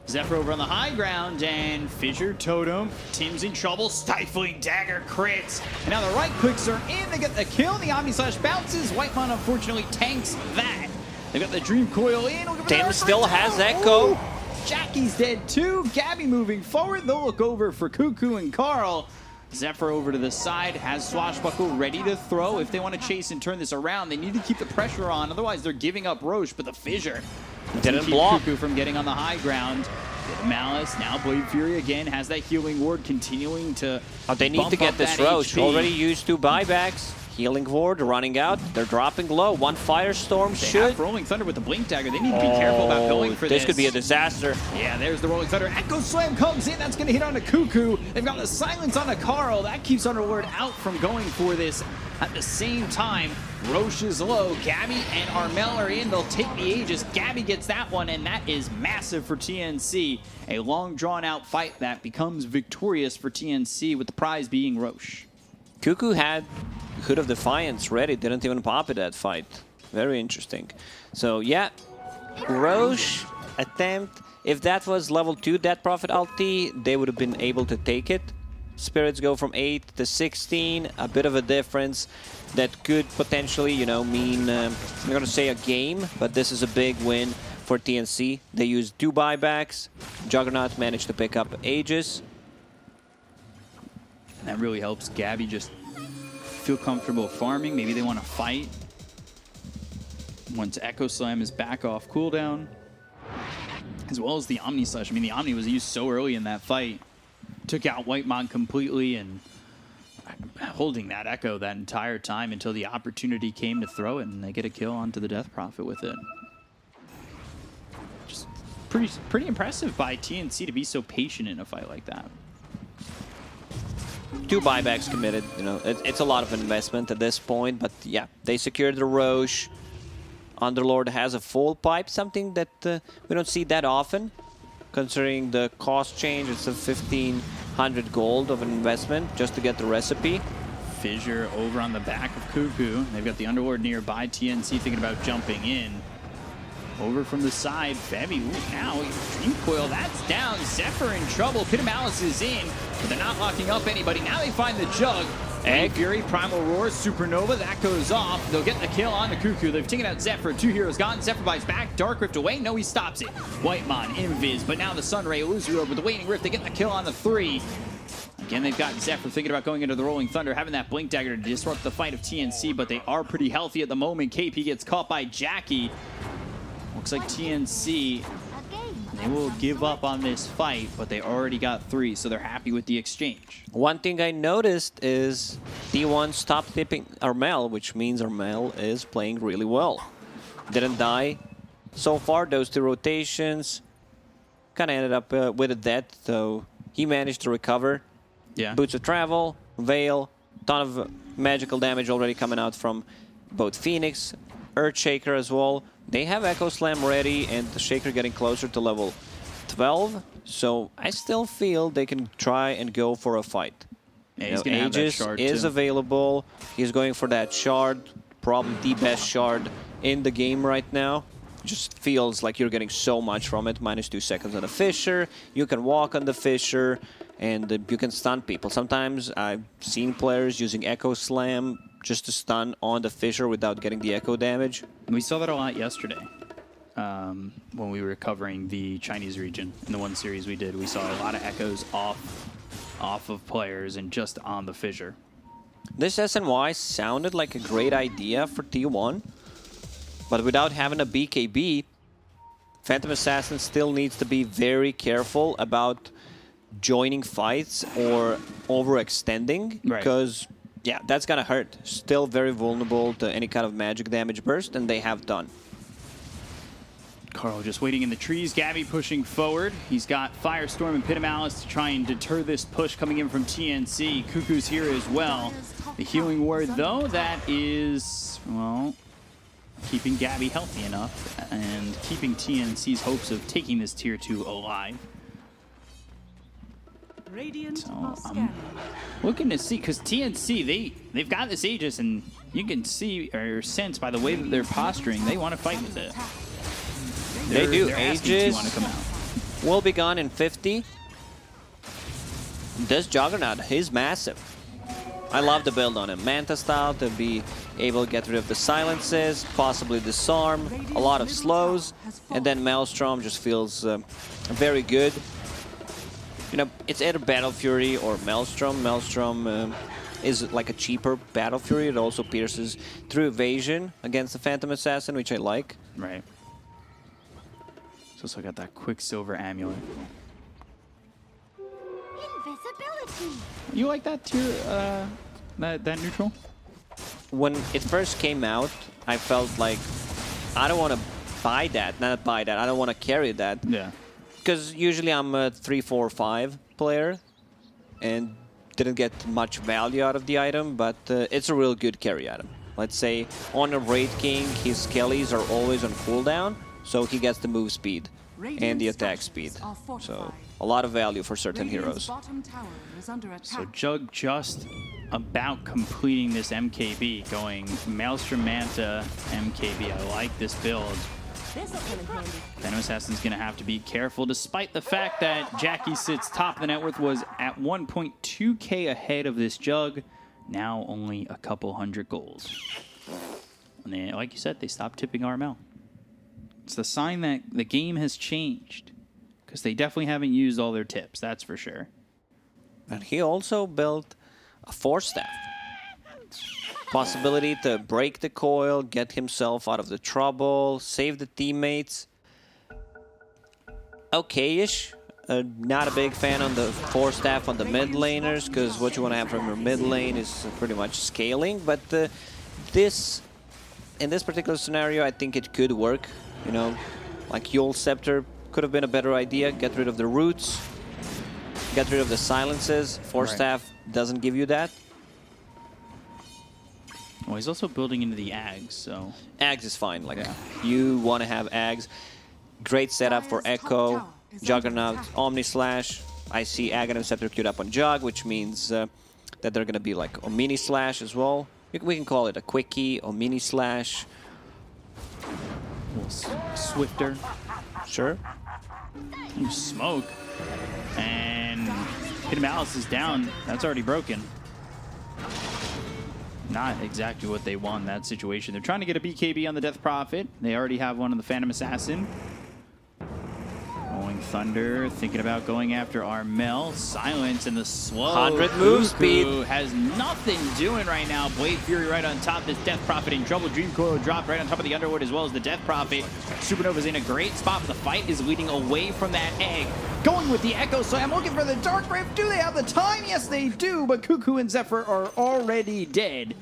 Zephyr over on the high ground, and Fissure Totem. Tim's in trouble. Stifling Dagger crits. And now the right clicks are in. They get the kill. The Omni Slash bounces. Whitemon unfortunately tanks that. They got the Dream Coil in. Tim still has Echo. Jackie's dead too. Gabby moving forward. They'll look over for Cuckoo and Carl. Zephyr over to the side, has Swashbuckle ready to throw. If they want to chase and turn this around, they need to keep the pressure on. Otherwise, they're giving up Roche, but the Fissure didn't block Cuckoo from getting on the high ground. Malice, now Blade Fury again, has that healing ward continuing to they need to get this Roche. Already used 2 buybacks. Healing ward running out. They're dropping low. 1 Firestorm should. Rolling Thunder with the Blink Dagger. They need to be careful about going for this. This could be a disaster. Yeah, there's the Rolling Thunder. Echo Slam comes in. That's going to hit onto Cuckoo. They've got the silence onto Carl. That keeps Underlord out from going for this. At the same time, Roche is low. Gabby and Armel are in. They'll take the Aegis. Gabby gets that one, and that is massive for TNC. A long, drawn-out fight that becomes victorious for TNC, with the prize being Roche. Cuckoo had Hood of Defiance ready, didn't even pop it that fight. Very interesting. So yeah, Roche attempt. If that was level 2 Death Prophet ulti, they would have been able to take it. Spirits go from 8 to 16, a bit of a difference that could potentially, you know, mean, I'm not going to say a game, but this is a big win for TNC. They used 2 buybacks. Juggernaut managed to pick up Aegis. And that really helps Gabby just feel comfortable farming. Maybe they want to fight. Once Echo Slam is back off cooldown. As well as the Omni Slash. I mean, the Omni was used so early in that fight. Took out Whitemon completely and holding that Echo that entire time until the opportunity came to throw it, and they get a kill onto the Death Prophet with it. Just pretty impressive by TNC to be so patient in a fight like that. 2 buybacks committed. You know, it's a lot of investment at this point, but yeah, they secured the Roche. Underlord has a full pipe, something that we don't see that often. Considering the cost change, it's a 1,500 gold of an investment just to get the recipe. Fissure over on the back of Cuckoo. They've got the Underlord nearby. TNC thinking about jumping in. Over from the side, Febby, now Dream Coil, that's down. Zephyr in trouble. Pit of Malice is in, but they're not locking up anybody. Now they find the Jug. Egg Fury, Primal Roar, Supernova, that goes off. They'll get the kill on the Cuckoo. They've taken out Zephyr. 2 heroes gone. Zephyr buys back. Dark Rift away. No, he stops it. Whitemon, Invis, but now the Sunray, Illusory Orb with the Waning Rift. They get the kill on the 3. Again, they've got Zephyr thinking about going into the Rolling Thunder, having that Blink Dagger to disrupt the fight of TNC, but they are pretty healthy at the moment. KP gets caught by Jackie. Looks like TNC, they will give up on this fight, but they already got 3, so they're happy with the exchange. One thing I noticed is T1 stopped tipping Armel, which means Armel is playing really well. Didn't die. So far, those 2 rotations kind of ended up with a death, so he managed to recover. Yeah. Boots of Travel, Veil, ton of magical damage already coming out from both Phoenix, Earthshaker as well. They have Echo Slam ready, and the Shaker getting closer to level 12, so I still feel they can try and go for a fight. Yeah, he's gonna have that Aegis shard is too. available. He's going for that shard, probably the best shard in the game right now. Just feels like you're getting so much from it. -2 seconds on the Fissure. You can walk on the Fissure, and you can stun people. Sometimes I've seen players using Echo Slam just to stun on the Fissure without getting the echo damage. We saw that a lot yesterday when we were covering the Chinese region. In the one series we did, we saw a lot of echoes off of players and just on the Fissure. This SNY sounded like a great idea for T1, but without having a BKB, Phantom Assassin still needs to be very careful about joining fights or overextending, because yeah, that's gonna hurt. Still very vulnerable to any kind of magic damage burst, and they have done. Carl just waiting in the trees. Gabby pushing forward. He's got Firestorm and Pit of Malice to try and deter this push coming in from TNC. Cuckoo's here as well. The healing ward, though, that is, well, keeping Gabby healthy enough and keeping TNC's hopes of taking this tier 2 alive. Radiant So are I'm scanning. looking to see, because TNC, they've got this Aegis, and you can see or sense by the way that they're posturing, they want to fight with it. They do. They're asking Aegis T1 to come out. will be gone in 50. This Juggernaut, he's massive. I love the build on him. Manta style to be able to get rid of the silences, possibly disarm, a lot of slows, and then Maelstrom just feels very good. You know, it's either Battle Fury or Maelstrom. Maelstrom is like a cheaper Battle Fury. It also pierces through evasion against the Phantom Assassin, which I like. Right. So I got that Quicksilver amulet. Invisibility. You like that tier, that neutral? When it first came out, I felt like I don't want to buy that. Not buy that. I don't want to carry that. Yeah. Because usually I'm a 3, 4, 5 player and didn't get much value out of the item, but it's a real good carry item. Let's say on a Raid King, his Kellys are always on cooldown, so he gets the move speed and the attack speed. So a lot of value for certain heroes. Bottom tower is under attack. So Jug just about completing this MKB, going Maelstrom Manta MKB. I like this build. This'll come in handy. Phantom Assassin's going to have to be careful, despite the fact that Jackie sits top of the net worth, was at 1.2k ahead of this Jug. Now only a couple hundred gold. And they, like you said, they stopped tipping Armel. It's the sign that the game has changed. Because they definitely haven't used all their tips, that's for sure. And he also built a Force Staff. Possibility to break the coil, get himself out of the trouble, save the teammates. Okay-ish. Not a big fan on the Force Staff on the mid laners, because what you want to have from your mid lane is pretty much scaling. But in this particular scenario, I think it could work. You know, like Yule Scepter could have been a better idea. Get rid of the roots, get rid of the silences. Force Staff doesn't give you that. Well, he's also building into the Ags, so... Ags is fine. Like, you want to have Ags. Great setup for Echo, Juggernaut, Omni Slash. I see Aghanim Scepter queued up on Jug, which means that they're going to be like a mini Slash as well. We can call it a Quickie or mini Slash. Swifter. Sure. Ooh, smoke. And Hidden Malice is down. That's already broken. Not exactly what they want in that situation. They're trying to get a BKB on the Death Prophet. They already have one on the Phantom Assassin. Going Thunder, thinking about going after Armel. Silence and the slow. 100 move speed. Has nothing doing right now. Blade Fury right on top. This Death Prophet in trouble. Dream Coil dropped right on top of the Underwood as well as the Death Prophet. Supernova's in a great spot, but the fight is leading away from that egg. Going with the Echo Slam, looking for the Dark Rift. Do they have the time? Yes, they do, but Cuckoo and Zephyr are already dead.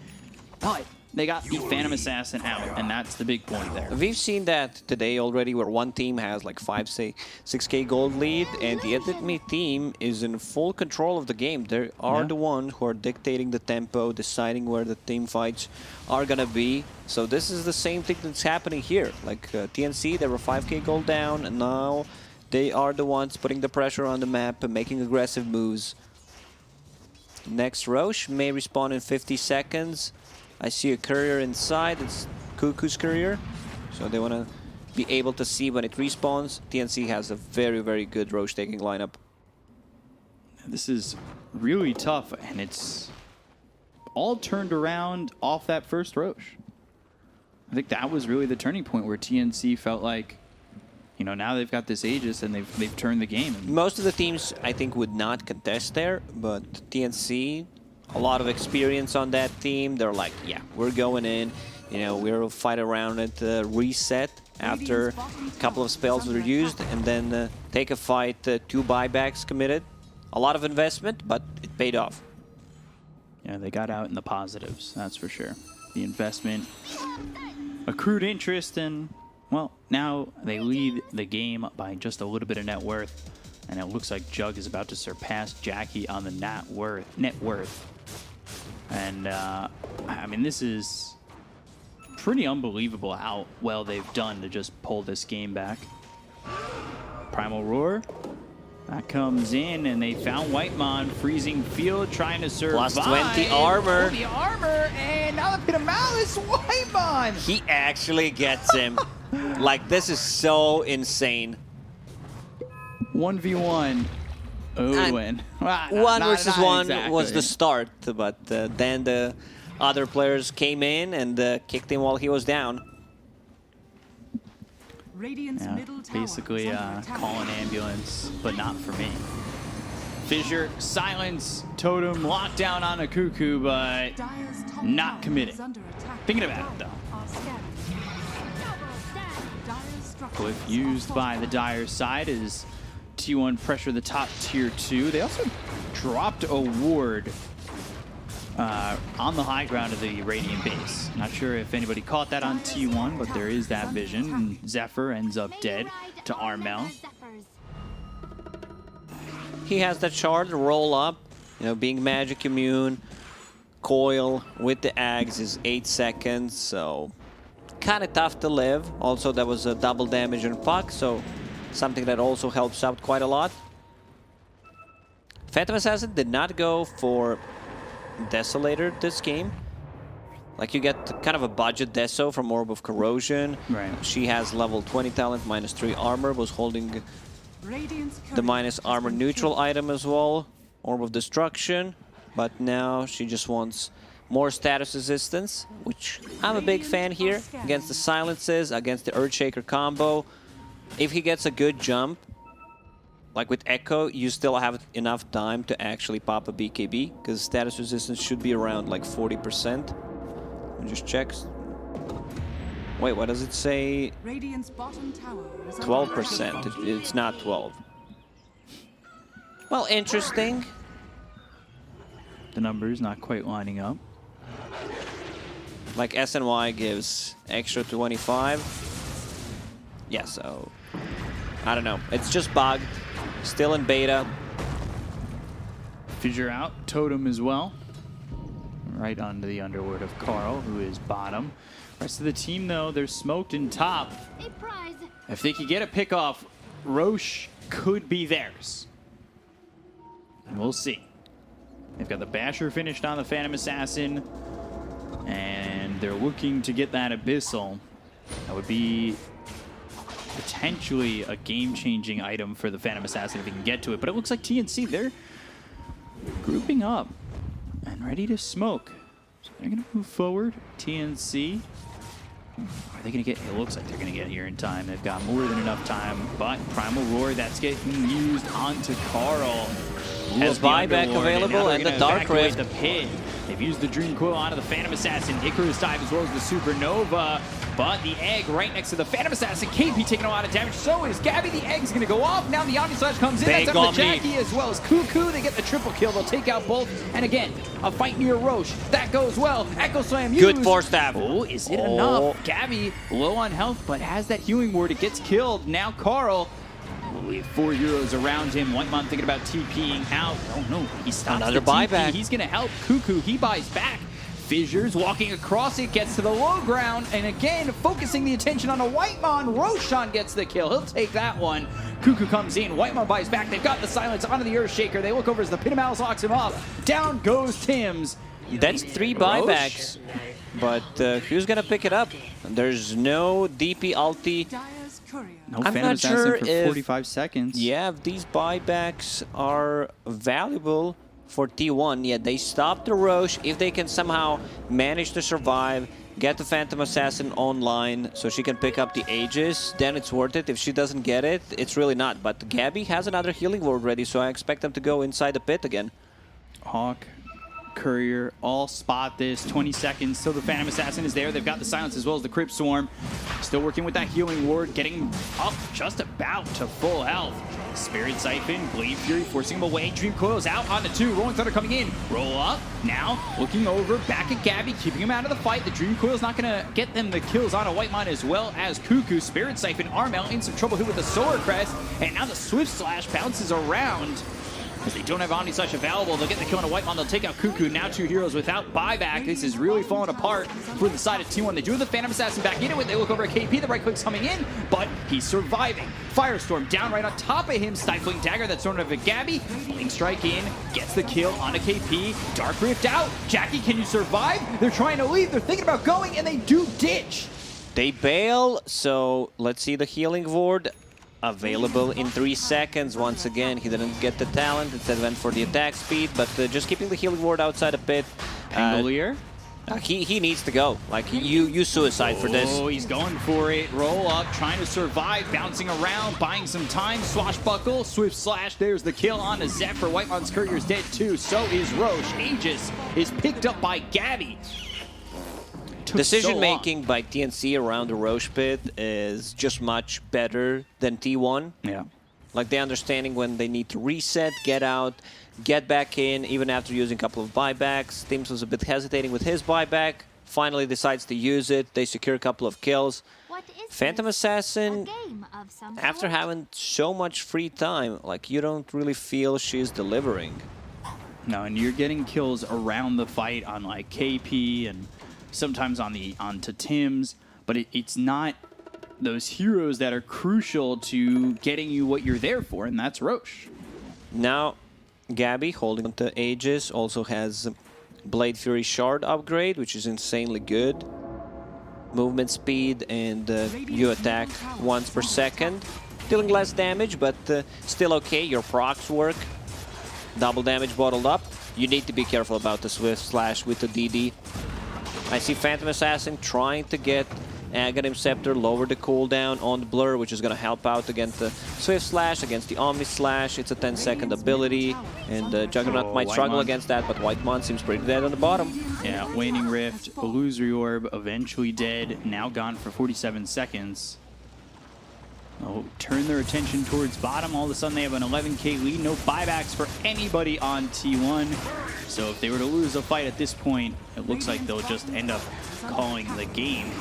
But they got the Phantom Assassin out, and that's the big point there. We've seen that today already, where one team has like 6k gold lead, and the enemy team is in full control of the game. They are the ones who are dictating the tempo, deciding where the team fights are gonna be. So this is the same thing that's happening here. Like TNC, they were 5k gold down, and now they are the ones putting the pressure on the map and making aggressive moves. Next Roche may respawn in 50 seconds. I see a courier inside. It's Cuckoo's courier. So they want to be able to see when it respawns. TNC has a very, very good Roche taking lineup. This is really tough, and it's all turned around off that first Roche. I think that was really the turning point where TNC felt like, you know, now they've got this Aegis and they've turned the game. Most of the teams, I think, would not contest there, but TNC, a lot of experience on that team. They're like, yeah, we're going in. You know, we'll fight around it, reset after a couple of spells were used, and then take a fight, 2 buybacks committed. A lot of investment, but it paid off. Yeah, they got out in the positives, that's for sure. The investment, accrued interest, and, well, now they lead the game by just a little bit of net worth. And it looks like Jug is about to surpass Jackie on the net worth. And, I mean, this is pretty unbelievable how well they've done to just pull this game back. Primal Roar. That comes in, and they found Whitemon, freezing field, trying to survive. Plus 20 armor. Oh, the armor, and now the Pit of Malice, Whitemon! He actually gets him. Like, this is so insane. 1v1. Odwin. One versus one exactly. was the start, but then the other players came in and kicked him while he was down. Radiant's middle tower Basically, is under attack. call an ambulance, but not for me. Fissure, silence, totem, lockdown on a Cuckoo, but Dire's top not tower committed. is under attack. Thinking about it, though. Are scanning. Dire's structures Cliff are used by the fortified. Dire side as T1 pressure the top tier 2. They also dropped a ward on the high ground of the Radiant base. Not sure if anybody caught that on T1, but there is that vision. And Zephyr ends up dead to Armel. He has that shard, roll up, you know, being magic immune. Coil with the Ags is 8 seconds, so kind of tough to live. Also, there was a double damage on Puck, so something that also helps out quite a lot. Phantom Assassin did not go for Desolator this game. Like, you get kind of a budget Deso from Orb of Corrosion. Right. She has level 20 talent, -3 armor, was holding Radiant's the courier minus has armor been neutral killed. item as well. Orb of Destruction. But now she just wants more status resistance, which I'm a big fan here, against the silences, against the Earthshaker combo. If he gets a good jump, like with Echo, you still have enough time to actually pop a BKB, because status resistance should be around like 40%. Let me just check. Wait, what does it say? Radiant's bottom tower is 12%. It's not 12. Well, interesting. The numbers not quite lining up. Like SNY gives extra 25. Yeah, so I don't know. It's just bugged. Still in beta. Fissure out, Totem as well. Right onto the underword of Carl, who is bottom. Rest of the team, though, they're smoked in top. A prize. If they could get a pick off, Roche could be theirs. And we'll see. They've got the Basher finished on the Phantom Assassin, and they're looking to get that Abyssal. That would be potentially a game-changing item for the Phantom Assassin if he can get to it. But it looks like TNC, they're grouping up and ready to smoke. So they're going to move forward. TNC. Are they going to get... It looks like they're going to get here in time. They've got more than enough time. But Primal Roar, that's getting used onto Carl. Has buyback available and the Dark Rift. The pit. They've used the Dream Coil onto the Phantom Assassin. Icarus dive as well as the Supernova. But the egg right next to the Phantom Assassin. KP taking a lot of damage. So is Gabby. The egg's going to go off. Now the Omni Slash comes in. Big That's up to Omni. Jackie as well as Cuckoo. They get the triple kill. They'll take out both. And again, a fight near Roche. That goes well. Echo Slam used. Good force stab. Oh, is it enough? Gabby low on health, but has that healing ward. It gets killed. Now Carl. We have 4 heroes around him. Whitemon thinking about TPing out. Oh no, he stops Another the TP. buyback. He's gonna help Cuckoo. He buys back. Fissures walking across it, gets to the low ground, and again, focusing the attention on a Whitemon. Roshan gets the kill. He'll take that one. Cuckoo comes in. Whitemon buys back. They've got the silence onto the Earthshaker. They look over as the Pit of Malice locks him off. Down goes Tim's. That's 3 buybacks. But who's going to pick it up? There's no DP ulti. Dyer's courier. No I'm Phantom not Assassin sure for if- 45 seconds. Yeah, if these buybacks are valuable for T1, yeah, they stop the Roche. If they can somehow manage to survive, get the Phantom Assassin online so she can pick up the Aegis, then it's worth it. If she doesn't get it, it's really not. But Gabby has another healing ward ready, so I expect them to go inside the pit again. Hawk, Courier, all spot this. 20 seconds till the Phantom Assassin is there. They've got the silence as well as the Crypt Swarm. Still working with that healing ward, getting up just about to full health. Spirit Siphon, Blade Fury forcing him away. Dream Coil's out onto 2. Rolling Thunder coming in. Roll up. Now looking over. Back at Gabby, keeping him out of the fight. The Dream Coil's not going to get them the kills on a Whitemon as well as Cuckoo. Spirit Siphon, Armel in some trouble here with the Solar Crest. And now the Swift Slash bounces around. Because they don't have Omni Slash available, they'll get the kill on a Whitemon, they'll take out Cuckoo. Now 2 heroes without buyback. This is really falling apart for the side of T1. They do have the Phantom Assassin back into it. They look over at KP, the right click's coming in, but he's surviving. Firestorm down right on top of him. Stifling Dagger that's thrown over Gabby. Blink Strike in, gets the kill on a KP. Dark Rift out. Jackie, can you survive? They're trying to leave, they're thinking about going, and they do ditch. They bail, so let's see the healing ward. Available in 3 seconds. Once again, he didn't get the talent. Instead went for the attack speed, but just keeping the healing ward outside the pit. Pangolier. He needs to go. Like, you suicide for this. Oh, he's going for it. Roll up, trying to survive, bouncing around, buying some time. Swashbuckle, Swift Slash. There's the kill on a Zephyr. Whitemon's Courier's dead too. So is Roche. Aegis is picked up by Gabby. Decision making by TNC around the Roche pit is just much better than T1. Yeah. Like, they understanding when they need to reset, get out, get back in, even after using a couple of buybacks. Tims was a bit hesitating with his buyback. Finally decides to use it. They secure a couple of kills. What is Phantom this? Assassin, A game of some after sort? having so much free time, like, you don't really feel she's delivering. No, and you're getting kills around the fight on like KP and sometimes onto Tim's, but it's not those heroes that are crucial to getting you what you're there for, and that's Roche. Now, Gabby, holding on to Aegis, also has Blade Fury Shard upgrade, which is insanely good. Movement speed, and you attack once per second. Dealing less damage, but still okay. Your procs work. Double damage bottled up. you need to be careful about the Swift Slash with the DD. I see Phantom Assassin trying to get Aghanim Scepter, lower the cooldown on the Blur, which is going to help out against the Swift Slash, against the Omni Slash. It's a 10-second ability, and Juggernaut might struggle against that, but Whitemon seems pretty dead on the bottom. Yeah, Waning Rift, Illusory Orb, eventually dead, now gone for 47 seconds. Oh, turn their attention towards bottom. All of a sudden they have an 11k lead. No buybacks for anybody on T1. So if they were to lose a fight at this point, it looks like they'll just end up calling the game.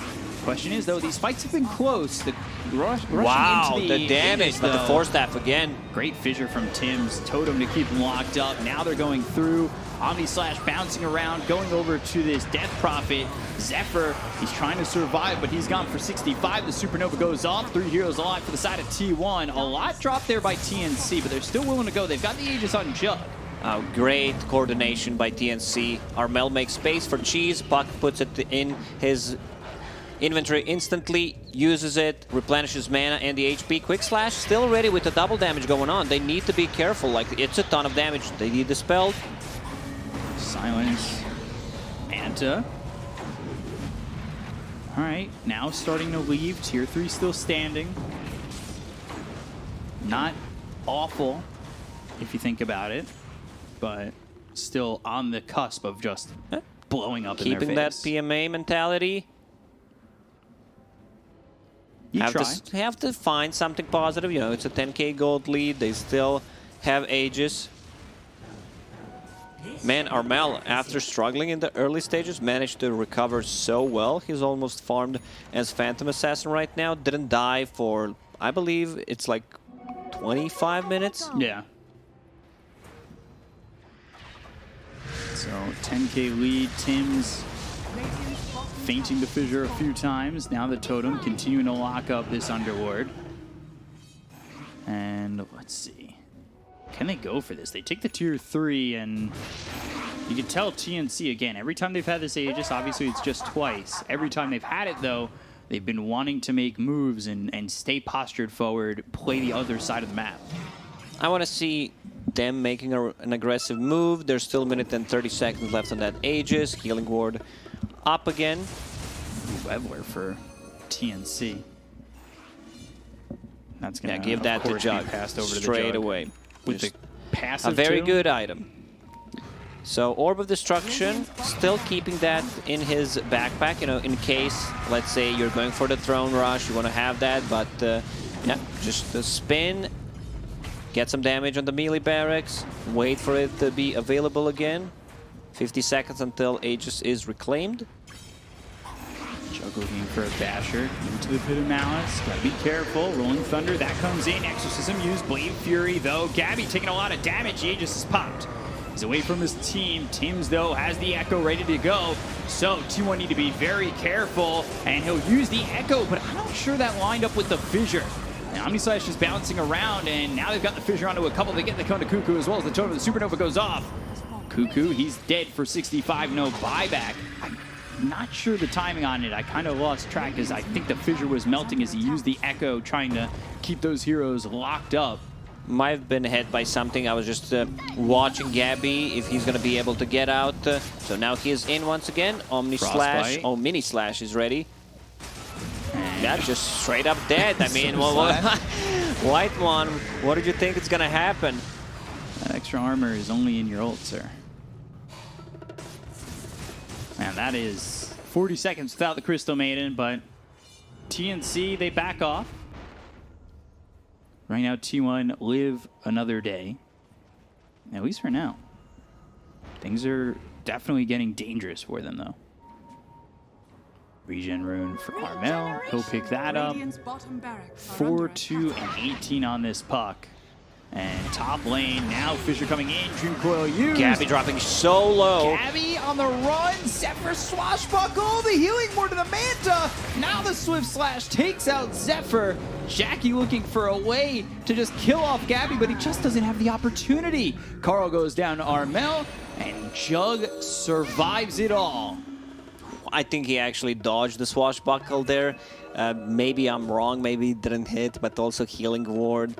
Question is, though, these fights have been close. The Wow, into the damage, but the Force Staff again. Great fissure from Tim's. Totem to keep them locked up. Now they're going through. Omni Slash bouncing around, going over to this Death Prophet. Zephyr, he's trying to survive, but he's gone for 65. The Supernova goes off. 3 heroes alive for the side of T1. A lot dropped there by TNC, but they're still willing to go. They've got the Aegis on Jug. Great coordination by TNC. Armel makes space for Cheese. Puck puts it in his inventory instantly, uses it, replenishes mana and the HP. Quick Slash still ready with the double damage going on. They need to be careful, like it's a ton of damage. They need dispelled. Silence. Manta. Alright, now starting to leave. Tier 3 still standing. Not awful, if you think about it, but still on the cusp of just blowing up in their face. Keeping that PMA mentality. Have to find something positive. You know, it's a 10k gold lead. They still have Aegis. Man, Armel, after struggling in the early stages, managed to recover so well. He's almost farmed as Phantom Assassin right now. Didn't die for, I believe, it's like 25 minutes. Yeah. So 10k lead. Tim's fainting the fissure a few times. Now the Totem continuing to lock up this Underlord. And let's see. Can they go for this? They take the tier 3, and you can tell TNC, again, every time they've had this Aegis, obviously it's just twice. Every time they've had it, though, they've been wanting to make moves and stay postured forward, play the other side of the map. I want to see them making an aggressive move. There's still a minute and 30 seconds left on that Aegis. Healing Ward up again. Webbler for TNC. That's gonna give that to Jug passed over straight to away. With the passive a very too? good item. So Orb of Destruction, still keeping that in his backpack, you know, in case, let's say you're going for the Throne Rush, you want to have that, but yeah, just a spin, get some damage on the melee barracks, wait for it to be available again. 50 seconds until Aegis is reclaimed. Jug looking for a basher into the Pit of Malice. Gotta be careful. Rolling Thunder, that comes in. Exorcism used. Blade Fury, though. Gabby taking a lot of damage. Aegis is popped. He's away from his team. Tim's, though, has the Echo ready to go. So T1 need to be very careful, and he'll use the Echo, but I'm not sure that lined up with the Fissure. Now Omni Slash is bouncing around, and now they've got the Fissure onto a couple. They get the Cone to Cuckoo as well as the Totem of the Supernova goes off. Cuckoo, he's dead for 65, no buyback. I'm not sure the timing on it. I kind of lost track as I think the Fissure was melting as he used the Echo, trying to keep those heroes locked up. Might have been hit by something. I was just watching Gabby if he's going to be able to get out. So now he is in once again. Omni Slash, oh, Mini Slash is ready. That's just straight up dead. I mean, Whitemon, what did you think is going to happen? That extra armor is only in your ult, sir. Man, that is 40 seconds without the Crystal Maiden, but TNC, they back off. Right now, T1 live another day. At least for now. Things are definitely getting dangerous for them, though. Regen Rune for Armel. He'll pick that up. 4, 2, and 18 on this puck. And top lane, now Fissure coming in, Dream Coil used. Gabby dropping so low. Gabby on the run, Zephyr swashbuckle, the healing ward to the Manta. Now the Swift Slash takes out Zephyr. Jackie looking for a way to just kill off Gabby, but he just doesn't have the opportunity. Carl goes down to Armel, and Jug survives it all. I think he actually dodged the swashbuckle there. Maybe I'm wrong, maybe it didn't hit, but also healing ward.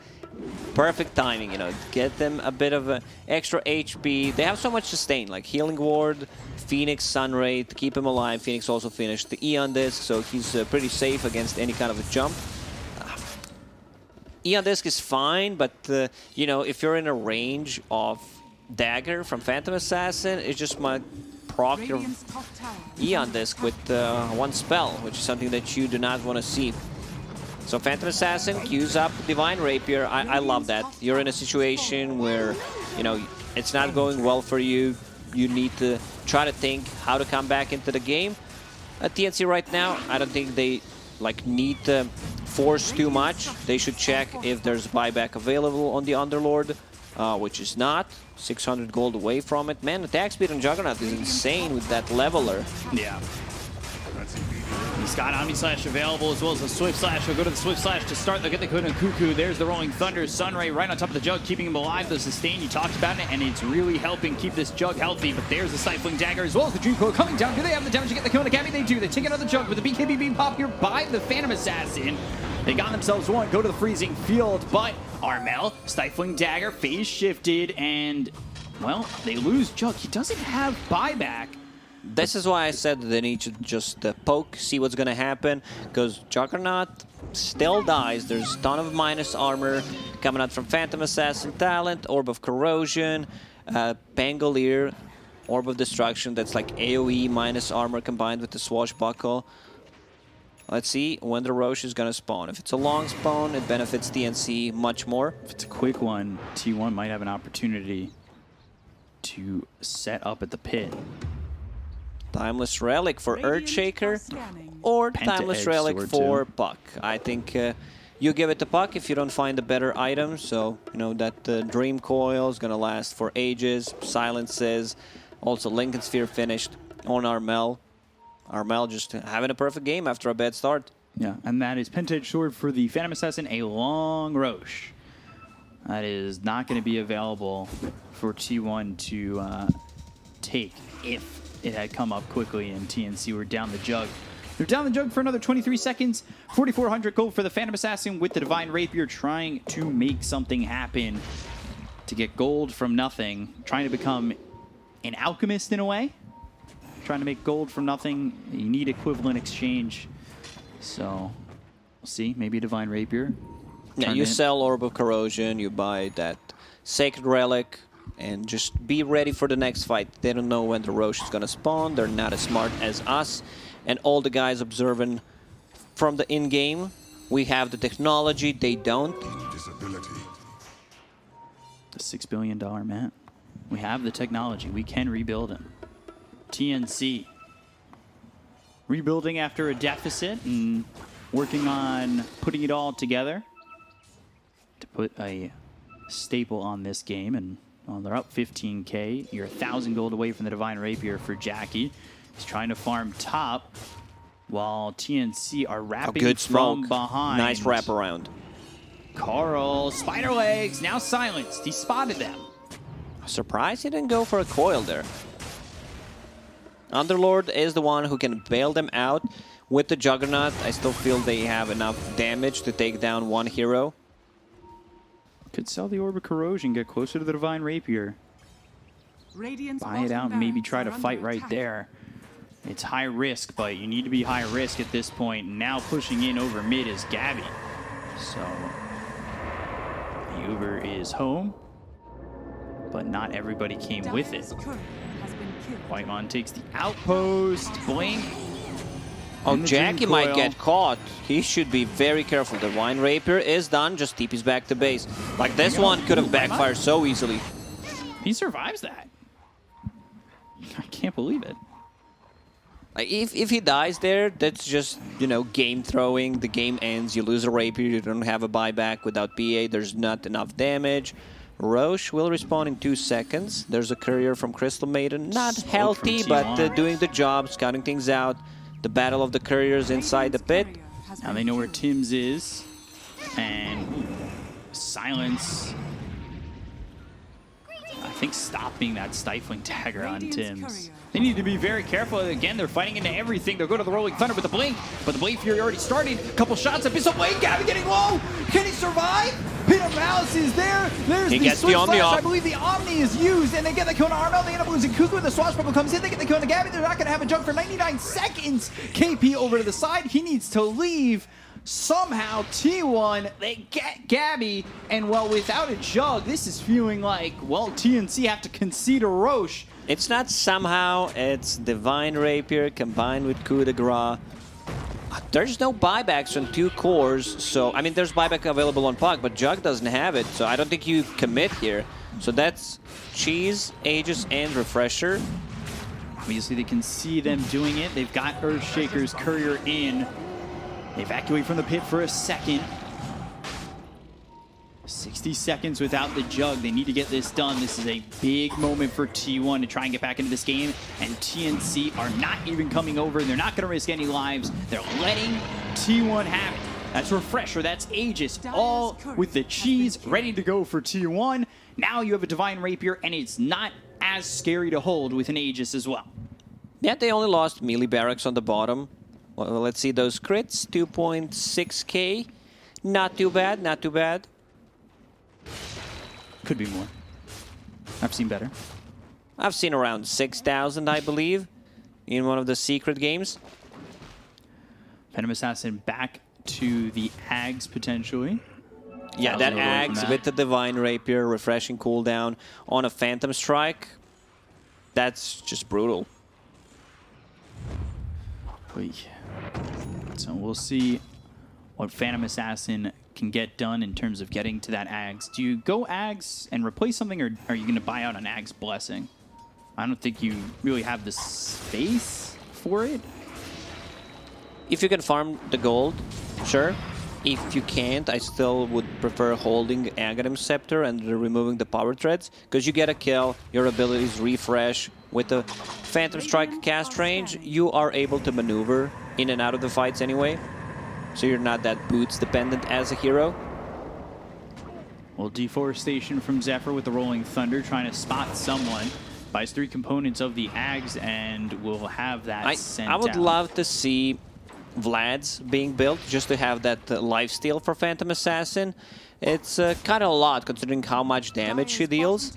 Perfect timing, you know, get them a bit of a extra HP. They have so much sustain, like healing ward, Phoenix, Sunray to keep him alive. Phoenix also finished the Eon Disc, so he's pretty safe against any kind of a jump. Eon Disc is fine, but you know, if you're in a range of Dagger from Phantom Assassin, it just might proc your Radiant's top tower is Eon under Disc attack. with one spell, which is something that you do not want to see. So Phantom Assassin queues up Divine Rapier. I love that. You're in a situation where, you know, it's not going well for you. You need to try to think how to come back into the game. At TNC right now, I don't think they like need to force too much. They should check if there's buyback available on the Underlord, which is not. 600 gold away from it. Man, attack speed on Juggernaut is insane with that leveler. Yeah. He's got Omni Slash available as well as the Swift Slash. He'll go to the Swift Slash to start. They'll get the Kuna Cuckoo. There's the Rolling Thunder. Sunray right on top of the Jug, keeping him alive. The sustain, you talked about it, and it's really helping keep this Jug healthy. But there's the Stifling Dagger as well as the Dream Coil coming down. Do they have the damage to get the kill on Academy? They do. They take another Jug with the BKB being popped here by the Phantom Assassin. They got themselves one. Go to the Freezing Field, but Armel, Stifling Dagger, phase shifted, and, well, they lose Jug. He doesn't have buyback. This is why I said they need to just poke, see what's going to happen, because Juggernaut still dies. There's a ton of minus armor coming out from Phantom Assassin talent, Orb of Corrosion, Pangolier, Orb of Destruction. That's like AoE minus armor combined with the Swashbuckle. Let's see when the Roche is going to spawn. If it's a long spawn, it benefits TNC much more. If it's a quick one, T1 might have an opportunity to set up at the pit. Timeless Relic for Radiant Earthshaker are scanning. or Penta Timeless Edge Relic Sword for too. Puck. I think you give it to Puck if you don't find a better item. So, you know, that Dream Coil is going to last for ages. Silences. Also, Lincoln Sphere finished on Armel. Armel just having a perfect game after a bad start. Yeah, and that is Penta Edge Sword for the Phantom Assassin, a long Roche. That is not going to be available for T1 to take if it had come up quickly and TNC were down the Jug. They're down the Jug for another 23 seconds. 4,400 gold for the Phantom Assassin with the Divine Rapier, trying to make something happen to get gold from nothing. Trying to become an alchemist in a way. Trying to make gold from nothing. You need equivalent exchange. So, we'll see. Maybe a Divine Rapier. Yeah, Turn you it. sell Orb of Corrosion, you buy that Sacred Relic, and just be ready for the next fight. They don't know when the Roche is going to spawn. They're not as smart as us. And all the guys observing from the in-game, we have the technology, they don't. The $6 billion man. We have the technology. We can rebuild him. TNC. Rebuilding after a deficit and working on putting it all together to put a staple on this game. And well, they're up 15K. You're 1,000 gold away from the Divine Rapier for Jackie. He's trying to farm top while TNC are A wrapping good from smoke. behind. Nice wraparound. Carl, Spider Legs, now silenced. He spotted them. Surprised he didn't go for a coil there. Underlord is the one who can bail them out. With the Juggernaut, I still feel they have enough damage to take down one hero. Could sell the Orb of Corrosion, get closer to the Divine Rapier. Radiant's Buy it bottom out and maybe barracks try to are fight under right attack. there. It's high risk, but you need to be high risk at this point. Now pushing in over mid is Gabby. So the Uber is home, but not everybody came with it. Dire's courier has been killed. Whitemon takes the outpost. Blink. Oh, And the Dream Jackie might Coil. get caught. He should be very careful. The Divine Rapier is done. Just TP's back to base. Like, this one could have backfired so easily. He survives that. I can't believe it. Like, if he dies there, that's just, you know, game throwing. The game ends. You lose a Rapier. You don't have a buyback without PA. There's not enough damage. Roche will respawn in 2 seconds. There's a courier from Crystal Maiden. Not Smoke healthy, from but T1. doing the job, scouting things out. The battle of the couriers inside the pit. Radiant's courier has Now been they know where killed. Tim's is. And silence. think stopping that stifling dagger on Radiant's Tim's. courier. They need to be very careful. Again, they're fighting into everything. They'll go to the Rolling Thunder with the Blink, but the Blade Fury already started. A couple shots. Abyssal Blade, Gabby getting low. Can he survive? Peter Mouse is there. There's He the gets the Swift Omni Slash. off. I believe the Omni is used, and they get the kill on Armel. They end up losing Cuckoo. The Swashbuckle comes in. They get the kill on the Gabby. They're not going to have a jump for 99 seconds. KP over to the side. He needs to leave. Somehow T1, they get Gabby, and well, without a jug, this is feeling like, well, TNC have to concede a Roche. It's not somehow, it's Divine Rapier combined with Coup de Grace. There's no buybacks on 2 cores, so, I mean, there's buyback available on Puck, but Jug doesn't have it, so I don't think you commit here. So that's Cheese, Aegis, and Refresher. Obviously, they can see them doing it. They've got Earthshaker's Courier in. They evacuate from the pit for a second. 60 seconds without the jug. They need to get this done. This is a big moment for T1 to try and get back into this game. And TNC are not even coming over. They're not going to risk any lives. They're letting T1 have it. That's Refresher. That's Aegis. All with the cheese ready to go for T1. Now you have a Divine Rapier, and it's not as scary to hold with an Aegis as well. Yeah, they only lost melee barracks on the bottom. Well, let's see those crits. 2.6k. Not too bad, not too bad. Could be more. I've seen better. I've seen around 6,000, I believe, in one of the secret games. Phantom Assassin back to the Ags potentially. Yeah, that Ags with the Divine Rapier, refreshing cooldown on a Phantom Strike. That's just brutal. Oy. So we'll see what Phantom Assassin can get done in terms of getting to that Ags. Do you go Ags and replace something, or are you going to buy out an Ags Blessing? I don't think you really have the space for it. If you can farm the gold, sure. If you can't, I still would prefer holding Aghanim's Scepter and removing the power threads, because you get a kill, your abilities refresh. With the Phantom Strike cast range, you are able to maneuver in and out of the fights anyway, so you're not that boots dependent as a hero. Well, deforestation from Zephyr with the Rolling Thunder, trying to spot someone. Buys 3 components of the Ags, and will have that sent I would out. love to see Vlad's being built, just to have that lifesteal for Phantom Assassin. It's kind of a lot considering how much damage she deals.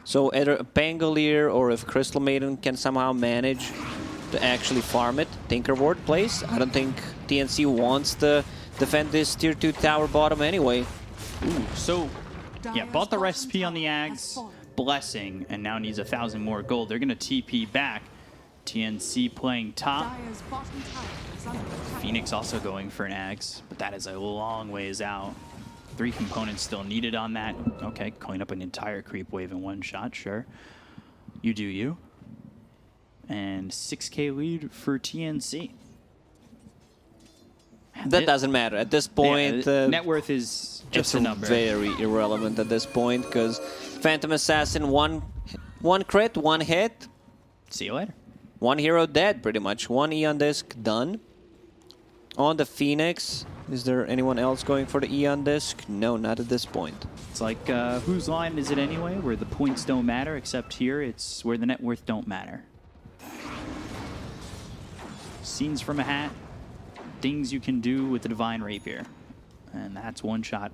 So either a Pangolier or if Crystal Maiden can somehow manage to actually farm it. Tinker Ward plays. I don't think TNC wants to defend this tier 2 tower bottom anyway. Ooh, so, yeah, bought the recipe on the Ags, Blessing, and now needs 1,000 more gold. They're going to TP back. TNC playing top. Phoenix also going for an Ags, but that is a long ways out. 3 components still needed on that. Okay, clean up an entire creep wave in one shot, sure. You do you. And 6k lead for TNC. That doesn't matter. At this point, net worth is just a number. Very irrelevant at this point, because Phantom Assassin, one crit, 1 hit. See you later. 1 hero dead, pretty much. 1 Eon Disc done. On the Phoenix, is there anyone else going for the Eon Disc? No, not at this point. It's like, whose line is it anyway, where the points don't matter, except here it's where the net worth don't matter. Scenes from a hat, things you can do with the Divine Rapier. And that's one shot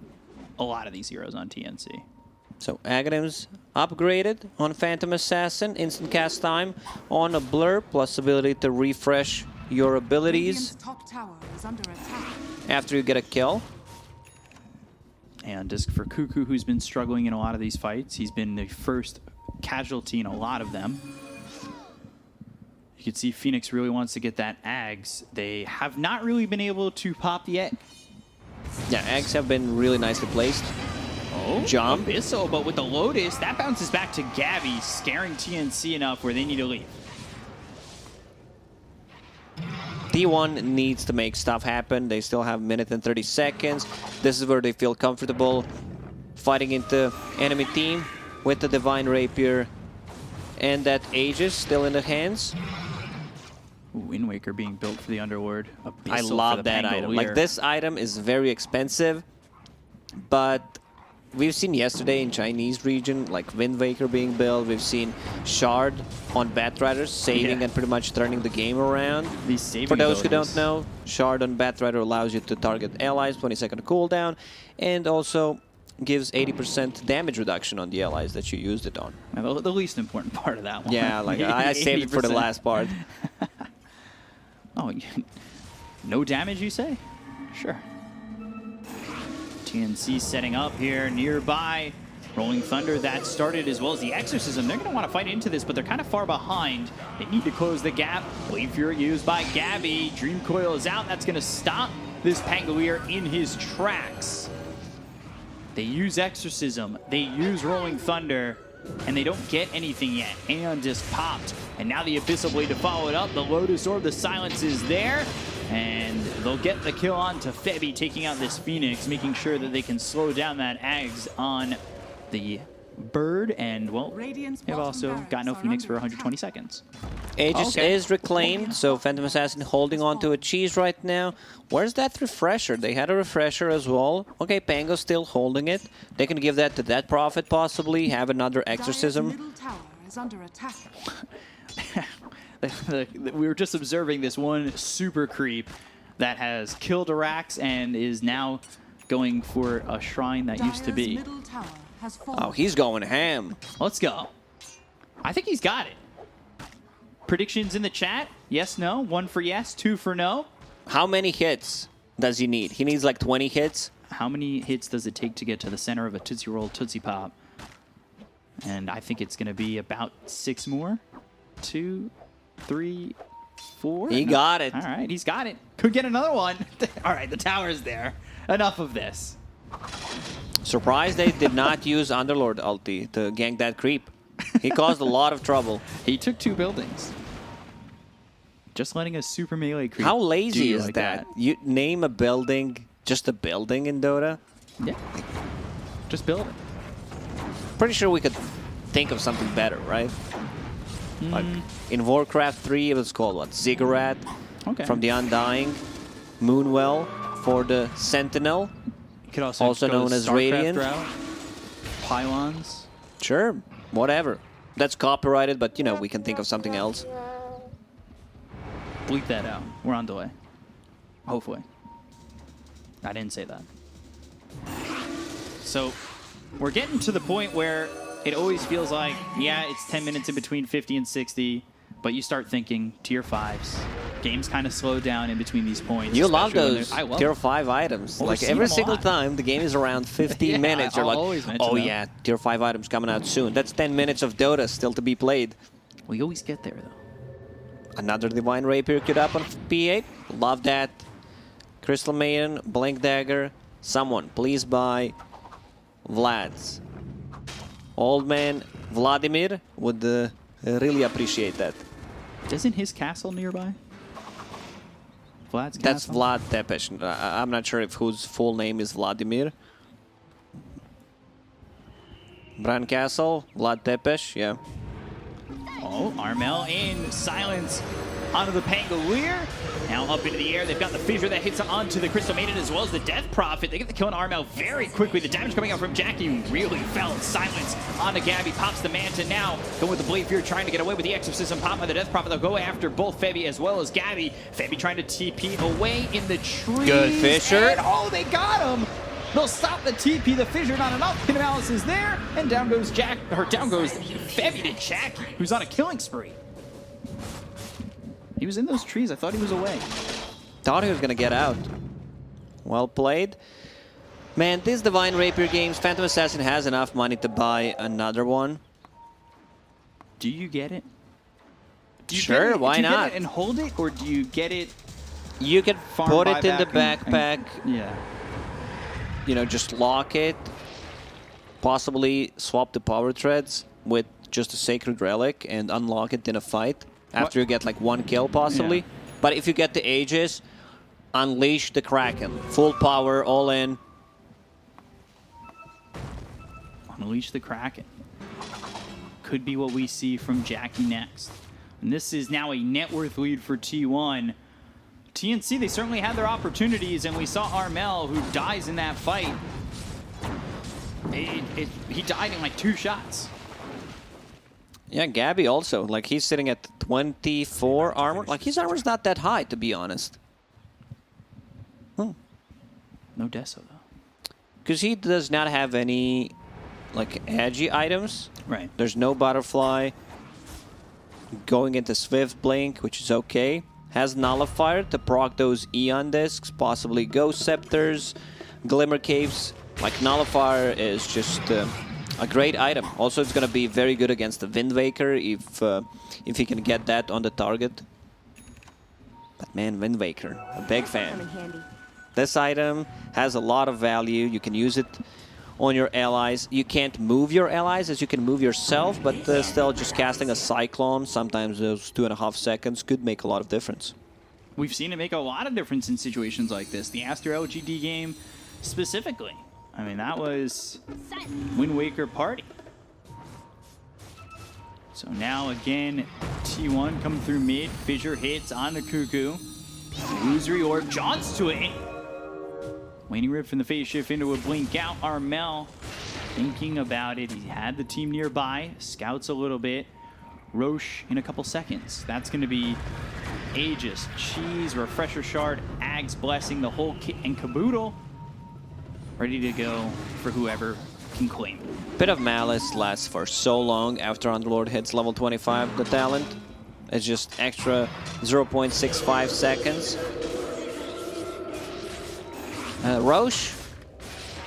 a lot of these heroes on TNC. So Aghanim's upgraded on Phantom Assassin, instant cast time on a Blur, plus ability to refresh your abilities Top tower is under attack. after you get a kill. And Disc for Cuckoo, who's been struggling in a lot of these fights. He's been the first casualty in a lot of them. You can see Phoenix really wants to get that Ags. They have not really been able to pop yet. Yeah, Ags have been really nicely placed. Oh, Jump. Abyssal, but with the Lotus, that bounces back to Gabby, scaring TNC enough where they need to leave. T1 needs to make stuff happen. They still have 1 minute and 30 seconds. This is where they feel comfortable fighting into enemy team with the Divine Rapier and that Aegis still in their hands. Ooh, Wind Waker being built for the Underlord. Abyssal I for love the that item. Pangolier. Like, this item is very expensive, but we've seen yesterday in Chinese region, like Wind Waker being built. We've seen Shard on Batrider saving and pretty much turning the game around. These saving For those who abilities. don't know, Shard on Batrider allows you to target allies, 20-second cooldown, and also gives 80% damage reduction on the allies that you used it on. Well, the least important part of that one. Yeah, like I saved it for the 80%. last part. Oh, no damage, you say? Sure. TNC setting up here nearby. Rolling Thunder, that started as well as the Exorcism. They're going to want to fight into this, but they're kind of far behind. They need to close the gap. Blade Fury used by Gabby. Dream Coil is out. That's going to stop this Pangolier in his tracks. They use Exorcism. They use Rolling Thunder. And they don't get anything yet. Aeon just popped. And now the Abyssal Blade to follow it up. The Lotus Orb, the silence is there. And they'll get the kill on to Febby, taking out this Phoenix, making sure that they can slow down that Ags on the Bird. And, well, they've also got no Phoenix for 120 seconds. Aegis is reclaimed, so Phantom Assassin holding on to a cheese right now. Where's that refresher? They had a refresher as well. Okay, Pango's still holding it. They can give that to that Prophet possibly, have another Exorcism. Middle tower is under attack. We were just observing this one super creep that has killed Arax and is now going for a shrine that used to Dire's be. middle tower has fallen. Oh, he's going ham. Let's go. I think he's got it. Predictions in the chat? Yes, no. 1 for yes, 2 for no. How many hits does he need? He needs like 20 hits. How many hits does it take to get to the center of a Tootsie Roll Tootsie Pop? And I think it's going to be about 6 more. 2, 3, 4. He got it. All right, he's got it. Could get another one. All right, the tower's there. Enough of this. Surprised they did not use Underlord ulti to gank that creep. He caused a lot of trouble. He took 2 buildings. Just letting a super melee creep. How lazy do you is like that? You name a building, just a building in Dota? Yeah. Just build it. Pretty sure we could think of something better, right? Like in Warcraft 3, it was called what? Ziggurat Okay. from the Undying, Moonwell for the Sentinel. You could also Also go known the as StarCraft Radiant. route. Pylons. Sure, whatever. That's copyrighted, but you know, we can think of something else. Bleep that out. We're on delay. Hopefully. I didn't say that. So, we're getting to the point where it always feels like, yeah, it's 10 minutes in between 50 and 60, but you start thinking tier 5s. Games kind of slow down in between these points. You love especially when those I love tier them. 5 items. Well, like we've seen every them a single lot. time the game is around 15 Yeah, minutes, you're I'll like, always mention oh them. yeah, tier 5 items coming out soon. That's 10 minutes of Dota still to be played. We always get there, though. Another Divine Rapier queued up on P8. Love that. Crystal Maiden, Blink Dagger. Someone, please buy Vlad's. Old man Vladimir would really appreciate that. Isn't his castle nearby? Vlad's That's castle? Vlad Tepes. I'm not sure if whose full name is Vladimir. Bran Castle, Vlad Tepes, yeah. Oh, Armel in silence onto the Pangolier. Now up into the air. They've got the Fissure that hits onto the Crystal Maiden as well as the Death Prophet. They get the kill on Armel very quickly. The damage coming out from Jackie really fell. Silence onto Gabby. Pops the Manta now. Going with the Blade Fear, trying to get away with the Exorcism. Pop by the Death Prophet. They'll go after both Febby as well as Gabby. Febby trying to TP away in the trees. Good Fissure. And, oh, they got him. They'll stop the TP. The Fissure not enough. Pin Alice is there. And down goes down goes Febby to Jackie, who's on a killing spree. He was in those trees. I thought he was away. Thought he was gonna get out. Well played. Man, these Divine Rapier games, Phantom Assassin has enough money to buy another one. Do you get it? Do you Sure, get it? why do you not? Get it and hold it, or do you get it? You can Farm put it in the buyback backpack, Yeah. you know, just lock it. Possibly swap the power threads with just a Sacred Relic and unlock it in a fight after you get like 1 kill possibly. Yeah. But if you get the Aegis, unleash the Kraken. Full power, all in. Unleash the Kraken. Could be what we see from Jackie next. And this is now a net worth lead for T1. TNC, they certainly had their opportunities, and we saw Armel, who dies in that fight. He died in like 2 shots. Yeah, Gabby also. Like, he's sitting at 24 armor. Like, his armor's not that high, to be honest. No Deso, though. Because he does not have any, like, edgy items. Right. There's no butterfly. Going into Swift Blink, which is okay. Has Nullifier to proc those Eon discs, possibly Ghost Scepters, Glimmer Caves. Like, Nullifier is just a great item. Also, it's going to be very good against the Wind Waker if he can get that on the target. But man, Wind Waker, a big Come fan. in handy. This item has a lot of value. You can use it on your allies. You can't move your allies as you can move yourself, but still just casting a Cyclone, sometimes those 2.5 seconds, could make a lot of difference. We've seen it make a lot of difference in situations like this. The Aster LGD game specifically. I mean, that was Wind Waker Party. So now again, T1 coming through mid. Fissure hits on the Cuckoo. Illusory Orb jaunts to it. Waning Rip from the phase shift into a blink out. Armel thinking about it. He had the team nearby. Scouts a little bit. Roche in a couple seconds. That's going to be Aegis, Cheese, Refresher Shard, Ags Blessing, the whole kit and caboodle. Ready to go for whoever can claim it. Bit of Malice lasts for so long after Underlord hits level 25, the talent. It's just extra 0.65 seconds. Roche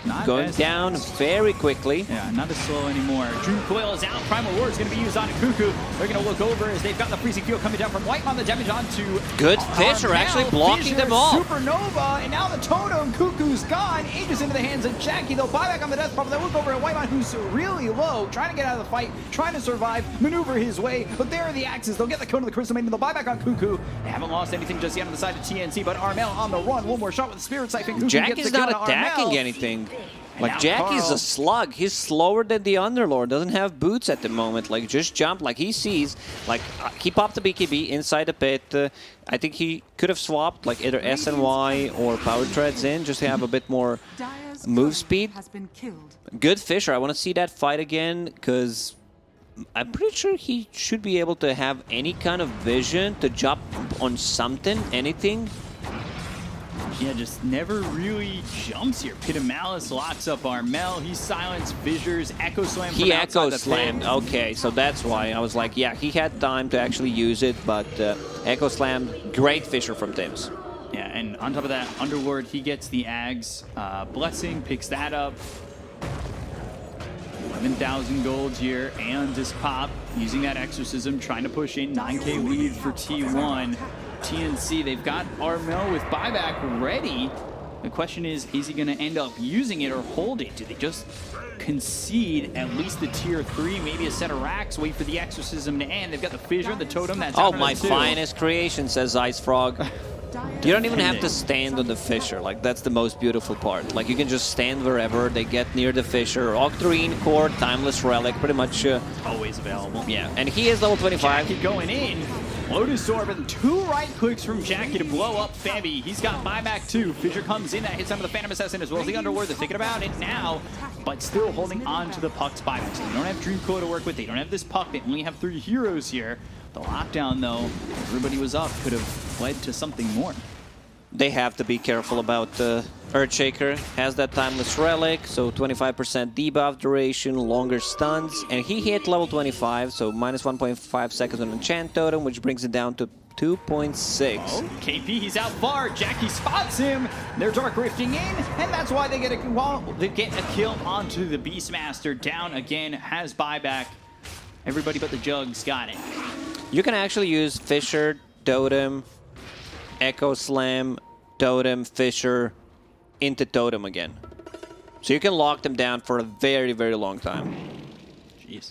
Not going as down fast. very quickly. Yeah, not as slow anymore. Dream Coil is out. Primal War is going to be used on a Cuckoo. They're going to look over as they've got the freezing field coming down from White on the damage onto Good Fissure actually blocking them all. Supernova, and now the Totem. Cuckoo's gone. Aegis into the hands of Jackie. They'll buy back on the Death Pump. They'll look over at Whitemon, who's really low, trying to get out of the fight, trying to survive, maneuver his way. But there are the axes. They'll get the cone of the Crystal Maiden. They'll buy back on Cuckoo. They haven't lost anything just yet on the side of TNC, but Armel on the run. One more shot with the Spirit Siphon. Cuckoo gets Jackie's the kill not on attacking Armel. anything. And Like, now Jackie's Carl. a slug. He's slower than the Underlord. Doesn't have boots at the moment. Like, just jump like he sees. Like, he popped the BKB inside the pit. I think he could have swapped, like, either SNY or Power Treads in, just to have a bit more Dire's move turret speed. has been killed. Good Fissure. I want to see that fight again, because I'm pretty sure he should be able to have any kind of vision to jump on something, anything. Yeah, just never really jumps here. Pit of Malice locks up Armel. He silenced Fissures. Echo Slam from He outside Echo the Slammed. pit. Okay, so that's why I was like, yeah, he had time to actually use it, but Echo Slam, great Fissure from Tims. Yeah, and on top of that, Underlord, he gets the Ags. Blessing picks that up. 11,000 gold here, and this pop using that Exorcism, trying to push in 9K lead for T1. TNC, they've got Armel with buyback ready. The question is he going to end up using it or hold it? Do they just concede at least the tier 3, maybe a set of racks, wait for the Exorcism to end? They've got the Fissure, the Totem, that's Oh, out my of the two. finest creation, says Ice Frog. You don't even have to stand on the Fissure. Like, that's the most beautiful part. Like, you can just stand wherever they get near the Fissure. Octarine Core, Timeless Relic, pretty much. Always available. Yeah, and he is level 25. Jackie going in. Lotus Orb and 2 right clicks from Jackie to blow up Febby. He's got buyback too. Fissure comes in, that hits onto the Phantom Assassin as well as the Underlord. They're thinking about it now, but still holding on to the Puck's buyback. So they don't have Dream Coil to work with. They don't have this Puck. They only have 3 heroes here. The lockdown, though, everybody was up, could have led to something more. They have to be careful about Earthshaker. Has that Timeless Relic, so 25% debuff duration, longer stuns, and he hit level 25, so minus 1.5 seconds on Enchant Totem, which brings it down to 2.6. Oh, KP, he's out far. Jackie spots him. They're Dark Rifting in, and that's why they get a kill onto the Beastmaster. Down again, has buyback. Everybody but the Jugs got it. You can actually use Fissure, Totem, Echo Slam, Totem, Fissure into Totem again. So you can lock them down for a very, very long time. Jeez.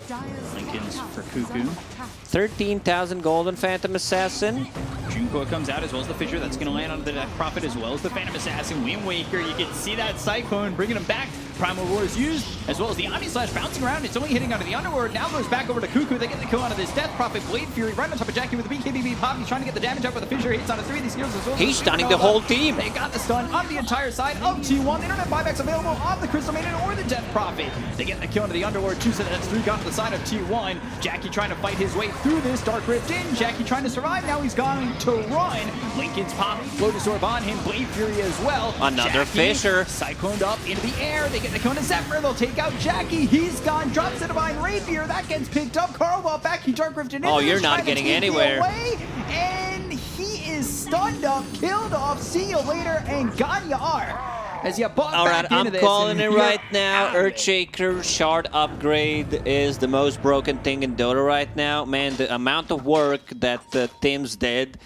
Dire's Lincoln's top for is Cuckoo. under attack. 13,000 gold on Phantom Assassin. Junko comes out as well as the Fissure. That's going to land on the Death Prophet as well as the Phantom Assassin. Wind Waker, you can see that Cyclone bringing him back Primal Roar is used, as well as the Omni Slash bouncing around. It's only hitting onto the Underworld. Now goes back over to Cuckoo. They get the kill onto this Death Prophet. Blade Fury right on top of Jackie with the BKB pop. He's trying to get the damage up with the fissure. Hits onto 3 of these heroes as well. He's stunning the whole team. They got the stun on the entire side of T1. The internet buybacks available on the Crystal Maiden or the Death Prophet. They get the kill into the Underworld. 2 sets, that's 3 gone to the side of T1. Jackie trying to fight his way through this. Dark Rift in. Jackie trying to survive. Now he's going to run. Lincoln's pop. Lotus Orb on him. Blade Fury as well. Another Jackie Fisher. cycloned up into the air. They get the kill into Zephyr. They'll take out Jackie. He's gone. Drops the Divine Rapier. That gets picked up. Carlwell back. He Dark Rifted in. Oh, you're not getting anywhere. And he is stunned up. Killed off. See you later. And gone you are. As you bought All right, back into I'm this, calling and it you're right now. out of it. Earthshaker shard upgrade is the most broken thing in Dota right now. Man, the amount of work that Tim's did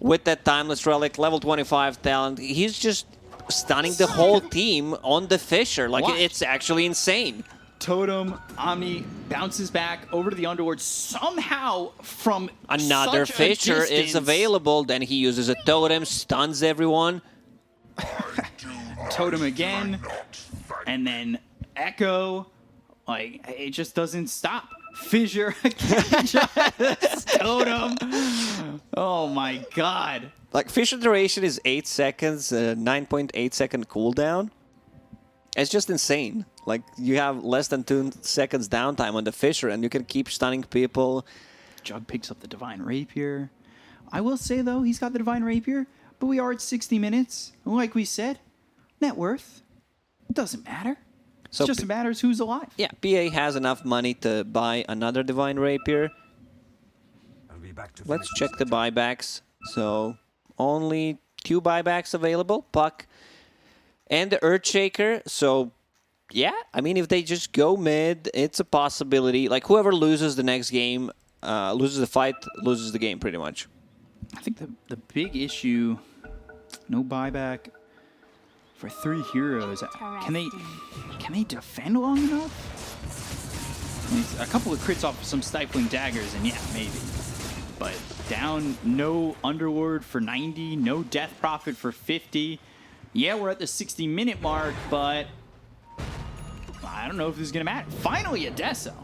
with that Timeless Relic, level 25 talent, he's just stunning the whole team on the Fisher. Like, What? it's actually insane. Totem, Omni bounces back over to the Underworld somehow from Another such a Fisher is distance. available. Then he uses a totem, stuns everyone. Totem again, and then Echo. Like, it just doesn't stop. Fissure again, just Totem. Oh my god. Like, Fisher duration is 8 seconds, 9.8 second cooldown. It's just insane. Like, you have less than 2 seconds downtime on the Fisher, and you can keep stunning people. Jug picks up the Divine Rapier. I will say, though, he's got the Divine Rapier, but we are at 60 minutes. Like we said, net worth doesn't matter. So It just matters who's alive. yeah, PA has enough money to buy another Divine Rapier. Let's check the buybacks. So, only 2 buybacks available. Puck and the Earthshaker. So, yeah, I mean, if they just go mid, it's a possibility. Like, whoever loses the next game, loses the fight, loses the game, pretty much. I think the big issue, no buyback for 3 heroes. Can they defend long enough? I mean, a couple of crits off some stifling daggers, and yeah, maybe. But down, no Underward for 90, no Death Prophet for 50. Yeah, we're at the 60-minute mark, but I don't know if this is gonna matter. Finally, a Deso.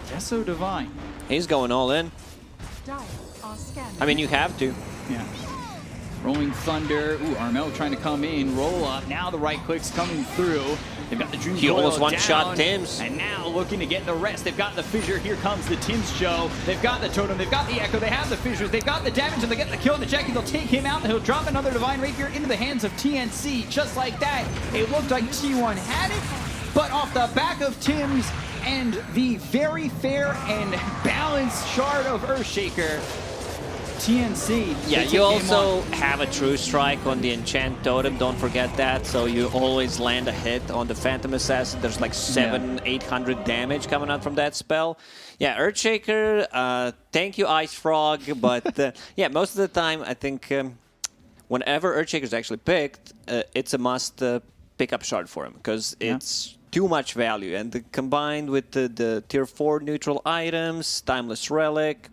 Deso Divine. He's going all in. Dire are scanning. I mean, you have to. Yeah. Rolling Thunder. Ooh, Armel trying to come in. Roll up. Now the right click's coming through. They've got the Dream He Coil almost down, one-shot Tims. And now looking to get the rest. They've got the Fissure. Here comes the Tims show. They've got the Totem. They've got the Echo. They have the Fissures. They've got the damage, and they get the kill on the Jackie. They'll take him out, and he'll drop another Divine Rapier into the hands of TNC. Just like that. It looked like T1 had it, but off the back of Tims and the very fair and balanced shard of Earthshaker, TNC. Yeah, they take you game also one. have a True Strike on the Enchant Totem, don't forget that, so you always land a hit on the Phantom Assassin. There's like 800 damage coming out from that spell. Yeah, Earthshaker, thank you, Ice Frog, but yeah, most of the time, I think whenever Earthshaker is actually picked, it's a must pick up shard for him, because it's too much value, and combined with the tier 4 neutral items, Timeless Relic,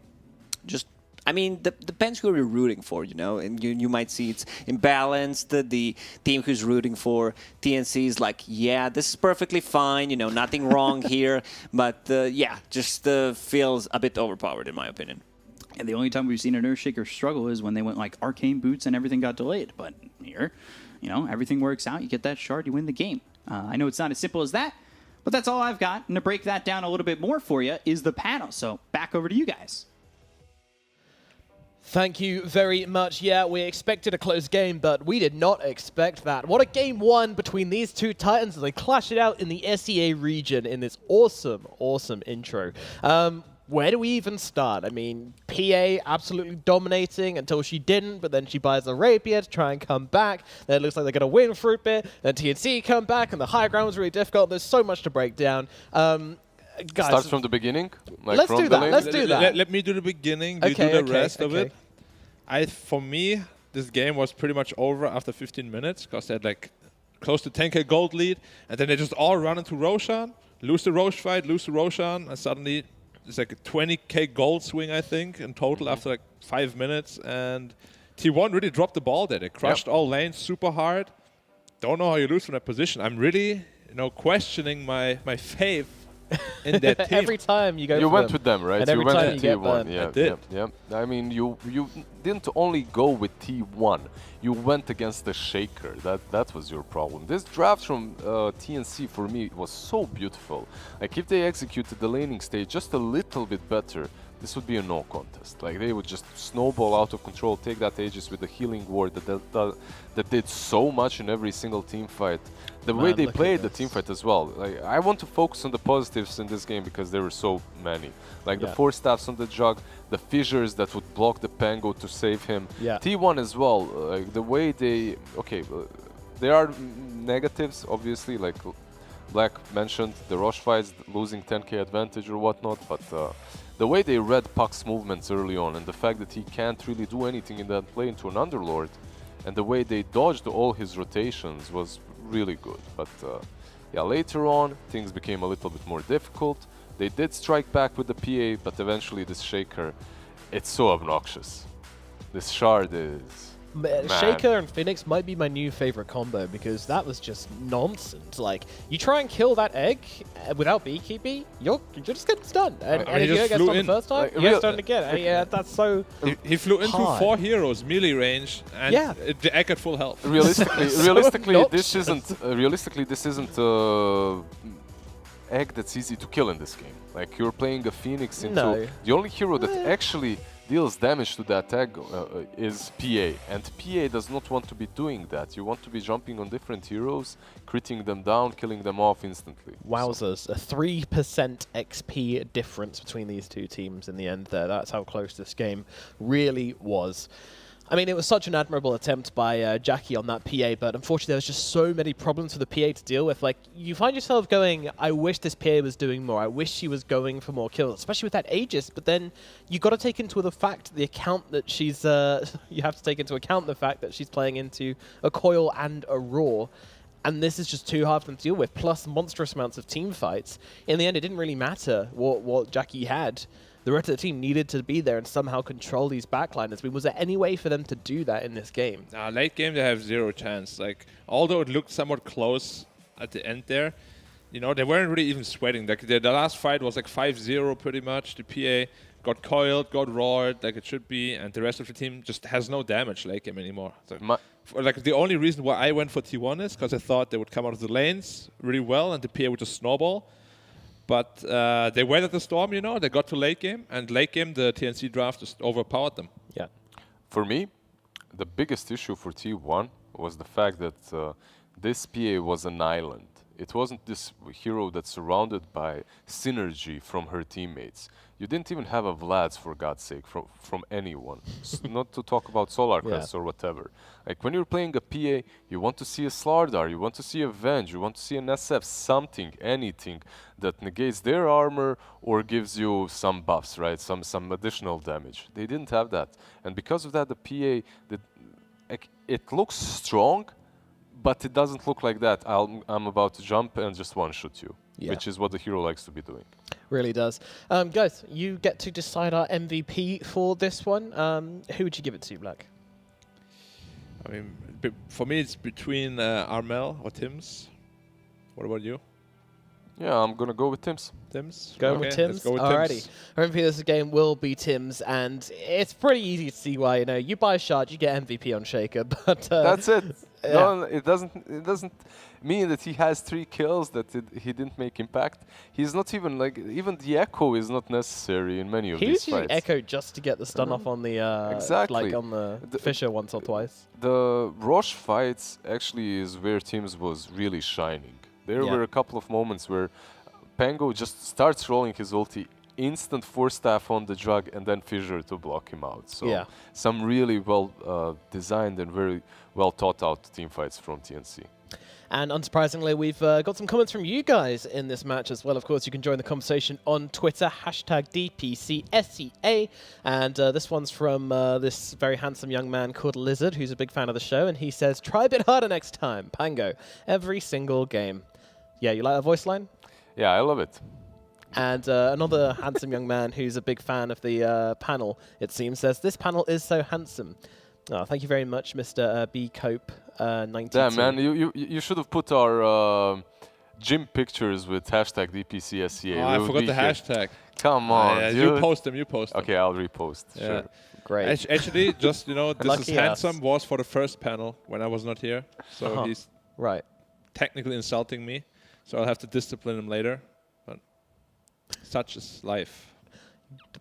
just I mean, depends who you're rooting for, you know, and you might see it's imbalanced. The team who's rooting for TNC is like, yeah, this is perfectly fine, you know, nothing wrong here, but yeah, just feels a bit overpowered in my opinion. And the only time we've seen an Earthshaker struggle is when they went like Arcane Boots and everything got delayed. But here, you know, everything works out. You get that shard, you win the game. I know it's not as simple as that, but that's all I've got. And to break that down a little bit more for you is the panel. So back over to you guys. Thank you very much. Yeah, we expected a close game, but we did not expect that. What a game one between these two Titans as they clash it out in the SEA region in this awesome, awesome intro. Where do we even start? I mean, PA absolutely dominating until she didn't, but then she buys a rapier to try and come back. Then it looks like they're going to win Fruit Bit. Then TNC come back, and the high ground was really difficult. There's so much to break down. Guys, Starts from the beginning. Like let's from do the that. lane. Let's do that. Let me do the beginning. You Okay, do the okay, rest of okay. it. For me, this game was pretty much over after 15 minutes because they had like close to 10k gold lead, and then they just all run into Roshan, lose the Rosh fight, lose to Roshan, and suddenly it's like a 20k gold swing, I think, in total after like 5 minutes. And T1 really dropped the ball there. They crushed all lanes super hard. don't know how you lose from that position. I'm really, questioning my faith in that team. Every time you go You for went them, with them, right? and You every went time with you get T1. burned. Yeah, I did. Yeah. I mean, you didn't only go with T1. You went against the Shaker. That was your problem. This draft from TNC for me was so beautiful. Like if they executed the laning stage just a little bit better, this would be a no contest. Like they would just snowball out of control, take that Aegis with the healing ward that did so much in every single team fight. The way they played the team fight as well. Like I want to focus on the positives in this game because there were so many. Like the 4 staffs on the jug, the fissures that would block the Pango to save him. Yeah. T1 as well. Like the way they there are negatives obviously. Like Black mentioned the Roche fights, losing 10k advantage or whatnot, but the way they read Puck's movements early on and the fact that he can't really do anything in that play into an Underlord, and the way they dodged all his rotations was really good. But yeah, later on things became a little bit more difficult. They did strike back with the PA, but eventually this Shaker, it's so obnoxious. This shard is... Shaker and Phoenix might be my new favorite combo because that was just nonsense. Like, you try and kill that egg without beekeeping, you're just getting stunned. And if you don't get stunned the first time, you get stunned again. And yeah, that's so He flew into hard. 4 heroes melee range, and the egg at full health. Realistically, this isn't egg that's easy to kill in this game. Like you're playing a Phoenix into the only hero that actually deals damage to that egg is PA, and PA does not want to be doing that. You want to be jumping on different heroes, critting them down, killing them off instantly. Wowzers, a 3% XP difference between these two teams in the end there. That's how close this game really was. I mean, it was such an admirable attempt by Jackie on that PA, but unfortunately there was just so many problems for the PA to deal with. Like, you find yourself going, I wish this PA was doing more. I wish she was going for more kills, especially with that Aegis. But then you got to take into the fact the account that she's. You have to take into account the fact that she's playing into a coil and a raw. And this is just too hard for them to deal with, plus monstrous amounts of team fights. In the end, it didn't really matter what Jackie had. The rest of the team needed to be there and somehow control these backliners. I mean, was there any way for them to do that in this game? Late game, they have 0 chance. Like, although it looked somewhat close at the end there, they weren't really even sweating. Like, the last fight was like 5-0 pretty much. The PA got coiled, got roared like it should be, and the rest of the team just has no damage late game anymore. So like, the only reason why I went for T1 is because I thought they would come out of the lanes really well and the PA would just snowball. But they weathered the storm, they got to late game, and late game the TNC draft just overpowered them. Yeah. For me, the biggest issue for T1 was the fact that this PA was an island. It wasn't this hero that's surrounded by synergy from her teammates. You didn't even have a Vlad's, for God's sake, from anyone. Not to talk about Solarcrest or whatever. Like, when you're playing a PA, you want to see a Slardar, you want to see a Venge, you want to see an SF, something, anything that negates their armor or gives you some buffs, right? Some additional damage. They didn't have that. And because of that, the PA, it looks strong, but it doesn't look like that. I'm about to jump and just one-shot you, which is what the hero likes to be doing. Really does. Guys, you get to decide our MVP for this one. Who would you give it to, Black? I mean, for me, it's between Armel or Tims. What about you? Yeah, I'm going to go with Tims. Tims? Going with Tims? Let's go with Alrighty. Tims. Our MVP of this game will be Tims, and it's pretty easy to see why. You buy a shard, you get MVP on Shaker, but that's it. No, it doesn't mean that he has 3 kills, that he didn't make impact. He's not even the Echo is not necessary in many of these fights. He was using Echo just to get the stun off on the on the Fisher once or twice. The Roche fights actually is where Tims was really shining. There were a couple of moments where Pango just starts rolling his ulti, instant 4-staff on the jug, and then Fissure to block him out. So some really well designed and very well thought out team fights from TNC. And unsurprisingly, we've got some comments from you guys in this match as well. Of course, you can join the conversation on Twitter, #DPCSEA. And this one's from this very handsome young man called Lizard, who's a big fan of the show. And he says, try a bit harder next time, Pango. Every single game. Yeah, you like that voice line? Yeah, I love it. And another handsome young man who's a big fan of the panel, it seems, says, this panel is so handsome. Oh, thank you very much, Mr. B. Cope. 92. Damn, man, you should have put our gym pictures with hashtag DPC SCA. Oh, I forgot the hashtag. Come on, Yeah, dude. you post them. You post them. Okay, I'll repost. Yeah. Sure. Great. Actually, just this is Lucky us. handsome was for the first panel when I was not here, so he's Right. technically insulting me. So I'll have to discipline him later. But such is life.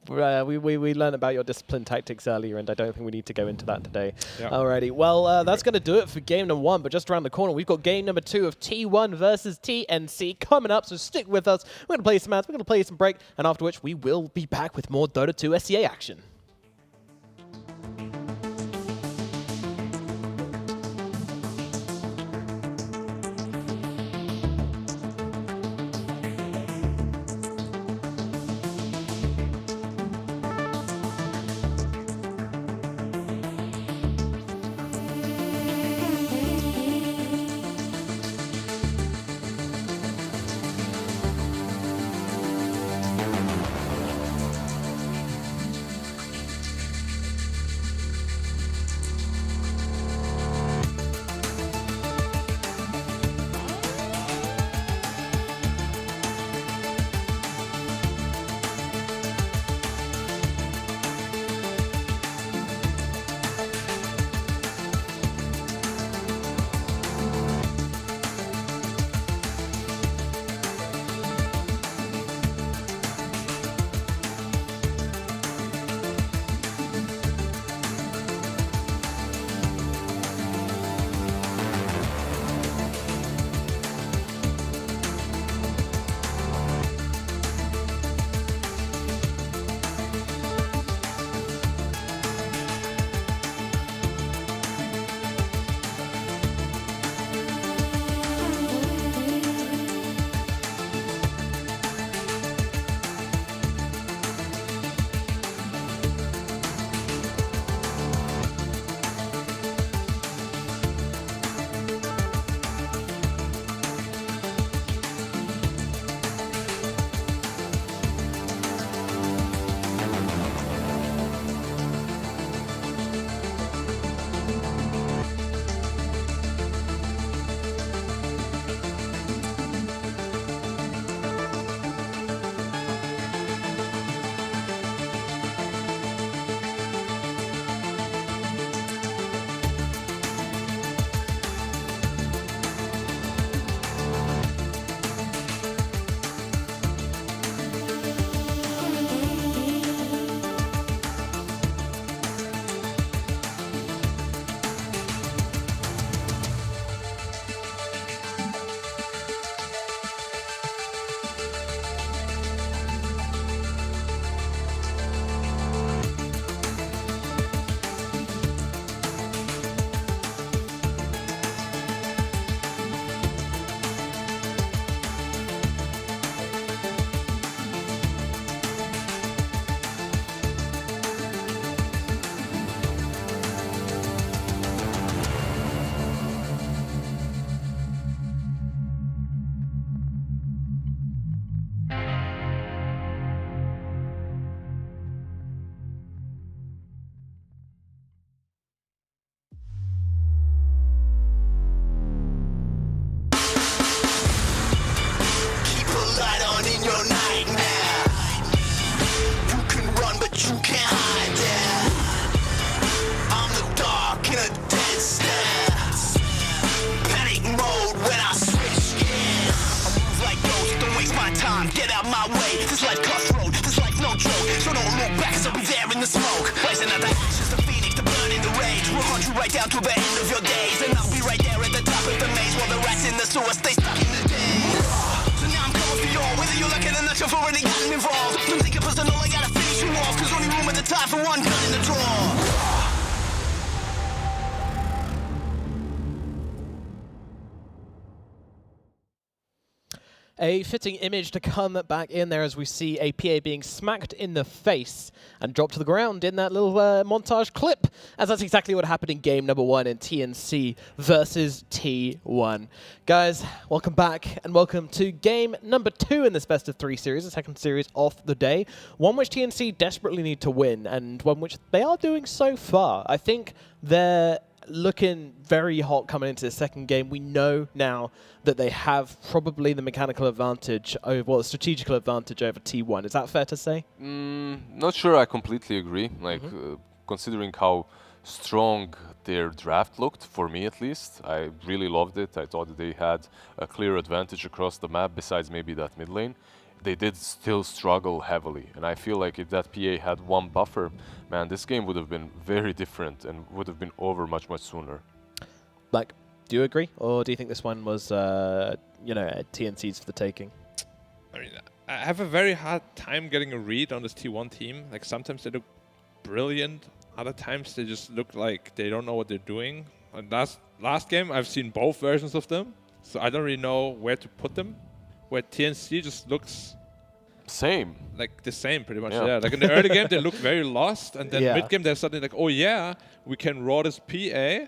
We learned about your discipline tactics earlier, and I don't think we need to go into that today. Yeah. Alrighty, well, that's going to do it for game number 1, but just around the corner, we've got game number 2 of T1 versus TNC coming up, so stick with us. We're going to play some ads, we're going to play some break, and after which we will be back with more Dota 2 SCA action. right down to the end of your days. And I'll be right there at the top of the maze while the rats in the sewer stay stuck in the days. So now I'm coming for y'all, whether you like it or not, you've already gotten involved. Don't think it personal, I gotta finish you off, cause only room at the top for one gun in the drawer. A fitting image to come back in there as we see a PA being smacked in the face and dropped to the ground in that little montage clip, as that's exactly what happened in game number 1 in TNC versus T1. Guys, welcome back and welcome to game number 2 in this best of 3 series, the second series of the day. One which TNC desperately need to win and one which they are doing so far. I think their looking very hot coming into the second game. We know now that they have probably the mechanical advantage over, well, the strategical advantage over T1. Is that fair to say? Not sure I completely agree. Like, considering how strong their draft looked, for me at least, I really loved it. I thought that they had a clear advantage across the map, besides maybe that mid lane. They did still struggle heavily, and I feel like if that PA had one buffer, man, this game would have been very different and would have been over much, much sooner. Like, do you agree? Or do you think this one was, TNC's for the taking? I mean, I have a very hard time getting a read on this T1 team. Like, sometimes they look brilliant. Other times they just look like they don't know what they're doing. And last game, I've seen both versions of them, so I don't really know where to put them. Where TNC just looks same, like the same, pretty much. Yeah. Like in the early game, they look very lost, and then mid game, they're suddenly like, oh yeah, we can raw this PA,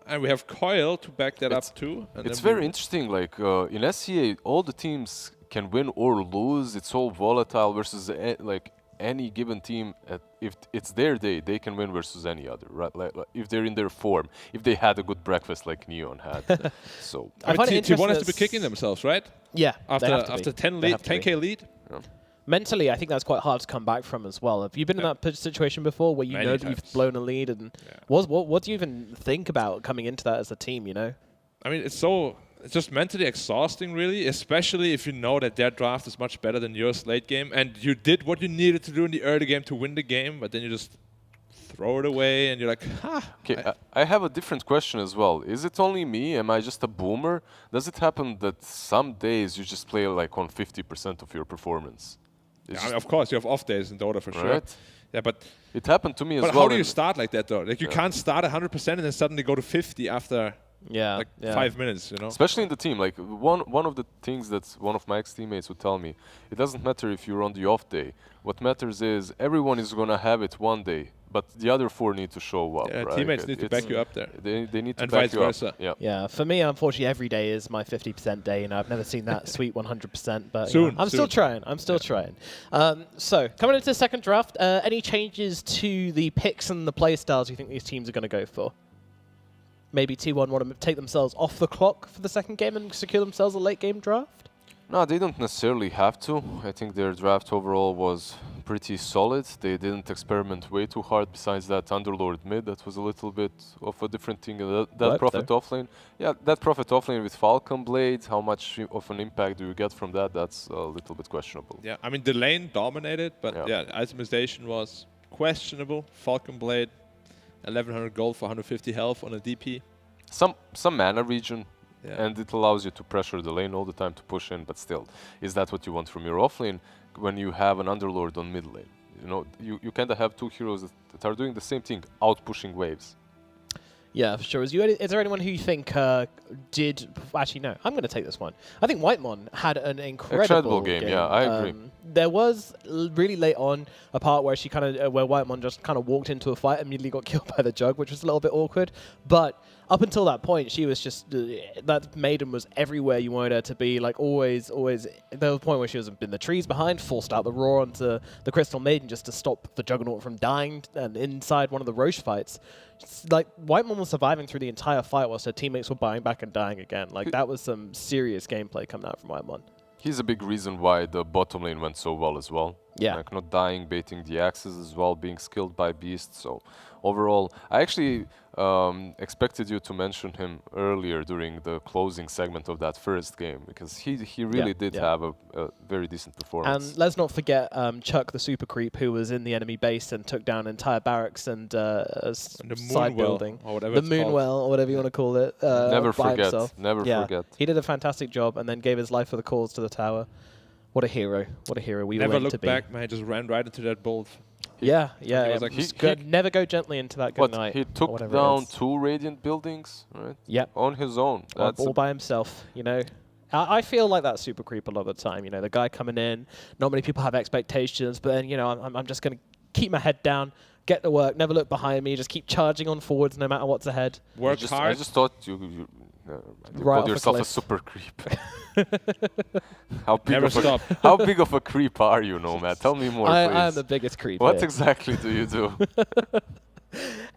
and we have Coil to back that up too. And it's very interesting. Like in SCA, all the teams can win or lose. It's all volatile versus like any given team. If it's their day, they can win versus any other. Right? Like if they're in their form, if they had a good breakfast like Neon had. So I mean, T1 has to be kicking themselves, right? Yeah. After 10K lead. Yeah. Mentally, I think that's quite hard to come back from as well. Have you been in that situation before where you know that you've blown a lead? And what do you even think about coming into that as a team, you know? I mean, it's just mentally exhausting, really, especially if you know that their draft is much better than yours late game, and you did what you needed to do in the early game to win the game, but then you just throw it away, and you're like, Okay, I have a different question as well. Is it only me? Am I just a boomer? Does it happen that some days you just play like on 50% of your performance? Yeah, I mean, of course, you have off days in Dota for sure. Right? Yeah, but it happened to me as well. But how do you start like that, though? Like, you can't start 100% and then suddenly go to 50 after 5 minutes, you know? Especially in the team. Like, one of the things that one of my ex-teammates would tell me, it doesn't matter if you're on the off day. What matters is everyone is going to have it one day, but the other 4 need to show up, right? Teammates need to back you up there. They need to and back vice you versa. up. Yeah, for me, unfortunately, every day is my 50% day. You know, I've never seen that sweet 100%, but soon, I'm still trying. I'm still trying. So, coming into the second draft, any changes to the picks and the play styles you think these teams are going to go for? Maybe T1 want to take themselves off the clock for the second game and secure themselves a late game draft? No, they don't necessarily have to. I think their draft overall was pretty solid. They didn't experiment way too hard. Besides that Underlord mid, that was a little bit of a different thing. That Prophet offlane. Yeah, that Prophet offlane with Falcon Blade, how much of an impact do you get from that? That's a little bit questionable. Yeah, I mean, the lane dominated, but itemization was questionable. Falcon Blade, 1100 gold for 150 health on a DP. Some mana regen. Yeah. And it allows you to pressure the lane all the time to push in, but still, is that what you want from your offlane when you have an Underlord on mid lane? You know, you kind of have 2 heroes that are doing the same thing, out-pushing waves. Yeah, for sure. Is there anyone who you think did... Actually, no. I'm going to take this one. I think Whitemon had an incredible game. Yeah, I agree. There was really late on a part where where Whitemon just kind of walked into a fight, immediately got killed by the Jug, which was a little bit awkward. But up until that point, she was just... that Maiden was everywhere you wanted her to be. Like, always... There was a point where she was in the trees behind, forced out the Roar onto the Crystal Maiden just to stop the Juggernaut from dying, and inside one of the Roche fights. Like, Whitemon was surviving through the entire fight whilst her teammates were buying back and dying again. Like, that was some serious gameplay coming out from Whitemon. He's a big reason why the bottom lane went so well as well. Yeah. Like, not dying, baiting the axes as well, being skilled by beasts. So, overall, I actually expected you to mention him earlier during the closing segment of that first game, because he really did have a very decent performance. And let's not forget Chuck the Super Creep, who was in the enemy base and took down entire barracks and the side building. Or whatever the Moonwell, or whatever you want to call it. Never forget. Himself. Never forget. He did a fantastic job and then gave his life for the cause to the tower. What a hero. What a hero we never were to be. Never looked back, man. Just ran right into that bolt. Yeah. Never go gently into that good night. He took down 2 Radiant buildings, right? Yep. On his own. That's all by himself, you know. I feel like that Super Creep a lot of the time, you know. The guy coming in, not many people have expectations, but then, you know, I'm just going to keep my head down, get to work, never look behind me, just keep charging on forwards no matter what's ahead. Work hard. I just thought you called yourself a super creep. How big of a creep are you, Nomad? Tell me more, please. I am the biggest creep. What exactly do you do?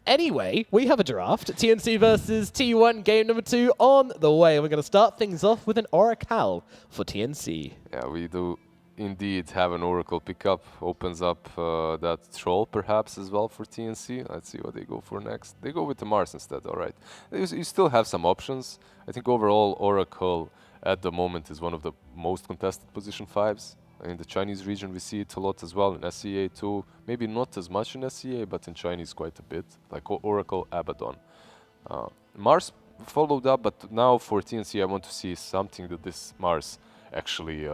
Anyway, we have a draft. TNC versus T1, game number 2 on the way. We're going to start things off with an Oracle for TNC. Yeah, we do indeed have an Oracle pickup. Opens up that Troll perhaps as well for TNC. Let's see what they go for next. They go with the Mars instead, all right. You still have some options. I think overall Oracle at the moment is one of the most contested position 5s. In the Chinese region we see it a lot as well, in SEA too. Maybe not as much in SEA, but in Chinese quite a bit, like Oracle, Abaddon. Mars followed up, but now for TNC I want to see something that this Mars actually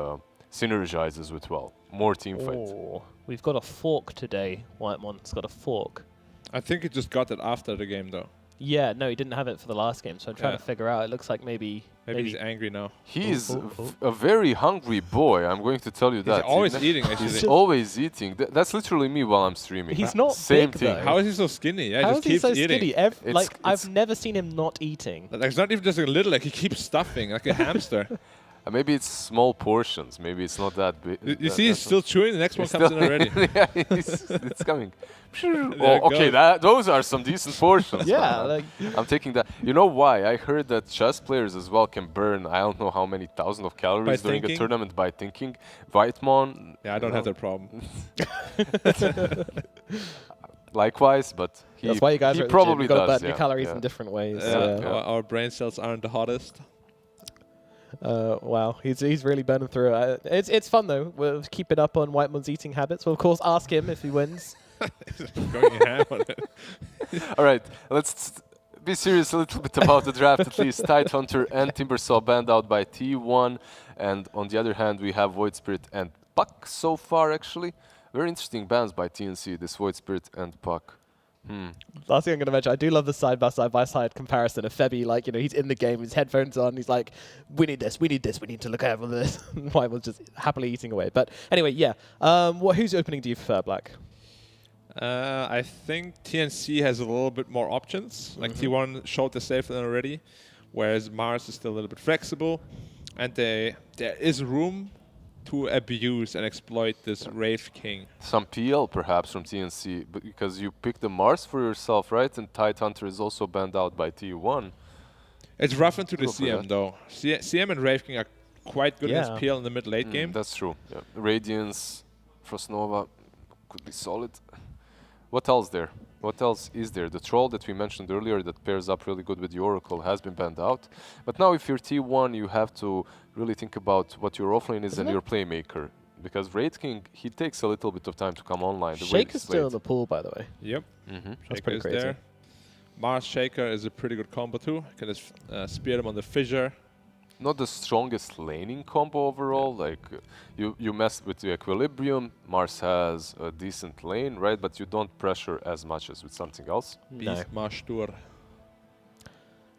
synergizes with well. More team fight. Oh, we've got a fork today. Whitemon's got a fork. I think he just got it after the game, though. Yeah, no, he didn't have it for the last game, so I'm trying to figure out. It looks like maybe he's angry now. He's a very hungry boy, I'm going to tell you that. He's always eating, actually. He's always eating. That's literally me while I'm streaming. He's not Same big, thing. though. How is he so skinny? Yeah, How he is just he keeps so eating. skinny? Like, I've never seen him not eating. Like, it's not even just a little, like he keeps stuffing, like a hamster. Maybe it's small portions. Maybe it's not that big. You see, he's still chewing. The next one comes in already. Yeah, it's coming. There it Okay, goes. those are some decent portions. Yeah, like, I'm taking that. You know why? I heard that chess players as well can burn I don't know how many thousands of calories during a tournament by thinking. Whitemon. Yeah, I don't have that problem. Likewise, but that's why you guys he are probably You've got to does. burn your calories in different ways. Our brain cells aren't the hottest. Wow, he's really burning through it. It's fun though. We'll keep it up on Whitemon's eating habits. We'll of course ask him if he wins. Going ham on it. All right, let's be serious a little bit about the draft at least. Tidehunter and Timbersaw banned out by T1, and on the other hand we have Void Spirit and Puck so far actually. Very interesting bans by TNC, this Void Spirit and Puck. Last thing I'm going to mention, I do love the side-by-side comparison of Febby, like, you know, he's in the game, his headphones on, he's like, we need this, we need to look out for this. Whitemon's just happily eating away. But anyway, yeah. Whose opening do you prefer, Black? I think TNC has a little bit more options. Like T1 showed the safe lane already, whereas Mars is still a little bit flexible. And there is room to abuse and exploit this Wraith King. Some PL perhaps from TNC, because you picked the Mars for yourself, right? And Tidehunter is also banned out by T1. It's rough into the CM though. CM and Wraith King are quite good against PL in the mid-late game. That's true. Yeah. Radiance, Frostnova could be solid. What else there? What else is there? The Troll that we mentioned earlier that pairs up really good with the Oracle has been banned out. But now if you're T1, you have to really think about what your offlane is and your playmaker. Because Wraith King, he takes a little bit of time to come online. Shaker's still in the pool, by the way. Yep. That's pretty crazy. There. Mars Shaker is a pretty good combo too. You can just spear them on the fissure. Not the strongest laning combo overall. Like you mess with the equilibrium. Mars has a decent lane, right? But you don't pressure as much as with something else. Beast Master.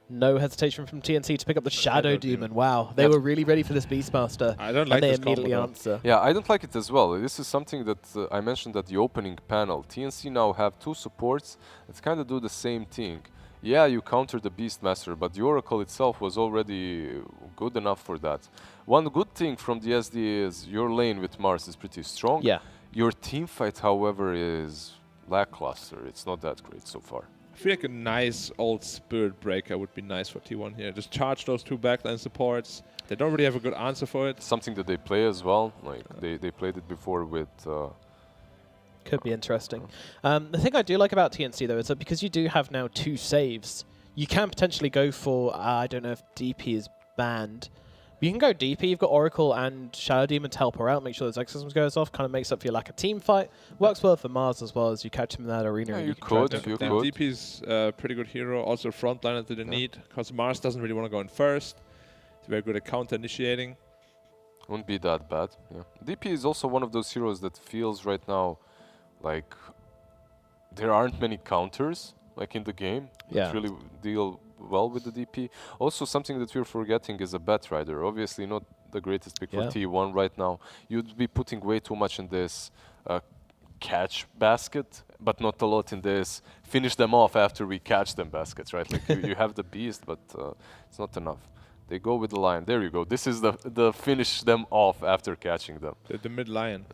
No hesitation from TNC to pick up the Shadow Demon. Wow, they were really ready for this Beastmaster. I don't like and they this immediately combo, answer. Yeah, I don't like it as well. This is something that I mentioned at the opening panel. TNC now have 2 supports that kind of do the same thing. Yeah, you counter the Beastmaster, but the Oracle itself was already good enough for that. One good thing from the SD is your lane with Mars is pretty strong. Yeah. Your team fight, however, is lackluster. It's not that great so far. I feel like a nice old Spirit Breaker would be nice for T1 here. Just charge those 2 backline supports. They don't really have a good answer for it. Something that they play as well. Like they played it before with... Could be interesting. The thing I do like about TNC, though, is that because you do have now 2 saves, you can potentially go for, I don't know if DP is banned, but you can go DP. You've got Oracle and Shadow Demon to help her out, make sure those exosystems goes off, kind of makes up for your lack of team fight. Works well for Mars as well as you catch him in that arena. Yeah, and you can try could, to you take him down. could. DP's a pretty good hero, also frontliner to the need, because Mars doesn't really want to go in first. He's very good at counter initiating. Wouldn't be that bad, yeah. DP is also one of those heroes that feels right now like there aren't many counters like in the game that really deal well with the DP. Also, something that we're forgetting is a Batrider. Obviously not the greatest pick for T1 right now. You'd be putting way too much in this catch basket, but not a lot in this finish them off after we catch them baskets, right? Like you have the beast, but it's not enough. They go with the lion. There you go. This is the finish them off after catching them. The mid lion.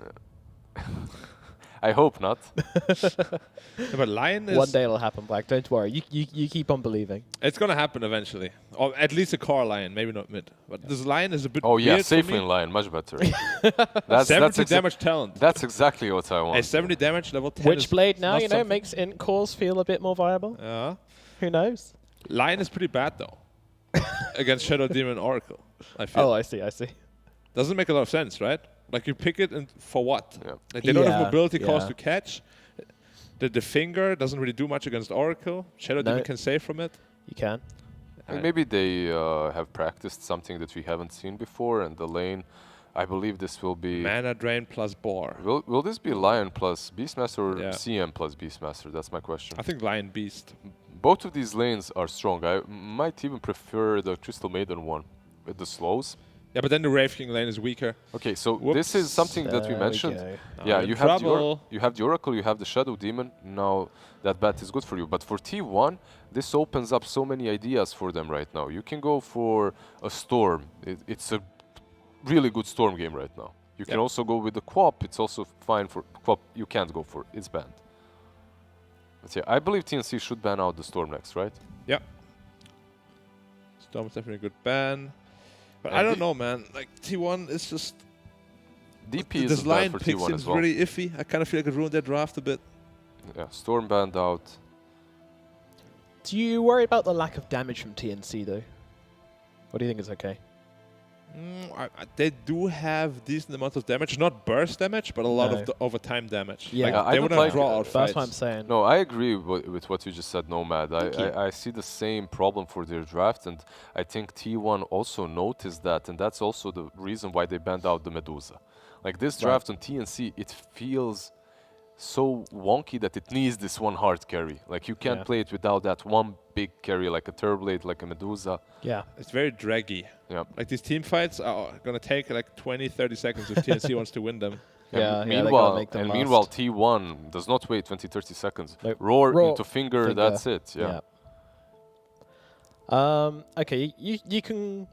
I hope not. Yeah, but Lion is... One day it'll happen, Black. Don't worry. You keep on believing. It's going to happen eventually. Or at least a core Lion, maybe not mid. But this Lion is a bit Oh yeah, weird safe for me. lane line, much better. 70 damage talent. That's exactly what I want. A 70 damage, level 10 is Witchblade now, not you know, something. makes int cores feel a bit more viable. Yeah. Who knows? Lion is pretty bad, though. Against Shadow Demon Oracle, I feel. Oh, I see. Doesn't make a lot of sense, right? Like, you pick it and for what? Yeah. Like, they don't have Yeah, mobility cost yeah. to catch. The finger doesn't really do much against Oracle. Shadow No. Demon can save from it. You can. And maybe they have practiced something that we haven't seen before, and the lane, I believe this will be... Mana Drain plus Boar. Will this be Lion plus Beastmaster or Yeah. CM plus Beastmaster? That's my question. I think Lion Beast. Both of these lanes are strong. I might even prefer the Crystal Maiden one with the slows. Yeah, but then the Wraith King lane is weaker. Okay, so Whoops. this is something that we There we mentioned. go. Yeah, I'm you in have, trouble. you have the Oracle, you have the Shadow Demon. Now that bat is good for you. But for T1, this opens up so many ideas for them right now. You can go for a Storm. It's a really good Storm game right now. You can also go with the Quap. It's also fine for Quap. You can't go for it's banned. But yeah, I believe TNC should ban out the Storm next, right? Yeah. Storm's definitely a good ban. But And I don't know, man. Like, T1 is just... DP this is line bad for pick T1 seems as well. really iffy. I kind of feel like it ruined their draft a bit. Yeah, Storm banned out. Do you worry about the lack of damage from TNC though? Or do you think it's okay? They do have decent amounts of damage. Not burst damage, but a lot No. of the overtime damage. Yeah. Like, I they don't wouldn't like draw it. out That's fights. what I'm saying. No, I agree with what you just said, Nomad. Thank you. I see the same problem for their draft, and I think T1 also noticed that, and that's also the reason why they banned out the Medusa. Like this draft on TNC, it feels so wonky that it needs this one hard carry. Like you can't Yeah. play it without that one big carry, like a Turblade, like a Medusa. Yeah. It's very draggy. Yeah. Like, these team fights are going to take like 20, 30 seconds if TNC wants to win them. Yeah, And they gotta meanwhile, make them meanwhile, last. T1 does not wait 20, 30 seconds. Nope. Roar Roar, into finger, finger. that's it. Yeah. Okay, you can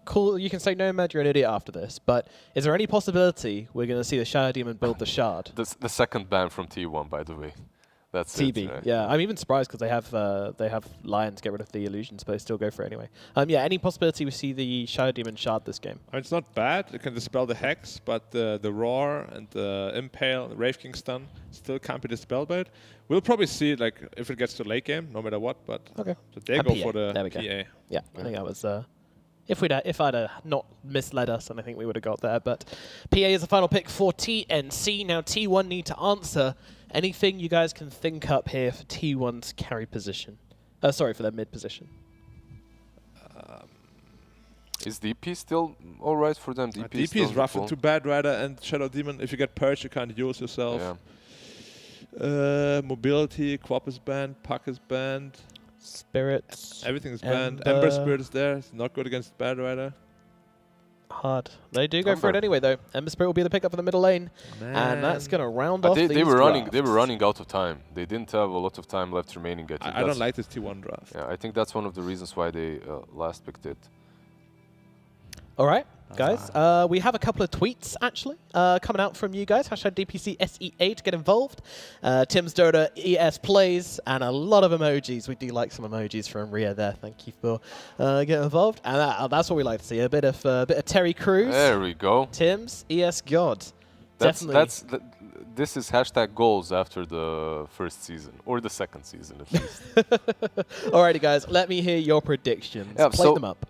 call. You can say Nomad, you're an idiot after this. But is there any possibility we're going to see the Shadow Demon build the shard? The second ban from T1, by the way. That's TB. it. Right? Yeah, I'm even surprised because they have Lion to get rid of the illusions, but they still go for it anyway. Yeah, any possibility we see the Shadow Demon shard this game? I mean, it's not bad. It can dispel the Hex, but the Roar and the Impale, the Wraith King stun still can't be dispelled by it. We'll probably see it like if it gets to late game, no matter what. But Okay. so they And go PA. for the There we go. PA. Yeah, I think that was. If I'd not misled us, then I think we would have got there. But PA is the final pick for TNC. Now T1 need to answer anything you guys can think up here for T1's carry position. Sorry, for their mid position. Is DP still alright for them? DP, DP is rough into Bad Rider and Shadow Demon. If you get Purge, you can't use yourself. Yeah. Mobility, Quap is banned, Puck is banned. Spirits. Everything is banned. Ember. Ember Spirit is there. It's not good against Bad Rider. Hard. They do go for it Ember. anyway, though. Ember Spirit will be the pickup in the middle lane, and that's going to round off They these were running. drafts. They were running out of time. They didn't have a lot of time left remaining. I, think I don't that's- like this T1 draft. Yeah, I think that's one of the reasons why they last picked it. All right, guys. We have a couple of tweets, actually, coming out from you guys. Hashtag DPC SE8, get involved. Tim's Dota ES plays, and a lot of emojis. We do like some emojis from Ria there. Thank you for getting involved. And that's what we like to see, a bit of Terry Crews. There we go. Tim's ES God. Definitely. This is hashtag goals after the first season, or the second season at least. Alrighty, guys. Let me hear your predictions. Yeah, Play so them up.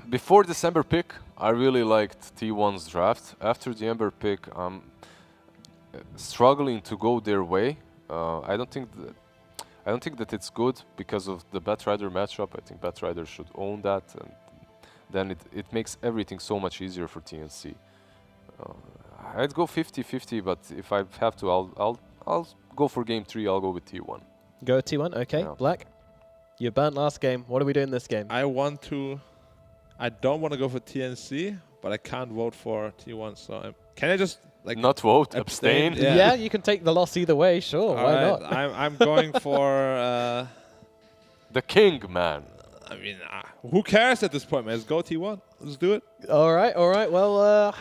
Before December pick, I really liked T1's draft. After the Ember pick, I'm struggling to go their way. I don't think that it's good because of the Batrider matchup. I think Batrider should own that, and then it makes everything so much easier for TNC. I'd go 50-50, but if I have to, I'll go for game 3. I'll go with T1. Go with T1. Okay, Yeah. Black. You burned last game. What are we doing this game? I don't want to go for TNC, but I can't vote for T1. So can I just like Not vote, abstain? abstain. Yeah, you can take the loss either way. Sure, why Alright, not? I'm going for. The king, man. I mean, who cares at this point, man? Let's go T1. Let's do it. All right. Well,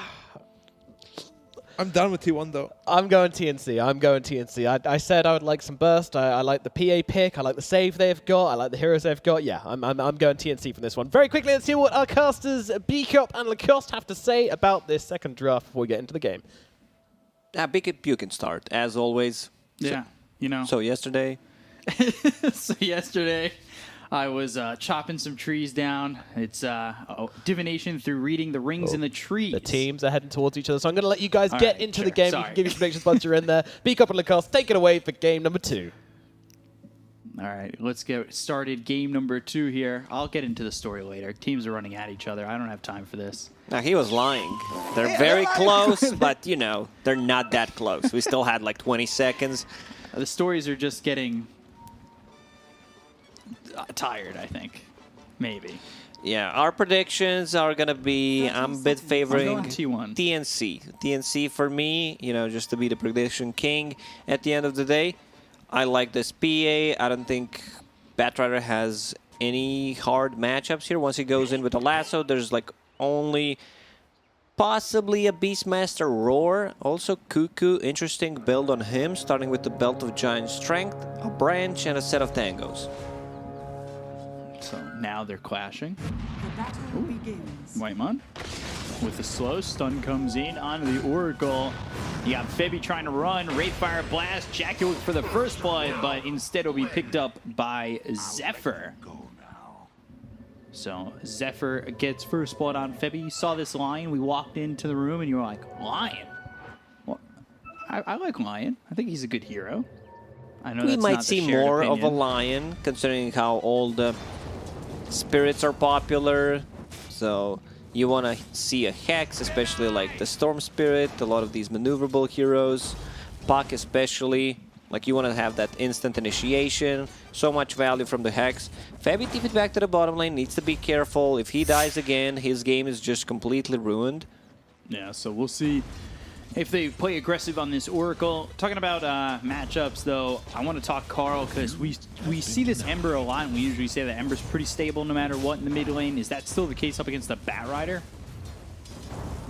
I'm done with T1 though. I'm going TNC. I'm going TNC. I said I would like some burst. I like the PA pick. I like the save they've got. I like the heroes they've got. Yeah, I'm going TNC from this one. Very quickly, let's hear what our casters B-Cup and Lacoste have to say about this second draft before we get into the game. Big you can start, as always. Yeah, you know. So yesterday... So yesterday, I was chopping some trees down. It's divination through reading the rings in the trees. The teams are heading towards each other, so I'm going to let you guys All get right, into sure. the game. Sorry. You can give your predictions once you're in there. B-Cup and Lacoste, take it away for game number 2. All right, let's get started. Game number 2 here. I'll get into the story later. Teams are running at each other. I don't have time for this. Now, he was lying. They're very close, but, you know, they're not that close. We still had like 20 seconds. The stories are just getting tired, I think. Maybe. Yeah, our predictions are going to be, I'm a bit favoring I'm going T1. TNC. TNC for me, you know, just to be the prediction king at the end of the day. I like this PA. I don't think Batrider has any hard matchups here. Once he goes in with a lasso, there's like only possibly a Beastmaster Roar. Also Cuckoo, interesting build on him, starting with the Belt of Giant Strength, a branch, and a set of tangos. So now they're clashing. The battle begins. Whitemon with the slow stun comes in onto the Oracle. You got Febby trying to run, Wraithfire Blast, Jackie looking for the first blood, but instead will be picked up by Zephyr. So Zephyr gets first blood on Febby. You saw this Lion. We walked into the room and you were like, Lion? Well, I like Lion. I think he's a good hero. I know We that's might not the see shared more opinion. of a Lion, considering how all the spirits are popular. So you want to see a Hex, especially like the Storm Spirit, a lot of these maneuverable heroes, Puck especially. Like you want to have that instant initiation, so much value from the Hex. Febby TP'd back to the bottom lane, needs to be careful. If he dies again, his game is just completely ruined. Yeah, so we'll see if they play aggressive on this Oracle. Talking about matchups, though, I want to talk Carl because we see this Ember a lot, and we usually say that Ember's pretty stable no matter what in the mid lane. Is that still the case up against the Batrider?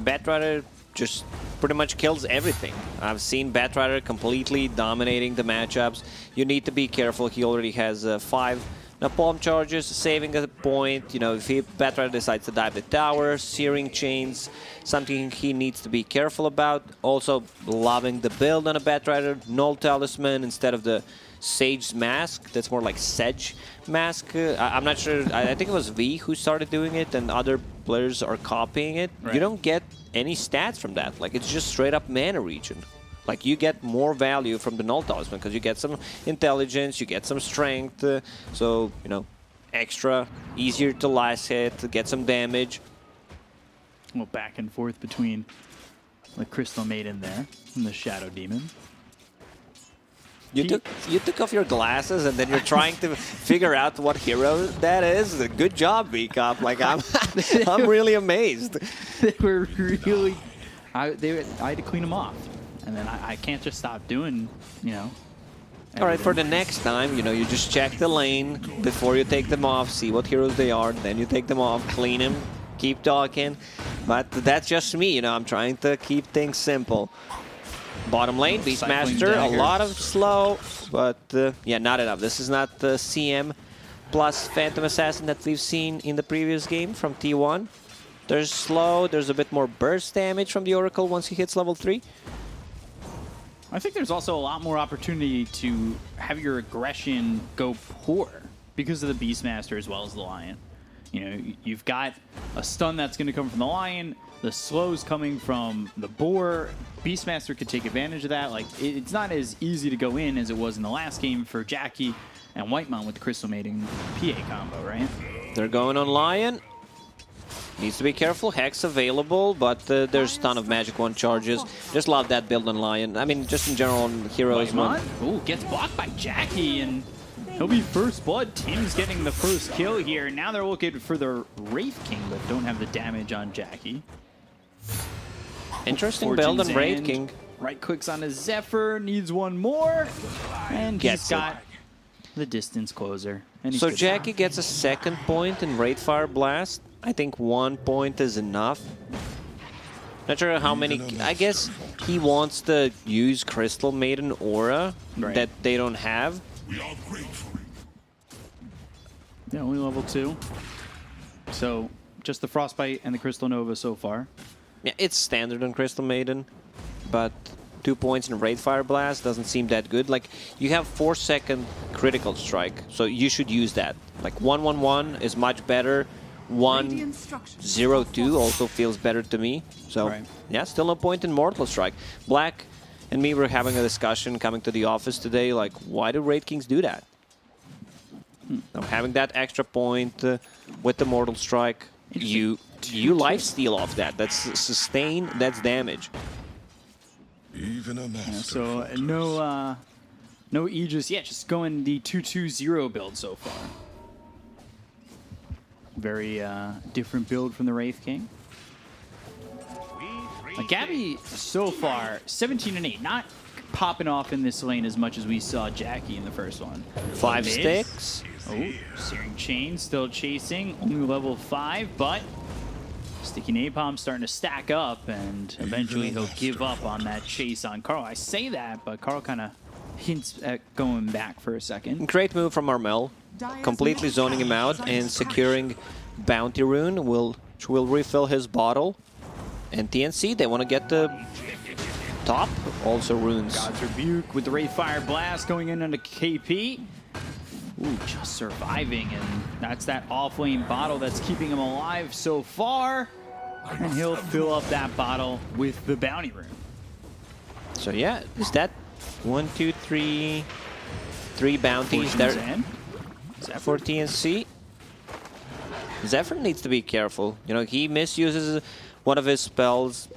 Batrider just pretty much kills everything. I've seen Batrider completely dominating the matchups. You need to be careful. He already has 5 Napalm charges, saving a point. You know, if Batrider decides to dive the tower, Searing Chains, something he needs to be careful about. Also, loving the build on a Batrider, Null Talisman instead of the Sage's Mask. That's more like Sedge Mask. I'm not sure. I think it was V who started doing it, and other players are copying it. Right. You don't get any stats from that. Like, it's just straight up mana regen. Like, you get more value from the Null Talisman because you get some intelligence, you get some strength, so, you know, extra, easier to last hit, get some damage. Well, back and forth between the Crystal Maiden there and the Shadow Demon. You took off your glasses and then you're trying to figure out what hero that is. Good job, B-Cup. Like, I'm really amazed. They were really... I had to clean them off. And then I can't just stop doing, you know... All right, for the next time, you know, you just check the lane before you take them off, see what heroes they are, then you take them off, clean them, keep talking. But that's just me, you know, I'm trying to keep things simple. Bottom lane, Beastmaster, a lot of slow, but yeah, not enough. This is not the CM plus Phantom Assassin that we've seen in the previous game from T1. There's slow, there's a bit more burst damage from the Oracle once he hits level 3. I think there's also a lot more opportunity to have your aggression go poor because of the Beastmaster as well as the Lion. You know, you've got a stun that's going to come from the Lion, the slow's coming from the Boar. Beastmaster could take advantage of that. Like, it's not as easy to go in as it was in the last game for Jackie and Whitemon with the Crystal Maiden PA combo, right? They're going on Lion. Needs to be careful. Hex available, but there's a ton of Magic Wand charges. Just love that build on Lion. I mean, just in general on heroes. Whitemon, ooh, gets blocked by Jackie, and he'll be first blood. Tim's getting the first kill here. Now they're looking for the Wraith King, but don't have the damage on Jackie. Interesting build on Wraith King. Right clicks on his Zephyr, needs one more, and he's got the distance closer. And he's So good. Jackie gets a second point in Wraithfire Blast. I think 1 point is enough. Not sure how many. I guess he wants to use Crystal Maiden aura that they don't have. Yeah, only level 2. So just the Frostbite and the Crystal Nova so far. Yeah, it's standard on Crystal Maiden, but 2 points in Wraith Fire Blast doesn't seem that good. Like, you have 4-second critical strike, so you should use that. Like 1-1-1 is much better. 1-0-2 also feels better to me. So yeah, still no point in Mortal Strike. Black and me were having a discussion coming to the office today, like, why do Wraith Kings do that? Now, having that extra point with the Mortal Strike, you lifesteal off that. That's sustain, that's damage. Even a master. So no Aegis yet, just going the 2-2-0 build so far. Very different build from the Wraith King. Gabby so far 17 and 8, not popping off in this lane as much as we saw Jackie in the first one. 5 sticks. Oh, Searing Chain still chasing, only level 5, but Sticky Napalm starting to stack up, and eventually he'll give up on that chase on Carl. I say that, but Carl kind of hints at going back for a second. Great move from Armel, completely zoning him out and securing Bounty Rune, which will refill his bottle. And TNC, they want to get the top, also runes. God's Rebuke with the Wraith Fire Blast going in onto KP. Ooh, just surviving, and that's that off-lane bottle that's keeping him alive so far. And he'll fill up that bottle with the Bounty Rune. So yeah, is that 1, 2, 3 bounties there for TNC? Zephyr needs to be careful. You know, he misuses one of his spells.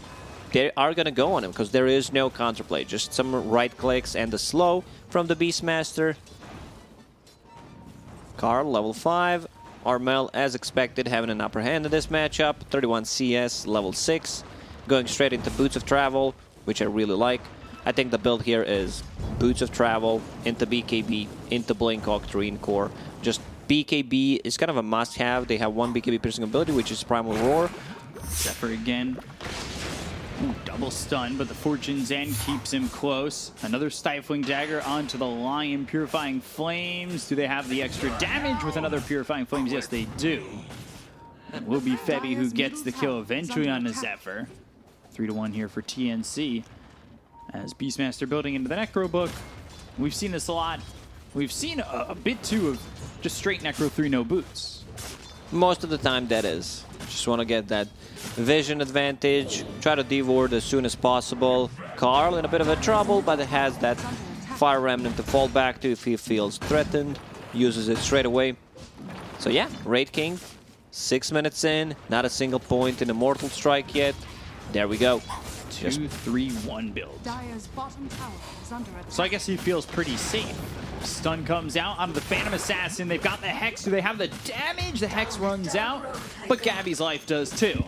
They are going to go on him because there is no counterplay. Just some right clicks and the slow from the Beastmaster. Carl, level 5. Armel, as expected, having an upper hand in this matchup. 31 CS, level 6. Going straight into Boots of Travel, which I really like. I think the build here is Boots of Travel, into BKB, into Blink Octarine Core. Just BKB is kind of a must-have. They have 1 BKB piercing ability, which is Primal Roar. Zephyr again. Ooh, double stun, but the Fortune's End keeps him close. Another Stifling Dagger onto the Lion. Purifying Flames. Do they have the extra damage with another Purifying Flames? Yes, they do. It will be Febby who gets the kill eventually on the Zephyr. 3-1 here for TNC. As Beastmaster building into the Necro book. We've seen this a lot. We've seen a bit too of just straight Necro 3 no boots. Most of the time that is. Just want to get that vision advantage, try to devoured as soon as possible. Carl in a bit of a trouble, but it has that Fire Remnant to fall back to if he feels threatened. Uses it straight away. So yeah, Wraith King, 6 minutes in, not a single point in Immortal Strike yet. There we go. 2-3-1 build. Dire's bottom tower is under attack. So I guess he feels pretty safe. Stun comes out onto the Phantom Assassin. They've got the Hex. Do they have the damage? The Hex runs out, but Gabby's life does too.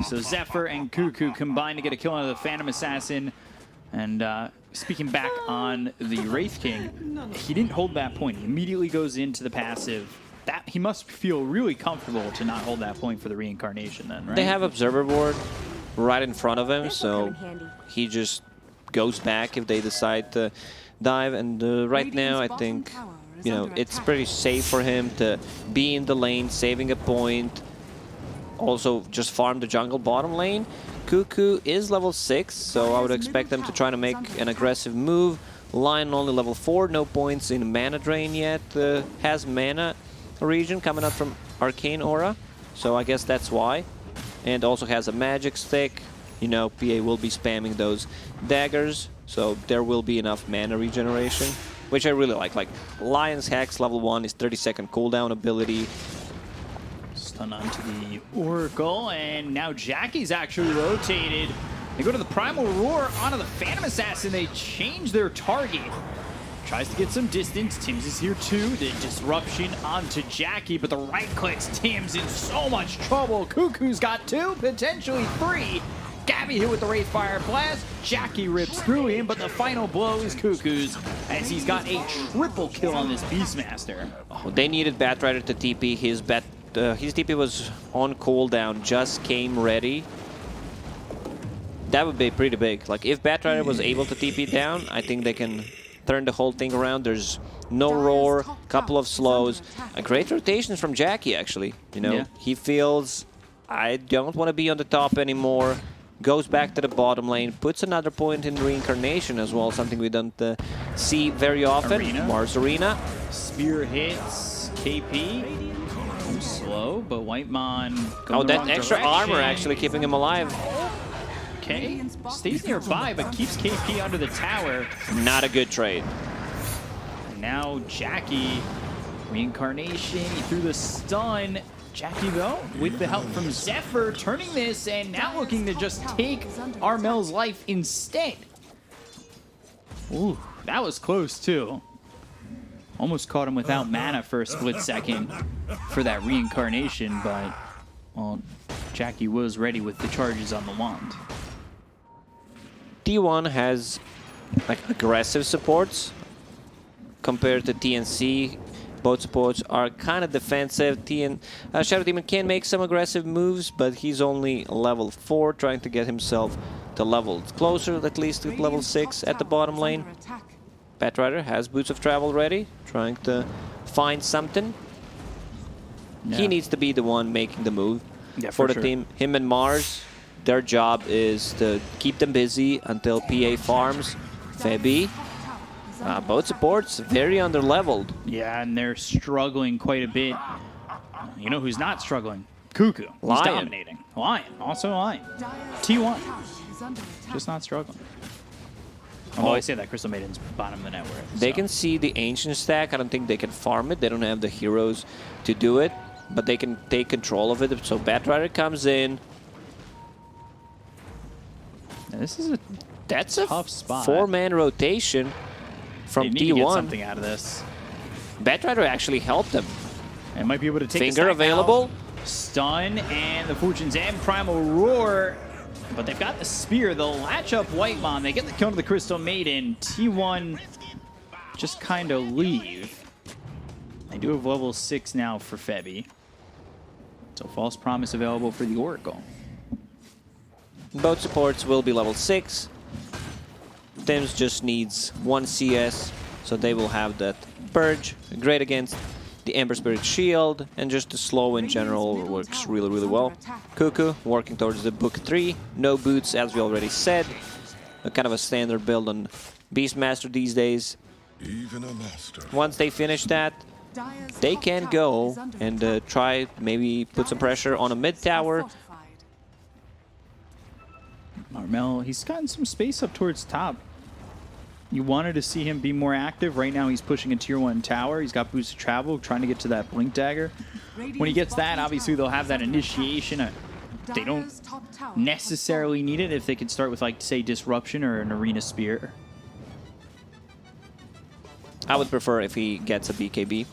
So Zephyr and Cuckoo combine to get a kill on the Phantom Assassin. And speaking back on the Wraith King, he didn't hold that point. He immediately goes into the passive. That he must feel really comfortable to not hold that point for the reincarnation then, right? They have Observer Board right in front of him, so he just goes back if they decide to dive. And right now, I think, you know, it's pretty safe for him to be in the lane, saving a point. Also, just farm the jungle bottom lane. Cuckoo is level 6, so I would expect them to try to make an aggressive move. Lion only level 4, no points in mana drain yet. Has mana regen coming out from Arcane Aura, so I guess that's why. And also has a magic stick. You know, PA will be spamming those daggers, so there will be enough mana regeneration, which I really like. Like, Lion's Hex level 1 is 30-second cooldown ability. Stun onto the Oracle, and now Jackie's actually rotated. They go to the Primal Roar onto the Phantom Assassin. They change their target. Tries to get some distance. Tim's is here too. The disruption onto Jackie, but the right clicks Tim's in so much trouble. Cuckoo's got 2, potentially 3. Gabby hit with the Wraith Fire Blast. Jackie rips through him, but the final blow is Cuckoo's as he's got a triple kill on this Beastmaster. Oh, they needed Batrider to TP. His TP was on cooldown, just came ready. That would be pretty big. Like, if Batrider was able to TP down, I think they can turn the whole thing around. There's no roar, couple of slows. A great rotation from Jackie, actually. You know, he feels, I don't want to be on the top anymore. Goes back to the bottom lane, puts another point in reincarnation as well, something we don't see very often. Mars Arena. Spear hits KP. Slow, but Whitemon. Oh, that extra armor actually keeping him alive. Okay, stays nearby, but keeps KP under the tower. Not a good trade. And now Jackie, reincarnation, he threw the stun. Jackie, though, with the help from Zephyr, turning this and now looking to just take Armel's life instead. Ooh, that was close, too. Almost caught him without mana for a split second for that reincarnation, but, well, Jackie was ready with the charges on the wand. T1 has like aggressive supports compared to TNC. Both supports are kind of defensive. Shadow Demon can make some aggressive moves, but he's only level 4, trying to get himself to level closer, at least to level 6 at the bottom lane. Batrider has Boots of Travel ready, trying to find something. He needs to be the one making the move for the team. Him and Mars, their job is to keep them busy until PA farms. Febby. Both supports very underleveled. Yeah, and they're struggling quite a bit. You know who's not struggling? Cuckoo. He's dominating. Lion. Also Lion. T1. Just not struggling. Oh, I say that Crystal Maiden's bottom of the net worth. They can see the Ancient stack. I don't think they can farm it. They don't have the heroes to do it, but they can take control of it. So Batrider comes in. Now, this is a tough spot. 4-man rotation from T1. T1. They need to get something out of this. Batrider actually helped them. And might be able to take Finger available. Out. Stun and the Fortune's End. Primal Roar. But they've got the Spear. They'll latch up Whitemon. They get the kill to the Crystal Maiden. T1 just kind of leave. They do have level 6 now for Febby. So False Promise available for the Oracle. Both supports will be level 6. Thames just needs 1 CS, so they will have that Purge. Great against the Ember Spirit Shield, and just the slow in general works really, really well. Cuckoo working towards the Book 3. No boots, as we already said. A kind of a standard build on Beastmaster these days. Even a master. Once they finish that, they can go and try maybe put some pressure on a mid tower. Armel, he's gotten some space up towards top. You wanted to see him be more active. Right now he's pushing a tier 1 tower. He's got boost of travel, trying to get to that Blink Dagger. When he gets that, obviously they'll have that initiation. They don't necessarily need it if they could start with, like, say, Disruption or an Arena Spear. I would prefer if he gets a BKB.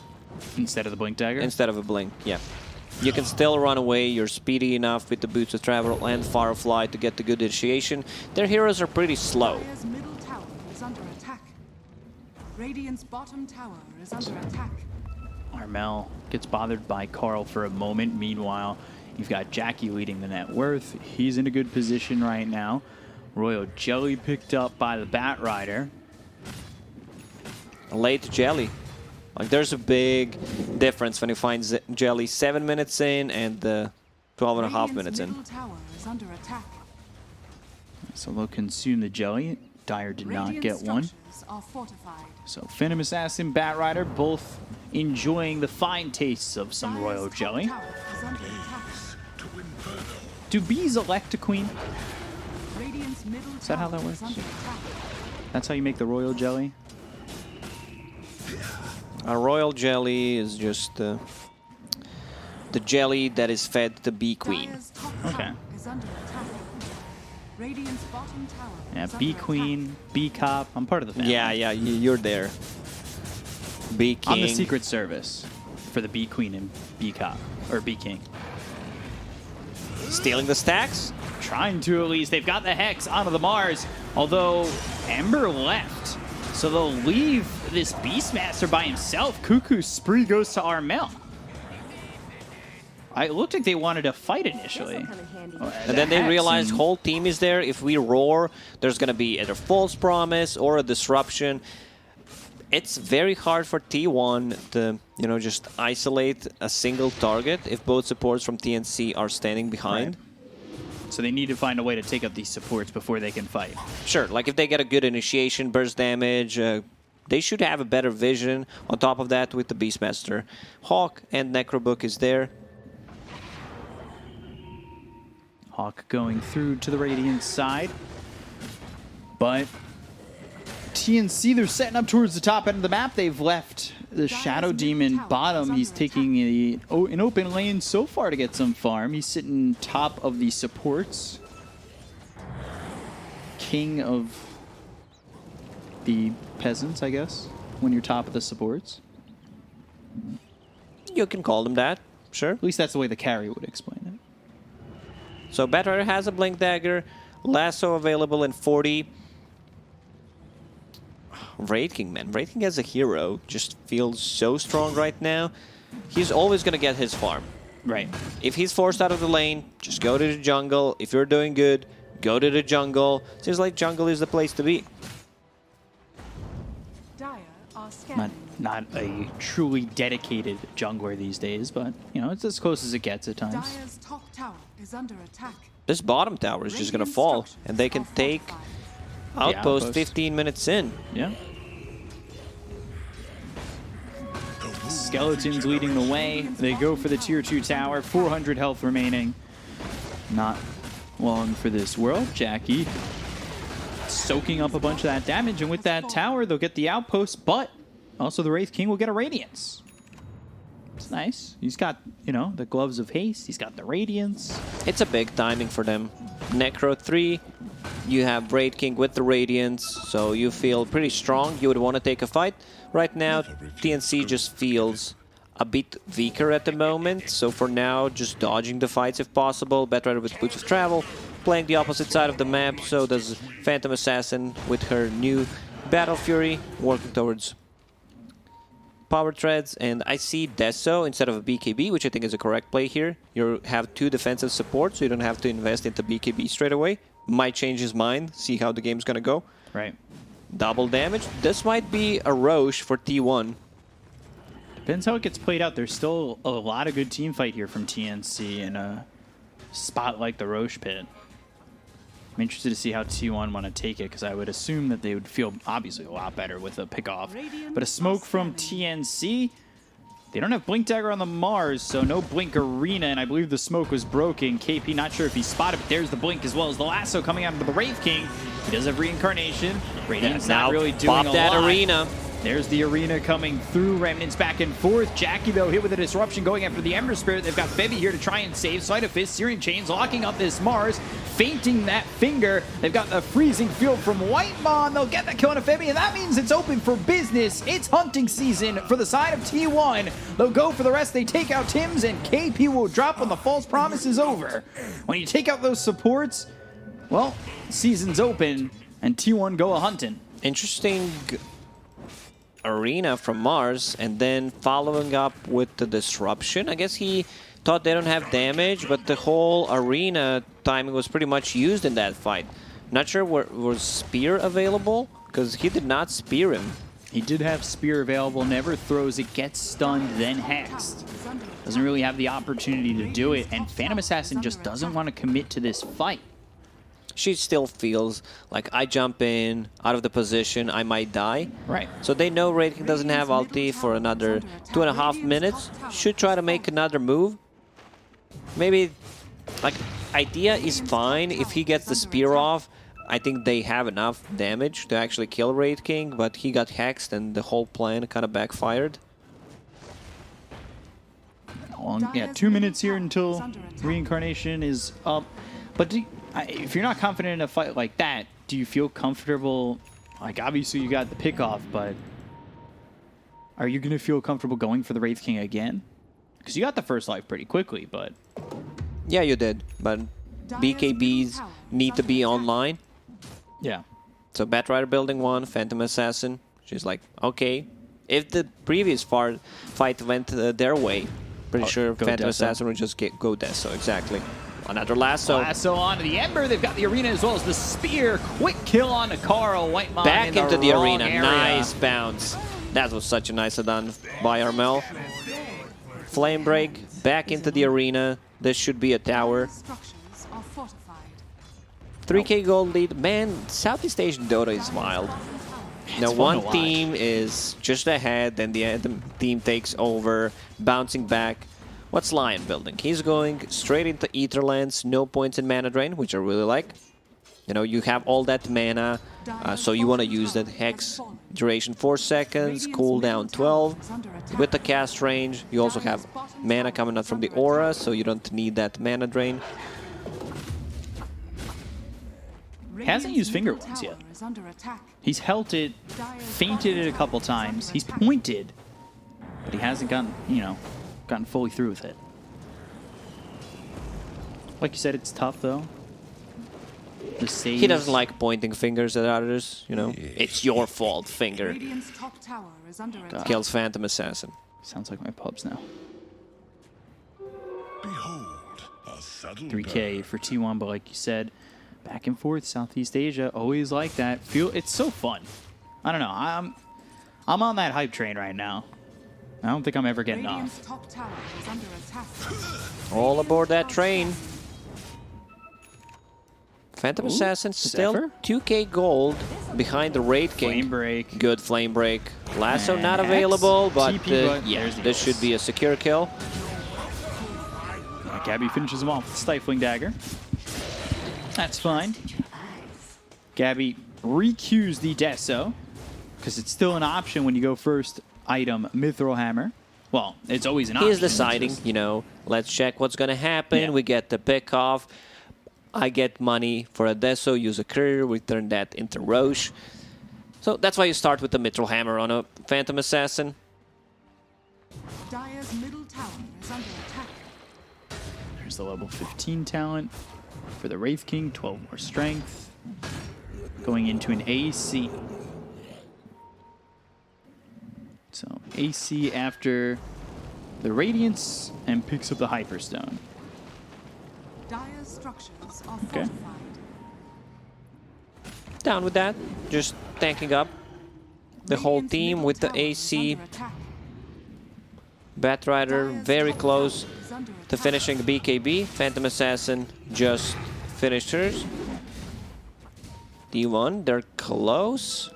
Instead of the Blink Dagger? Instead of a Blink, yeah. You can still run away. You're speedy enough with the Boots of Travel and Firefly to get the good initiation. Their heroes are pretty slow. Radiant's bottom tower is under attack. Armel gets bothered by Carl for a moment. Meanwhile, you've got Jackie leading the net worth. He's in a good position right now. Royal Jelly picked up by the Batrider. Late Jelly. Like, there's a big difference when you find Jelly 7 minutes in and 12.5 minutes in. Tower is under attack. So they'll consume the Jelly. Dire did not get one. Are fortified. So Phantom Assassin, Batrider, both enjoying the fine tastes of some Royal Jelly. Do bees elect a queen? Is that how that works? That's how you make the Royal Jelly? A Royal Jelly is just the jelly that is fed to Bee Queen. Okay. Yeah, Bee Queen, Bee Cop. I'm part of the family. Yeah, you're there. Bee King. I'm the Secret Service for the Bee Queen and Bee Cop, or Bee King. Stealing the stacks? Trying to, at least. They've got the Hex onto the Mars, although Ember left. So they'll leave this Beastmaster by himself. Cuckoo's spree goes to Armel. It looked like they wanted to fight initially. This'll come in handy. And then they Hex realized and- whole team is there. If we roar, there's going to be either false promise or a disruption. It's very hard for T1 to, you know, just isolate a single target if both supports from TNC are standing behind. So they need to find a way to take up these supports before they can fight. Sure, like if they get a good initiation, burst damage, they should have a better vision. On top of that, with the Beastmaster, Hawk and Necrobook is there. Hawk going through to the Radiant side. But TNC, they're setting up towards the top end of the map. They've left the Shadow Demon bottom. He's taking an open lane so far to get some farm. He's sitting top of the supports. King of the peasants, I guess, when you're top of the supports. You can call them that, sure. At least that's the way the carry would explain it. So Batrider has a Blink Dagger, Lasso available in 40. Wraith King, man. Wraith King as a hero just feels so strong right now. He's always going to get his farm. Right. If he's forced out of the lane, just go to the jungle. If you're doing good, go to the jungle. Seems like jungle is the place to be. Dire are scanning. Not a truly dedicated jungler these days, but, you know, it's as close as it gets at times. Dire's top tower is under attack. This bottom tower is just going to fall, and they can take Outpost Outpost. 15 minutes in. Yeah. Skeletons leading the way. They go for the tier 2 tower. 400 health remaining. Not long for this world. Jackie soaking up a bunch of that damage, and with that tower, they'll get the outpost, but also the Wraith King will get a Radiance. It's nice. He's got, you know, the Gloves of Haste. He's got the Radiance. It's a big timing for them. Necro 3, you have Wraith King with the Radiance, so you feel pretty strong. You would want to take a fight. Right now, TNC just feels a bit weaker at the moment, so for now, just dodging the fights if possible. Batrider with Boots of Travel, playing the opposite side of the map, so does Phantom Assassin with her new Battle Fury, working towards Power Treads, and I see Deso instead of a BKB, which I think is a correct play here. You have 2 defensive supports, so you don't have to invest into BKB straight away. Might change his mind, see how the game's gonna go. Right. Double damage. This might be a Roche for T1. Depends how it gets played out. There's still a lot of good team fight here from TNC in a spot like the Roche pit. I'm interested to see how T1 want to take it, because I would assume that they would feel obviously a lot better with a pick-off. But a smoke from TNC. They don't have Blink Dagger on the Mars, so no Blink Arena, and I believe the smoke was broken. KP, not sure if he spotted, but there's the Blink as well as the Lasso coming out of the Wraith King. He does have Reincarnation. Radiant's not really doing pop a that lot. arena. There's the arena coming through. Remnants back and forth. Jackie, though, hit with a disruption going after the Ember Spirit. They've got Bevy here to try and save. Sleight of Fist, Searing Chains, locking up this Mars, fainting that finger. They've got the freezing field from Whitemon. They'll get that kill on a Bevy, and that means it's open for business. It's hunting season for the side of T1. They'll go for the rest. They take out Tim's, and KP will drop when the false promise is over. When you take out those supports, well, season's open, and T1 go a-hunting. Interesting arena from Mars, and then following up with the disruption. I guess he thought they don't have damage, but the whole arena timing was pretty much used in that fight. Not sure was Spear available, because he did not spear him. He did have Spear available, never throws it, gets stunned, then hexed. Doesn't really have the opportunity to do it, and Phantom Assassin just doesn't want to commit to this fight. She still feels like I jump in, out of the position, I might die. Right. So they know Wraith King doesn't have ulti for another 2.5 minutes. Should try to make another move. Maybe, like, idea is fine. If he gets the spear off, I think they have enough damage to actually kill Wraith King, but he got hexed and the whole plan kind of backfired. Yeah, 2 minutes here until Reincarnation is up. But if you're not confident in a fight like that, do you feel comfortable? Like, obviously you got the pick-off, but are you going to feel comfortable going for the Wraith King again? Because you got the first life pretty quickly, but... Yeah, you did, but BKBs need to be online. Yeah. So Batrider building 1, Phantom Assassin. She's like, okay, if the previous fight went their way, Pretty sure go Phantom Deso. Assassin will just go Deso, exactly. Another lasso. Lasso onto the Ember. They've got the arena as well as the spear. Quick kill onto Carl. Whitemon Back in into the wrong arena. area. Nice bounce. That was such a nice done by Armel. Flame break. Back into the arena. This should be a tower. Structures are fortified. 3k gold lead. Man, Southeast Asian Dota is wild. Now fun one to watch. team is just ahead, then the other team takes over, bouncing back. What's Lion building? He's going straight into Etherlands, no points in mana drain, which I really like. You know, you have all that mana, so you want to use that Hex. Duration 4 seconds, cooldown 12. With the cast range, you also have mana coming out from the aura, so you don't need that mana drain. Hasn't used finger ones yet. He's held it, fainted it a couple times. He's pointed, but he hasn't gotten, gotten fully through with it. Like you said, it's tough though. The saves. He doesn't like pointing fingers at others, you know. It's your fault, finger. Radiant's top tower is under attack. Kills Phantom Assassin. Sounds like my pubs now. Behold, a subtle 3K for T1, but like you said, back and forth, Southeast Asia, always like that. It's so fun. I don't know. I'm on that hype train right now. I don't think I'm ever getting Radiant's off. top tower is under attack. All aboard that train. Phantom Ooh, Assassin still Zephyr? 2k gold behind the Raid King. Flame break. Good flame break. Lasso And not Hex. available, but TP, but yeah, there's the this should kills. be a secure kill. Gabby finishes him off with Stifling Dagger. That's fine. Gabby re-queues the Deso, because it's still an option when you go first item Mithril Hammer. Well, it's always an option. He's it's deciding, just- you know, let's check what's going to happen. Yeah. We get the pick off. I get money for a Deso, use a courier, we turn that into Roche. So that's why you start with the Mithril Hammer on a Phantom Assassin. Dire's middle tower is under attack. There's the level 15 talent for the Wraith King, 12 more strength. Going into an AC. So AC after the Radiance and picks up the Hyperstone. Dire's structures are Okay. fortified. Down with that. Just tanking up the whole Radiant's team middle with the tower is AC. under attack. Batrider Dire's very top close tower is under to attack. finishing BKB. Phantom Assassin just finished hers. D1, they're close.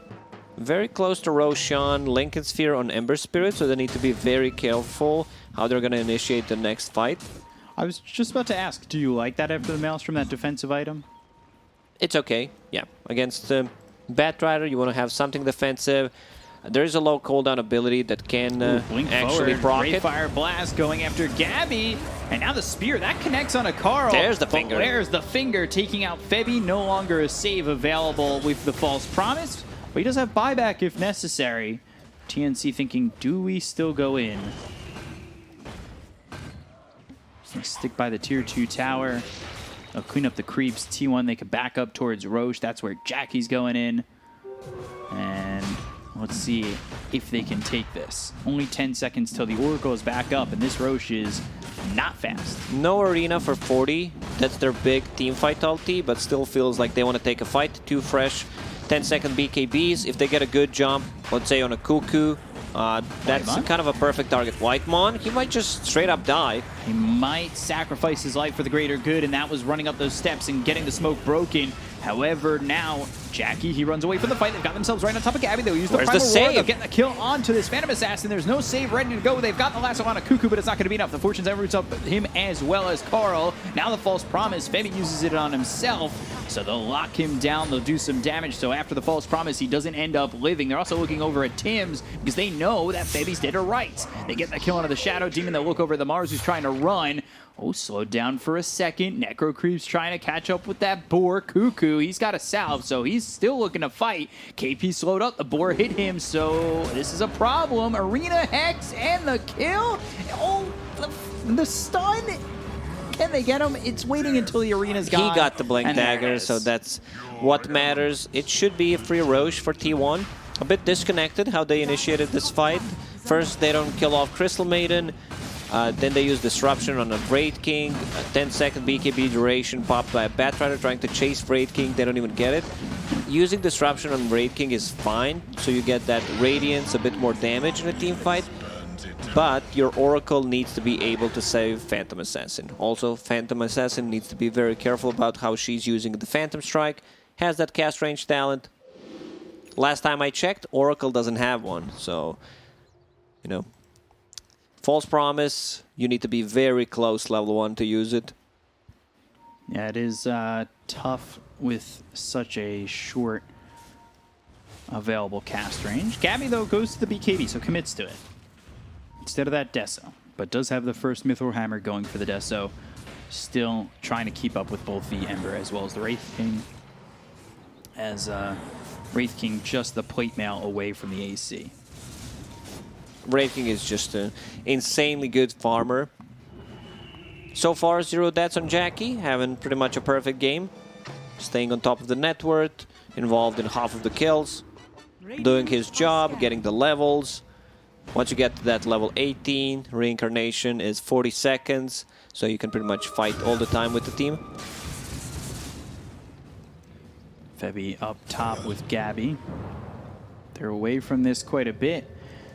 Very close to Roshan. Lincoln Sphere on Ember Spirit, so they need to be very careful how they're going to initiate the next fight. I was just about to ask, do you like that after the Maelstrom, that defensive item? It's okay, yeah. Against Batrider, you want to have something defensive. There is a low cooldown ability that can Blink actually forward, proc Great it. Fire Blast going after Gabby. And now the Spear, that connects on a Carl. There's the But finger. There's the finger taking out Febby. No longer a save available with the False Promise. But he does have buyback if necessary. TNC thinking, do we still go in? Stick by the tier 2 tower. They'll clean up the creeps. T1, they could back up towards Roche. That's where Jackie's going in. And let's see if they can take this. Only 10 seconds till the Oracle is back up, and this Roche is not fast. No arena for 40. That's their big team fight ulti, but still feels like they want to take a fight. 2 fresh 10-second BKBs. If they get a good jump, let's say on a Cuckoo, that's Whitemon? kind of a perfect target. Whitemon, he might just straight up die. He might sacrifice his life for the greater good, and that was running up those steps and getting the smoke broken. However, now Jackie, he runs away from the fight. They've got themselves right on top of Gabby. They'll use the Where's Primal the Roar. save? They'll get the kill onto this Phantom Assassin. There's no save ready to go. They've got the lasso on a Cuckoo, but it's not going to be enough. The Fortune's ever roots up him as well as Carl. Now the False Promise. Febby uses it on himself, so they'll lock him down. They'll do some damage. So after the False Promise, he doesn't end up living. They're also looking over at Tim's because they know that Febby's dead or right. They get the kill onto the Shadow Demon. They'll look over at the Mars who's trying to run. Oh, slowed down for a second. Necro Creep's trying to catch up with that Boar. Cuckoo, he's got a salve, so he's still looking to fight. KP slowed up. The Boar hit him, so this is a problem. Arena Hex and the kill. Oh, the stun. Can they get him? It's waiting until the arena's gone. He got the Blink and there it Dagger, is. so that's what matters. It should be a free Roche for T1. A bit disconnected how they initiated this fight. First, they don't kill off Crystal Maiden. Then they use Disruption on a Wraith King, a 10-second BKB duration popped by a Batrider trying to chase Wraith King, they don't even get it. Using Disruption on Wraith King is fine, so you get that Radiance, a bit more damage in a team fight, but your Oracle needs to be able to save Phantom Assassin. Also, Phantom Assassin needs to be very careful about how she's using the Phantom Strike, has that cast range talent. Last time I checked, Oracle doesn't have one, so, you know. False Promise, you need to be very close level 1 to use it. Yeah, it is tough with such a short available cast range. Gabby, though, goes to the BKB, so commits to it. Instead of that Deso, but does have the first Mithril Hammer going for the Deso. Still trying to keep up with both the Ember as well as the Wraith King. As Wraith King just the plate mail away from the AC. Wraith King is just an insanely good farmer. So far, 0 deaths on Jackie, having pretty much a perfect game. Staying on top of the net worth, involved in half of the kills, doing his job, getting the levels. Once you get to that level 18, reincarnation is 40 seconds, so you can pretty much fight all the time with the team. Febby up top with Gabby. They're away from this quite a bit.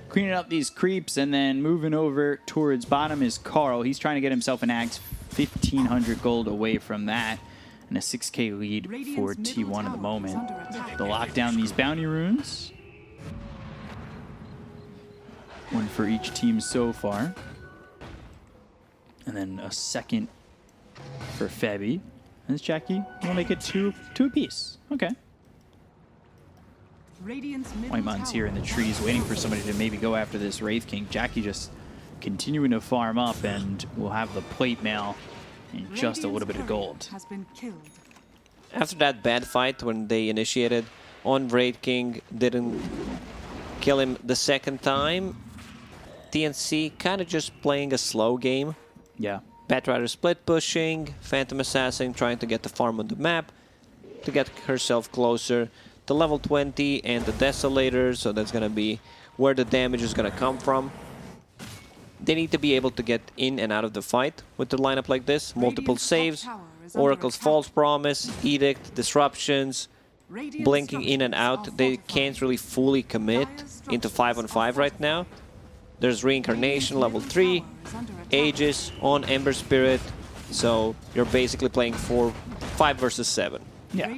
Cleaning up these creeps and then moving over towards bottom is Carl. He's trying to get himself an axe, 1,500 gold away from that. And a 6k lead for T1 at the moment. They'll lock down these bounty runes. One for each team so far. And then a second for Febby. As Jackie will make it two apiece. Okay. Whitemon's here in the trees waiting for somebody to maybe go after this Wraith King. Jackie just continuing to farm up and will have the plate mail and just a little bit of gold. After that bad fight when they initiated on Wraith King, didn't kill him the second time, TNC kind of just playing a slow game. Yeah. Batrider split pushing, Phantom Assassin trying to get the farm on the map to get herself closer to level 20 and the Desolator, so that's going to be where the damage is going to come from. They need to be able to get in and out of the fight with the lineup like this. Multiple saves, Oracle's False Promise, Edict, Disruptions, blinking in and out. They can't really fully commit into 5-on-5 right now. There's Reincarnation, level 3, Aegis on Ember Spirit, so you're basically playing 5 versus 7. Yeah.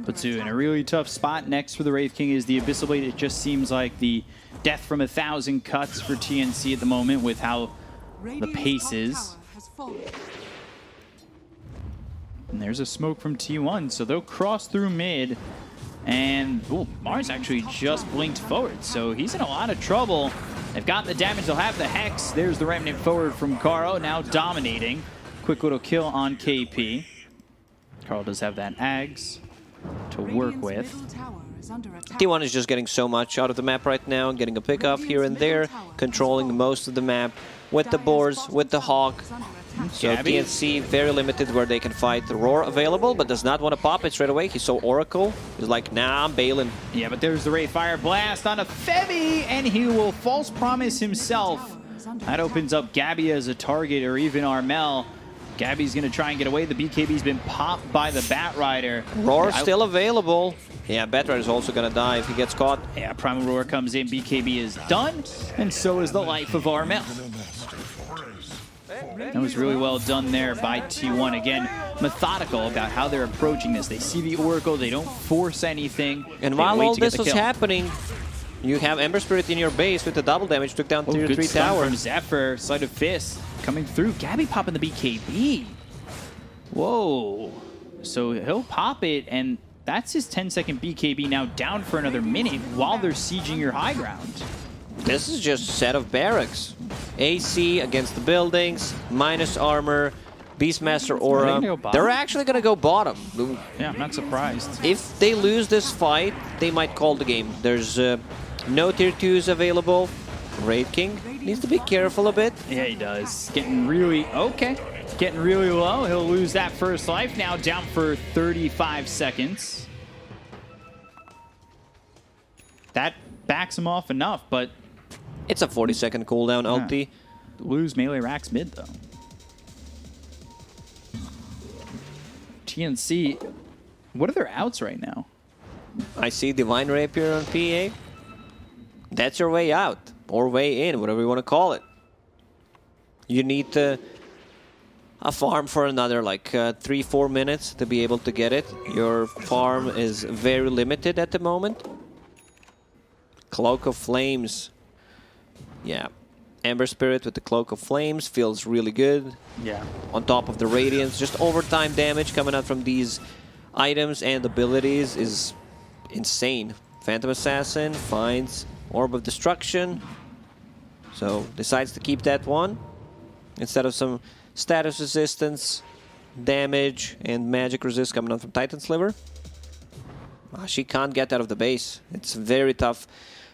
Puts you in a really tough spot. Next for the Wraith King is the Abyssal Blade. It just seems like the death from 1,000 cuts for TNC at the moment with how the pace is. And there's a smoke from T1, so they'll cross through mid. And Mars actually just blinked forward, so he's in a lot of trouble. They've got the damage, they'll have the Hex. There's the Remnant forward from Karo, now dominating. Quick little kill on KP. Carl does have that Ags to work with. T1 is just getting so much out of the map right now, getting a pickoff here and there, controlling most of the map with the Boars, with the Hawk. So TNC very limited where they can fight. The Roar available, but does not want to pop it straight away. He saw Oracle. He's like, nah, I'm bailing. Yeah, but there's the Ray Fire Blast on a Febby, and he will False Promise himself. That opens up Gabby as a target, or even Armel. Gabby's going to try and get away. The BKB's been popped by the Batrider. Roar still available. Yeah, Batrider's also going to die if he gets caught. Yeah, Primal Roar comes in. BKB is done, and so is the life of Armel. That was really well done there by T1. Again, methodical about how they're approaching this. They see the Oracle. They don't force anything. And while all this was happening, you have Ember Spirit in your base with the double damage. Took down tier 3 tower. From Zephyr, Sleight of Fist coming through. Gabby popping the BKB. Whoa. So he'll pop it, and that's his 10-second BKB now down for another minute while they're sieging your high ground. This is just a set of barracks. AC against the buildings, minus armor, Beastmaster Aura. They're actually going to go bottom. Yeah, I'm not surprised. If they lose this fight, they might call the game. There's no tier 2s available. Wraith King needs to be careful a bit. Yeah, he does. Getting really low. He'll lose that first life. Now down for 35 seconds. That backs him off enough, but it's a 40-second cooldown ulti. lose melee racks mid, though. TNC, what are their outs right now? I see Divine Rapier on PA. That's your way out, or way in, whatever you want to call it. You need a farm for another like 3-4 minutes to be able to get it. Your farm is very limited at the moment. Cloak of Flames. Yeah. Ember Spirit with the Cloak of Flames feels really good. Yeah. On top of the Radiance, just overtime damage coming out from these items and abilities is insane. Phantom Assassin finds Orb of Destruction. So decides to keep that one. Instead of some status resistance, damage, and magic resist coming out from Titan Sliver. She can't get out of the base. It's very tough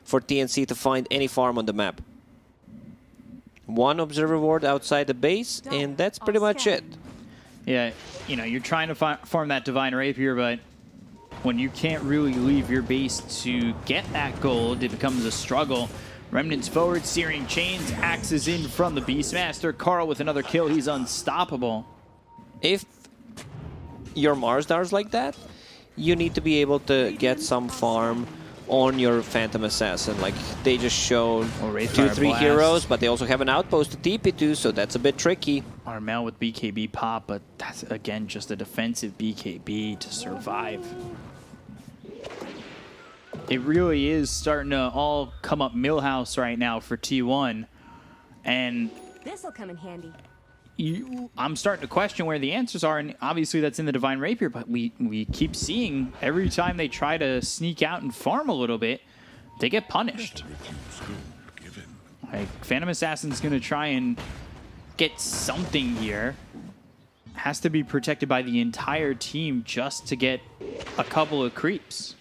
for TNC to find any farm on the map. One observer ward outside the base, and that's pretty much it. Yeah, you know, you're trying to farm that Divine Rapier, but when you can't really leave your base to get that gold, it becomes a struggle. Remnants forward, Searing Chains, axes in from the Beastmaster. Carl with another kill, he's unstoppable. If your Marsdars like that, you need to be able to get some farm on your Phantom Assassin. Like, they just showed 2-3 heroes, but they also have an outpost to TP to, so that's a bit tricky. Armel with BKB pop, but that's, again, just a defensive BKB to survive. It really is starting to all come up Millhouse right now for T1, and This'll come in handy. I'm starting to question where the answers are, and obviously that's in the Divine Rapier, but we keep seeing every time they try to sneak out and farm a little bit, they get punished. Like, Phantom Assassin's going to try and get something here. Has to be protected by the entire team just to get a couple of creeps.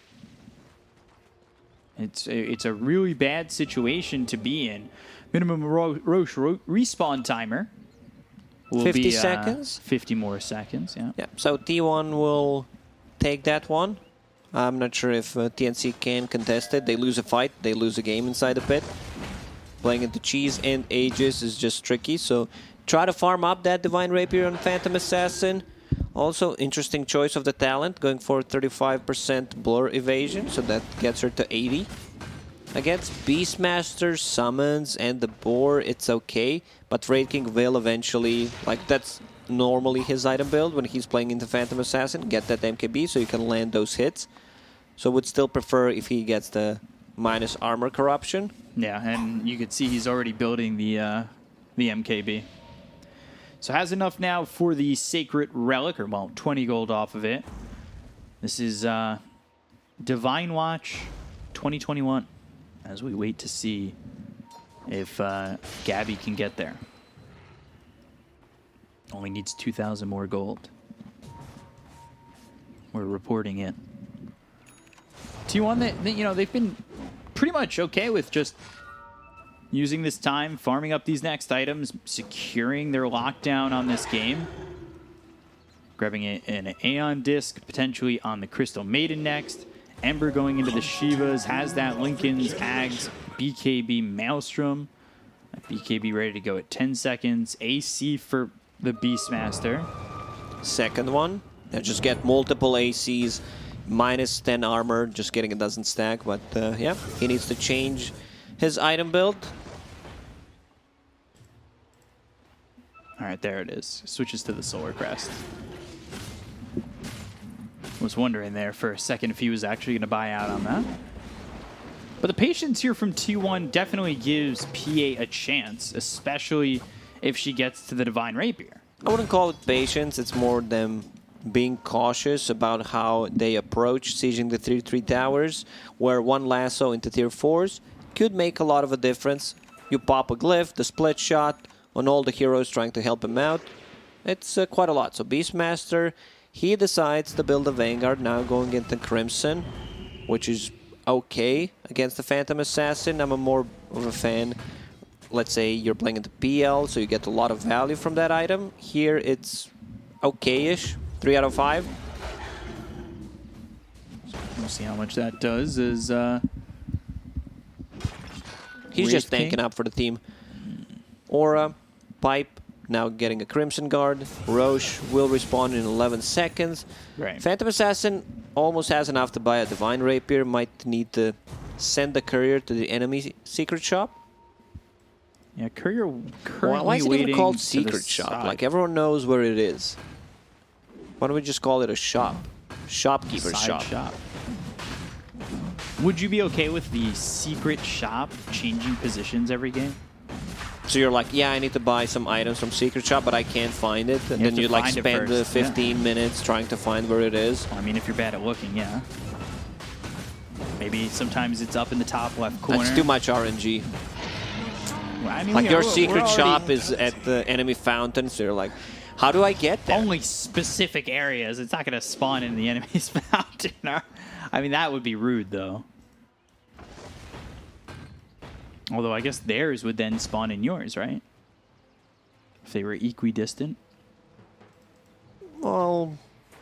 It's a really bad situation to be in. Minimum Roche respawn timer. 50 seconds? 50 more seconds, yeah. Yeah, so T1 will take that one. I'm not sure if TNC can contest it. They lose a fight, they lose a game inside the pit. Playing into Cheese and Aegis is just tricky, so try to farm up that Divine Rapier on Phantom Assassin. Also, interesting choice of the talent, going for 35% blur evasion, so that gets her to 80. Against Beastmaster, Summons, and the Boar, it's okay, but Raid King will eventually, like, that's normally his item build when he's playing into Phantom Assassin, get that MKB so you can land those hits. So would still prefer if he gets the minus armor corruption. Yeah, and you could see he's already building the MKB. So has enough now for the Sacred Relic, or well, 20 gold off of it. This is Divine Watch 2021. As we wait to see if Gabby can get there. Only needs 2,000 more gold. We're reporting it. T1, you know, they've been pretty much okay with just using this time, farming up these next items, securing their lockdown on this game. Grabbing an Aeon Disc, potentially on the Crystal Maiden next. Ember going into the Shivas, has that Linken's, Ags, BKB Maelstrom. BKB ready to go at 10 seconds. AC for the Beastmaster. Second one, they just get multiple ACs, minus 10 armor, just getting it doesn't stack, but yeah, he needs to change his item build. All right, there it is. Switches to the Solar Crest. Was wondering there for a second if he was actually going to buy out on that. But the patience here from T1 definitely gives PA a chance, especially if she gets to the Divine Rapier. I wouldn't call it patience, it's more them being cautious about how they approach sieging the tier 3 towers, where one lasso into tier 4s could make a lot of a difference. You pop a glyph, the split shot on all the heroes trying to help him out. It's quite a lot. So Beastmaster, he decides to build a Vanguard, now going into Crimson, which is okay against the Phantom Assassin. I'm a more of a fan. Let's say you're playing into PL, so you get a lot of value from that item. Here it's okay-ish, 3 out of 5. We'll see how much that does as he's just tanking up for the team. Aura, Pipe now getting a Crimson Guard. Roche will respawn in 11 seconds. Right. Phantom Assassin almost has enough to buy a Divine Rapier. Might need to send the courier to the enemy secret shop. Yeah, Courier currently Why is it waiting even called to the secret shop? side. Like everyone knows where it is. Why don't we just call it a shop? Shopkeeper's Side shop. Would you be okay with the secret shop changing positions every game? So you're like, yeah, I need to buy some items from secret shop, but I can't find it. And You have then to you like find it spend the first, yeah. 15 minutes trying to find where it is. I mean, if you're bad at looking, yeah. Maybe sometimes it's up in the top left corner. That's too much RNG. Well, I mean, Like your we're secret already- shop is at the enemy fountain, so you're like, how do I get there? Only specific areas. It's not going to spawn in the enemy's fountain. I mean, that would be rude, though. Although I guess theirs would then spawn in yours, right? If they were equidistant. Well,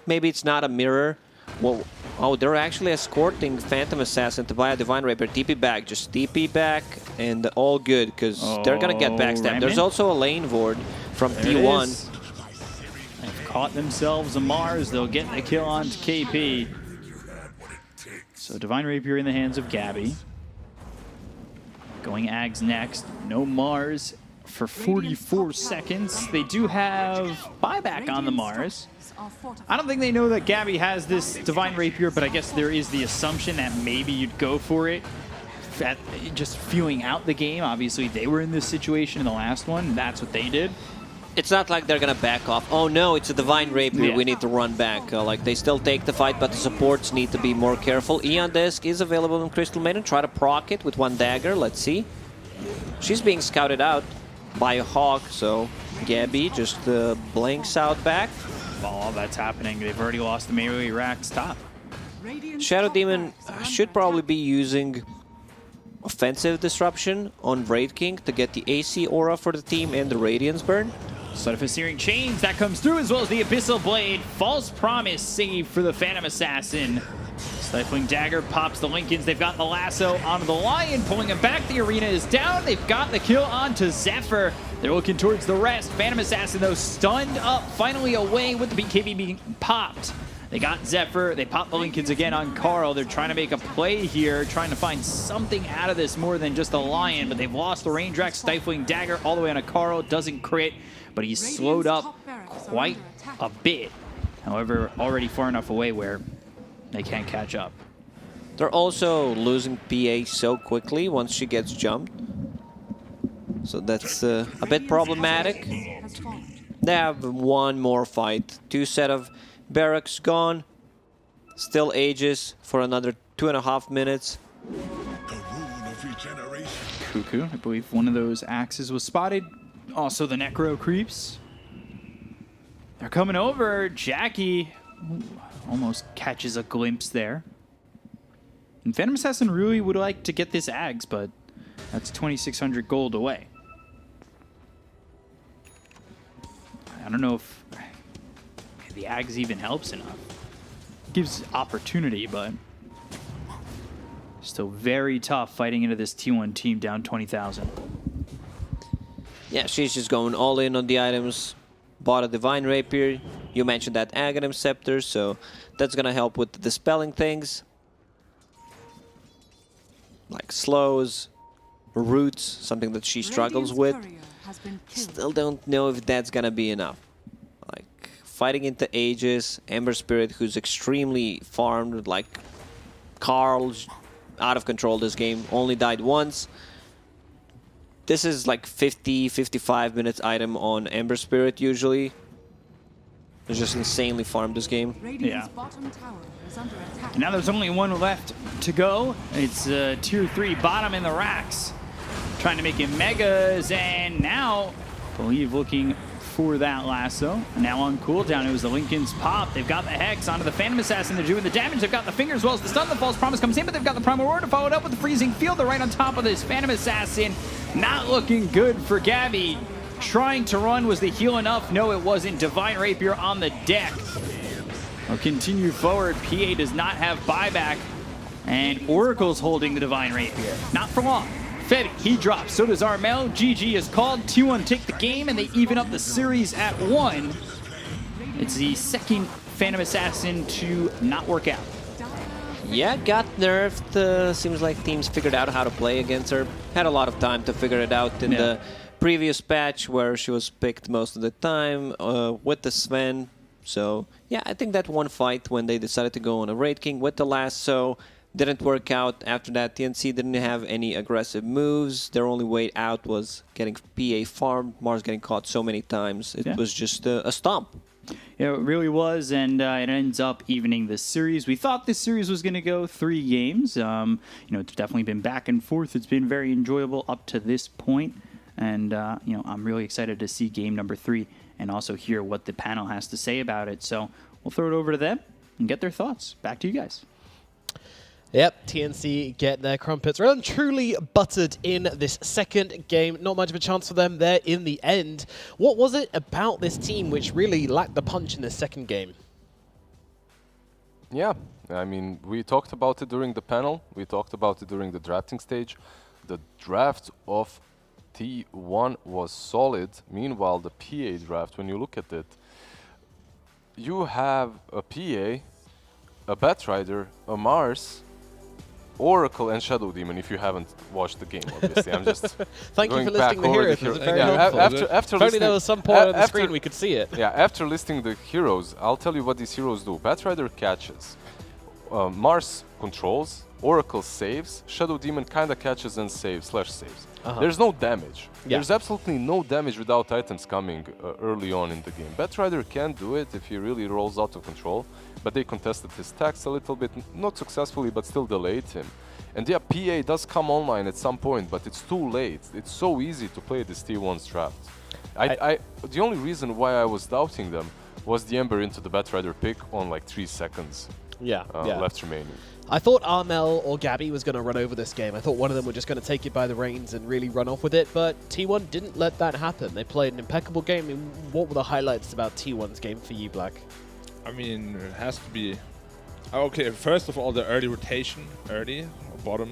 maybe it's not a mirror. Well, oh, they're actually escorting Phantom Assassin to buy a Divine Rapier. TP back, just TP back, and all good, because they're going to get backstabbed. There's also a lane ward from There it T1. is. They've caught themselves a Mars. They'll get the kill on KP. So Divine Rapier in the hands of Gabby. Going Ags next. No Mars for 44 seconds. They do have buyback on the Mars. I don't think they know that Gabby has this Divine Rapier, but I guess there is the assumption that maybe you'd go for it. Just feeling out the game. Obviously, they were in this situation in the last one. That's what they did. It's not like they're going to back off. Oh no, it's a Divine Rapier. Yeah. We need to run back. Like, they still take the fight, but the supports need to be more careful. Eon Disc is available in Crystal Maiden. Try to proc it with one dagger. Let's see. She's being scouted out by a Hawk, so Gabby just blinks out back. While all that's happening, they've already lost the melee Rack's top. Shadow Demon should probably be using Offensive Disruption on Wraith King to get the AC aura for the team and the Radiance burn. Set of Searing Chains, that comes through, as well as the Abyssal Blade. False Promise save for the Phantom Assassin. Stifling Dagger pops the Lincolns. They've got the lasso onto the Lion, pulling him back. The arena is down. They've got the kill onto Zephyr. They're looking towards the rest. Phantom Assassin, though, stunned up, finally away with the BKB being popped. They got Zephyr. They popped the Lincolns again on Carl. They're trying to make a play here, trying to find something out of this more than just a Lion, but they've lost the range rack. Stifling Dagger all the way onto Carl. Doesn't crit, but he's slowed up quite a bit. However, already far enough away where they can't catch up. They're also losing PA so quickly once she gets jumped. So that's a bit problematic. They have one more fight. 2 set of barracks gone. Still Aegis for another 2.5 minutes. Cuckoo, I believe one of those axes was spotted. Also the Necro creeps. They're coming over. Jackie almost catches a glimpse there. And Phantom Assassin really would like to get this Ags, but that's 2,600 gold away. I don't know if the Ags even helps enough. Gives opportunity, but still very tough fighting into this T1 team down 20,000. Yeah, she's just going all in on the items. Bought a Divine Rapier. You mentioned that Aghanim Scepter, so that's gonna help with dispelling things. Like slows, roots, something that she struggles with. Still don't know if that's gonna be enough. Like, fighting into Aegis, Ember Spirit, who's extremely farmed, like Carl's out of control this game, only died once. This is like 50-55 minutes item on Ember Spirit usually. It's just insanely farmed this game. Yeah. And now there's only one left to go. It's tier 3 bottom in the racks. Trying to make it megas, and now, I believe, looking for that lasso. Now on cooldown, it was the Lincoln's pop. They've got the Hex onto the Phantom Assassin. They're doing the damage. They've got the finger as well as the stun. The False Promise comes in, but they've got the Primal Roar to follow it up with the Freezing Field. They're right on top of this Phantom Assassin. Not looking good for Gabby. Trying to run. Was the heal enough? No, it wasn't. Divine Rapier on the deck. We'll continue forward. PA does not have buyback. And Oracle's holding the Divine Rapier. Not for long. Fetty He drops. So does Armel. GG is called. T1 take the game, and they even up the series at 1. It's the second Phantom Assassin to not work out. Yeah, got nerfed. Seems like teams figured out how to play against her. Had a lot of time to figure it out in the previous patch where she was picked most of the time with the Sven. So, yeah, I think that one fight when they decided to go on a Raid King with the lasso didn't work out. After that, TNC didn't have any aggressive moves. Their only way out was getting PA farmed. Mars getting caught so many times. It was just a stomp. Yeah, it really was, and it ends up evening the series. We thought this series was going to go 3 games. It's definitely been back and forth. It's been very enjoyable up to this point, and I'm really excited to see game number 3 and also hear what the panel has to say about it. So we'll throw it over to them and get their thoughts. Back to you guys. Yep, TNC get their crumpets well and truly buttered in this second game. Not much of a chance for them there in the end. What was it about this team which really lacked the punch in this second game? Yeah, I mean, we talked about it during the panel. We talked about it during the drafting stage. The draft of T1 was solid. Meanwhile, the PA draft, when you look at it, you have a PA, a Batrider, a Mars, Oracle, and Shadow Demon. If you haven't watched the game, obviously, I'm just Thank you going for back listing the over heroes. It was very Yeah, helpful. after If only there was some point on the screen we could see it. Yeah, after listing the heroes, I'll tell you what these heroes do. Batrider catches, Mars controls, Oracle saves, Shadow Demon kinda catches and saves / saves. There's no damage. Yeah. There's absolutely no damage without items coming early on in the game. Batrider can do it if he really rolls out of control, but they contested his tax a little bit, not successfully, but still delayed him. And yeah, PA does come online at some point, but it's too late. It's so easy to play this T1's draft. The only reason why I was doubting them was the Ember into the Batrider pick on like 3 seconds left remaining. I thought Armel or Gabby was going to run over this game. I thought one of them were just going to take it by the reins and really run off with it, but T1 didn't let that happen. They played an impeccable game. I mean, what were the highlights about T1's game for you, Black? I mean, it has to be... Okay, first of all, the early rotation, bottom,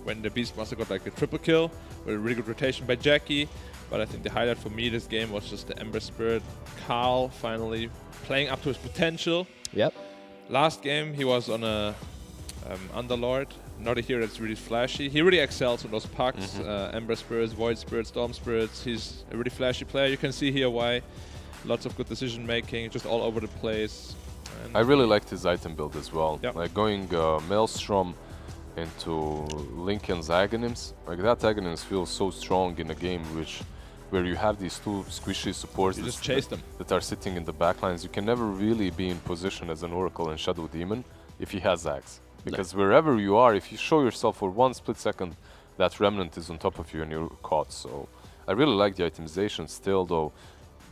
when the Beastmaster got like a triple kill, with a really good rotation by Jackie. But I think the highlight for me this game was just the Ember Spirit. Carl finally playing up to his potential. Yep. Last game, he was on a Underlord, not a hero that's really flashy. He really excels on those pucks, Ember Spirits, Void Spirits, Storm Spirits. He's a really flashy player. You can see here why. Lots of good decision making, just all over the place. And I really liked his item build as well. Yep. Like going Maelstrom into Lincoln's Aghanim's. Like that Aghanim's feels so strong in a game where you have these 2 squishy supports you just chase them. that are sitting in the backlines. You can never really be in position as an Oracle and Shadow Demon if he has Axe. Because wherever you are, if you show yourself for 1 split second, that Remnant is on top of you and you're caught. So I really like the itemization still, though.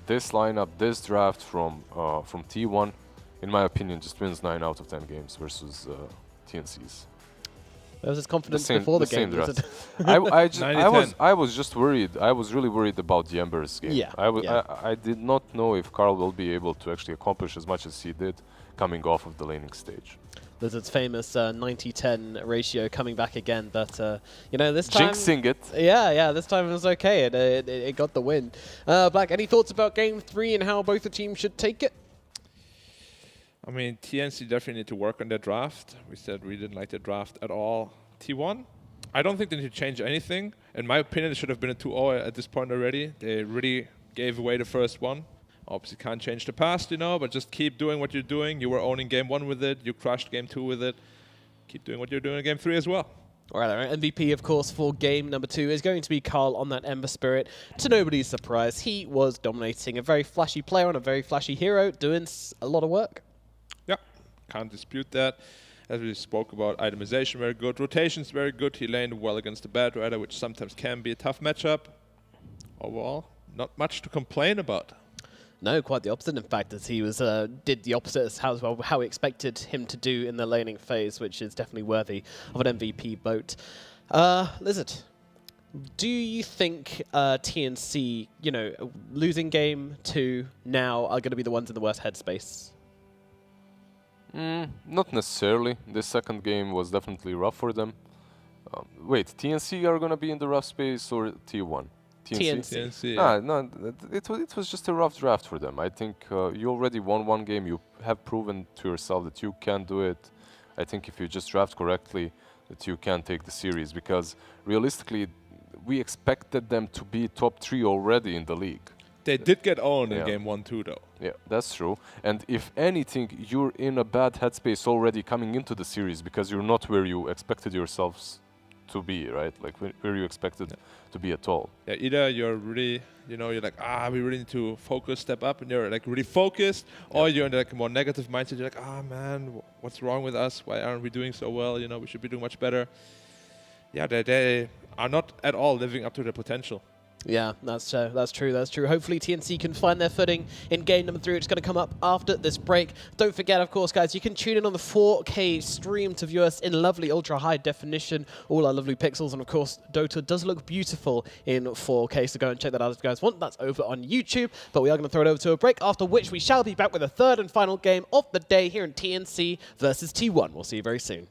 This lineup, this draft from T1, in my opinion, just wins 9 out of 10 games versus TNC's. There was this confidence before the game. Draft. I was just worried. I was really worried about the Ember's game. Yeah. I did not know if Carl will be able to actually accomplish as much as he did coming off of the laning stage. Lizard's famous 90-10 ratio coming back again, but this time... Jinxing it. Yeah, this time it was okay. It got the win. Black, any thoughts about Game 3 and how both the teams should take it? I mean, TNC definitely need to work on their draft. We said we didn't like the draft at all. T1, I don't think they need to change anything. In my opinion, it should have been a 2-0 at this point already. They really gave away the first one. Obviously can't change the past, but just keep doing what you're doing. You were owning Game 1 with it. You crushed Game 2 with it. Keep doing what you're doing in Game 3 as well. All right, our MVP, of course, for game number 2 is going to be Carl on that Ember Spirit. To nobody's surprise, he was dominating. A very flashy player on a very flashy hero, doing a lot of work. Yeah, can't dispute that. As we spoke about, itemization very good. Rotations very good. He laned well against the Batrider, which sometimes can be a tough matchup. Overall, not much to complain about. No, quite the opposite. In fact, as he was did the opposite as how we expected him to do in the laning phase, which is definitely worthy of an MVP vote. Lizard, do you think TNC, losing game 2 now are going to be the ones in the worst headspace? Not necessarily. This second game was definitely rough for them. Wait, TNC are gonna be in the rough space or T1? TNC. TNC. No, it was just a rough draft for them. I think you already won one game. You have proven to yourself that you can do it. I think if you just draft correctly, that you can take the series, because realistically, we expected them to be top 3 already in the league. They did get owned in Yeah. game 1-2 though. Yeah, that's true. And if anything, you're in a bad headspace already coming into the series, because you're not where you expected yourselves to be, right? Like where you expected to be at all. Yeah, either you're really, you're like, we really need to focus, step up, and you're like really focused, or you're in like a more negative mindset. You're like, man, what's wrong with us? Why aren't we doing so well? We should be doing much better. Yeah, they are not at all living up to their potential. Yeah, that's true. Hopefully TNC can find their footing in game number 3, which is going to come up after this break. Don't forget, of course, guys, you can tune in on the 4K stream to view us in lovely ultra-high definition, all our lovely pixels, and of course, Dota does look beautiful in 4K, so go and check that out if you guys want. That's over on YouTube, but we are going to throw it over to a break, after which we shall be back with the 3rd and final game of the day here in TNC versus T1. We'll see you very soon.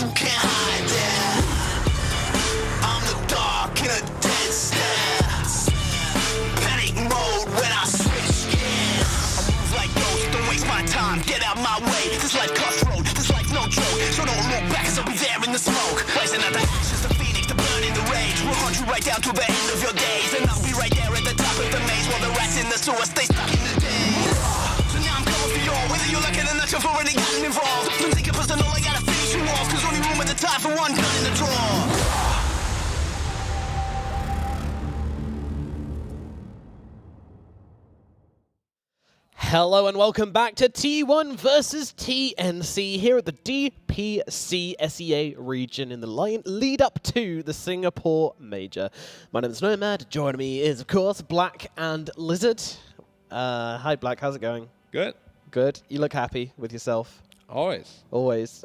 you can't hide there. I'm the dark in a dead stare. Panic mode when I switch gears. I move like ghosts, don't waste my time, get out my way. This life crossroad, this life's no joke. So don't look back, cause I'll be there in the smoke. Rising out the ashes, the phoenix, the burning, the rage. We'll hunt you right down to the end of your days. And I'll be right there at the top of the maze, while the rats in the sewer stay stuck in the days. So now I'm coming for y'all, whether you're looking or not, you've already gotten involved. Don't take it personal, I gotta finish you off, cause only room at the top for one gun in the drawer. Hello and welcome back to T1 versus TNC here at the DPC SEA region in the lead up to the Singapore Major. My name is Nomad. Joining me is, of course, Black and Lizard. Hi, Black. How's it going? Good. Good. You look happy with yourself. Always. Always.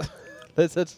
Lizard.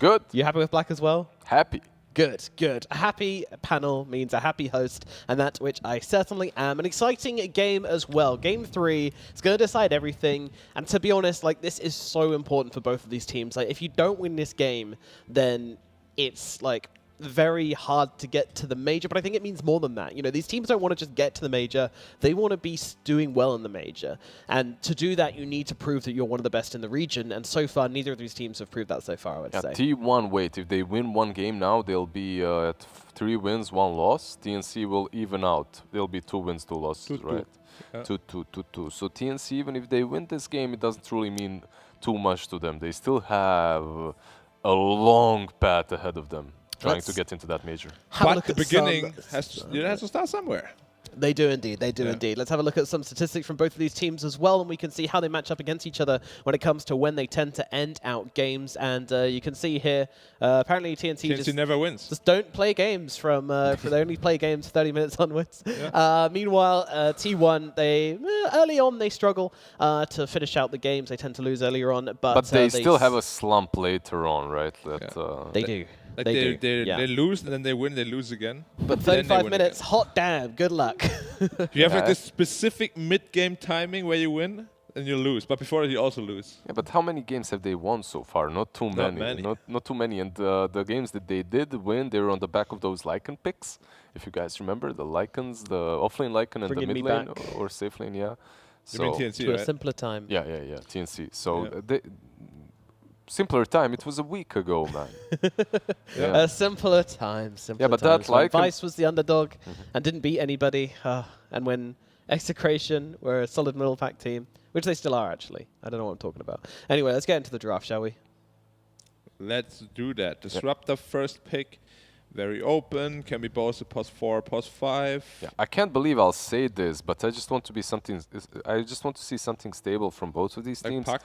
Good. You happy with Black as well? Happy. Good, good. A happy panel means a happy host, and that which I certainly am. An exciting game as well. Game 3 is going to decide everything, and to be honest, like, this is so important for both of these teams. Like, if you don't win this game, then it's like very hard to get to the major, but I think it means more than that. You know, these teams don't want to just get to the major, they want to be doing well in the major. And to do that, you need to prove that you're one of the best in the region, and so far, neither of these teams have proved that so far, I would say. T1, wait, if they win one game now, they'll be at 3 wins, 1 loss. TNC will even out. They'll be 2 wins, 2 losses, right? 2-2-2-2. So TNC, even if they win this game, it doesn't really mean too much to them. They still have a long path ahead of them, trying to get into that major. But the beginning has to start somewhere. They do indeed, they do indeed. Let's have a look at some statistics from both of these teams as well, and we can see how they match up against each other when it comes to when they tend to end out games. And you can see here, apparently TNC just never wins. Just don't play games from, they only play games 30 minutes onwards. Yeah. Meanwhile, T1, they early on they struggle to finish out the games. They tend to lose earlier on, but they still have a slump later on, right? That, they do. Like they lose, and then they win, they lose again. But 35 minutes, hot damn, good luck. You have like this specific mid-game timing where you win and you lose, but before you also lose. Yeah, but how many games have they won so far? Not too many. Not too many. And the games that they did win, they were on the back of those Lycan picks. If you guys remember, the Lycans, the offlane Lycan and the mid lane or safe lane, yeah. So you mean TNC, to right? a simpler time. Yeah, TNC. So simpler time. It was a week ago, man. A simpler time. Simpler but times. that like Vice was the underdog and didn't beat anybody. And when Execration were a solid middle pack team, which they still are actually. I don't know what I'm talking about. Anyway, let's get into the draft, shall we? Let's do that. Disruptor first pick. Very open. Can be both a +4, +5. Yeah, I can't believe I'll say this, but I just want to be something. I just want to see something stable from both of these teams. Puck.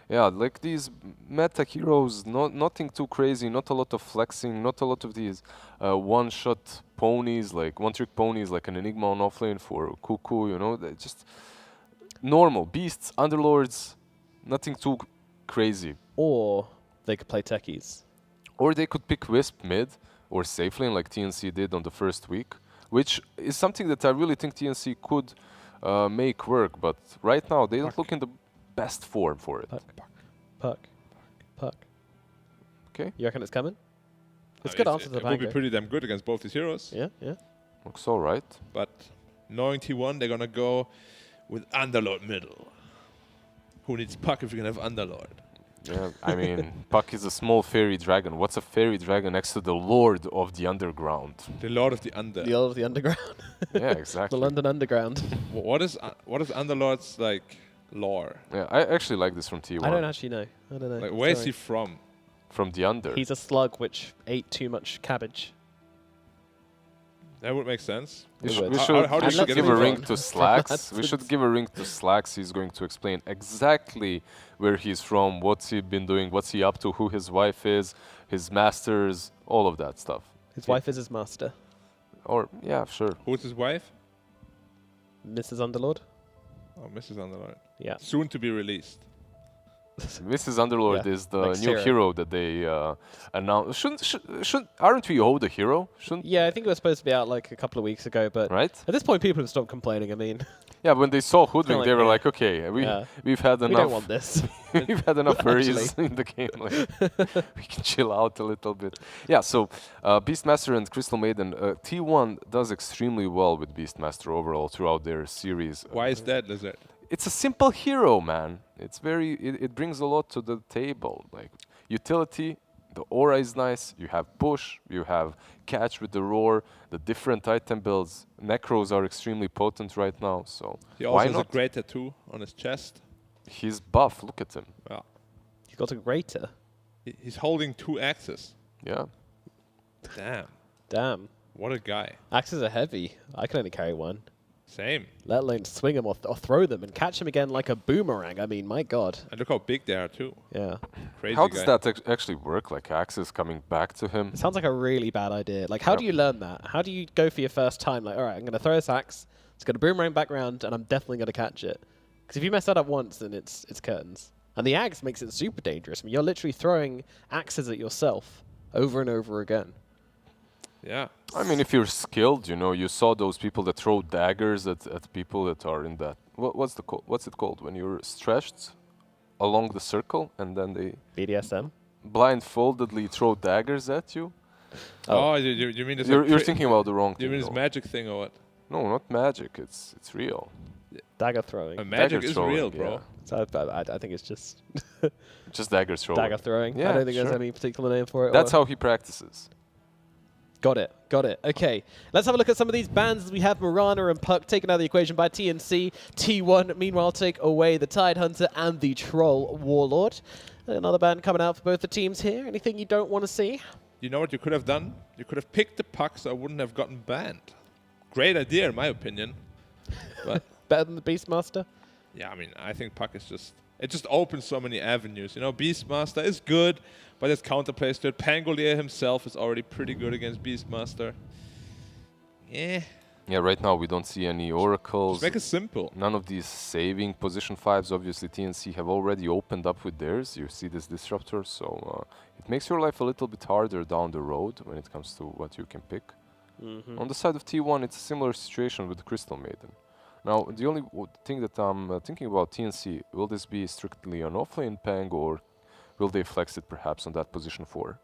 Yeah, like these meta heroes, nothing too crazy, not a lot of flexing, not a lot of these one-shot ponies, like one-trick ponies, like an Enigma on offlane for Cuckoo, you know, just normal beasts, underlords, nothing too crazy. Or they could play techies. Or they could pick Wisp mid or safe lane like TNC did on the first week, which is something that I really think TNC could make work, but right now they don't look in the best form for it. Puck. Okay. You reckon it's coming? It's good answer to the It will be pretty damn good against both these heroes. Yeah. Looks all right. But knowing T1, they're going to go with Underlord middle. Who needs Puck if you can have Underlord? Yeah, I mean, Puck is a small fairy dragon. What's a fairy dragon next to the Lord of the Underground? The Lord of the Under. The Lord of the Underground. Yeah, exactly. The London Underground. What is Underlord's like lore? Yeah, I actually like this from T1. I don't actually know. I don't know. Like, where is he from? From the Under. He's a slug which ate too much cabbage. That would make sense. We would. should give a ring on. to Slacks. We should give a ring to Slacks. He's going to explain exactly where he's from, what's he been doing, what's he up to, who his wife is, his masters, all of that stuff. His wife is his master. Or, yeah, sure. Who's his wife? Mrs. Underlord. Oh, Mrs. Underlord. Yeah. Soon to be released. Mrs. Underlord Yeah, is the like new Sarah. hero that they announced. Aren't we owed a hero? Shouldn't Yeah, I think it was supposed to be out like a couple of weeks ago, but right? at this point, people have stopped complaining. I mean, Yeah, when they saw Hoodwink, like, they were yeah. like, okay, Yeah. we've had we enough. don't want this. We've had enough Actually. furries in the game. Like, we can chill out a little bit. Yeah, so Beastmaster and Crystal Maiden, T1 does extremely well with Beastmaster overall throughout their series. Why is that, Lizard? It's a simple hero, man. It's very. It brings a lot to the table. Like utility, the aura is nice. You have push. You have catch with the roar. The different item builds. Necros are extremely potent right now. So He why also has a not? great tattoo on his chest. He's buff. Look at him. Yeah. He's got a greater. He's holding 2 axes. Yeah. Damn. Damn. What a guy. Axes are heavy. I can only carry one. Same. Let alone swing them or throw them and catch them again like a boomerang. I mean, my God. And look how big they are, too. Yeah. Crazy How guy. does that actually work? Like Axis coming back to him? It sounds like a really bad idea. Like, how do you learn that? How do you go for your first time? Like, all right, I'm going to throw this axe. It's going to boomerang back around, and I'm definitely going to catch it. Because if you mess that up once, then it's curtains. And the axe makes it super dangerous. I mean, you're literally throwing axes at yourself over and over again. Yeah. I mean, if you're skilled, you know, you saw those people that throw daggers at people that are in that. What's it called when you're stretched along the circle and then they BDSM? blindfoldedly throw daggers at you? Oh, you mean this? You're thinking about the wrong You thing. mean this though. magic thing or what? No, not magic. It's real. Dagger throwing. Magic Dagger is throwing, real, bro. yeah. So I think it's just Just dagger throwing. dagger throwing. I Yeah, don't think there's sure. any particular name for it. That's or- how he practices. Got it. Got it. Okay. Let's have a look at some of these bans. We have Mirana and Puck taken out of the equation by TNC. T1, meanwhile, take away the Tide Hunter and the Troll Warlord. Another ban coming out for both the teams here. Anything you don't want to see? You know what you could have done? You could have picked the puck so I wouldn't have gotten banned. Great idea, in my opinion. But Better than the Beastmaster? yeah, I mean, I think puck is just... It just opens so many avenues. You know, Beastmaster is good, but there's counterplays to it. Pangolier himself is already pretty good against Beastmaster. Yeah. Yeah, right now we don't see any oracles. Just make it simple. None of these saving position 5s. Obviously, TNC have already opened up with theirs. You see this disruptor, so it makes your life a little bit harder down the road when it comes to what you can pick. On the side of T1, it's a similar situation with the Crystal Maiden. Now, the only thing that I'm thinking about TNC, will this be strictly an offlane Pang, or will they flex it perhaps on that position 4?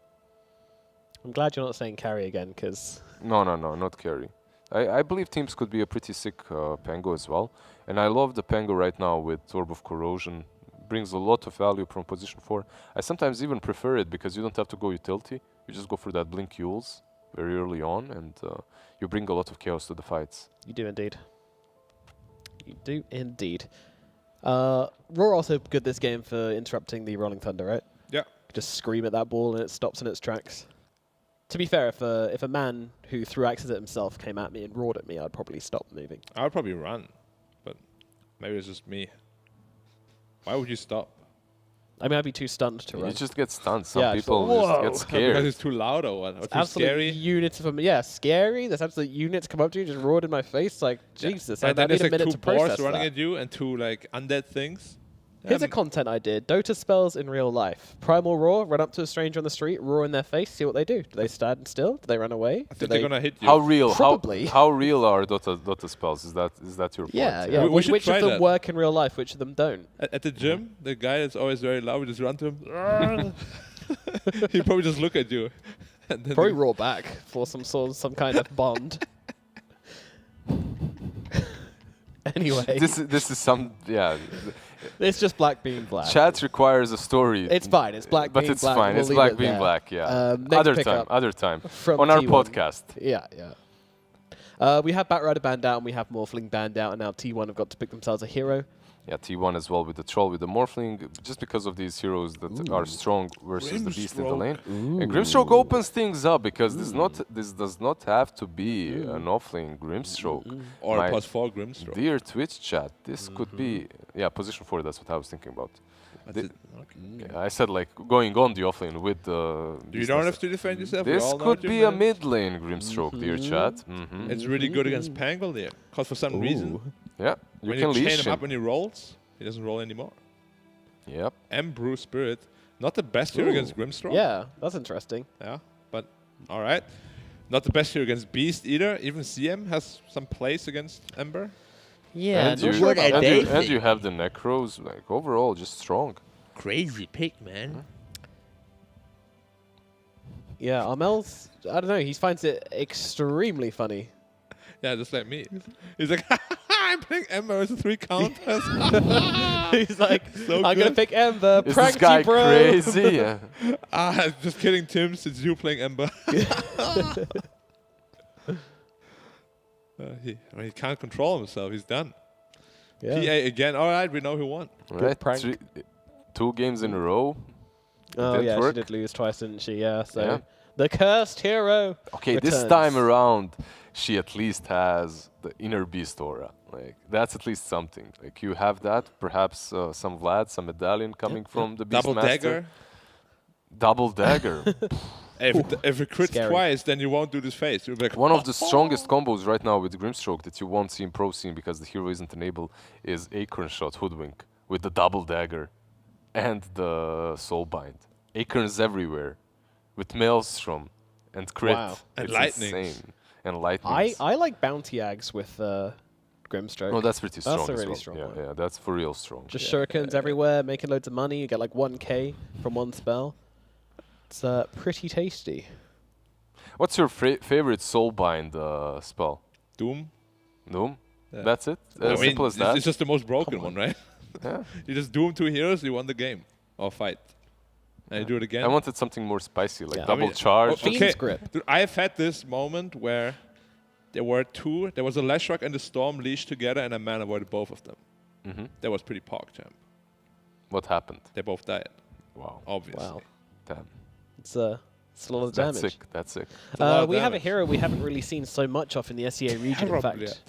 I'm glad you're not saying carry again, because... No, not carry. I believe teams could be a pretty sick Pango as well. And I love the Pango right now with Orb of Corrosion. Brings a lot of value from position 4. I sometimes even prefer it because you don't have to go utility. You just go for that Blink Yules very early on, and you bring a lot of chaos to the fights. You do indeed. You do indeed. Roar also good this game for interrupting the Rolling Thunder, right? Yeah. Just scream at that ball and it stops in its tracks. To be fair, if a man who threw axes at himself came at me and roared at me, I'd probably stop moving. I would probably run, but maybe it's just me. Why would you stop? I mean, I'd be too stunned to run. You just get stunned. Some Yeah, just people like, just "Whoa." get Because scared. it's too loud or what? Or too absolute scary? units of yeah, scary. There's absolute units come up to you, just roared in my face. Like Jesus, I And then need there's a like minute 2 to boars process running that. at you and 2 like undead things. Here's a content idea. Dota spells in real life. Primal Roar, run up to a stranger on the street, roar in their face, see what they do. Do they stand still? Do they run away? I Do think they they're gonna hit you. How real? Probably. How real are Dota spells? Is that your point? Yeah, yeah. We should Which try of them that. work in real life? Which of them don't? At the gym, the guy that's always very loud, we just run to him. He'd probably just look at you. And then Probably roar back for some kind of bond. Anyway, This is some it's just black being black. Chat requires a story. It's fine. It's black but being it's black. fine. We'll It's leave black it being there. black. Yeah. Next pickup Other time. from On our T1. podcast. Yeah. We have Batrider banned out and we have Morphling banned out, and now T1 have got to pick themselves a hero. Yeah, T1 as well with the Troll, with the Morphling, just because of these heroes that are strong versus the Beast in the lane. And Grimstroke opens things up because this does not have to be an offlane Grimstroke. or My a +4 Grimstroke. Dear Twitch chat, this could be position 4. That's what I was thinking about. That's it. Okay. Yeah, I said like going on the offlane with the. You don't have to defend yourself. we This all know could what you be a meant. mid lane Grimstroke, dear chat. It's really good against Pangolier. Because for some reason, Yeah, you when can you chain leash him up him. when he rolls, he doesn't roll anymore. Yep. Brew Spirit. Not the best hero against Grimstroke. Yeah, that's interesting. Yeah, but all right. Not the best hero against Beast either. Even CM has some place against Ember. Yeah, and not you, sure about that. and you have the Necros, like overall just strong. Crazy pick, man. Yeah, Armel's, I don't know, he finds it extremely funny. Yeah, just like me. He's like, I'm playing Ember as a 3 counters. He's like, So I'm going to good. pick Ember, Is prank this guy you, bro. crazy? Yeah. Just kidding, Tim, since you playing Ember. He can't control himself. He's done. Yeah. PA again. All right, we know who won. Right. prank. 2 games in a row. Oh, didn't yeah, work. she did lose twice, didn't she? Yeah, so Yeah. the cursed hero Okay, this returns. time around, she at least has the inner beast aura. Like that's at least something. Like you have that, perhaps some Vlad, some medallion coming from the Double Beastmaster. dagger. Double dagger. If it crits Scary. twice, then you won't do this face. You'll be like, One of the strongest combos right now with Grimstroke that you won't see in pro scene because the hero isn't enabled is Acorn Shot Hoodwink with the double dagger and the Soulbind. Acorns everywhere with Maelstrom and crit. Wow. And It's lightnings. insane. And lightnings. I like Bounty Ags with Grimstroke. No, that's pretty strong That's a as really well. strong yeah, one. yeah, that's for real strong. Just shurikens everywhere, making loads of money. You get like 1k from one spell. It's pretty tasty. What's your favorite Soulbind spell? Doom. Doom? Yeah. That's it? I As mean, simple as it's that? just the most broken one, right? Yeah. You just doom 2 heroes, you won the game. Or fight. And you do it again. I wanted something more spicy, like Yeah. I double mean, charge. Fiend's Grip. Dude, I have had this moment where there were 2. There was a Leshrac and the Storm leashed together, and a man avoided both of them. Mm-hmm. That was pretty pog, champ. What happened? They both died, Wow. obviously. Wow. Damn. It's a lot of That's damage. sick. That's sick. a lot of We have a damage. hero we haven't really seen so much of in the SEA region, in Terribly. fact.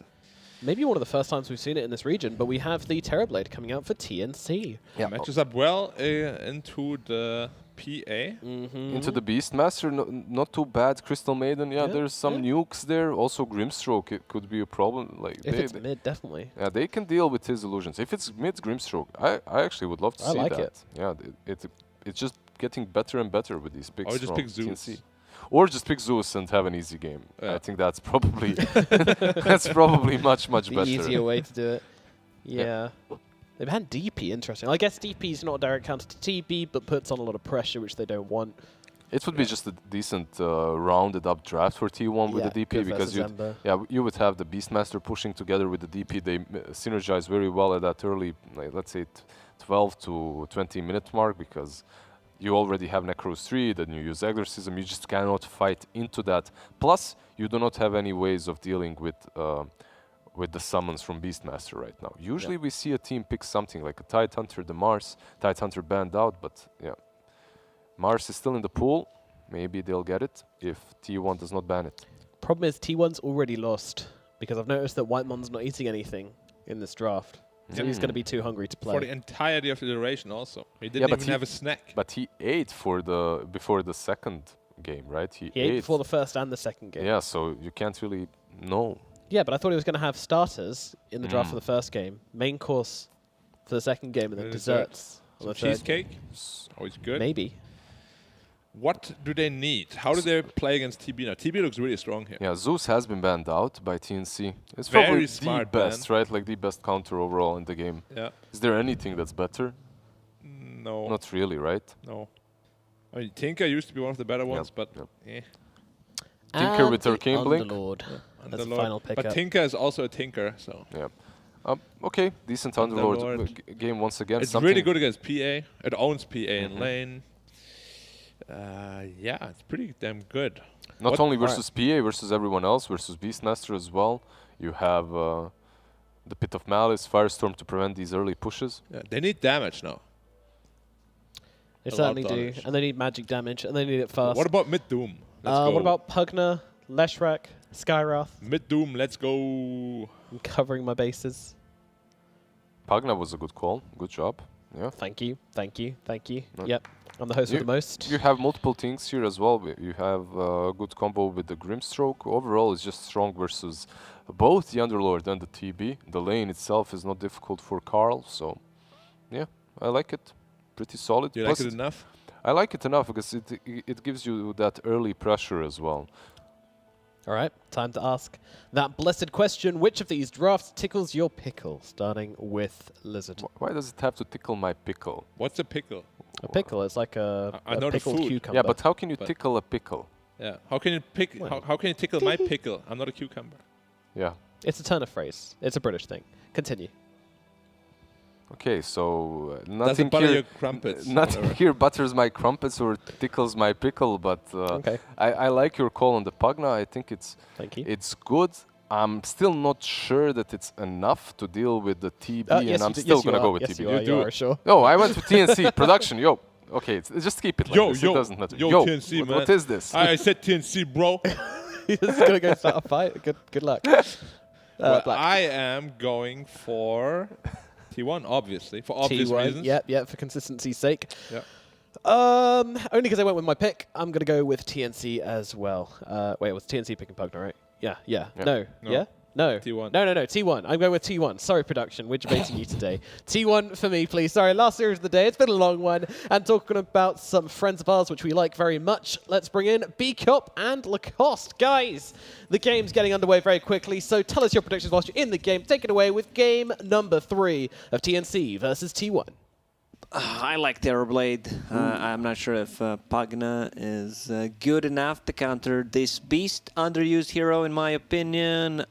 Maybe one of the first times we've seen it in this region, but we have the Terrorblade coming out for TNC. Yeah. Matches up well into the PA. Into the Beastmaster, not too bad. Crystal Maiden, yeah, Yeah, there's some nukes there. Also Grimstroke, it could be a problem. Like If it's mid, definitely. yeah, they can deal with his illusions. If it's mid Grimstroke, I actually would love to I see like that. it. Yeah, it's just getting better and better with these big Or just strong pick Zeus. TNC. Or just pick Zeus and have an easy game. Yeah. I think that's probably that's probably much The better. easier way to do it. Yeah. They've had DP, interesting. I guess DP is not a direct counter to TP, but puts on a lot of pressure, which they don't want. It would be just a decent rounded up draft for T1 with Yeah, the DP good because versus Ember. you would have the Beastmaster pushing together with the DP. They synergize very well at that early, like, let's say 12 to 20 minute mark because you already have Necros 3, then you use Exorcism, you just cannot fight into that. Plus, you do not have any ways of dealing with the summons from Beastmaster right now. Usually we see a team pick something like a Tidehunter, the Mars, Tidehunter banned out, but yeah. Mars is still in the pool, maybe they'll get it if T1 does not ban it. Problem is, T1's already lost, because I've noticed that Whitemon's not eating anything in this draft. So he's going to be too hungry to play. For the entirety of the duration also. He didn't Yeah, but even he- have a snack. But he ate before the second game, right? He ate before the first and the second game. Yeah, so you can't really know. Yeah, but I thought he was going to have starters in the draft for the first game, main course for the second game, and then Dessert. desserts on Some the third game. cheesecake. Always good. Maybe. What do they need? How do they play against TB now? TB looks really strong here. Yeah, Zeus has been banned out by TNC. It's Very probably the smart best, right? Like the best counter overall in the game. Yeah. Is there anything that's better? No. Not really, right? No. I mean, Tinker used to be one of the better ones, but yep. eh. Tinker And with the Arcane Blink. Underlord. That's the Underlord. final pickup. But Tinker is also a Tinker, so Yeah. Okay, decent Underlord. Underlord game once again. it's something really good against PA. It owns PA Mm-hmm. in lane. Yeah, it's pretty damn good. Not What- only versus PA, versus everyone else, versus Beastmaster as well. You have the Pit of Malice, Firestorm to prevent these early pushes. Yeah, they need damage now. They a lot certainly of do. damage. And they need magic damage, and they need it fast. What about mid Doom? Let's go. What about Pugna, Leshrac, Skywrath? mid Doom? Let's go. I'm covering my bases. Pagna was a good call. Good job. Yeah. Thank you, thank you, thank you. No. Yep, I'm the host with the most. You have multiple things here as well. You have a good combo with the Grimstroke. Overall, it's just strong versus both the Underlord and the TB. The lane itself is not difficult for Carl, so yeah, I like it. pretty solid. Do you Plus like it enough? I like it enough because it gives you that early pressure as well. All right, time to ask that blessed question. Which of these drafts tickles your pickle? Starting with Lizard. Why does it have to tickle my pickle? What's a pickle? A pickle is like I a know the pickled food. cucumber. Yeah, but how can you But- tickle a pickle? Yeah. How can you pick? How can you tickle my pickle? I'm not a cucumber. Yeah. It's a turn of phrase. It's a British thing. Continue. Okay, so Doesn't nothing butter here. your crumpets. Nothing whatever. here butters my crumpets or tickles my pickle, but Okay. I like your call on the Pugna. I think Thank you. it's good. I'm still not sure that it's enough to deal with the TB, Yes, and I'm you still yes, you gonna are. go with yes, TB. You are, you are, sure. No, I went to TNC production. Yo, okay, just keep it like Yo, this. yo, It doesn't matter. yo, TNC, what, man. what is this? I said TNC, bro. He's gonna go start a fight. Good luck. Well, Black. I am going for T1, obviously, for obvious T1. reasons. Yep, for consistency's sake. Yep. Only because I went with my pick, I'm gonna go with TNC as well. Wait, it was TNC picking Pugna, right? Yeah. No. No. Yeah? No. T1. No, T1. I'm going with T1. Sorry, production. We're debating you today. T1 for me, please. Sorry, last series of the day. It's been a long one. And talking about some friends of ours, which we like very much, let's bring in B-Cop and Lacoste. Guys, the game's getting underway very quickly, so tell us your predictions whilst you're in the game. Take it away with game number 3 of TNC versus T1. I like Terrorblade. I'm not sure if Pugna is good enough to counter this beast underused hero, in my opinion.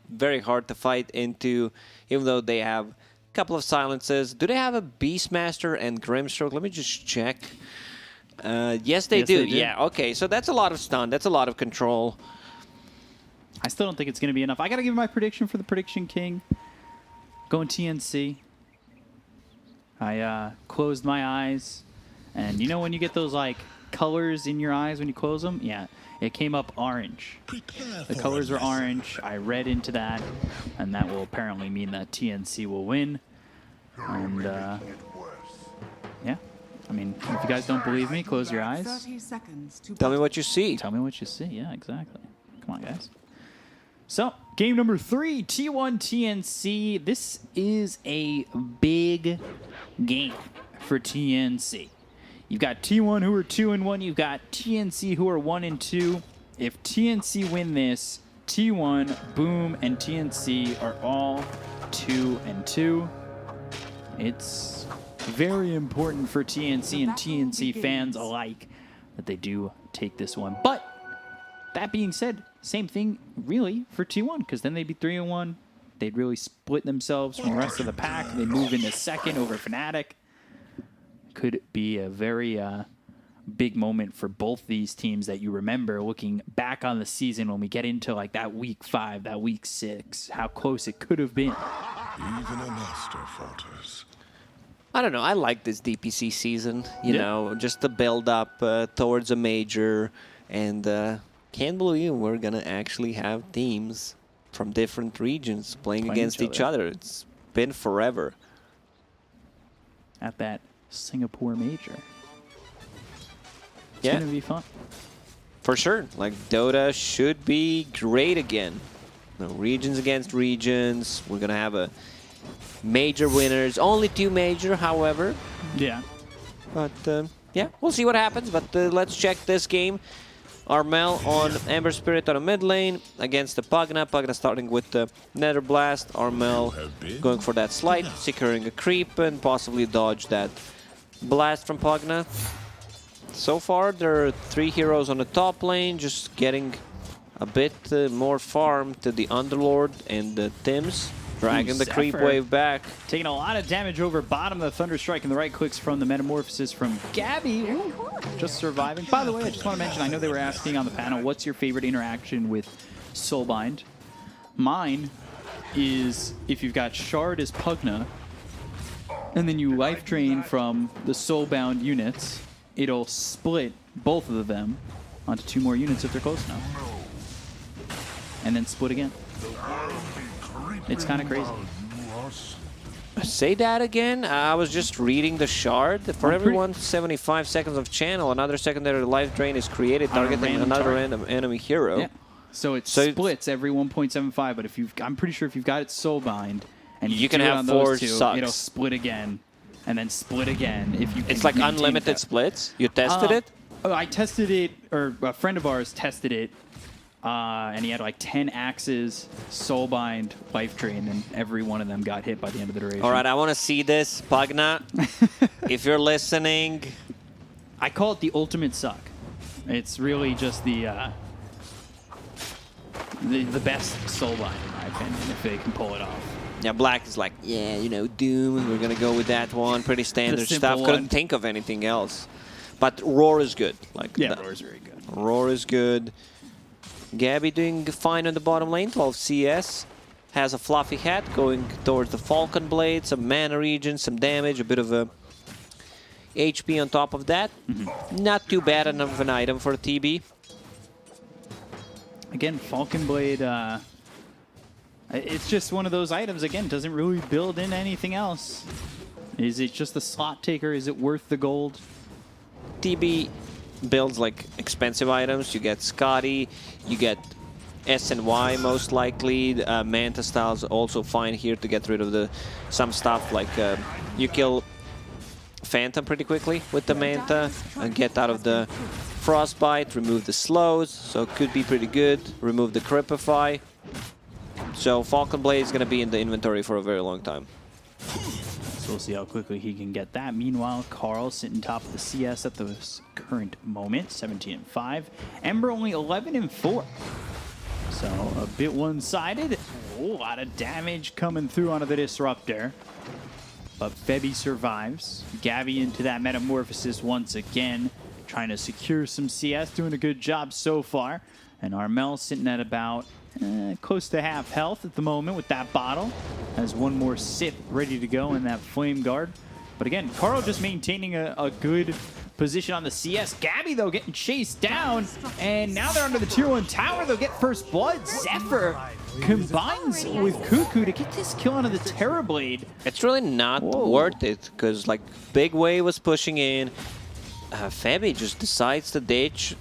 Very hard to fight into, even though they have a couple of silences. Do they have a Beastmaster and Grimstroke? Let me just check. Yes, they do. Yeah, okay. So that's a lot of stun. That's a lot of control. I still don't think it's going to be enough. I got to give my prediction for the Prediction King. Going TNC. I closed my eyes, and you know when you get those like colors in your eyes when you close them? Yeah, it came up orange. The colors were orange. I read into that, and that will apparently mean that TNC will win. And yeah, I mean, if you guys don't believe me, close your eyes. 30 seconds to Tell me what you see. Tell me what you see. Yeah, exactly. Come on, guys. So, game number 3, T1 TNC. This is a big game for TNC. You've got T1 who are 2-1. You've got TNC who are 1-2. If TNC win this, T1, Boom, and TNC are all 2-2. It's very important for TNC and TNC fans alike that they do take this one. But that being said, same thing really for T1, because then they'd be 3-1. They'd really split themselves from the rest of the pack. They move into second over Fnatic. Could be a very big moment for both these teams that you remember looking back on the season when we get into like that week 5, that week 6, how close it could have been. Even a master falters. I don't know. I like this DPC season. You know, just the build up towards a major, and can't believe we're gonna actually have teams from different regions playing against each other. It's been forever. At that Singapore major. It's Yeah. gonna be fun. For sure. Like, Dota should be great again. No, regions against regions. We're gonna have a major winners. Only 2 major, however. Yeah. But yeah, we'll see what happens. But let's check this game. Armel on Ember Spirit on a mid lane against the Pugna. Pugna starting with the Nether Blast. Armel going for that slide, securing a creep and possibly dodge that blast from Pugna. So far, there are 3 heroes on the top lane, just getting a bit more farm to the Underlord and the Tims. Dragging the creep Zephyr wave back. Taking a lot of damage over bottom. The Thunder Strike and the right clicks from the Metamorphosis from Gabby. Ooh, just surviving. By the way, I just want to mention, I know they were asking on the panel, what's your favorite interaction with Soulbind? Mine is if you've got Shard as Pugna, and then you life drain from the Soulbound units, it'll split both of them onto 2 more units if they're close enough. And then split again. It's kind of crazy. Say that again? I was just reading the shard. For every 175 seconds of channel, another secondary life drain is created, targeting another random enemy hero. Yeah. So it splits every 1.75, but if you've, I'm pretty sure if you've got it Soulbind and you can do it have on 4 those 2, sucks. it'll split again and then split again if you can It's like maintain unlimited that. splits. You tested it? Oh, I tested it, or a friend of ours tested it, and he had like 10 axes, soulbind, life drain, and every one of them got hit by the end of the duration. All right, I want to see this, Pagna. If you're listening, I call it the ultimate suck. It's really just the best soulbind in my opinion, if they can pull it off. yeah, Black is like, yeah, you know, Doom. We're gonna go with that one. Pretty standard simple stuff. one. Couldn't think of anything else. But Roar is good. Like Yeah, Roar's very good. Roar is good. Gabby doing fine on the bottom lane. 12 CS. Has a fluffy hat going towards the Falcon Blade. Some mana regen, some damage, a bit of a HP on top of that. Not too bad enough of an item for TB. Again, Falcon Blade, it's just one of those items, again, doesn't really build in anything else. Is it just the slot taker? Is it worth the gold? TB builds like expensive items. You get Scotty, you get S and Y most likely. Manta styles also fine here to get rid of some stuff like you kill Phantom pretty quickly with the Manta and get out of the Frostbite, remove the slows, so it could be pretty good. Remove the Cripify. So Falcon Blade is going to be in the inventory for a very long time. So we'll see how quickly he can get that. Meanwhile, Carl sitting top of the CS at this current moment, 17-5. Ember only 11-4. So a bit one-sided. A lot of damage coming through onto the Disruptor. But Febby survives. Gabby into that Metamorphosis once again, trying to secure some CS, doing a good job so far. And Armel sitting at about close to half health at the moment with that bottle. Has one more sip ready to go in that Flame Guard. But again, Carl just maintaining a good position on the CS. Gabby, though, getting chased down. And now they're under the tier 1 tower. They'll get first blood. Zephyr combines with Cuckoo to get this kill onto the Terrorblade. It's really not worth it because like Big Wave was pushing in. Febby just decides to ditch.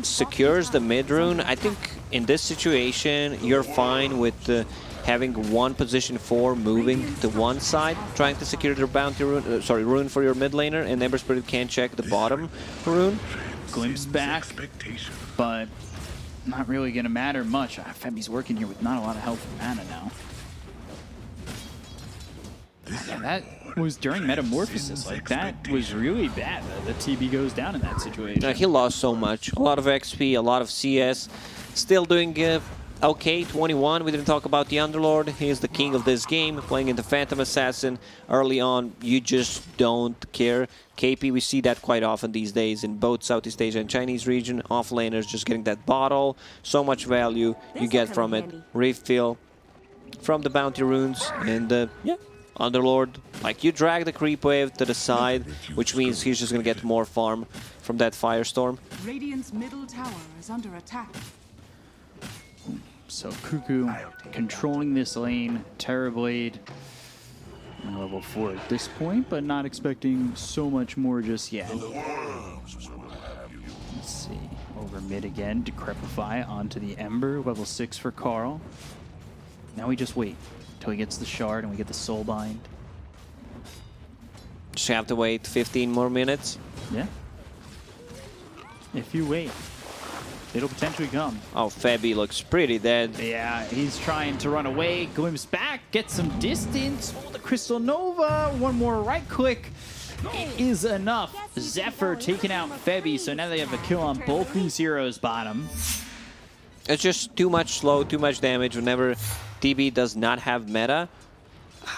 Secures the mid rune. I think in this situation you're fine with having one position 4 moving to one side, trying to secure their bounty rune, rune for your mid laner, and Ember Spirit can check the bottom rune. Glimpse back, but not really going to matter much. Febby's working here with not a lot of health and mana now. Yeah, that was during Metamorphosis. Like, that was really bad. The TB goes down in that situation. He lost so much. A lot of XP, a lot of CS. Still doing okay, 21. We didn't talk about the Underlord. He is the king of this game, playing into Phantom Assassin. Early on, you just don't care. KP, we see that quite often these days in both Southeast Asia and Chinese region. Off-laners just getting that bottle. So much value you get from it. Refill from the bounty runes. And yeah, Underlord, like you drag the creep wave to the side, which means he's just going to get more farm from that Firestorm. Radiant's middle tower is under attack. So Cuckoo controlling this lane. Terrorblade level 4 at this point, but not expecting so much more just yet. Let's see. Over mid again. Decrepify onto the Ember. Level 6 for Carl. Now we just wait until he gets the shard and we get the Soulbind. Just have to wait 15 more minutes. Yeah. If you wait, it'll potentially come. Oh, Febby looks pretty dead. Yeah, he's trying to run away. Glimpse back, get some distance. Oh, the Crystal Nova. One more right click. It is enough. Zephyr taking out Febby, so now they have a kill on both these heroes bottom. It's just too much slow, too much damage. Whenever TB does not have meta,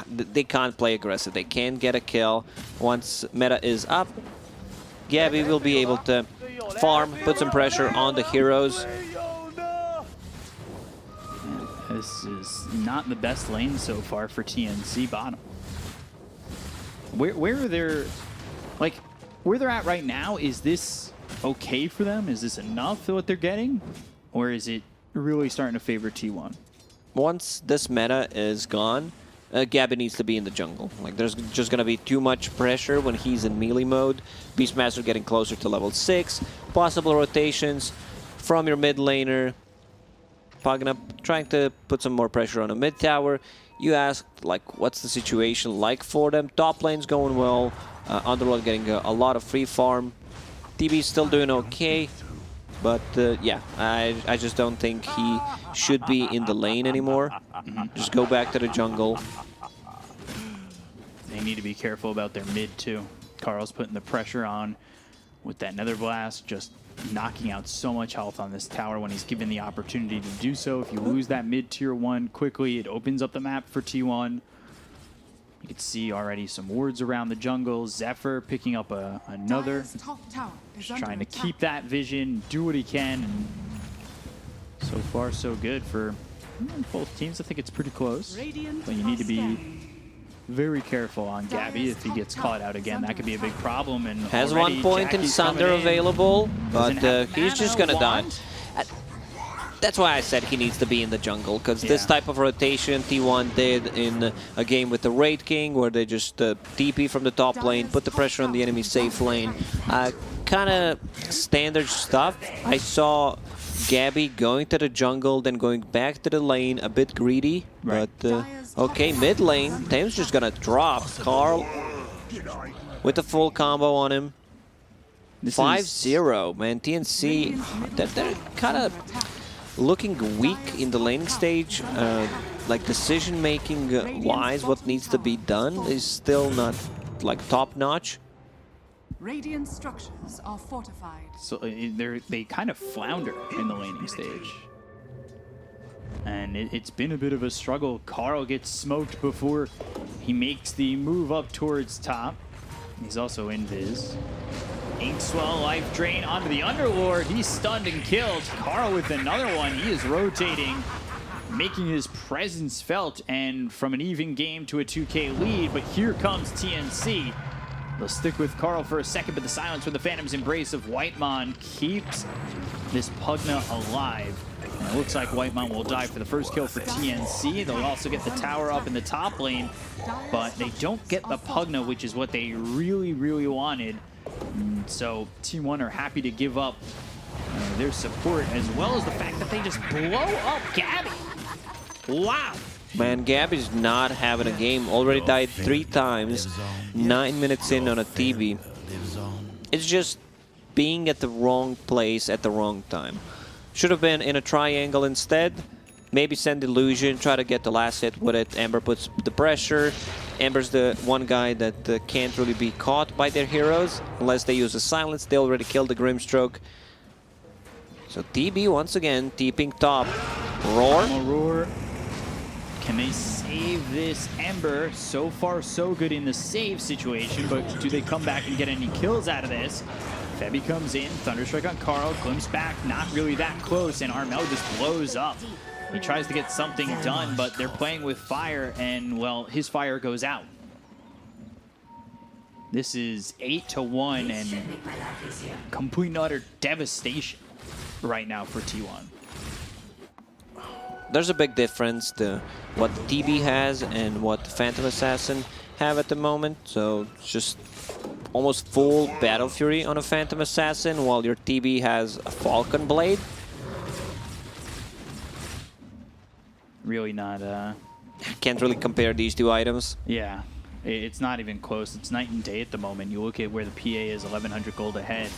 they can't play aggressive. They can't get a kill. Once meta is up, Gabby will be able to farm, put some pressure on the heroes. This is not the best lane so far for TNC bottom. Where they're at right now, is this okay for them? Is this enough for what they're getting? Or is it really starting to favor T1? Once this meta is gone, Gabby needs to be in the jungle. Like, there's just going to be too much pressure when he's in melee mode. Beastmaster getting closer to level 6. Possible rotations from your mid laner. Pagna trying to put some more pressure on a mid tower. you asked, like, what's the situation like for them? Top lane's going well. Underworld getting a lot of free farm. TB's still doing okay. But yeah, I just don't think he should be in the lane anymore. Just go back to the jungle. They need to be careful about their mid too. Carl's putting the pressure on with that Nether Blast, just knocking out so much health on this tower when he's given the opportunity to do so. If you lose that mid tier 1 quickly, it opens up the map for T1. You can see already some wards around the jungle. Zephyr picking up another. Just trying to keep that vision, do what he can. And so far, so good for both teams. I think it's pretty close. But you need to be very careful on Gabby. If he gets caught out again, that could be a big problem. And has 1 point in Sunder available, but he's just gonna die. That's why I said he needs to be in the jungle, because this type of rotation T1 did in a game with the Raid King, where they just TP from the top lane, put the pressure on the enemy safe lane. Kind of standard stuff. I saw Gabby going to the jungle, then going back to the lane, a bit greedy. Right. But okay, mid lane, Tame's just gonna drop. Carl with the full combo on him. 5-0, man. TNC, they're kind of looking weak in the laning stage. Like decision-making wise, what needs to be done is still not like top-notch. Radiant structures are fortified. So they kind of flounder in the laning stage. And it's been a bit of a struggle. Carl gets smoked before he makes the move up towards top. He's also in Viz. Inkswell life drain onto the Underlord. He's stunned and killed. Carl with another one. He is rotating, making his presence felt, and from an even game to a 2K lead. But here comes TNC. They'll stick with Carl for a second, but the silence from the Phantom's Embrace of Whitemon keeps this Pugna alive. And it looks like Whitemon will die for the first kill for TNC. They'll also get the tower up in the top lane, but they don't get the Pugna, which is what they really, really wanted. So T1 are happy to give up their support, as well as the fact that they just blow up Gabby. Wow. Man, Gabby's not having a game. Already died 3 times, 9 minutes in on a TB. It's just being at the wrong place at the wrong time. Should have been in a triangle instead. Maybe send Illusion, try to get the last hit with it. Ember puts the pressure. Ember's the one guy that can't really be caught by their heroes unless they use a silence. They already killed the Grimstroke. So TB once again, TPing top. Roar. Roar. Can they save this Ember? So far, so good in the save situation, but do they come back and get any kills out of this? Febby comes in, Thunderstrike on Carl, glimpse back, not really that close, and Armel just blows up. He tries to get something done, but they're playing with fire, and, well, his fire goes out. This is 8-1, and complete and utter devastation right now for T1. There's a big difference to what TB has and what Phantom Assassin have at the moment. So it's just almost full Battle Fury on a Phantom Assassin, while your TB has a Falcon Blade. Really not... Can't really compare these 2 items. Yeah, it's not even close. It's night and day at the moment. You look at where the PA is 1,100 gold ahead.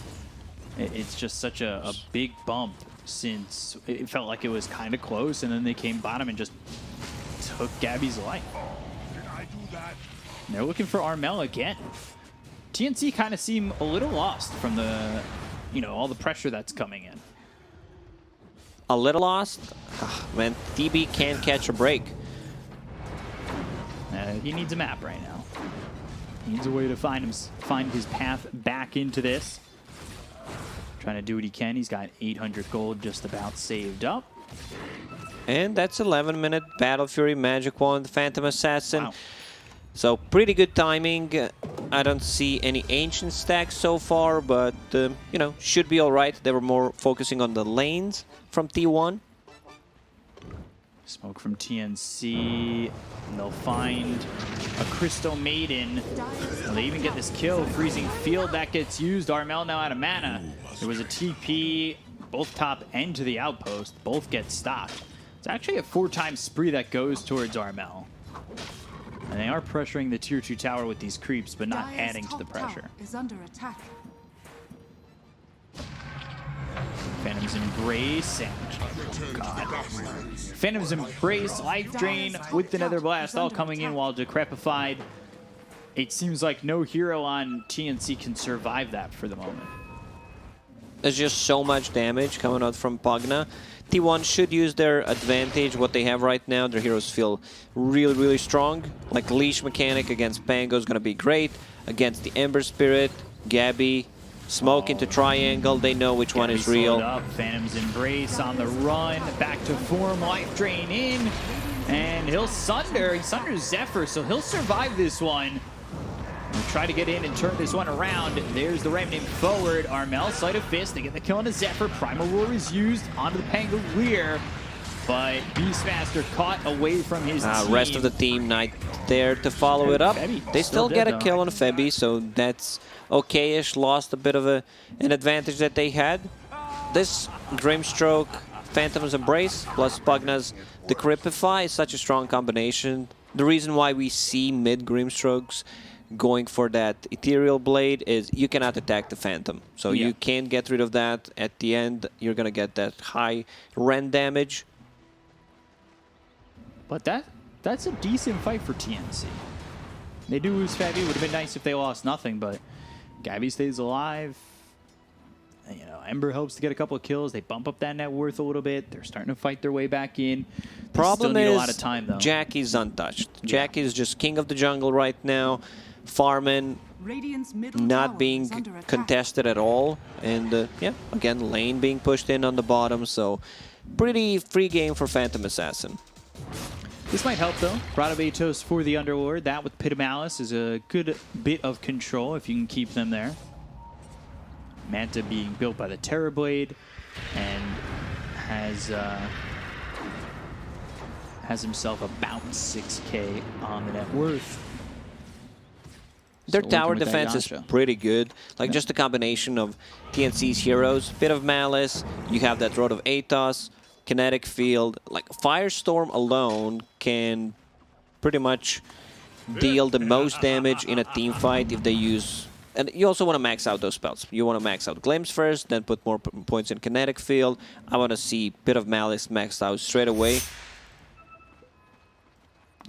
It's just such a big bump, since it felt like it was kind of close, and then they came bottom and just took Gabby's life. And they're looking for Armel again. TNC kind of seem a little lost from the, all the pressure that's coming in. A little lost? Man, TB can't catch a break. He needs a map right now. He needs a way to find his path back into this. Trying to do what he can. He's got 800 gold just about saved up. And that's 11-minute Battle Fury, Magic Wand, Phantom Assassin. Wow. So pretty good timing. I don't see any Ancient stacks so far, but, should be all right. They were more focusing on the lanes from T1. Smoke from TNC. And they'll find a Crystal Maiden. And they even get this kill. Freezing Field, that gets used. Armel now out of mana. There was a TP, both top and to the outpost. Both get stopped. It's actually a 4-time spree that goes towards Armel. And they are pressuring the tier 2 tower with these creeps, but not Dire's adding to the top tower pressure. is under attack. Phantom's Embrace and oh god. Phantom's Embrace, Life Drain with the Nether Blast all coming in while Decrepified. It seems like no hero on TNC can survive that for the moment. There's just so much damage coming out from Pugna. T1 should use their advantage, what they have right now. Their heroes feel really, really strong. Like Leash mechanic against Pango is going to be great. Against the Ember Spirit, Gabby, Smoke into Triangle. They know which one is real. Up. Phantom's Embrace on the run. Back to form. Life Drain in. And he'll Sunder. He sunders Zephyr, so he'll survive this one. We'll try to get in and turn this one around. There's the Remnant forward. Armel, Sleight of Fist. They get the kill on the Zephyr. Primal Roar is used onto the Pangolier. But Beastmaster caught away from his team. Rest of the team not there to follow it up. They still get a kill on Febby, so that's okay-ish. Lost a bit of an advantage that they had. This Grimstroke, Phantom's Embrace, plus Pugna's Decrepify is such a strong combination. The reason why we see mid Grimstrokes going for that Ethereal Blade is you cannot attack the Phantom. So you can't get rid of that. At the end, you're going to get that high Rend damage. But that's a decent fight for TNC. They do lose Fabby. It would have been nice if they lost nothing, but Gabby stays alive. You know, Ember hopes to get a couple of kills. They bump up that net worth a little bit. They're starting to fight their way back in. They Problem still need is a lot of time, though. Jackie's untouched. Jackie's just king of the jungle right now. Farming, Radiant's middle not tower being is under attack. contested at all. And yeah, again, lane being pushed in on the bottom. So pretty free game for Phantom Assassin. This might help, though. Rod of Atos for the Underlord. That with Pit of Malice is a good bit of control if you can keep them there. Manta being built by the Terrorblade and has himself about 6k on the net worth. Their So tower working with that defense is Yasha. pretty good. Like just a combination of TNC's heroes, Bit of Malice, you have that Rod of Atos, Kinetic Field. Like Firestorm alone can pretty much deal the most damage in a team fight if they use... And you also want to max out those spells. You want to max out Glimpse first, then put more points in Kinetic Field. I want to see Bit of Malice maxed out straight away.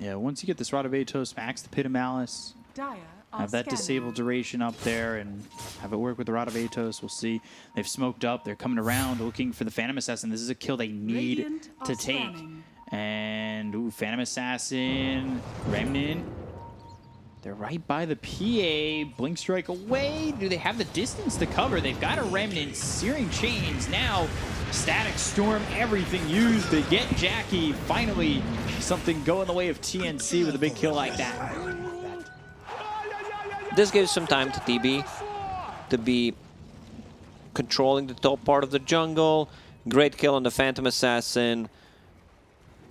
Yeah, once you get this Rod of Atos, max the Pit of Malice. Dire are Have that scanning. disabled duration up there and have it work with the Rod of Atos. We'll see. They've smoked up. They're coming around looking for the Phantom Assassin. This is a kill they need Radiant are to take. scanning. And, ooh, Phantom Assassin, Remnant. They're right by the PA. Blink Strike away. Do they have the distance to cover? They've got a Remnant. Searing Chains now. Static Storm, everything used to get Jackie. Finally, something going the way of TNC with a big kill like that. This gives some time to TB to be controlling the top part of the jungle. Great kill on the Phantom Assassin.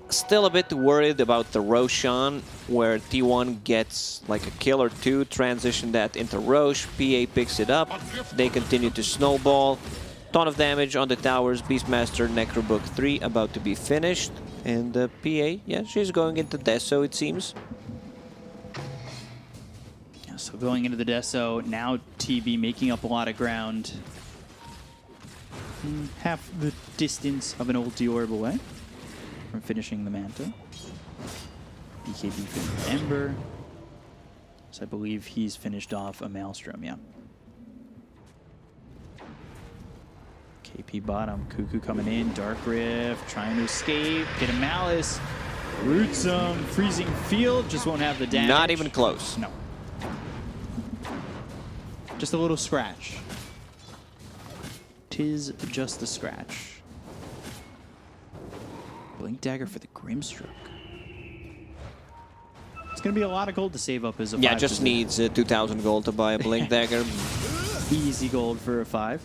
Still a bit worried about the Roshan, where T1 gets like a kill or two, transition that into Roche, PA picks it up, they continue to snowball. Ton of damage on the towers, Beastmaster, Necrobook 3 about to be finished. And PA, yeah, she's going into Deso it seems. So going into the Deso, now TB making up a lot of ground. Half the distance of an old Deorb away from finishing the Manta. BKB finished Ember. So I believe he's finished off a Maelstrom, yeah. KP bottom, Cuckoo coming in, Dark Rift, trying to escape, get a Malice, roots him, Freezing Field, just won't have the damage. Not even close. No. Just a little scratch. Tis just a scratch. Blink Dagger for the Grimstroke. It's going to be a lot of gold to save up as a 5. Yeah, just needs 2,000 gold to buy a Blink Dagger. Easy gold for a 5.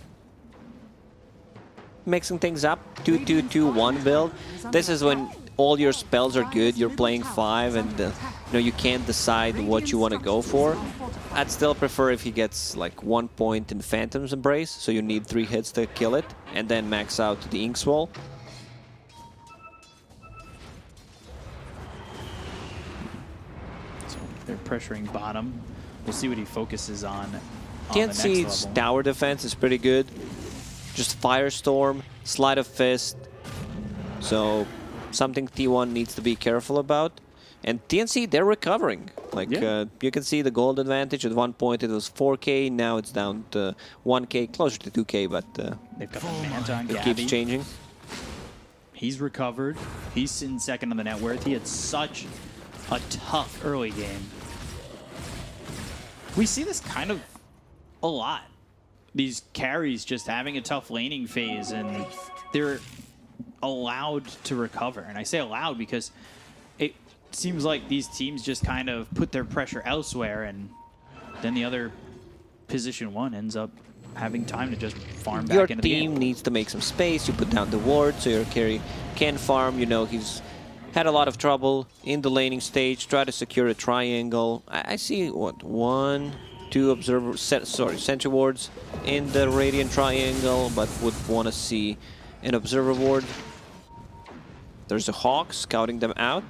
Mixing things up, 2-2-2-1 build. This is when all your spells are good, you're playing 5 and you know, you can't decide what you want to go for. I'd still prefer if he gets like 1 point in Phantom's Embrace, so you need 3 hits to kill it, and then max out the Inkswall. So pressuring bottom. We'll see what he focuses on the TNC's next level. tower defense is pretty good. Just Firestorm, Sleight of Fist. So something T1 needs to be careful about. And TNC, they're recovering. Like, you can see the gold advantage. At one point it was 4K, now it's down to 1K, closer to 2K, but They've got the Manta on it Gabby. keeps changing. He's recovered. He's in second on the net worth. He had such a tough early game. We see this kind of a lot. These carries just having a tough laning phase, and they're allowed to recover. And I say allowed because it seems like these teams just kind of put their pressure elsewhere, and then the other position one ends up having time to just farm back Your into the game. team needs to make some space. You put down the ward so your carry can farm. You know, he's had a lot of trouble in the laning stage. Try to secure a triangle. I see, what, 1, 2 observer, sentry wards in the Radiant triangle, but would want to see an observer ward. There's a Hawk scouting them out.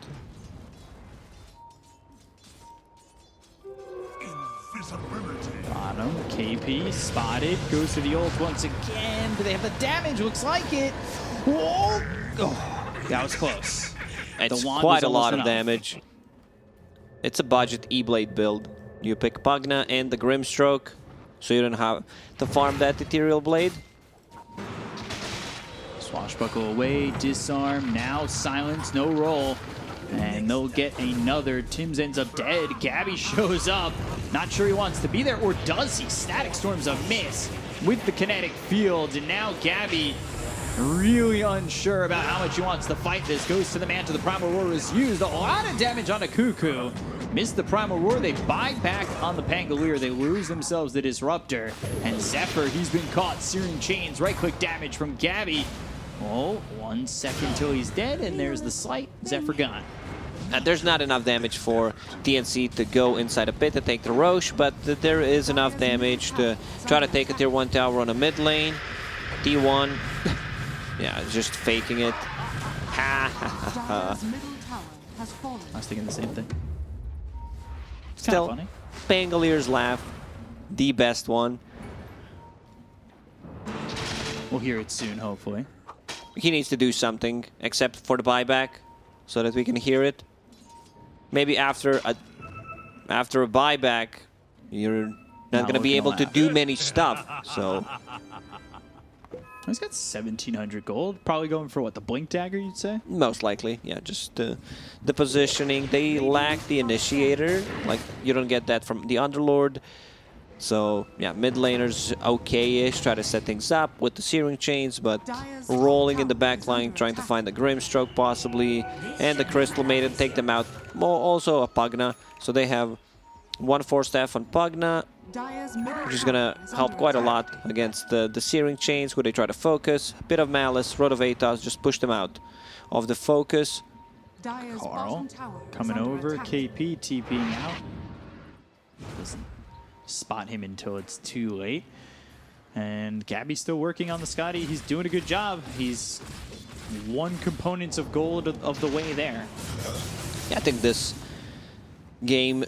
Bottom, KP spotted, goes to the ult once again. Do they have the damage? Looks like it. Whoa! Oh, that was close. It's wand quite was a lot almost of enough. damage. It's a budget E-Blade build. You pick Pugna and the Grimstroke, so you don't have to farm that Ethereal Blade. Swashbuckle away, disarm, now silence, no roll. And they'll get another. Tim's ends up dead. Gabby shows up. Not sure he wants to be there, or does he? Static Storm's a miss with the kinetic fields, and now Gabby really unsure about how much he wants to fight this. Goes to the Manta. The Primal Roar is used. A lot of damage on a Cuckoo. Missed the Primal Roar. They buy back on the Pangolier. They lose themselves the Disruptor. And Zephyr, he's been caught. Searing Chains. Right-click damage from Gabby. Oh, 1 second till he's dead, and there's the slight. Zephyr gone. There's not enough damage for TNC to go inside a pit to take the Roche, but there is enough damage to try to take a tier 1 tower on a mid lane. T1, yeah, just faking it. Ha ha ha ha. Dire's middle tower has fallen. I was thinking the same thing. It's Still, kind of Pangolier's laugh, the best one. funny. We'll hear it soon, hopefully. He needs to do something, except for the buyback, so that we can hear it. Maybe after a buyback, you're not going to be able to do many stuff. So He's got 1,700 gold. Probably going for what, the Blink Dagger, you'd say? most likely, yeah, just the positioning. They lack the initiator. Like, you don't get that from the Underlord. So, yeah, mid laners okay-ish, try to set things up with the Searing Chains, but rolling in the back line, trying to find the Grimstroke possibly, and the Crystal Maiden, take them out. Also a Pugna, so they have 1 Force Staff on Pugna, Dire's middle which is going to help quite a lot against the Searing Chains, where they try to focus. A bit of Malice, Rod of Atos, just push them out of the focus. Dire's Carl bottom tower is coming under over, attack. KP TPing out. Doesn't spot him until it's too late. And Gabby's still working on the Scotty. He's doing a good job. He's 1 component of gold of the way there. Yeah, I think this game,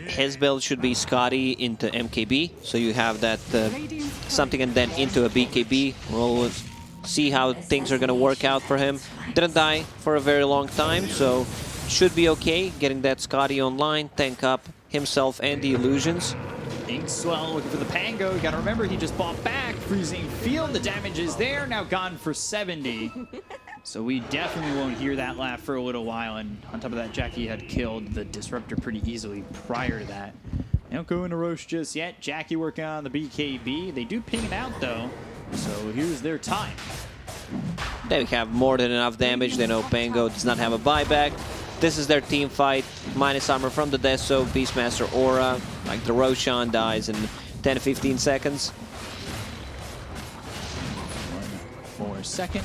his build should be Scotty into MKB, so you have that something and then into a BKB. We'll see how things are going to work out for him. Didn't die for a very long time, so should be okay getting that Scotty online, tank up himself and the illusions. Inkswell looking for the Pango. You gotta remember, he just bought back. Freezing Field, the damage is there. Now gone for 70. So we definitely won't hear that laugh for a little while. And on top of that, Jackie had killed the Disruptor pretty easily prior to that. They don't go into Roche just yet. Jackie working on the BKB. They do ping it out though. So here's their time. They have more than enough damage. They know Pango does not have a buyback. This is their team fight. Minus armor from the Deso, Beastmaster Aura. Like the Roshan dies in 10-15 seconds. 1 more second.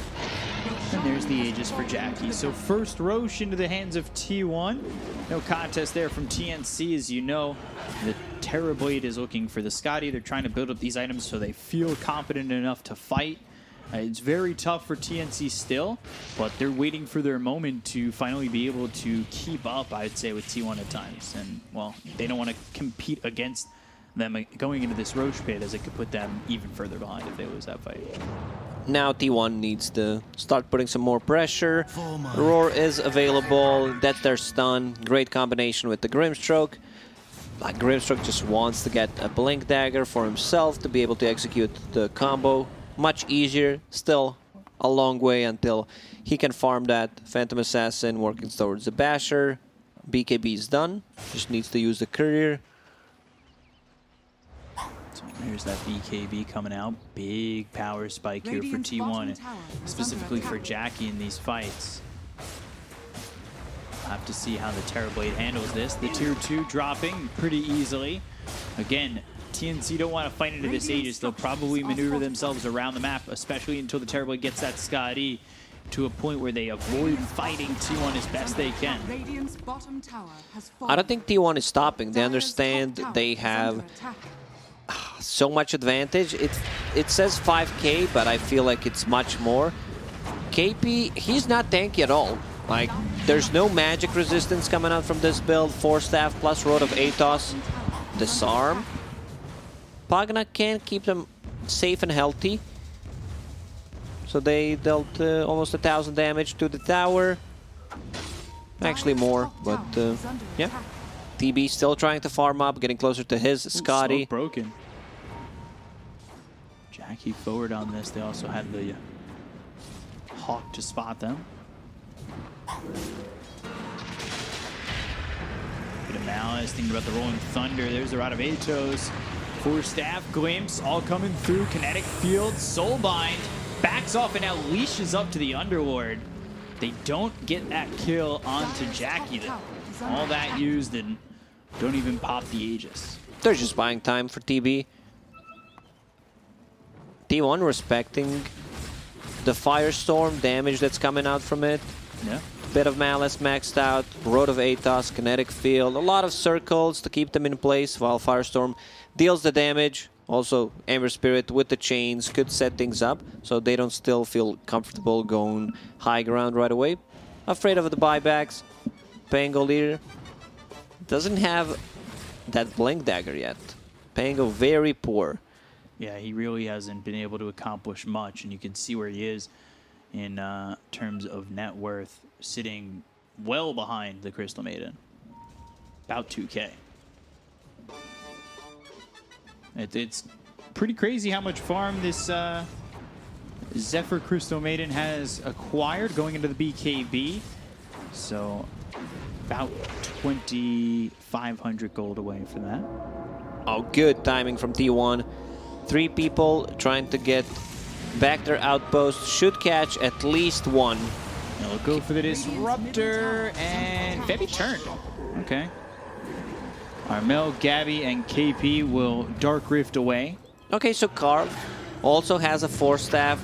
And there's the Aegis for Jackie. So first Roche into the hands of T1. No contest there from TNC, as you know. The Terrorblade is looking for the Scotty. They're trying to build up these items so they feel confident enough to fight. It's very tough for TNC still, but they're waiting for their moment to finally be able to keep up, I'd say, with T1 at times. And, well, they don't want to compete against them going into this Roche pit, as it could put them even further behind if they lose that fight. Now T1 needs to start putting some more pressure. Roar is available. That's their stun. Great combination with the Grimstroke. Like, Grimstroke just wants to get a Blink Dagger for himself to be able to execute the combo. Much easier. Still a long way until he can farm that. Phantom Assassin working towards the Basher. BKB is done. Just needs to use the Courier. So there's that BKB coming out. Big power spike here for T1, specifically for Jackie in these fights. We'll have to see how the Terrorblade handles this. The tier 2 dropping pretty easily. Again, TNC don't want to fight into this Aegis. They'll probably maneuver themselves around the map, especially until the Terrorblade gets that Scotty to a point where they avoid fighting T1 as best they can. I don't think T1 is stopping. They understand they have so much advantage. It says 5k, but I feel like it's much more. KP, he's not tanky at all. Like, there's no magic resistance coming out from this build. 4 staff plus Rod of Atos. Disarm. Pagna can keep them safe and healthy. So they dealt almost 1,000 damage to the tower. Actually more, but yeah. TB still trying to farm up, getting closer to his Scotty. Broken. Jackie forward on this. They also had the Hawk to spot them. Bit of Malice, thinking about the Rolling Thunder. There's the Rod of Atos. 4 staff, Glimpse, all coming through. Kinetic Field, Soulbind. Backs off and now leashes up to the Underlord. They don't get that kill onto Jackie. All that used and don't even pop the Aegis. They're just buying time for TB. T1 respecting the Firestorm damage that's coming out from it. Yeah. Bit of Malice maxed out, Road of Atos, Kinetic Field, a lot of circles to keep them in place while Firestorm deals the damage. Also, Ember Spirit with the chains could set things up so they don't still feel comfortable going high ground right away. Afraid of the buybacks. Pango leader doesn't have that Blink Dagger yet. Pango very poor. Yeah, he really hasn't been able to accomplish much, and you can see where he is in terms of net worth, sitting well behind the Crystal Maiden. About 2k. It's pretty crazy how much farm this Zephyr Crystal Maiden has acquired going into the BKB. So about 2,500 gold away from that. Oh, good timing from T1. 3 people trying to get back their outpost. Should catch at least one. They'll go for the Disruptor, and Febby turned. Okay. Armel, Gabby, and KP will Dark Rift away. Okay, so Carl also has a 4 staff.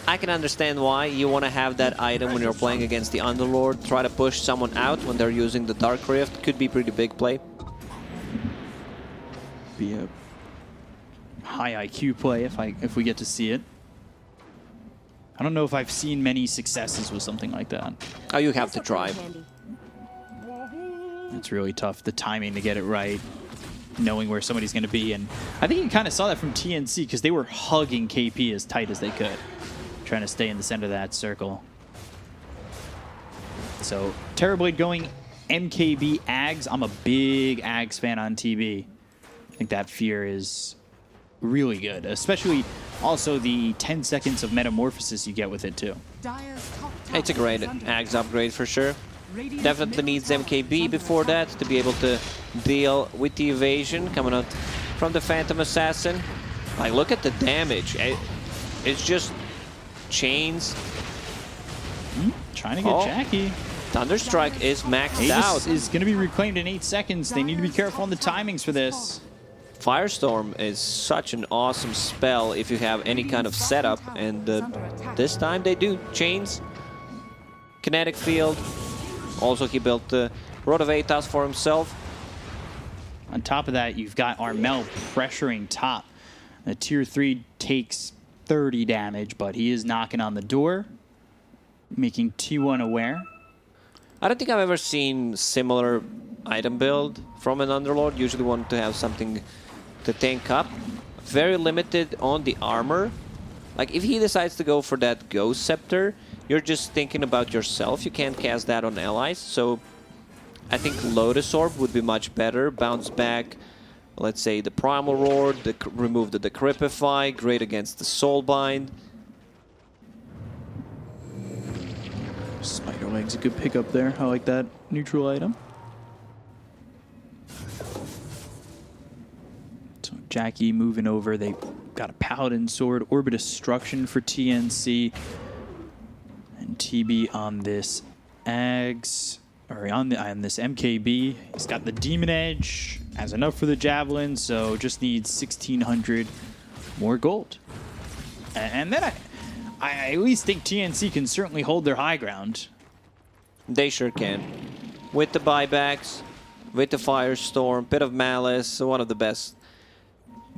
I can understand why you want to have that item when you're playing against the Underlord. Try to push someone out when they're using the Dark Rift. Could be pretty big play. Be a high IQ play if we get to see it. I don't know if I've seen many successes with something like that. Oh, you have to try. It's really tough, the timing to get it right, knowing where somebody's going to be. And I think you kind of saw that from TNC because they were hugging KP as tight as they could, trying to stay in the center of that circle. So Terrorblade going MKB Ags. I'm a big Ags fan on TB. I think that fear is really good, especially also the 10 seconds of metamorphosis you get with it too. It's a great Ags upgrade for sure. Definitely needs MKB before that to be able to deal with the evasion coming out from the Phantom Assassin. Like, look at the damage. It's just chains. Trying to get Jackie. Thunderstrike is maxed out. Is going to be reclaimed in 8 seconds. They need to be careful on the timings for this. Firestorm is such an awesome spell if you have any kind of setup, and this time they do. Chains, Kinetic Field. Also, he built the Rod of Atos for himself. On top of that, you've got Armel pressuring top. The tier 3 takes 30 damage, but he is knocking on the door, making T1 aware. I don't think I've ever seen similar item build from an Underlord. Usually want to have something to tank up. Very limited on the armor. Like if he decides to go for that Ghost Scepter, you're just thinking about yourself. You can't cast that on allies. So I think Lotus Orb would be much better. Bounce back, let's say the Primal Roar, remove the Decrypify, great against the Soulbind. Spider Leg's a good pickup there. I like that neutral item. So Jackie moving over. They got a Paladin Sword, Orbit Destruction for TNC. And TB on this Ags, or on this MKB. He's got the Demon Edge, has enough for the Javelin, so just needs 1,600 more gold. And then I at least think TNC can certainly hold their high ground. They sure can. With the buybacks, with the Firestorm, bit of Malice, one of the best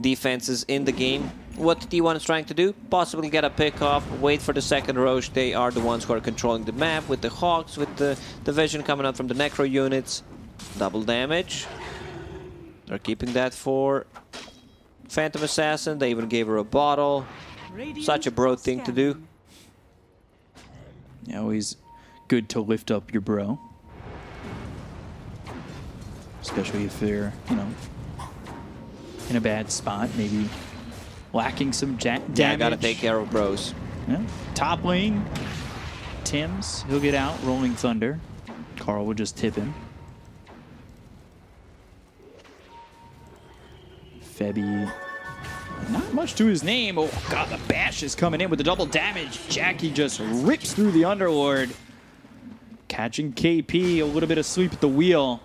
defenses in the game. What T1 is trying to do, possibly get a pick off, wait for the second Roche. They are the ones who are controlling the map with the Hawks, with the vision coming out from the Necro units. Double damage. They're keeping that for Phantom Assassin. They even gave her a bottle. Such a bro thing to do. Yeah, always good to lift up your bro. Especially if they're, you know, in a bad spot, maybe lacking some damage. Yeah, gotta take care of bros. Yeah. Top lane, Tim's, he'll get out, Rolling Thunder. Carl will just tip him. Febby, not much to his name. Oh god, the bash is coming in with the double damage. Jackie just rips through the Underlord. Catching KP, a little bit of sleep at the wheel.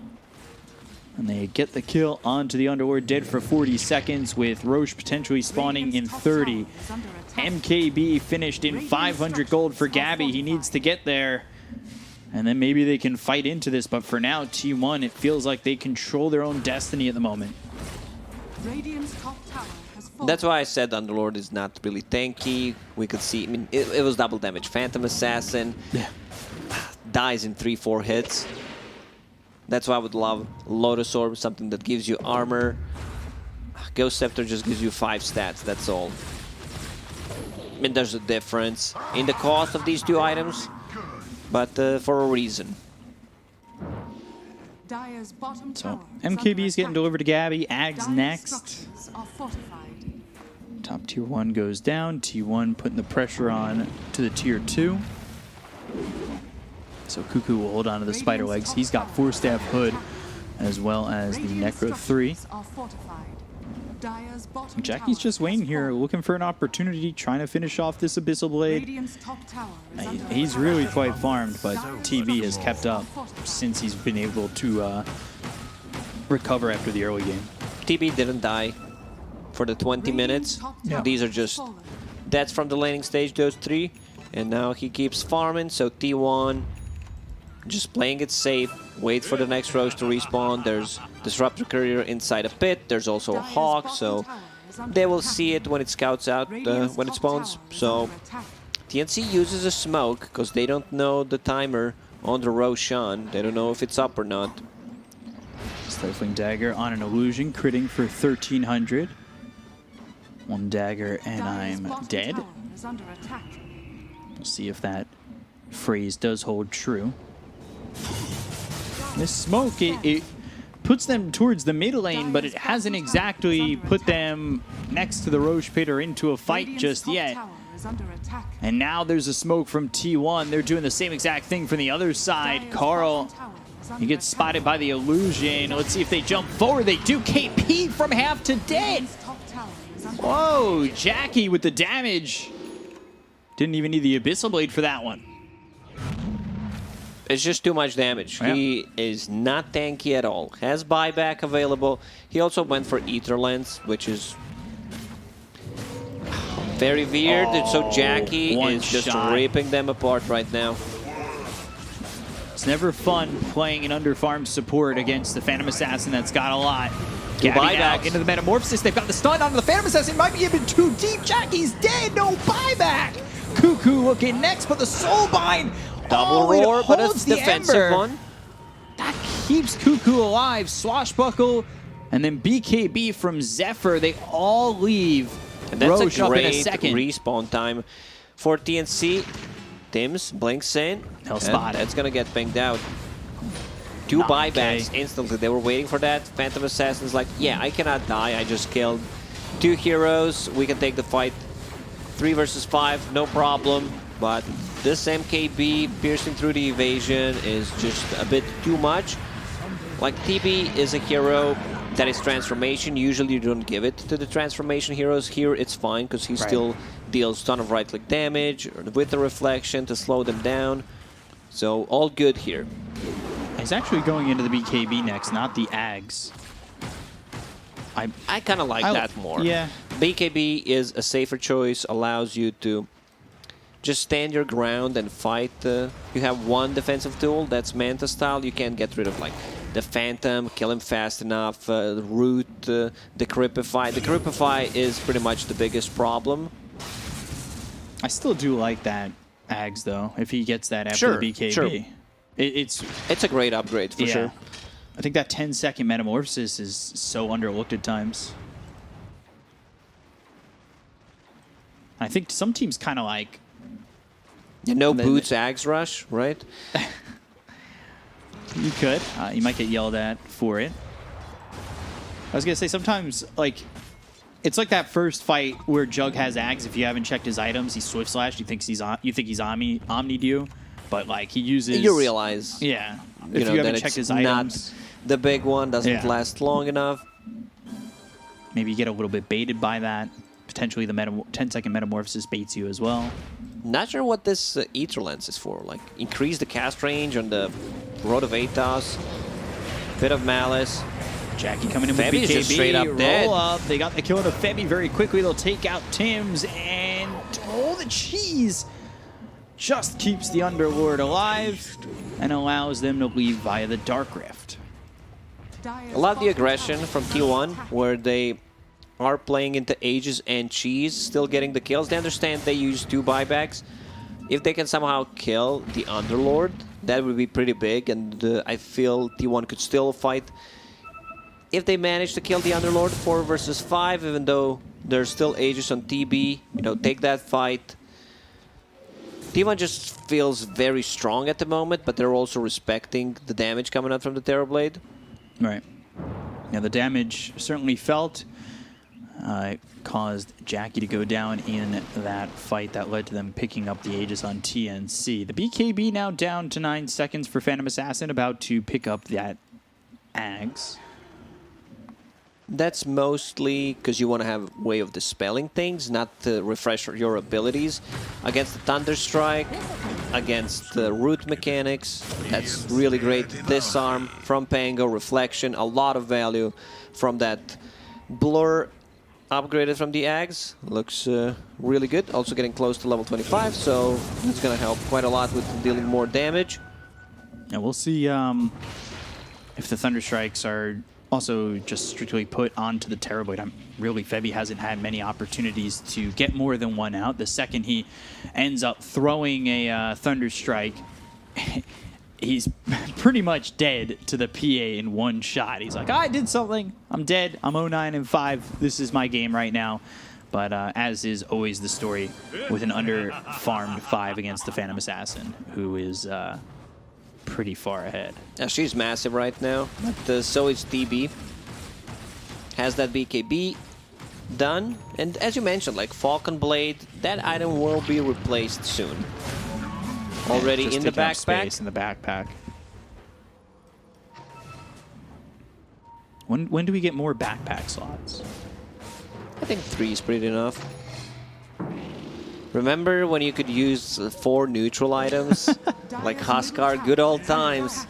And they get the kill onto the Underlord, dead for 40 seconds, with Roche potentially spawning in 30. MKB finished in 500 gold for Gabby. He needs to get there. And then maybe they can fight into this, but for now, T1, it feels like they control their own destiny at the moment. That's why I said Underlord is not really tanky. We could see, I mean, it was double damage. Phantom Assassin dies in 3-4 hits. That's why I would love Lotus Orb, something that gives you armor. Ghost Scepter just gives you 5 stats, that's all. I mean, there's a difference in the cost of these two items, but for a reason. So, MKB is getting delivered to Gabby. Ags next. Top tier 1 goes down. T1 putting the pressure on to the tier 2. So Cuckoo will hold on to the Spider Legs. He's got 4-staff Hood as well as the Necro 3. Jackie's just waiting here, looking for an opportunity, trying to finish off this Abyssal Blade. He's really quite farmed, but TB has kept up since he's been able to recover after the early game. TB didn't die for the 20 minutes. Yeah. These are just deaths from the laning stage, those 3. And now he keeps farming, so T1 just playing it safe, wait for the next Roche to respawn. There's Disruptor Courier inside a pit. There's also a Hawk, so they will see it when it scouts out, when it spawns. So TNC uses a smoke because they don't know the timer on the Roshan. They don't know if it's up or not. Stifling Dagger on an Illusion, critting for 1,300. 1 dagger and I'm dead. We'll see if that phrase does hold true. This smoke, it puts them towards the mid lane, but it hasn't exactly put them next to the Roche pit or into a fight just yet. And now there's a smoke from T1. They're doing the same exact thing from the other side. Carl, he gets spotted by the Illusion. Let's see if they jump forward. They do. KP from half to dead. Whoa, Jackie with the damage. Didn't even need the Abyssal Blade for that one. It's just too much damage. Yeah. He is not tanky at all. Has buyback available. He also went for Ether Lens, which is very weird. So Jackie is just ripping them apart right now. It's never fun playing an underfarmed support against the Phantom Assassin that's got a lot. Gabby now buybacks. into the Metamorphosis. They've got the stun onto the Phantom Assassin. Might be even too deep. Jackie's dead. No buyback. Cuckoo looking next, but the Soulbind. Double it roar, but it's holds the defensive Ember. one. That keeps Cuckoo alive. Swashbuckle, and then BKB from Zephyr. They all leave. And that's Roche a up in a great second. respawn time for TNC. Tims blinks in. He'll and spot it. That's going to get pinged out. 2 buybacks instantly. They were waiting for that. Phantom Assassin's like, yeah, I cannot die. I just killed 2 heroes. We can take the fight 3 versus 5, no problem. But this MKB piercing through the evasion is just a bit too much. Like, TB is a hero that is transformation. Usually you don't give it to the transformation heroes. Here it's fine because he still deals ton of right-click damage with the reflection to slow them down. So all good here. He's actually going into the BKB next, not the Ags. I kind of like that more. Yeah. BKB is a safer choice, allows you to just stand your ground and fight. You have one defensive tool, that's Manta style. You can't get rid of like the Phantom, kill him fast enough, Root, the Cripify. The Cripify is pretty much the biggest problem. I still do like that Ags though, if he gets that after the BKB. Sure. It's a great upgrade for sure. I think that 10-second Metamorphosis is so underlooked at times. I think some teams kind of like... No boots Ags rush, right? You could. You might get yelled at for it. I was going to say, sometimes, like, it's like that first fight where Jug has Ags. If you haven't checked his items, he Swift Slash. You think he's Omni'd you, but, like, he uses... You realize. Yeah. You If know, you haven't that checked it's his items... not the big one, doesn't last long enough. Maybe you get a little bit baited by that. Potentially the 10-second Metamorphosis baits you as well. Not sure what this Ether Lens is for. Like, increase the cast range on the Road of Atos. Bit of Malice. Jackie coming in Febby with is BKB, just straight up roll dead. up. They got the kill on Febby very quickly. They'll take out Tims, and the cheese just keeps the Underlord alive and allows them to leave via the Dark Rift. I love the aggression from T1, where they are playing into Aegis and Cheese, still getting the kills. They understand they use 2 buybacks. If they can somehow kill the Underlord, that would be pretty big, and I feel T1 could still fight. If they manage to kill the Underlord 4 versus 5, even though there's still Aegis on TB, you know, take that fight. T1 just feels very strong at the moment, but they're also respecting the damage coming out from the Terrorblade. Right. Yeah, the damage certainly felt. It caused Jackie to go down in that fight that led to them picking up the Aegis on TNC. The BKB now down to 9 seconds for Phantom Assassin, about to pick up that Ags. That's mostly because you want to have a way of dispelling things, not to refresh your abilities. Against the Thunderstrike, against the Root mechanics, that's really great. Disarm from Pango, Reflection, a lot of value from that Blur upgraded from the Ags. Looks really good. Also getting close to level 25, so it's going to help quite a lot with dealing more damage. And we'll see if the Thunderstrikes are also just strictly put onto the Terrorblade. Really, Febby hasn't had many opportunities to get more than one out. The second he ends up throwing a Thunderstrike, he's pretty much dead to the PA in one shot. He's like, I did something. I'm dead. I'm 0-9-5. This is my game right now. But as is always the story with an under-farmed 5 against the Phantom Assassin, who is pretty far ahead. Yeah, she's massive right now, but so is TB. Has that BKB done. And as you mentioned, like Falcon Blade, that item will be replaced soon. Already Just in the taking up backpack. space in the backpack. When do we get more backpack slots? I think 3 is pretty enough. Remember when you could use 4 neutral items? Like Huskar, good old times.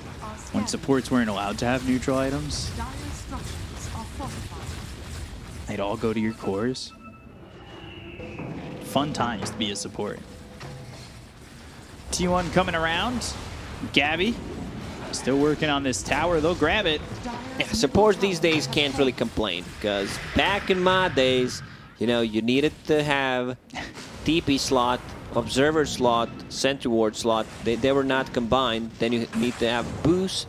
When supports weren't allowed to have neutral items? They'd all go to your cores. Fun times to be a support. T1 coming around. Gabby Still working on this tower. They'll grab it. Yeah, supports these days can't really complain, because back in my days, you know, you needed to have TP slot, observer slot, sentry ward slot. They were not combined. Then you need to have boots,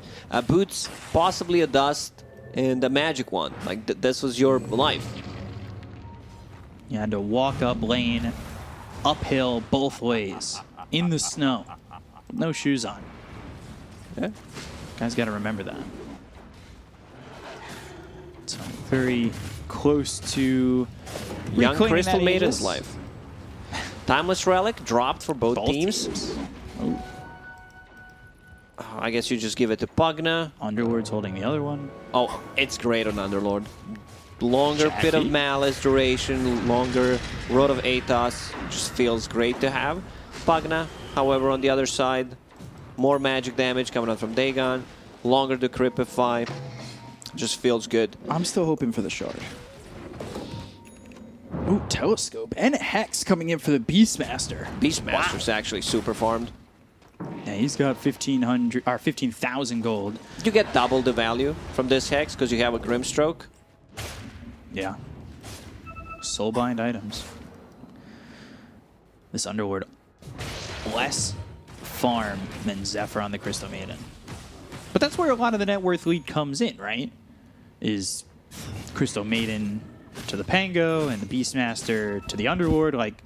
possibly a dust, and a magic one. Like this was your life. You had to walk up lane, uphill both ways, in the snow, with no shoes on. Yeah. Guys got to remember that. So very close to Young reclaiming Crystal that Maiden's Aegis. life. Timeless Relic dropped for both teams. Oh. I guess you just give it to Pugna. Underlord's holding the other one. Oh, it's great on Underlord. Longer Pit of Jackie. Malice duration, longer Road of Aethos. Just feels great to have. Pugna, however, on the other side, more magic damage coming out from Dagon. Longer to Cripify. Just feels good. I'm still hoping for the shard. Ooh, Telescope and Hex coming in for the Beastmaster. Beastmaster's actually super farmed. Yeah, he's got 1,500 or 15,000 gold. You get double the value from this Hex because you have a Grimstroke. Yeah. Soulbind items. This Underlord less farm than Zephyr on the Crystal Maiden. But that's where a lot of the net worth lead comes in, right? Is Crystal Maiden to the Pango and the Beastmaster to the Underlord. Like,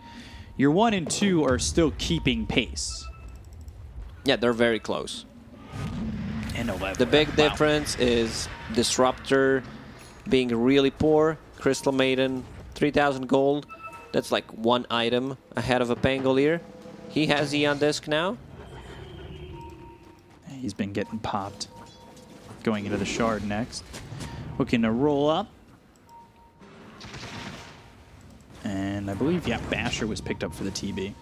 your 1 and 2 are still keeping pace. Yeah, they're very close. And 11. The big difference is Disruptor being really poor. Crystal Maiden, 3,000 gold. That's like one item ahead of a Pangolier. He has E on disc now. He's been getting popped. Going into the shard next. Looking to roll up. And I believe, yeah, Basher was picked up for the TB.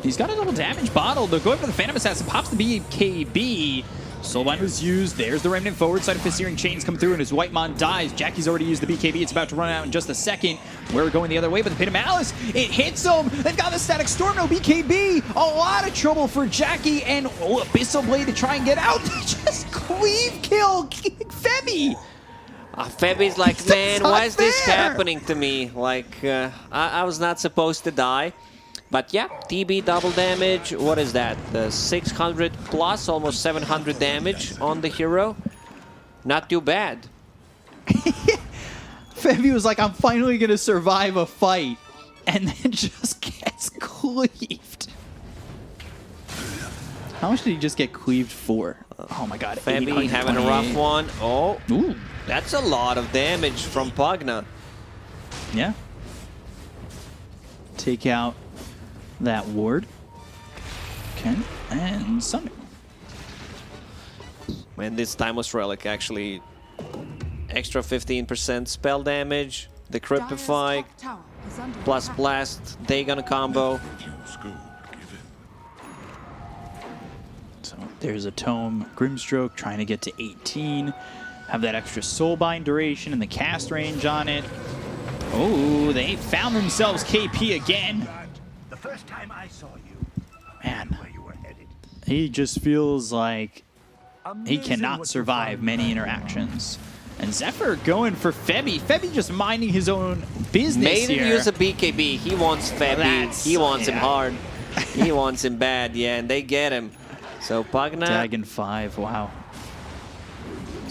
He's got a double damage bottle. They're going for the Phantom Assassin. Pops the BKB. Soulbind was used. There's the Remnant forward side of his Searing Chains come through, and his Whitemon dies. Jackie's already used the BKB. It's about to run out in just a second. We're going the other way, but the Pit of Malice, it hits him. They've got the Static Storm, no BKB. A lot of trouble for Jackie, and Abyssal Blade to try and get out. They just cleave kill Femi. Febby's like, man, why is this happening to me? Like, I was not supposed to die. But yeah, TB double damage. What is that? 600 plus, almost 700 damage on the hero. Not too bad. Femi was like, I'm finally going to survive a fight. And then just gets cleaved. How much did he just get cleaved for? Oh my god. Femi having a rough one. Oh, ooh, that's a lot of damage from Pugna. Yeah. Take out that ward. Okay. And Sunder. And this Timeless Relic actually extra 15% spell damage. The Cryptify plus Blast. They gonna combo. So there's a Tome Grimstroke trying to get to 18. Have that extra Soulbind duration and the cast range on it. Oh, they found themselves KP again. The first time I saw you, Man, where you were headed. he just feels like he cannot survive many interactions. And Zephyr going for Febby. Febby just minding his own business Made him here. use a BKB. He wants Febby. He wants him hard. He wants him bad, yeah, and they get him. So Pugna, Dagon 5, wow.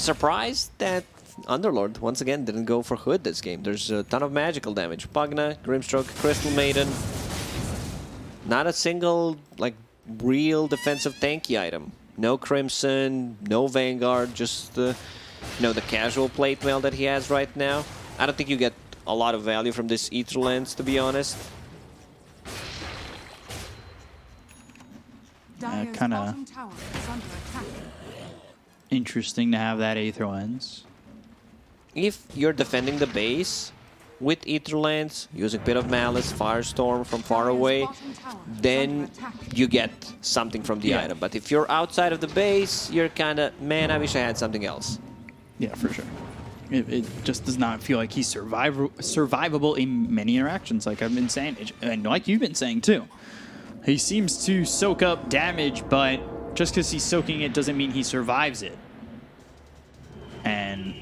surprised that Underlord once again didn't go for Hood this game. There's a ton of magical damage. Pugna, Grimstroke, Crystal Maiden. Not a single like real defensive tanky item. No Crimson, no Vanguard, just the the casual plate mail that he has right now. I don't think you get a lot of value from this Ether Lens, to be honest. Kind of interesting to have that Aether Lens. If you're defending the base with Ether Lens, using Pit of Malice, Firestorm from far away, then you get something from the item. But if you're outside of the base, you're kind of, man, I wish I had something else. Yeah, for sure. It just does not feel like he's survivable in many interactions, like I've been saying, and like you've been saying too. He seems to soak up damage, but just because he's soaking it doesn't mean he survives it. And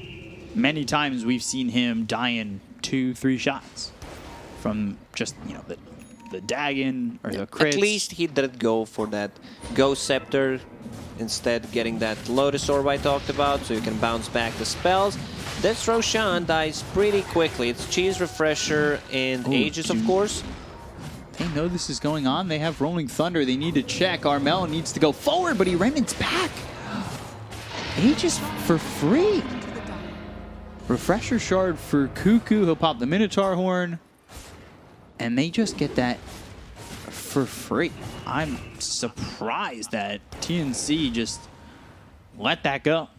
many times we've seen him die in 2-3 shots from just, you know, the Dagon or the crits. At least he didn't go for that Ghost Scepter, instead getting that Lotus Orb I talked about, so you can bounce back the spells. This Roshan dies pretty quickly. It's Cheese Refresher and Aegis, of course. They know this is going on. They have Rolling Thunder. They need to check. Armel needs to go forward, but he remnants back. Aegis for free. Refresher Shard for Cuckoo. He'll pop the Minotaur Horn. And they just get that for free. I'm surprised that TNC just let that go.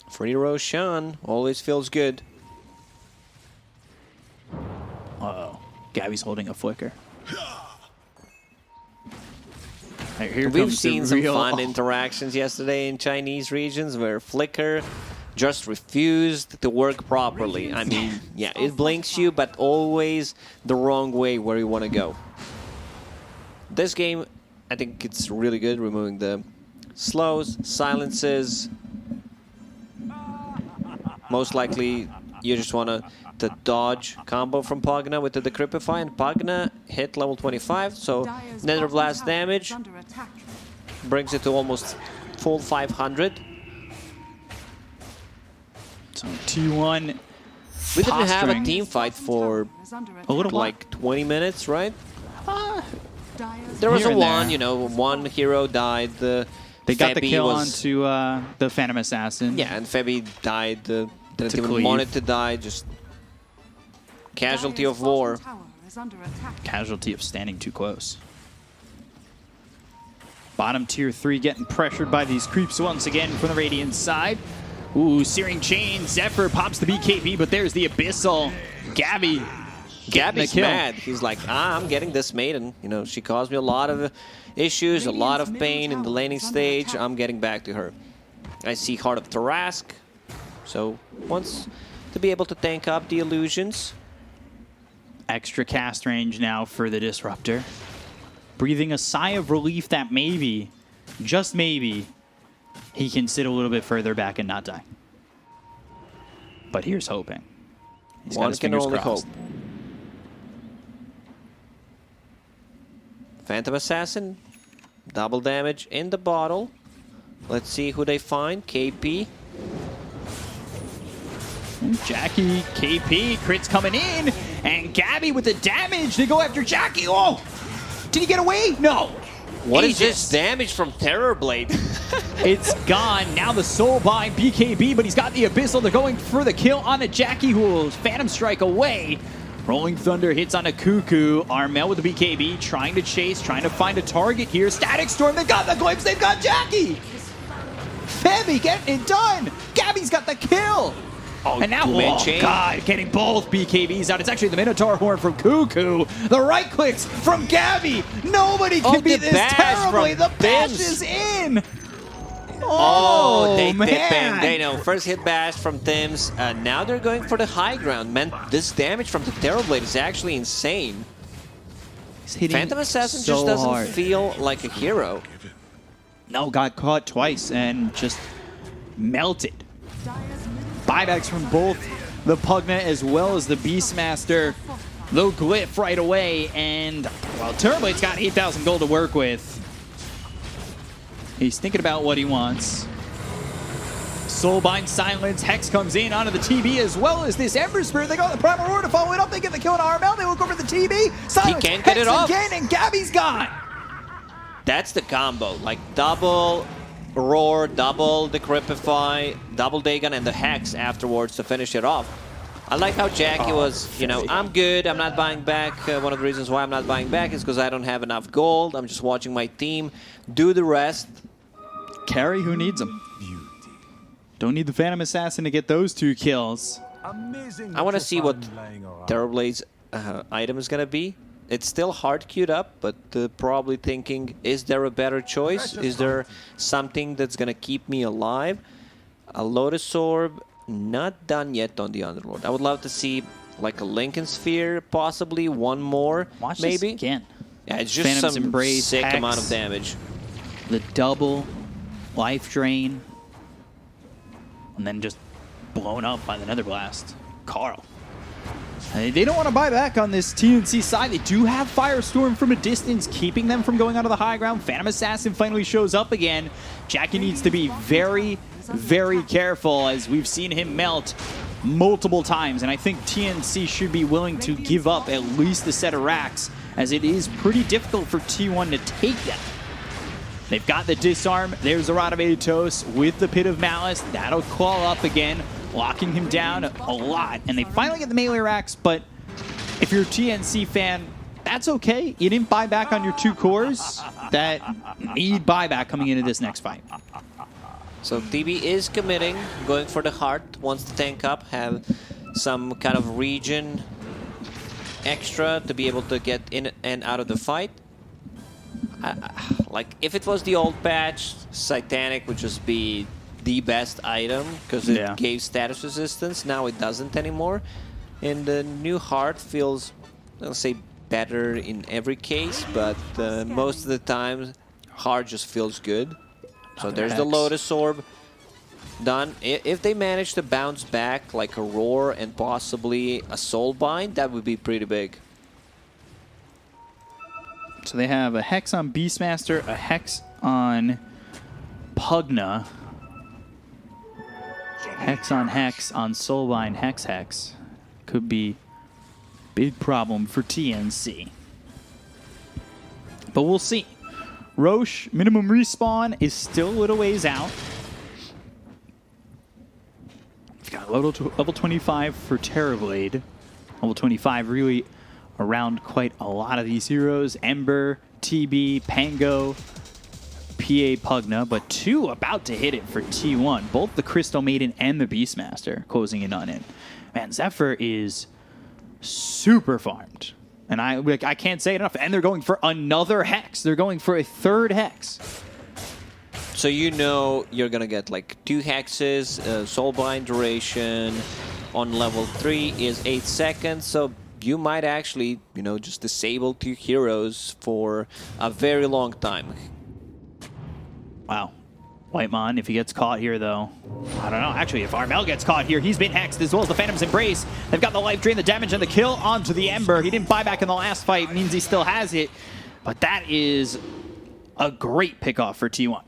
Free Roshan always feels good. Uh-oh. Gabby's holding a flicker. Here We've comes seen the some real- fun interactions yesterday in Chinese regions where Flicker just refused to work properly. I mean, yeah, it blinks you, but always the wrong way where you want to go. This game, I think it's really good, removing the slows, silences. Most likely, you just want to dodge combo from Pugna with the Decrypify, and Pugna hit level 25, so Nether Blast damage brings it to almost full 500. So T1 We didn't have a posturing. team fight for A little like 20 minutes, right? There was Here a and one, there. you know, one hero died. They got the Febby kill was, onto the Phantom Assassin. Yeah, and Febby died. Didn't even cleave. want it to die, just casualty of war. Casualty of standing too close. Bottom tier 3 getting pressured by these creeps once again from the Radiant side. Ooh, Searing Chain. Zephyr pops the BKB, but there's the Abyssal. Gabby. Gabby's kill. mad. He's like, I'm getting this maiden. You know, she caused me a lot of issues, a lot of pain in the laning stage. I'm getting back to her. I see Heart of Tarask. So, wants to be able to tank up the illusions. Extra cast range now for the Disruptor. Breathing a sigh of relief that maybe, just maybe, he can sit a little bit further back and not die. But here's hoping. He's got One his can fingers only crossed. hope. Phantom Assassin, double damage in the bottle. Let's see who they find. KP. Jackie, KP, crits coming in, and Gabby with the damage. They go after Jackie. Oh! Did he get away? No. What is Aegis. this damage from Terrorblade? It's gone. Now the soul by BKB, but he's got the Abyssal. They're going for the kill on a Jackie, who will Phantom Strike away. Rolling Thunder hits on a Cuckoo. Armel with the BKB, trying to chase, trying to find a target here. Static Storm, they got the glimpse, they've got Jackie! Febby getting it done! Gabby's got the kill! Oh, And now, two-man oh chain. God, getting both BKBs out. It's actually the Minotaur Horn from Cuckoo. The right clicks from Gabby. Nobody can Oh, beat the this bash terribly. from The bash Tims. is in. Oh, they man. dip him. They know. First hit bash from Tims. Now they're going for the high ground. Man, this damage from the Terrorblade is actually insane. He's hitting Phantom Assassin so just doesn't hard. feel like a hero. No, got caught twice and just melted. Buybacks from both the Pugna as well as the Beastmaster. Low glyph right away, and well, Terrorblade's got 8,000 gold to work with. He's thinking about what he wants. Soulbind Silence, Hex comes in onto the TB as well as this Ember Spirit. They got the Primal Roar to follow it up. They get the kill on Armel. They look over the TB. Silence, can't get Hex it off. again, and Gabby's gone. That's the combo. Like double Roar, double Decrypify, double Dagon, and the Hex afterwards to finish it off. I like how Jackie was, you know, I'm good, I'm not buying back. One of the reasons why I'm not buying back is because I don't have enough gold. I'm just watching my team do the rest. Carry who needs him. Don't need the Phantom Assassin to get those 2 kills. I want to see what Terrorblade's item is going to be. It's still hard queued up, but probably thinking, is there a better choice? Is there something that's going to keep me alive? A Lotus Orb, not done yet on the Underlord. I would love to see like a Lincoln Sphere, possibly one more, Watch maybe. this again. Yeah, it's just Phantom's some Embrace, sick Hex. amount of damage. The double life drain, and then just blown up by the Nether Blast. Carl. They don't want to buy back on this TNC side. They do have Firestorm from a distance, keeping them from going onto the high ground. Phantom Assassin finally shows up again. Jackie needs to be very, very careful, as we've seen him melt multiple times. And I think TNC should be willing to give up at least a set of racks, as it is pretty difficult for T1 to take them. They've got the disarm. There's a Rod of Atos with the Pit of Malice. That'll claw up again, locking him down a lot. And they finally get the melee racks, but if you're a TNC fan, that's okay. You didn't buy back on your 2 cores that need buyback coming into this next fight. So TB is committing, going for the heart, wants to tank up, have some kind of region extra to be able to get in and out of the fight. Like, if it was the old patch, Titanic would just be the best item because it gave status resistance. Now it doesn't anymore. And the new heart feels, I'll say, better in every case, but most of the time, heart just feels good. So there's the Lotus Orb done. If they manage to bounce back like a Roar and possibly a Soulbind, that would be pretty big. So they have a Hex on Beastmaster, a Hex on Pugna, Hex on Soulbind, Hex. Could be big problem for TNC. But we'll see. Roche, minimum respawn, is still a little ways out. We've got level 25 for Terrorblade. Level 25 really around quite a lot of these heroes. Ember, TB, Pango, PA Pugna, but 2 about to hit it for T1. Both the Crystal Maiden and the Beastmaster closing in on it. Man, Zephyr is super farmed. And I can't say it enough. And they're going for another Hex. They're going for a 3rd Hex. So you know you're going to get like 2 Hexes, Soulbind duration on level 3 is 8 seconds. So you might actually, just disable 2 heroes for a very long time. Wow. Whitemon, if he gets caught here, though, I don't know. Actually, if Armel gets caught here, he's been hexed, as well as the Phantom's Embrace. They've got the life drain, the damage, and the kill onto the Ember. He didn't buy back in the last fight, means he still has it. But that is a great pickoff for T1.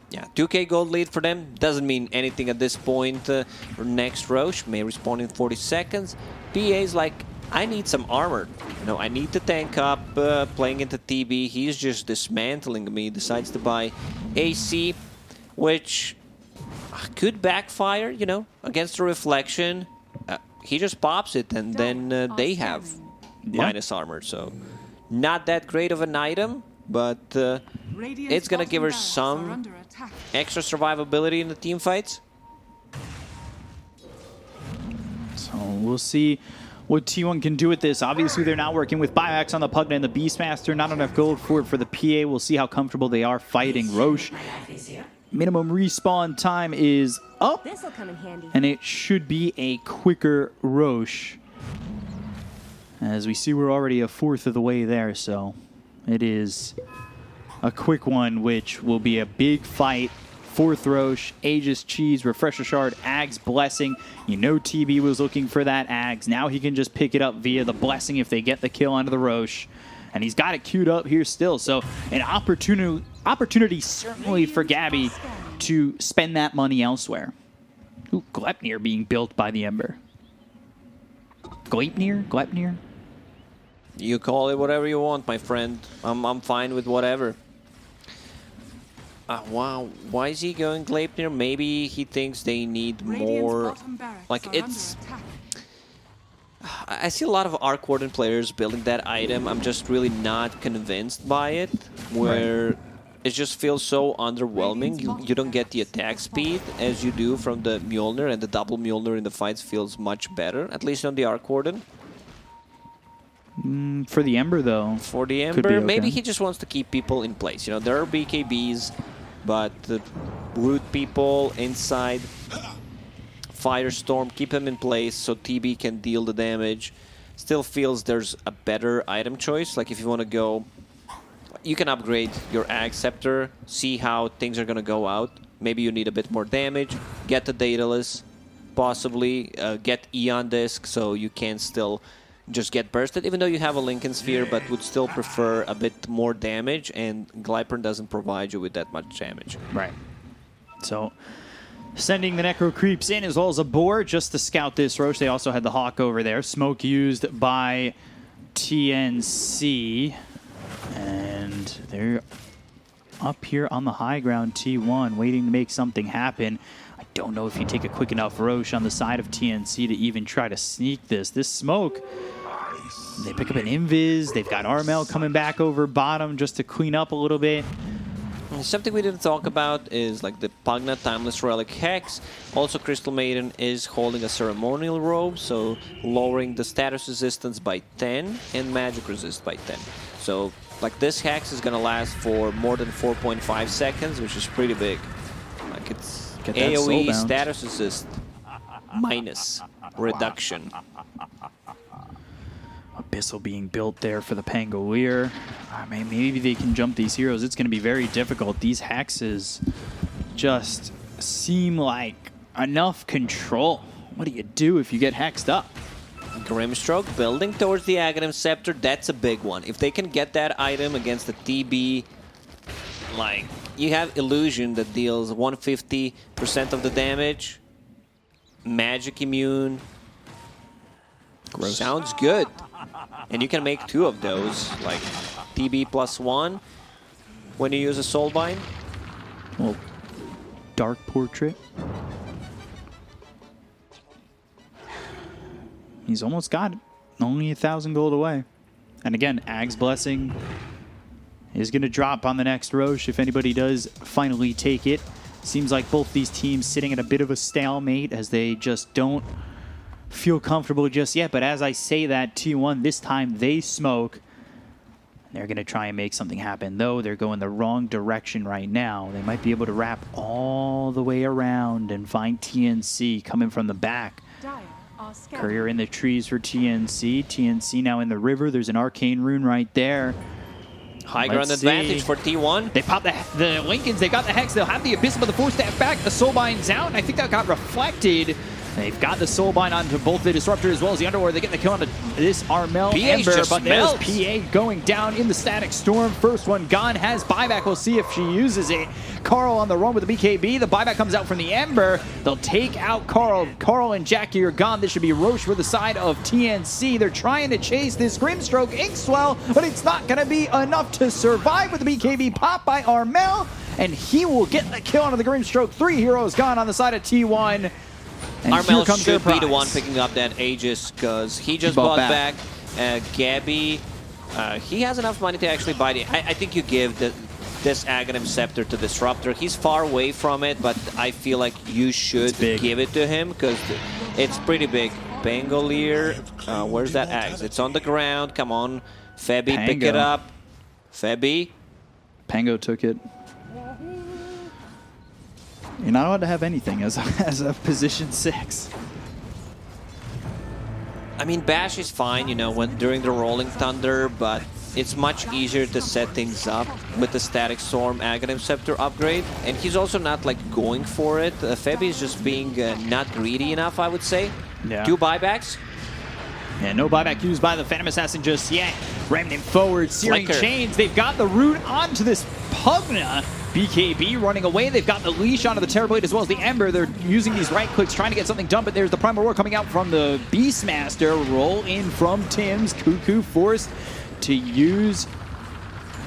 Yeah, 2k gold lead for them. Doesn't mean anything at this point. Next Roche may respawn in 40 seconds. PA's like, I need some armor. I need to tank up, playing into TB. He's just dismantling me. Decides to buy AC, which could backfire, against the reflection. He just pops it, and then they have minus armor. So not that great of an item, but it's going to give her some extra survivability in the team fights. So we'll see what T1 can do with this. Obviously, they're now working with buybacks on the Pugna and the Beastmaster. Not enough gold for the PA. We'll see how comfortable they are fighting Roche. Minimum respawn time is up. This'll come in handy. And it should be a quicker Roche. As we see, we're already a 4th of the way there, so it is a quick one, which will be a big fight. 4th Roche, Aegis Cheese, Refresher Shard, Ag's Blessing. TB was looking for that Ags. Now he can just pick it up via the Blessing if they get the kill onto the Roche. And he's got it queued up here still. So an opportunity certainly for Gabby to spend that money elsewhere. Ooh, Gleipnir being built by the Ember. Gleipnir? You call it whatever you want, my friend. I'm fine with whatever. Wow, why is he going Gleipnir? Maybe he thinks they need more. Like, it's. I see a lot of Arc Warden players building that item. I'm just really not convinced by it. Where it just feels so underwhelming. You don't get the attack speed as you do from the Mjolnir, and the double Mjolnir in the fights feels much better, at least on the Arc Warden. For the Ember, though. For the Ember, okay. Maybe he just wants to keep people in place. There are BKBs, but root people inside Firestorm, keep him in place so TB can deal the damage. Still feels there's a better item choice. Like if you want to go you can upgrade your Ag Scepter, see how things are going to go out. Maybe you need a bit more damage, get the Daedalus, possibly get Eon Disc so you can still just get bursted, even though you have a Lincoln Sphere, but would still prefer a bit more damage, and Glypern doesn't provide you with that much damage. Right. So, sending the Necro Creeps in as well as a Boar just to scout this Roche. They also had the Hawk over there. Smoke used by TNC. And they're up here on the high ground, T1, waiting to make something happen. I don't know if you take a quick enough Roche on the side of TNC to even try to sneak this. This Smoke, they pick up an Invis. They've got Armel coming back over bottom just to clean up a little bit. Something we didn't talk about is like the Pugna Timeless Relic Hex. Also, Crystal Maiden is holding a Ceremonial Robe, so lowering the status resistance by 10 and magic resist by 10. So, like, this Hex is gonna last for more than 4.5 seconds, which is pretty big. Like, it's AoE status resist minus reduction. Abyssal being built there for the Pangolier. I mean, maybe they can jump these heroes. It's going to be very difficult. These hexes just seem like enough control. What do you do if you get hexed up? Grimstroke building towards the Aghanim Scepter. That's a big one. If they can get that item against the TB, like, you have Illusion that deals 150% of the damage. Magic immune. Gross. Sounds good. And you can make 2 of those, like TB +1 when you use a Soulbind. Well, Dark Portrait. He's almost got it. Only 1,000 gold away. And again, Ag's Blessing is going to drop on the next Roche if anybody does finally take it. Seems like both these teams sitting at a bit of a stalemate as they just don't feel comfortable just yet. But as I say that, T1, this time they smoke. They're going to try and make something happen, though they're going the wrong direction right now. They might be able to wrap all the way around and find TNC coming from the back. Courier in the trees for TNC. TNC now in the river. There's an arcane rune right there. High ground advantage for T1. They pop the Lincolns. They got the Hex. They'll have the Abyss, but the 4-staff back. The Soulbind's out, and I think that got reflected. They've got the Soulbind onto both the Disruptor as well as the Underworld. They get the kill onto this Armel Ember, but there's PA going down in the Static Storm. First one gone, has buyback. We'll see if she uses it. Carl on the run with the BKB. The buyback comes out from the Ember. They'll take out Carl. Carl and Jackie are gone. This should be Roche for the side of TNC. They're trying to chase this Grimstroke Inkswell, but it's not going to be enough to survive with the BKB pop by Armel, and he will get the kill onto the Grimstroke. 3 heroes gone on the side of T1. And Armel should be the one picking up that Aegis because he just bought back Gabby. He has enough money to actually buy the... I think you give this Aghanim Scepter to Disruptor. He's far away from it, but I feel like you should give it to him because it's pretty big. Pangolier, where's that axe? It's on the ground. Come on, Febby, pick it up. Febby. Pango took it. You're not allowed to have anything as a position 6. I mean, Bash is fine, you know, during the Rolling Thunder, but it's much easier to set things up with the Static Storm Aghanim Scepter upgrade. And he's also not, like, going for it. Febby is just being not greedy enough, I would say. Yeah. 2 buybacks. Yeah, no buyback used by the Phantom Assassin just yet. Ramming him forward, Searing Chains. They've got the root onto this Pugna. BKB running away. They've got the leash onto the Terrorblade as well as the Ember. They're using these right clicks, trying to get something done, but there's the Primal Roar coming out from the Beastmaster. Roll in from Tim's. Cuckoo forced to use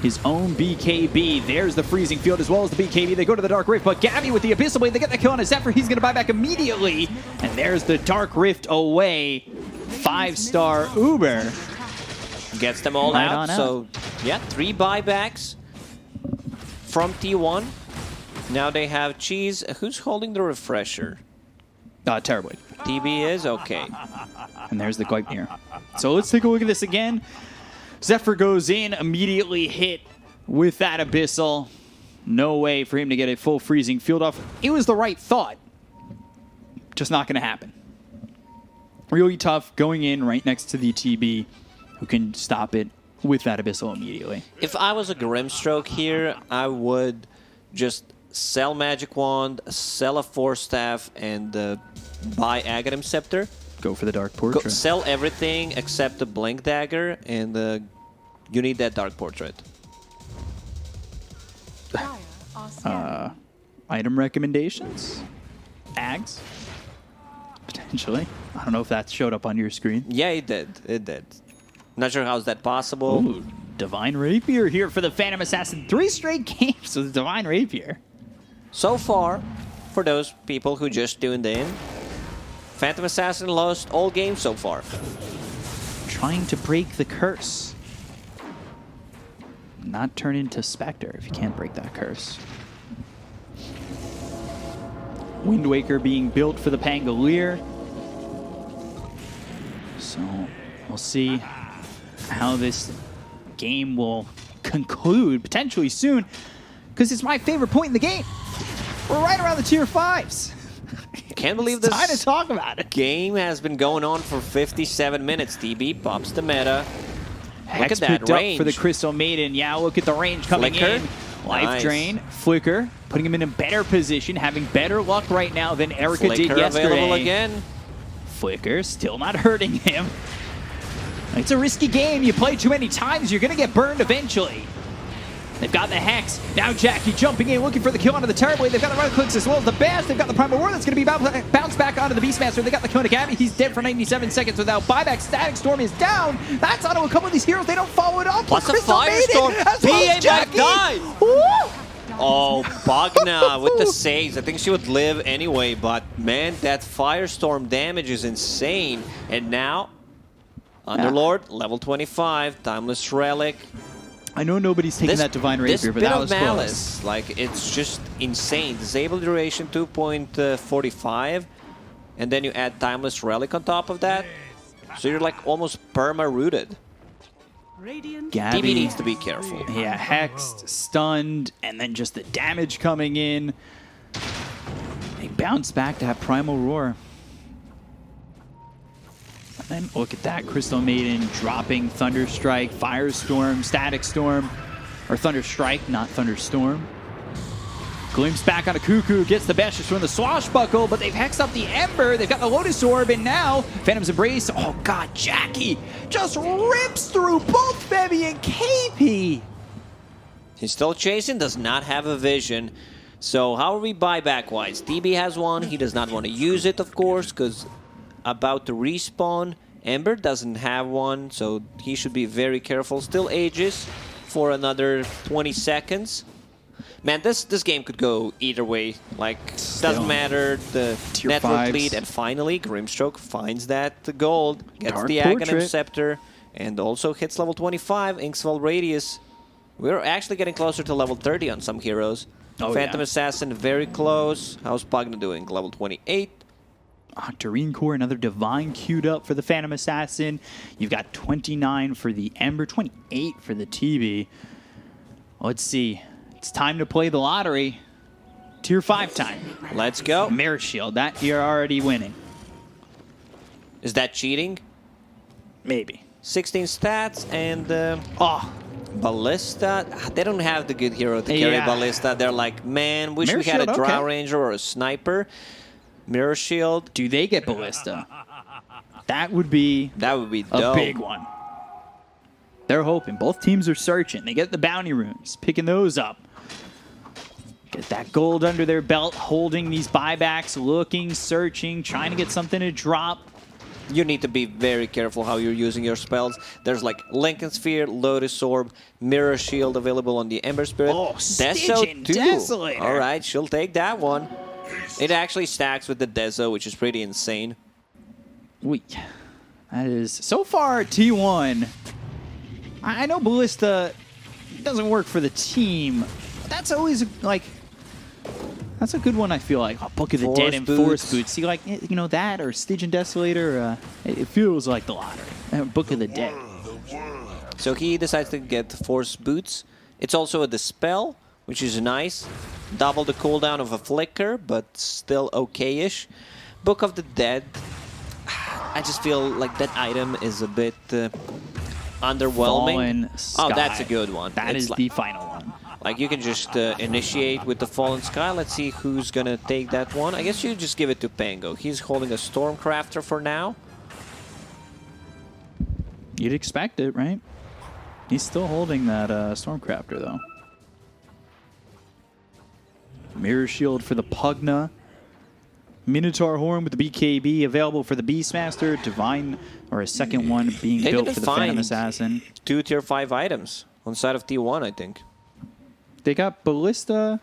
his own BKB. There's the Freezing Field as well as the BKB. They go to the Dark Rift, but Gabby with the Abyssal Blade, they get the kill on his Zephyr. He's going to buy back immediately. And there's the Dark Rift away. 5-star Uber. Gets them all out. So, yeah, 3 buybacks from T1. Now they have Cheese. Who's holding the Refresher? Terrorblade. TB is? Okay. And there's the Gleipnir. So let's take a look at this again. Zephyr goes in, immediately hit with that Abyssal. No way for him to get a full Freezing Field off. It was the right thought. Just not going to happen. Really tough going in right next to the TB. Who can stop it with that Abyssal immediately. If I was a Grimstroke here, I would just sell Magic Wand, sell a Force Staff, and buy Aghanim Scepter. Go for the Dark Portrait. Sell everything except the Blink Dagger, and you need that Dark Portrait. Dire are scanning. Item recommendations? Ags? Potentially. I don't know if that showed up on your screen. Yeah, it did. It did. Not sure how's that possible. Ooh, Divine Rapier here for the Phantom Assassin. 3 straight games with Divine Rapier. So far, for those people who just tuned in, Phantom Assassin lost all games so far. Trying to break the curse. Not turn into Spectre if you can't break that curse. Wind Waker being built for the Pangolier. So we'll see how this game will conclude potentially soon, because it's my favorite point in the game. We're right around the tier 5s. Can't believe It's this time to talk about it. game has been going on for 57 minutes. DB pops the meta. Look at that picked up range. for the Crystal Maiden. Yeah, look at the range coming Flicker. in. Life Nice. Drain, Flicker, putting him in a better position, having better luck right now than Erica did Flicker yesterday. available again. Flicker still not hurting him. It's a risky game. You play too many times, you're going to get burned eventually. They've got the Hex. Now Jackie jumping in, looking for the kill onto the Terrorblade. They've got the right clicks as well as the Bash. They've got the Primal War that's going to be bounced back onto the Beastmaster. They got the Koenig Abbey. He's dead for 97 seconds without buyback. Static Storm is down. That's onto a couple of these heroes. They don't follow it up. Plus a Crystal Maiden Firestorm. as well as PA Jackie. die. Woo! Oh, Bagna with the saves. I think she would live anyway, but man, that Firestorm damage is insane. And now, Underlord, level 25, Timeless Relic. I know nobody's taking that Divine Rapier, but bit that of was malice, close. like, it's just insane. Disable duration 2.45, and then you add Timeless Relic on top of that. So you're like almost perma-rooted. Radiant Gabby. DB needs to be careful. Yeah, hexed, stunned, and then just the damage coming in. They bounce back to have Primal Roar. And then look at that, Crystal Maiden dropping Thunder Strike, Firestorm, Static Storm, or Thunder Strike, not Thunderstorm. Glimpse back on a Cuckoo, gets the Bashes from the Swashbuckle, but they've hexed up the Ember, they've got the Lotus Orb, and now Phantom's Embrace. Oh god, Jackie just rips through both Bebby and KP. He's still chasing, does not have a vision. So how are we buyback-wise? DB has one, he does not want to use it, of course, because about to respawn. Ember doesn't have one, so he should be very careful. Still Aegis for another 20 seconds. Man, this game could go either way. Like, doesn't matter. The Tier network 5s. lead, and finally Grimstroke finds that gold, gets Dark the Aghanim Portrait. Scepter, and also hits level 25. Inkswell Radius. We're actually getting closer to level 30 on some heroes. Oh, Phantom yeah. Assassin very close. How's Pagna doing? Level 28. Octarine Core, another Divine queued up for the Phantom Assassin. You've got 29 for the Ember, 28 for the TB. Let's see. It's time to play the lottery. Tier 5 time. Let's go. Mirror Shield, that you're already winning. Is that cheating? Maybe. 16 stats and Oh, Ballista. They don't have the good hero to carry Yeah. Ballista. They're like, man, wish Mirror we had a Shield, Drow okay. Ranger or a Sniper. Mirror Shield. do they get Ballista? That would be That would be a dope. big one. They're hoping. Both teams are searching. They get the bounty runes, picking those up. Get that gold under their belt, holding these buybacks, looking, searching, trying to get something to drop. You need to be very careful how you're using your spells. There's like Lincoln Sphere, Lotus Orb, Mirror Shield available on the Ember Spirit. Oh, Deso Stygian too. Desolator. All right, she'll take that one. It actually stacks with the Deso, which is pretty insane. That is, so far, T1. I know Ballista doesn't work for the team, but that's always, like, that's a good one, I feel like. Oh, Book of the Dead and Force Boots. See, like, you know, that or Stygian Desolator, it feels like the lottery. Book of the Dead. So he decides to get Force Boots. It's also a Dispel, which is nice. Double the cooldown of a Flicker, but still okay-ish. Book of the Dead. I just feel like that item is a bit underwhelming. Fallen Sky. Oh, that's a good one. That It's is like, the final one. like you can just initiate with the Fallen Sky. Let's see who's gonna take that one. I guess you just give it to Pango. He's holding a Stormcrafter for now. You'd expect it, right? He's still holding that Stormcrafter, though. Mirror Shield for the Pugna. Minotaur Horn with the BKB available for the Beastmaster. Divine, or a second one being They built didn't for the Phantom find Assassin. 2 tier 5 items on side of T1, I think. They got Ballista,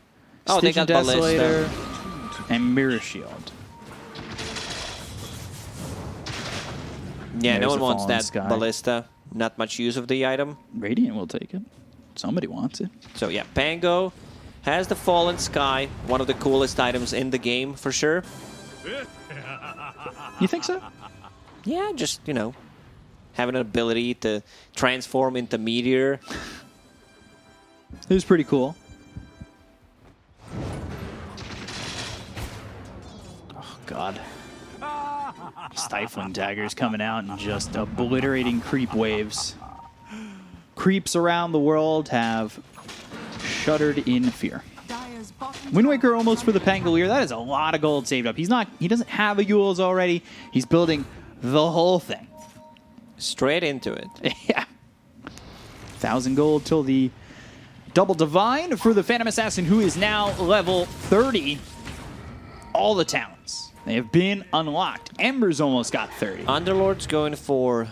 Oh, they Stygian got Desolator, and Mirror Shield. Yeah, no There's one the wants Fallen that Sky. Ballista. Not much use of the item. Radiant will take it. Somebody wants it. So yeah, Pango has the Fallen Sky, one of the coolest items in the game for sure. You think so? Yeah, just, you know, having an ability to transform into Meteor. It was pretty cool. Oh, God. Stifling daggers coming out and just obliterating creep waves. Creeps around the world have shuddered in fear. Dire's bottom Wind Waker almost for the Pangolier. That is a lot of gold saved up. He doesn't have a Yules already. He's building the whole thing. Straight into it. Yeah. 1,000 gold till the double divine for the Phantom Assassin, who is now level 30. All the talents, they have been unlocked. Ember's almost got 30. Underlord's going for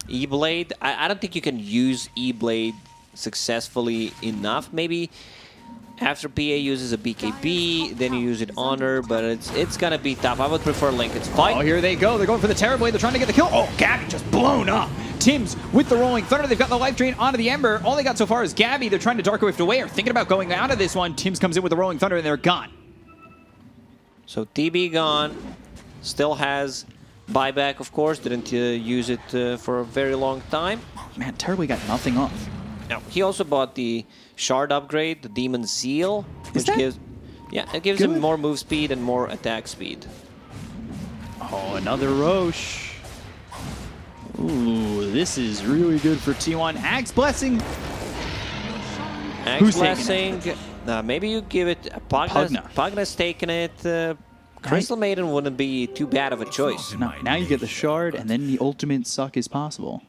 E-Blade. I don't think you can use E-Blade successfully enough. Maybe after PA uses a BKB, then you use it Honor, but it's gonna be tough. I would prefer Lincoln's fight. Oh, here they go. They're going for the Terror Blade. They're trying to get the kill. Oh, Gabby just blown up. Tim's with the Rolling Thunder. They've got the Life Drain onto the Ember. All they got so far is Gabby. They're trying to Dark Rift away or thinking about going out of this one. Tim's comes in with the Rolling Thunder and they're gone. So TB gone. Still has buyback, of course. Didn't use it for a very long time. Man, Terror Blade got nothing off. Now, he also bought the Shard upgrade, the Demon Zeal, which gives it gives him more move speed and more attack speed. Oh, another Roche. Ooh, this is really good for T1. Axe Blessing. Axe Who's Blessing. Maybe you give it Pugna. Pugna's taking it. Crystal Maiden wouldn't be too bad of a choice. Now you get the Shard, and then the ultimate suck is possible.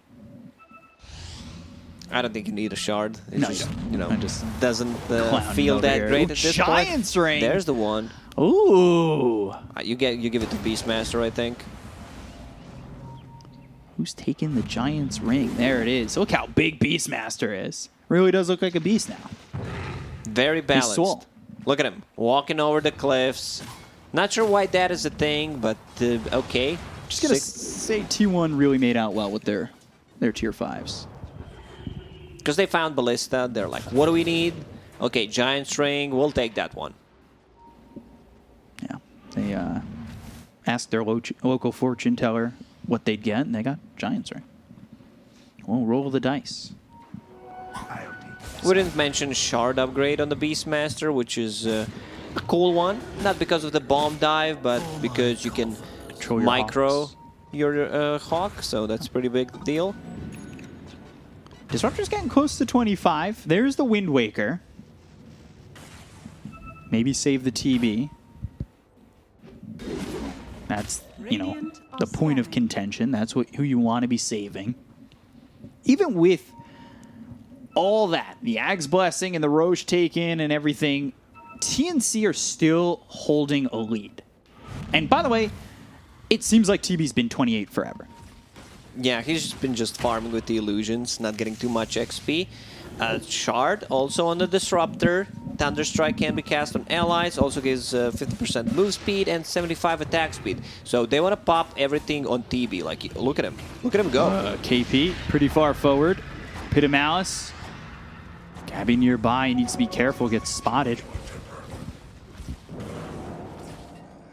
I don't think you need a Shard. It No, just, you don't. doesn't Clowning feel over that here. great Ooh, at this Giant's point. Ring. There's the one. Ooh. You give it to Beastmaster, I think. Who's taking the Giant's Ring? There it is. Look how big Beastmaster is. Really does look like a beast now. Very balanced. swole. Look at him walking over the cliffs. Not sure why that is a thing, but okay. Just gonna say T1 really made out well with their tier 5s. Because they found Ballista, they're like, what do we need? Okay, Giant's Ring, we'll take that one. Yeah, they asked their local fortune teller what they'd get, and they got Giant's Ring. We'll roll the dice. We didn't mention Shard upgrade on the Beastmaster, which is a cool one. Not because of the bomb dive, but because you can Control your micro hawks. your Hawk, so that's a pretty big deal. Disruptor's getting close to 25. There's the Wind Waker. Maybe save the TB. That's, you know, the point of contention. That's who you want to be saving. Even with all that, the Axe Blessing and the Roche taken and everything, TNC are still holding a lead. And by the way, it seems like TB's been 28 forever. Yeah, he's just been farming with the illusions, not getting too much XP. Shard also on the Disruptor. Thunderstrike can be cast on allies, also gives 50% move speed and 75 attack speed. So they want to pop everything on TB. Like, look at him go. KP pretty far forward. Pit of Malice. Gabby nearby, he needs to be careful, gets spotted.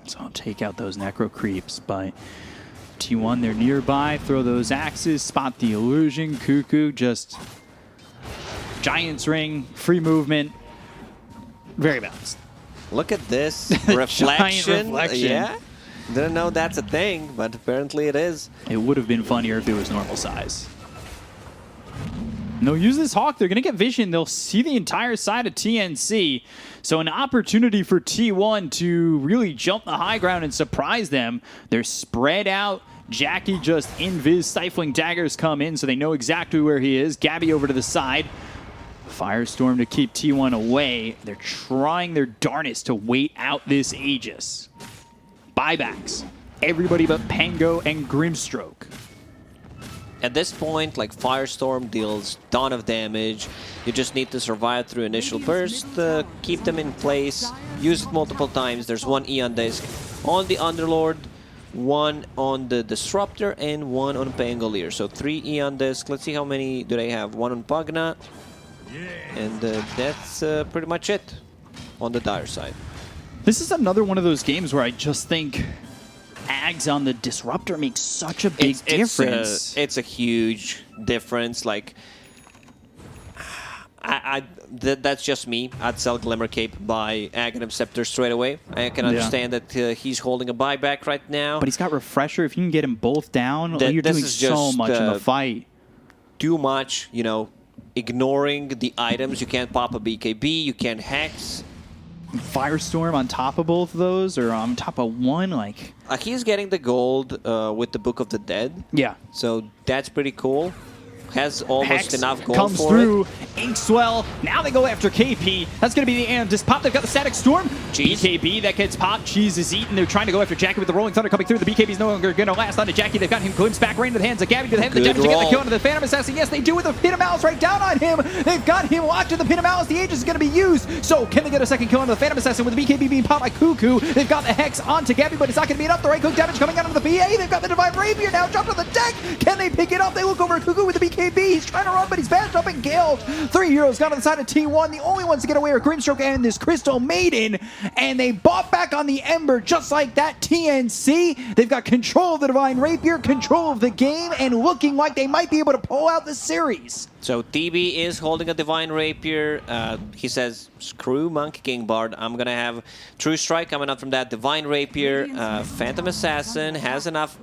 So I'll take out those Necro Creeps, but T1, they're nearby, throw those axes, spot the illusion, Cuckoo, just Giant's Ring, free movement, very balanced. Look at this reflection. reflection. Yeah, didn't know that's a thing, but apparently it is. It would have been funnier if it was normal size. And they'll use this Hawk. They're going to get vision. They'll see the entire side of TNC. So an opportunity for T1 to really jump the high ground and surprise them. They're spread out. Jackie just invis, stifling daggers come in, so they know exactly where he is. Gabby over to the side. Firestorm to keep T1 away. They're trying their darnest to wait out this Aegis. Buybacks. Everybody but Pango and Grimstroke. At this point, like, Firestorm deals ton of damage. You just need to survive through initial burst, keep them in place, use it multiple times. There's one Eon Disc on the Underlord, one on the Disruptor, and one on Pangolier. So 3 Eon Disc. Let's see how many do they have. One on Pugna, and that's pretty much it on the Dire side. This is another one of those games where I just think Ags on the Disruptor makes such a big difference. It's a huge difference. Like, that's just me. I'd sell Glimmer Cape by Aghanim Scepter straight away. I can understand that he's holding a buyback right now. But he's got Refresher. If you can get them both down, you're doing so much in the fight. Too much, you know, ignoring the items. You can't pop a BKB, you can't Hex. Firestorm on top of both of those, or on top of one, like... He's getting the gold with the Book of the Dead. Yeah. So that's pretty cool. Has almost Hex enough gold comes for through. it. Inkswell. Now they go after KP. That's going to be the end. Just pop. They've got the Static Storm. Jeez. BKB that gets popped. Cheese is eaten. They're trying to go after Jackie with the Rolling Thunder coming through. The BKB's no longer going to last onto Jackie. They've got him glimpsed back right into the hands of Gabby. Do they have the damage to get the kill into the Phantom Assassin? Yes, they do with the Pin of Malice right down on him. They've got him locked in the Pin of Malice. The Aegis is going to be used. So can they get a second kill into the Phantom Assassin with the BKB being popped by Cuckoo? They've got the Hex onto Gabby, but it's not going to be enough. The right click damage coming out of the PA. They've got the Divine Rapier now dropped on the deck. Can they pick it up? They look over at Cuckoo with the BKB. He's trying to run, but he's bashed up and killed. 3 heroes got on the side of T1. The only ones to get away are Grimstroke and this Crystal Maiden. And they bought back on the Ember just like that. TNC, they've got control of the Divine Rapier, control of the game, and looking like they might be able to pull out the series. So TB is holding a Divine Rapier. He says, screw Monkey King Bard. I'm going to have True Strike coming up from that Divine Rapier. Phantom Assassin has enough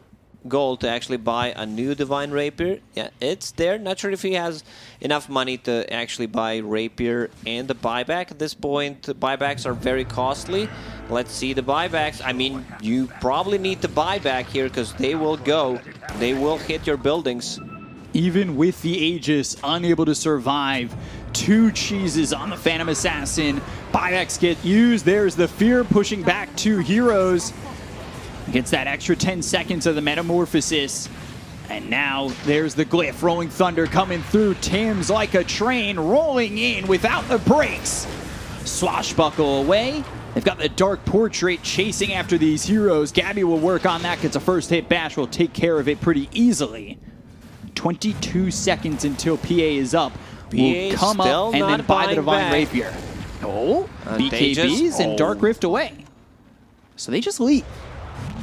gold to actually buy a new Divine Rapier. Yeah, it's there. Not sure if he has enough money to actually buy Rapier and the buyback. At this point, buybacks are very costly. Let's see the buybacks. I mean, you probably need the buyback here because they will go. They will hit your buildings. Even with the Aegis unable to survive, 2 cheeses on the Phantom Assassin. Buybacks get used. There's the Fear pushing back 2 heroes. Gets that extra 10 seconds of the Metamorphosis. And now there's the Glyph. Rolling Thunder coming through. Tim's like a train rolling in without the brakes. Swashbuckle away. They've got the Dark Portrait chasing after these heroes. Gabby will work on that. Gets a first hit. Bash will take care of it pretty easily. 22 seconds until PA is up. Will come up and then buy the Divine Rapier. Oh, BKBs and Dark Rift away. So they just leave.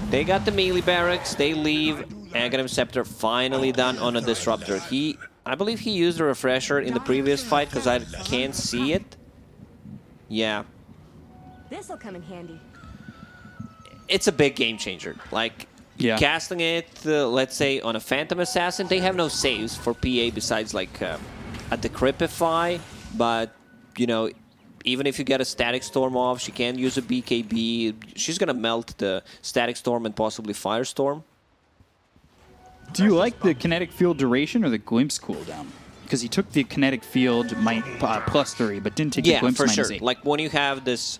They got the melee barracks. They leave. Aghanim Scepter finally done on a Disruptor. I believe he used a Refresher in the previous fight because I can't see it. Yeah. This'll come in handy. It's a big game changer. Like, casting it, let's say, on a Phantom Assassin, they have no saves for PA besides, like, a Decrypify. But, you know, even if you get a Static Storm off, she can use a BKB. She's going to melt the Static Storm and possibly Firestorm. Do you like the kinetic field duration or the glimpse cooldown? Because he took the kinetic field +3, but didn't take the glimpse for sure. -8. Like, when you have this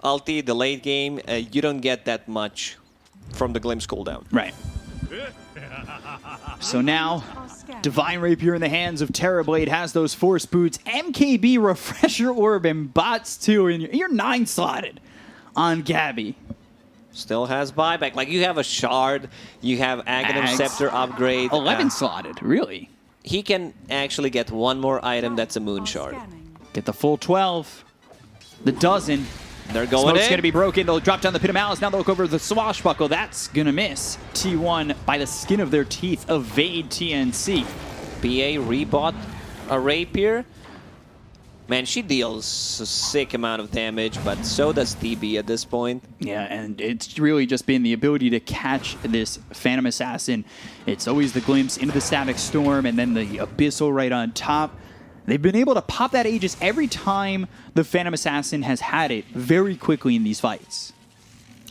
ulti, the late game, you don't get that much from the glimpse cooldown. Right. So now, Divine Rapier in the hands of Terrorblade has those Force Boots. MKB, Refresher Orb, and Bots 2. And you're 9 slotted on Gabby. Still has buyback. Like, you have a Shard, you have Aghanim Scepter upgrade. 11 slotted, really. He can actually get one more item that's a Moon Shard. Get the full 12. The dozen. They're going Smoke's in. going to be broken. They'll drop down the Pit of Malice. Now they'll look over the Swashbuckle. That's going to miss. T1 by the skin of their teeth. Evade TNC. PA rebought a Rapier. Man, she deals a sick amount of damage, but so does TB at this point. Yeah, and it's really just been the ability to catch this Phantom Assassin. It's always the glimpse into the Static Storm and then the Abyssal right on top. they've been able to pop that Aegis every time the Phantom Assassin has had it very quickly in these fights.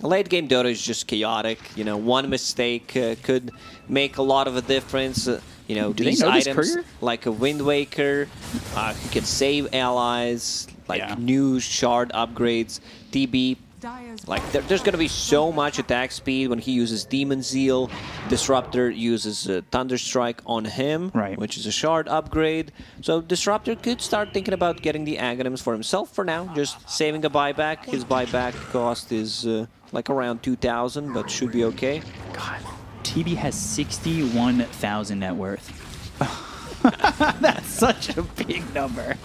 Late game Dota is just chaotic. You know, one mistake could make a lot of a difference. You know, Do these they know this items Courier? like a Wind Waker, he can save allies, like new shard upgrades, TB. Like there's going to be so much attack speed when he uses Demon Zeal. Disruptor uses Thunderstrike on him, which is a shard upgrade. So Disruptor could start thinking about getting the Aghanims for himself for now, just saving a buyback. His buyback cost is like around 2,000, but should be okay. God, TB has 61,000 net worth. That's such a big number.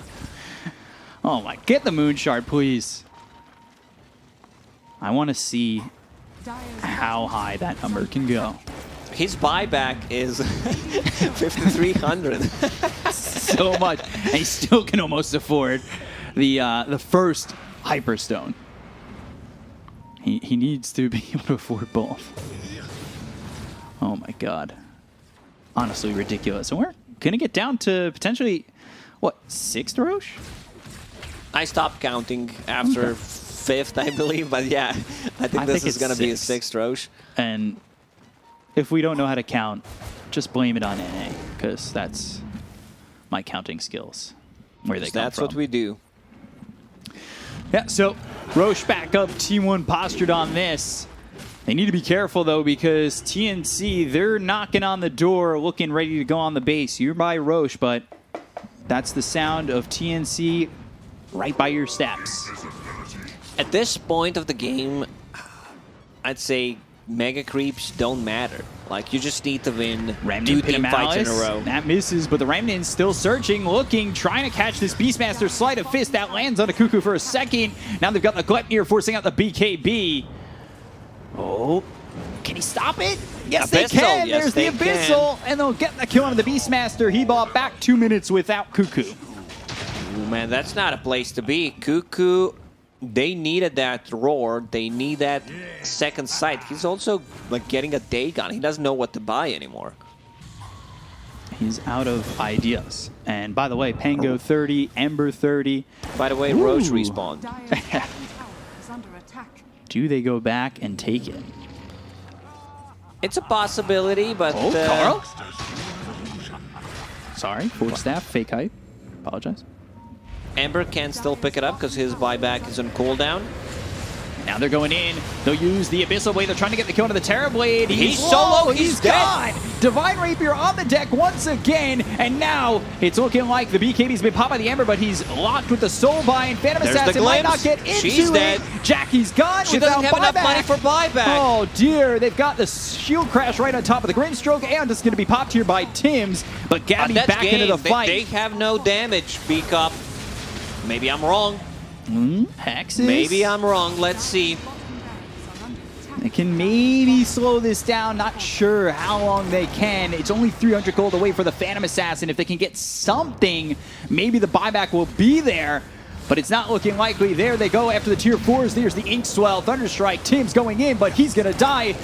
Oh my, get the Moon Shard, please. I want to see how high that number can go. His buyback is 5,300. So much. And he still can almost afford the first Hyperstone. He needs to be able to afford both. Oh my god. Honestly ridiculous. And we're going to get down to potentially, what, 6th Roche? I stopped counting after 5th, I believe, but yeah, I think this is going to be a 6th Roche. And if we don't know how to count, just blame it on NA, because that's my counting skills, where they come from. That's what we do. Yeah, so Roche back up, T1 postured on this. They need to be careful, though, because TNC, they're knocking on the door, looking ready to go on the base. You're by Roche, but that's the sound of TNC right by your steps. At this point of the game, I'd say mega creeps don't matter. Like, you just need to win Remnant 2 team fights in a row. That misses, but the Remnant's still searching, looking, trying to catch this Beastmaster. Sleight of Fist, that lands on a Cuckoo for a second. Now they've got the Gleipnir forcing out the BKB. Oh, can he stop it? Yes, they can. Yes, There's the Abyssal, and they'll get the kill on the Beastmaster. He bought back 2 minutes without Cuckoo. Ooh, man, that's not a place to be. Cuckoo, they needed that roar. They need that second sight. He's also like getting a day gun. He doesn't know what to buy anymore. He's out of ideas. And by the way, Pango 30, Ember 30. By the way, Roche respawned. Do they go back and take it? It's a possibility, but... Carl? Sorry, forward staff, fake hype. Apologize. Ember can still pick it up because his buyback is on cooldown. Now they're going in. They'll use the Abyssal Blade. They're trying to get the kill into the Terror Blade. He's solo. He's gone. Divine Rapier on the deck once again. And now it's looking like the BKB's been popped by the Ember, but he's locked with the Soul Bind. Phantom Assassin might not get into She's it. dead. Jackie's gone. She doesn't have enough money for buyback. Oh dear. They've got the shield crash right on top of the Grinstroke, and it's going to be popped here by Tims. But Gabby back into the fight. They have no damage. Beak up. Maybe I'm wrong. Hexes. Maybe I'm wrong. Let's see. They can maybe slow this down. Not sure how long they can. It's only 300 gold away for the Phantom Assassin. If they can get something, maybe the buyback will be there. But it's not looking likely. There they go after the tier 4s. There's the Inkswell. Thunderstrike. Tim's going in, but he's going to die.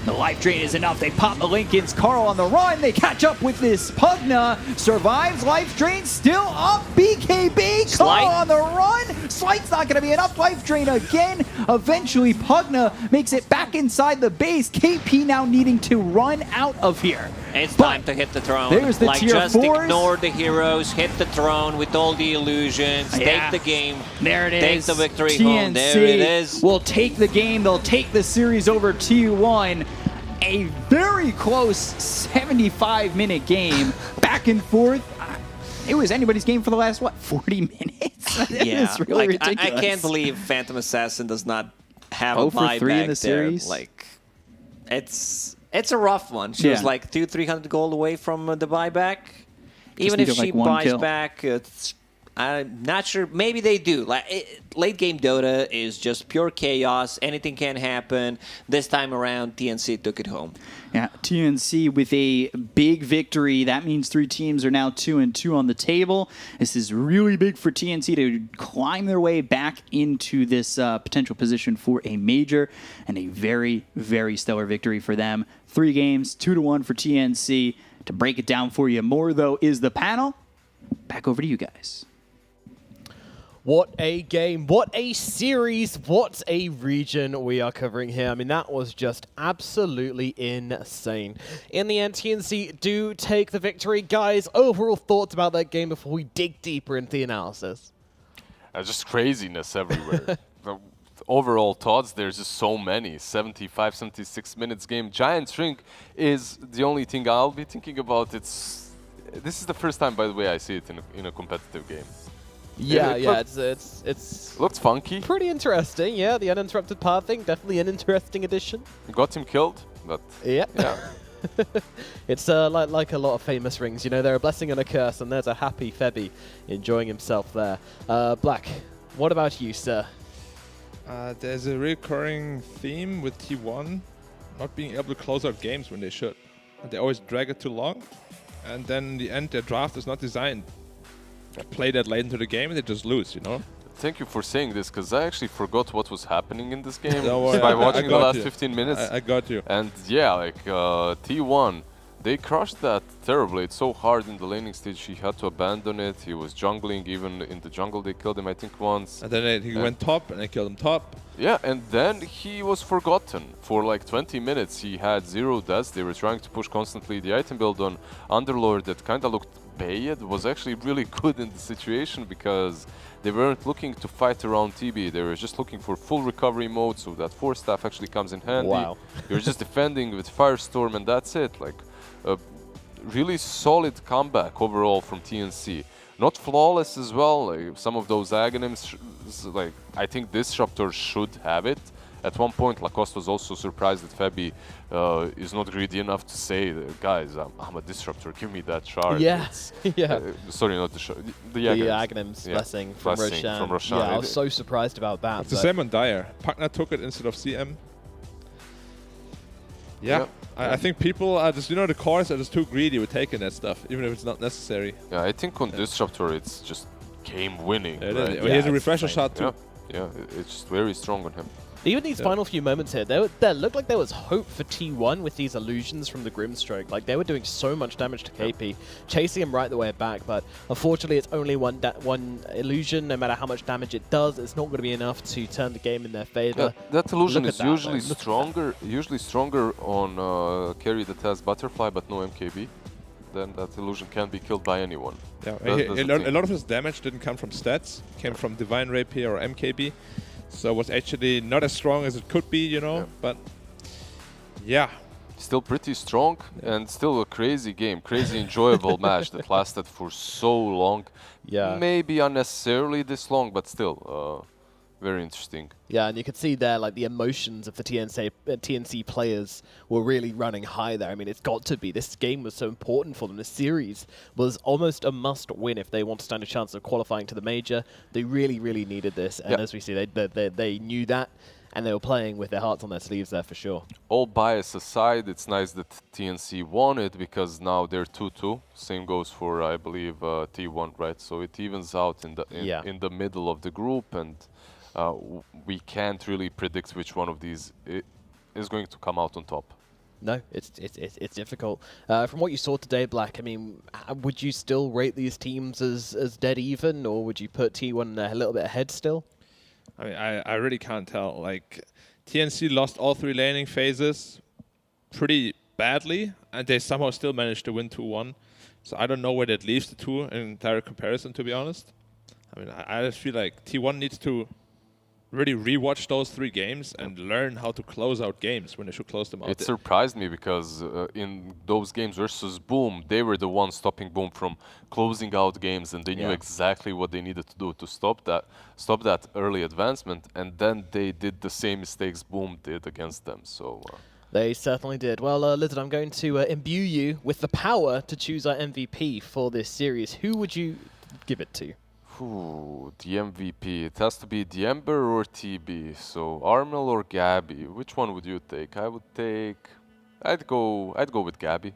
The life drain is enough. They pop the Lincolns. Carl on the run. They catch up with this Pugna. Survives. Life drain still up. BKB. Carl on the run. Slight's not going to be enough. Life drain again. Eventually, Pugna makes it back inside the base. KP now needing to run out of here. It's time to hit the throne. There's the tier 4s. Just ignore the heroes. Hit the throne with all the illusions. Take the game. There it is. Take the victory TNC home. There it is. will take the game. They'll take the series over T1. A very close 75-minute game. Back and forth. It was anybody's game for the last, what, 40 minutes? Yeah, It's really ridiculous. I can't believe Phantom Assassin does not have a 0 for 3 buyback in the there. series. Like, it's a rough one. She was like 200-300 gold away from the buyback. Even if she buys back, I'm not sure. Maybe they do. Like late game Dota is just pure chaos. Anything can happen. This time around, TNC took it home. Yeah, TNC with a big victory. That means 3 teams are now 2-2 on the table. This is really big for TNC to climb their way back into this potential position for a major, and a very, very stellar victory for them. 3 games, 2-1 for TNC. To break it down for you more, though, is the panel. back over to you guys. What a game, what a series, what a region we are covering here. I mean, that was just absolutely insane. In the end, TNC do take the victory. Guys, overall thoughts about that game before we dig deeper into the analysis? Just craziness everywhere. The overall thoughts, there's just so many. 75, 76 minutes game. Giant Shrink is the only thing I'll be thinking about. This is the first time, by the way, I see it in a competitive game. Yeah, it's looks funky. Pretty interesting, yeah. The uninterrupted pathing, definitely an interesting addition. Got him killed, but yeah. It's like a lot of famous rings, you know, they're a blessing and a curse, and there's a happy Febby enjoying himself there. Black, what about you, sir? There's a recurring theme with T1 not being able to close out games when they should. They always drag it too long, and then in the end their draft is not designed. Play that late into the game and they just lose, you know? Thank you for saying this, because I actually forgot what was happening in this game Don't worry, by watching the last you. 15 minutes. I got you. And yeah, like T1, they crushed that terribly. It's so hard in the laning stage, he had to abandon it. He was jungling, even in the jungle they killed him, I think, once. And then he went top and they killed him top. Yeah, and then he was forgotten. For like 20 minutes, he had 0 deaths. They were trying to push constantly the item build on Underlord that kind of looked bad. Was actually really good in the situation because they weren't looking to fight around TB. They were just looking for full recovery mode, so that Force Staff actually comes in handy. Wow. You're just defending with Firestorm and that's it. Like a really solid comeback overall from TNC. Not flawless as well. Like some of those Aghanims, like I think Disruptor should have it. At one point, Lacoste was also surprised that Febby is not greedy enough to say, guys, I'm a Disruptor, give me that shard. Yeah, yeah. Sorry, not the shard. The Aghanim's blessing from Roshan. Yeah, I was so surprised about that. It's the same on Dire. Pugna took it instead of CM. Yeah, I think people are just, you know, the cores are just too greedy with taking that stuff, even if it's not necessary. Yeah, I think on Disruptor it's just game winning. Yeah, right? he has a refresher shot too. Yeah, it's just very strong on him. Even these final few moments here, there looked like there was hope for T1 with these illusions from the Grimstroke. Like, they were doing so much damage to KP, chasing him right the way back, but unfortunately it's only one illusion. No matter how much damage it does, it's not going to be enough to turn the game in their favor. Yeah, that illusion is usually stronger on carry that has Butterfly but no MKB. Then that illusion can't be killed by anyone. Yeah, a lot of his damage didn't come from stats, came from Divine Rapier or MKB. So it was actually not as strong as it could be, you know, but yeah. Still pretty strong and still a crazy game, crazy enjoyable match that lasted for so long. Yeah. Maybe unnecessarily this long, but still very interesting. Yeah, and you could see there, like, the emotions of the TNC players were really running high there. I mean, it's got to be. This game was so important for them. This series was almost a must-win if they want to stand a chance of qualifying to the major. They really, really needed this. And as we see, they knew that, and they were playing with their hearts on their sleeves there for sure. All bias aside, it's nice that TNC won it because now they're 2-2. Same goes for, I believe, T1, right? So it evens out in the middle of the group, and we can't really predict which one of these is going to come out on top. No, it's difficult. From what you saw today, Black, I mean, would you still rate these teams as dead even, or would you put T1 a little bit ahead still? I mean, I really can't tell. Like, TNC lost all 3 laning phases pretty badly, and they somehow still managed to win 2-1. So I don't know where that leaves the two in direct comparison, to be honest. I mean, I just feel like T1 needs to really rewatch those 3 games and learn how to close out games when they should close them out. It surprised me because in those games versus Boom, they were the ones stopping Boom from closing out games, and they knew exactly what they needed to do to stop that early advancement, and then they did the same mistakes Boom did against them. So they certainly did. Well, Lizard, I'm going to imbue you with the power to choose our MVP for this series. Who would you give it to? Ooh, the MVP. It has to be the Ember or TB. So Armel or Gabby. Which one would you take? I'd go with Gabby.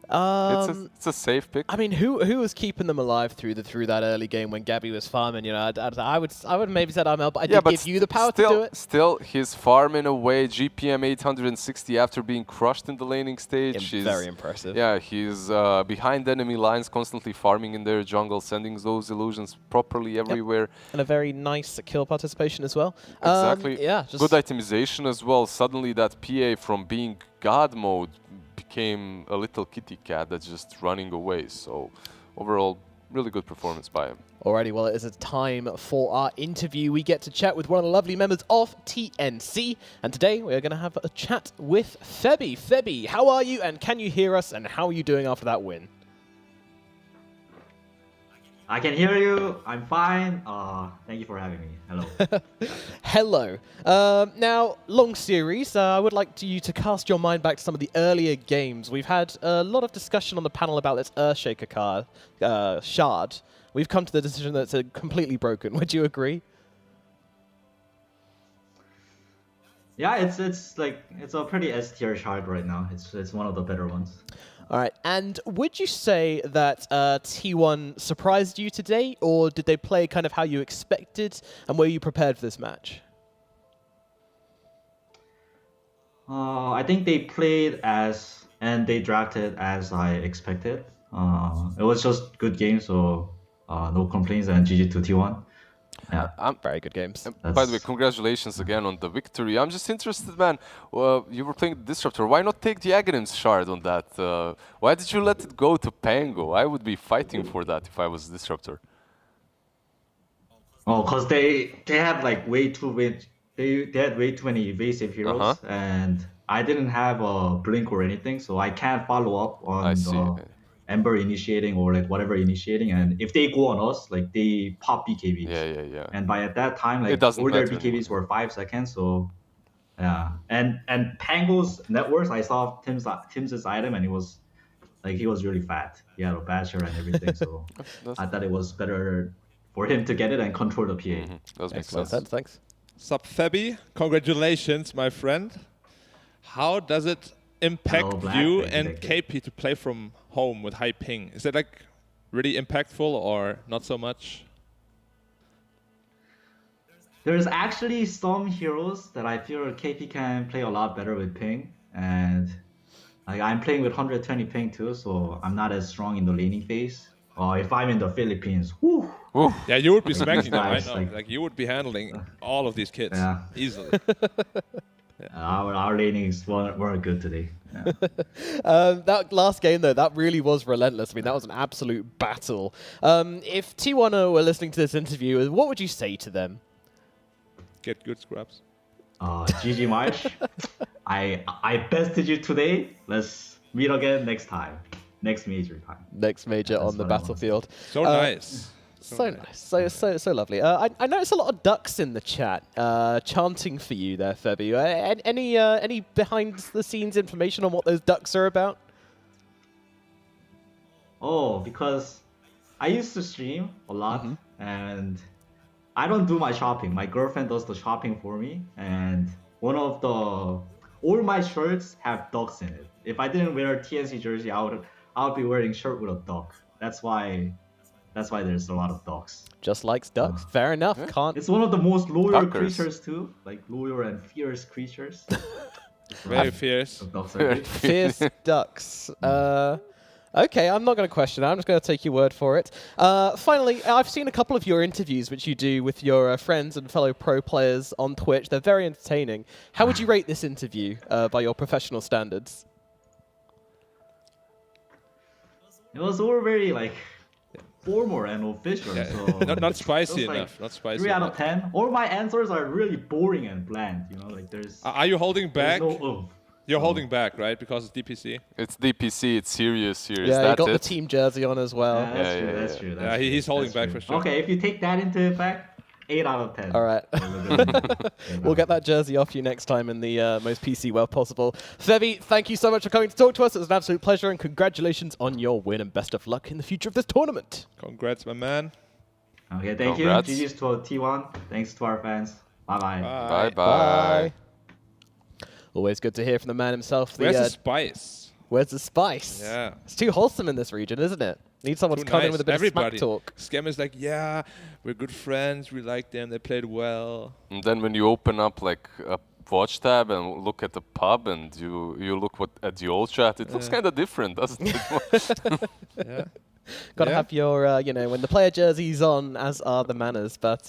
It's a safe pick. I mean, who was keeping them alive through that early game when Gabby was farming? You know, I would maybe said Armel, but I did give you the power to do it. Still, his farm in a way, GPM 860 after being crushed in the laning stage. Very impressive. Yeah, he's behind enemy lines, constantly farming in their jungle, sending those illusions properly everywhere. And a very nice kill participation as well. Exactly. Yeah, good itemization as well. Suddenly that PA from being God mode became a little kitty cat that's just running away. So overall, really good performance by him. Alrighty, well, it is time for our interview. We get to chat with one of the lovely members of TNC, and today we are going to have a chat with Feby. Feby, how are you, and can you hear us, and how are you doing after that win? I can hear you. I'm fine. Thank you for having me. Hello. Hello. Now, long series. I would like you to cast your mind back to some of the earlier games. We've had a lot of discussion on the panel about this Earthshaker card, shard. We've come to the decision that it's completely broken. Would you agree? Yeah, it's a pretty S tier shard right now. It's one of the better ones. All right, and would you say that T1 surprised you today, or did they play kind of how you expected, and were you prepared for this match? I think they played and they drafted as I expected. It was just good game, so no complaints, and GG to T1. Yeah, very good games. By the way, congratulations again on the victory. I'm just interested, man. You were playing the Disruptor. Why not take the Aghanim's shard on that? Why did you let it go to Pango? I would be fighting for that if I was Disruptor. Oh, because they had like way too many evasive heroes, and I didn't have a blink or anything, so I can't follow up on the Ember initiating or like whatever initiating, and if they go on us, like they pop BKBs. Yeah. And by at that time, like all their BKBs were 5 seconds, so yeah. And Pango's networks, I saw Tim's item, and he was really fat. He had a basher and everything, so I thought it was better for him to get it and control the PA. That makes sense. Thanks. Sup, Feby? Congratulations, my friend. How does it impact you and KP to play from home with high ping? Is it like really impactful or not so much? There's actually some heroes that I feel KP can play a lot better with ping, and like I'm playing with 120 ping too, so I'm not as strong in the laning phase. If I'm in the Philippines, whoo! Yeah, you would be smacking them right now. Like you would be handling all of these kids easily. Our lanings weren't good today. Yeah. That last game, though, that really was relentless. I mean, that was an absolute battle. If T1 were listening to this interview, what would you say to them? Get good scrubs. GG Marsh. I bested you today. Let's meet again next time. Next major time. Next major on the battlefield. So nice. So nice, so lovely. I noticed a lot of ducks in the chat chanting for you there, Feby. Any behind-the-scenes information on what those ducks are about? Oh, because I used to stream a lot, and I don't do my shopping. My girlfriend does the shopping for me, and all my shirts have ducks in it. If I didn't wear a TNC jersey, I would be wearing a shirt with a duck. That's why there's a lot of ducks. Just likes ducks. Fair enough. Can't. It's one of the most loyal creatures too, like loyal and fierce creatures. Very fierce. Fierce ducks. Okay, I'm not going to question it. I'm just going to take your word for it. Finally, I've seen a couple of your interviews which you do with your friends and fellow pro players on Twitch. They're very entertaining. How would you rate this interview by your professional standards? It was all very like formal and official. Yeah. So not spicy enough. Not spicy. 3 out of 10. All my answers are really boring and bland. You know, like there's. Are you holding back? No, You're holding back, right? Because it's DPC. It's DPC. It's serious. Yeah, you got the team jersey on as well. Yeah, that's true. Yeah, he's holding back for sure. Okay, if you take that into effect, 8 out of 10. All right. We'll get that jersey off you next time in the most PC way possible. Feby, thank you so much for coming to talk to us. It was an absolute pleasure, and congratulations on your win, and best of luck in the future of this tournament. Congrats, my man. Okay, thank you. GG's to T1. Thanks to our fans. Bye-bye. Bye-bye. Always good to hear from the man himself. Where's the spice? Where's the spice? Yeah. It's too wholesome in this region, isn't it? Need someone to Too come in nice. with a bit Everybody. of smack talk. Scam is like, yeah, we're good friends. We like them. They played well. And then when you open up like a watch tab and look at the pub and you look at the old chat, it looks kind of different, doesn't it? Yeah. Got to have your, when the player jersey's on, as are the manners. But,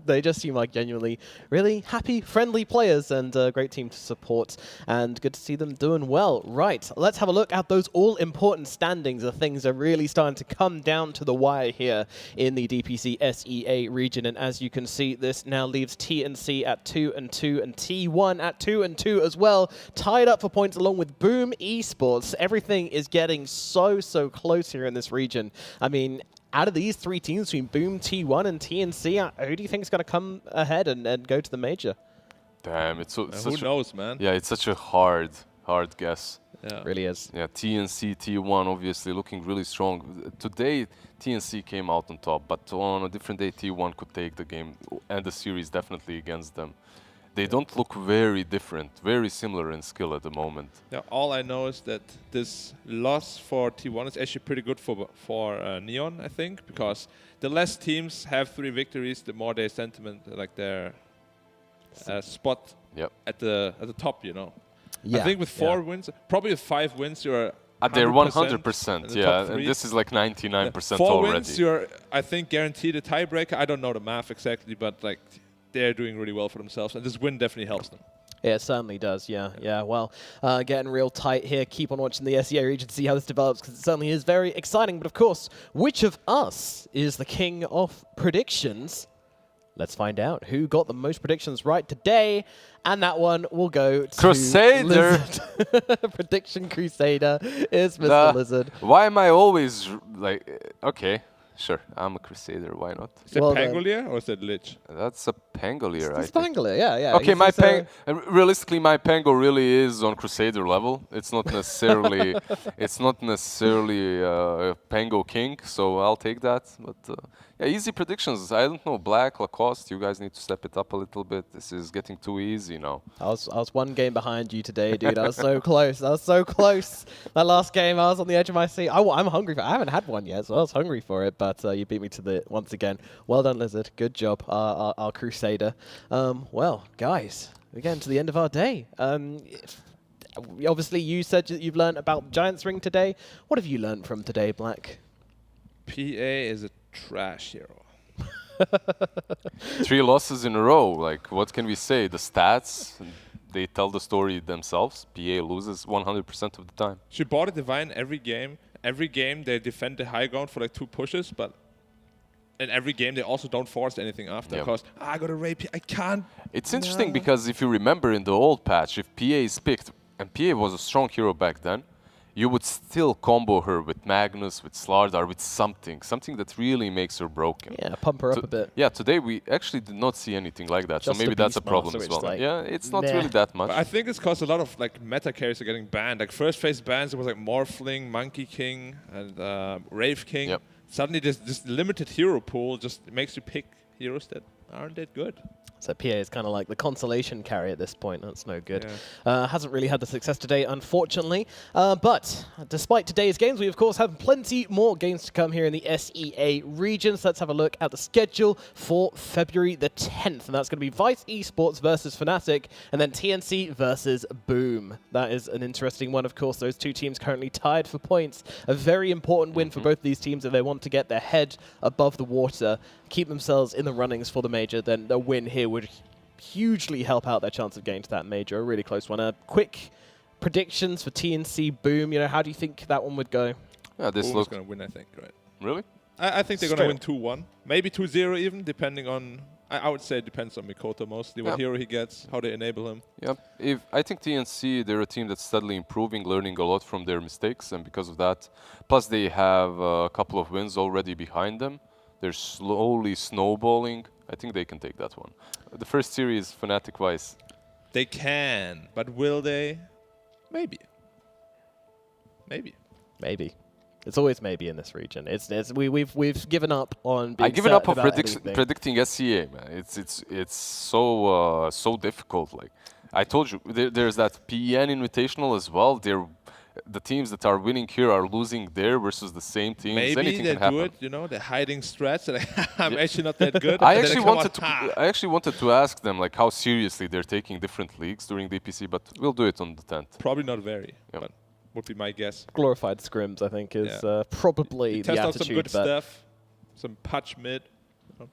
they just seem like genuinely really happy, friendly players and a great team to support. And good to see them doing well. Right, let's have a look at those all-important standings. The things are really starting to come down to the wire here in the DPC SEA region. And as you can see, this now leaves TNC at 2-2 and T1 at 2-2 as well. Tied up for points along with Boom Esports. Everything is getting so close here in this region. I mean, out of these three teams between Boom, T1 and TNC, who do you think is going to come ahead and go to the major? Damn, it's so, Who knows, man? Yeah, it's such a hard guess. Yeah. It really is. Yeah, TNC, T1 obviously looking really strong. Today, TNC came out on top, but on a different day, T1 could take the game and the series definitely against them. They don't look very different, very similar in skill at the moment. Yeah, all I know is that this loss for T1 is actually pretty good for Neon, I think, because the less teams have 3 victories, the more their sentiment, like their spot at the top, Yeah, I think with 4 wins, probably with 5 wins, you're they're 100%, in the yeah, top and 3. this is like 99% 4 already. wins, you're, I think, guaranteed a tiebreaker. I don't know the math exactly, but like they're doing really well for themselves, and this win definitely helps them. Yeah, it certainly does, yeah. Well, getting real tight here. Keep on watching the SEA region to see how this develops, because it certainly is very exciting. But of course, which of us is the king of predictions? Let's find out who got the most predictions right today. And that one will go to Crusader. Lizard. Prediction Crusader is Mr. Lizard. Why am I always like, okay, sure, I'm a Crusader, why not? Is that Pangolier or is that Lich? That's a Pangolier, It's Pangolier, yeah. Okay, realistically, my Pango really is on Crusader level. It's not necessarily, a Pango King, so I'll take that. But yeah, easy predictions. I don't know, Black, Lacoste, you guys need to step it up a little bit. This is getting too easy now. I was one game behind you today, dude. I was so close. That last game, I was on the edge of my seat. I'm hungry for it. I haven't had one yet, so I was hungry for it. But you beat me to the once again. Well done, Lizard. Good job, our Crusader. Well, guys, we're getting to the end of our day. Obviously, you said you've learned about Giants Ring today. What have you learned from today, Black? PA is a trash hero. 3 losses in a row. Like, what can we say? The stats, they tell the story themselves. PA loses 100% of the time. She bought a Divine every game. Every game they defend the high ground for like 2 pushes, but in every game they also don't force anything after. Because I got a rape, I can't. It's interesting because if you remember in the old patch, if PA is picked, and PA was a strong hero back then, you would still combo her with Magnus, with Slardar, with something that really makes her broken. Yeah, pump her up a bit. Yeah, today we actually did not see anything like that, Just so maybe that's a problem so as well. like, yeah, it's not really that much. But I think it's because a lot of like meta carries are getting banned. Like first phase bans, it was like Morphling, Monkey King, and Rave King. Yep. Suddenly this limited hero pool just makes you pick heroes that aren't that good. So PA is kind of like the consolation carry at this point. That's no good. Hasn't really had the success today, unfortunately. But despite today's games, we of course have plenty more games to come here in the SEA region. So let's have a look at the schedule for February the 10th. And that's going to be Vice Esports versus Fnatic, and then TNC versus Boom. That is an interesting one, of course. Those 2 teams currently tied for points. A very important win for both these teams if they want to get their head above the water, keep themselves in the runnings for the major. Then a win here would hugely help out their chance of getting to that major. A really close one. Quick predictions for TNC Boom. How do you think that one would go? Yeah, this Boom is going to win, I think, right? Really? I think they're going to win 2-1. Maybe 2-0 even, depending on... I would say it depends on Mikoto mostly, what hero he gets, how they enable him. Yeah, I think TNC, they're a team that's steadily improving, learning a lot from their mistakes, and because of that, plus they have a couple of wins already behind them. They're slowly snowballing. I think they can take that one. The first series, Fnatic Vice. They can, but will they? Maybe. Maybe. It's always maybe in this region. We've given up on. Being I've given up on predicting SCA, man. It's so difficult. Like I told you, there's that PEN Invitational as well. the teams that are winning here are losing there versus the same teams. Maybe Anything they can happen. do it, you know, they're hiding strats. Like, I'm actually not that good. I and then actually they come wanted out, to. I actually wanted to ask them like how seriously they're taking different leagues during DPC, but we'll do it on the 10th. Probably not very, Yeah. but would be my guess. Glorified scrims, I think, is Yeah. probably Test the out attitude. some good but stuff, some patch mid.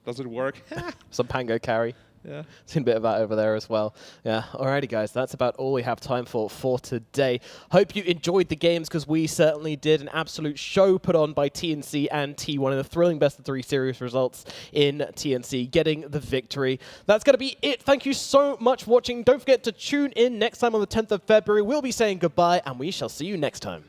Does it work? some Pango carry. Yeah. Seen a bit of that over there as well. Yeah, alrighty guys, that's about all we have time for today. Hope you enjoyed the games, because we certainly did. An absolute show put on by TNC and T1 in a thrilling best-of-3 series results in TNC, getting the victory. That's going to be it. Thank you so much for watching. Don't forget to tune in next time on the 10th of February. We'll be saying goodbye, and we shall see you next time.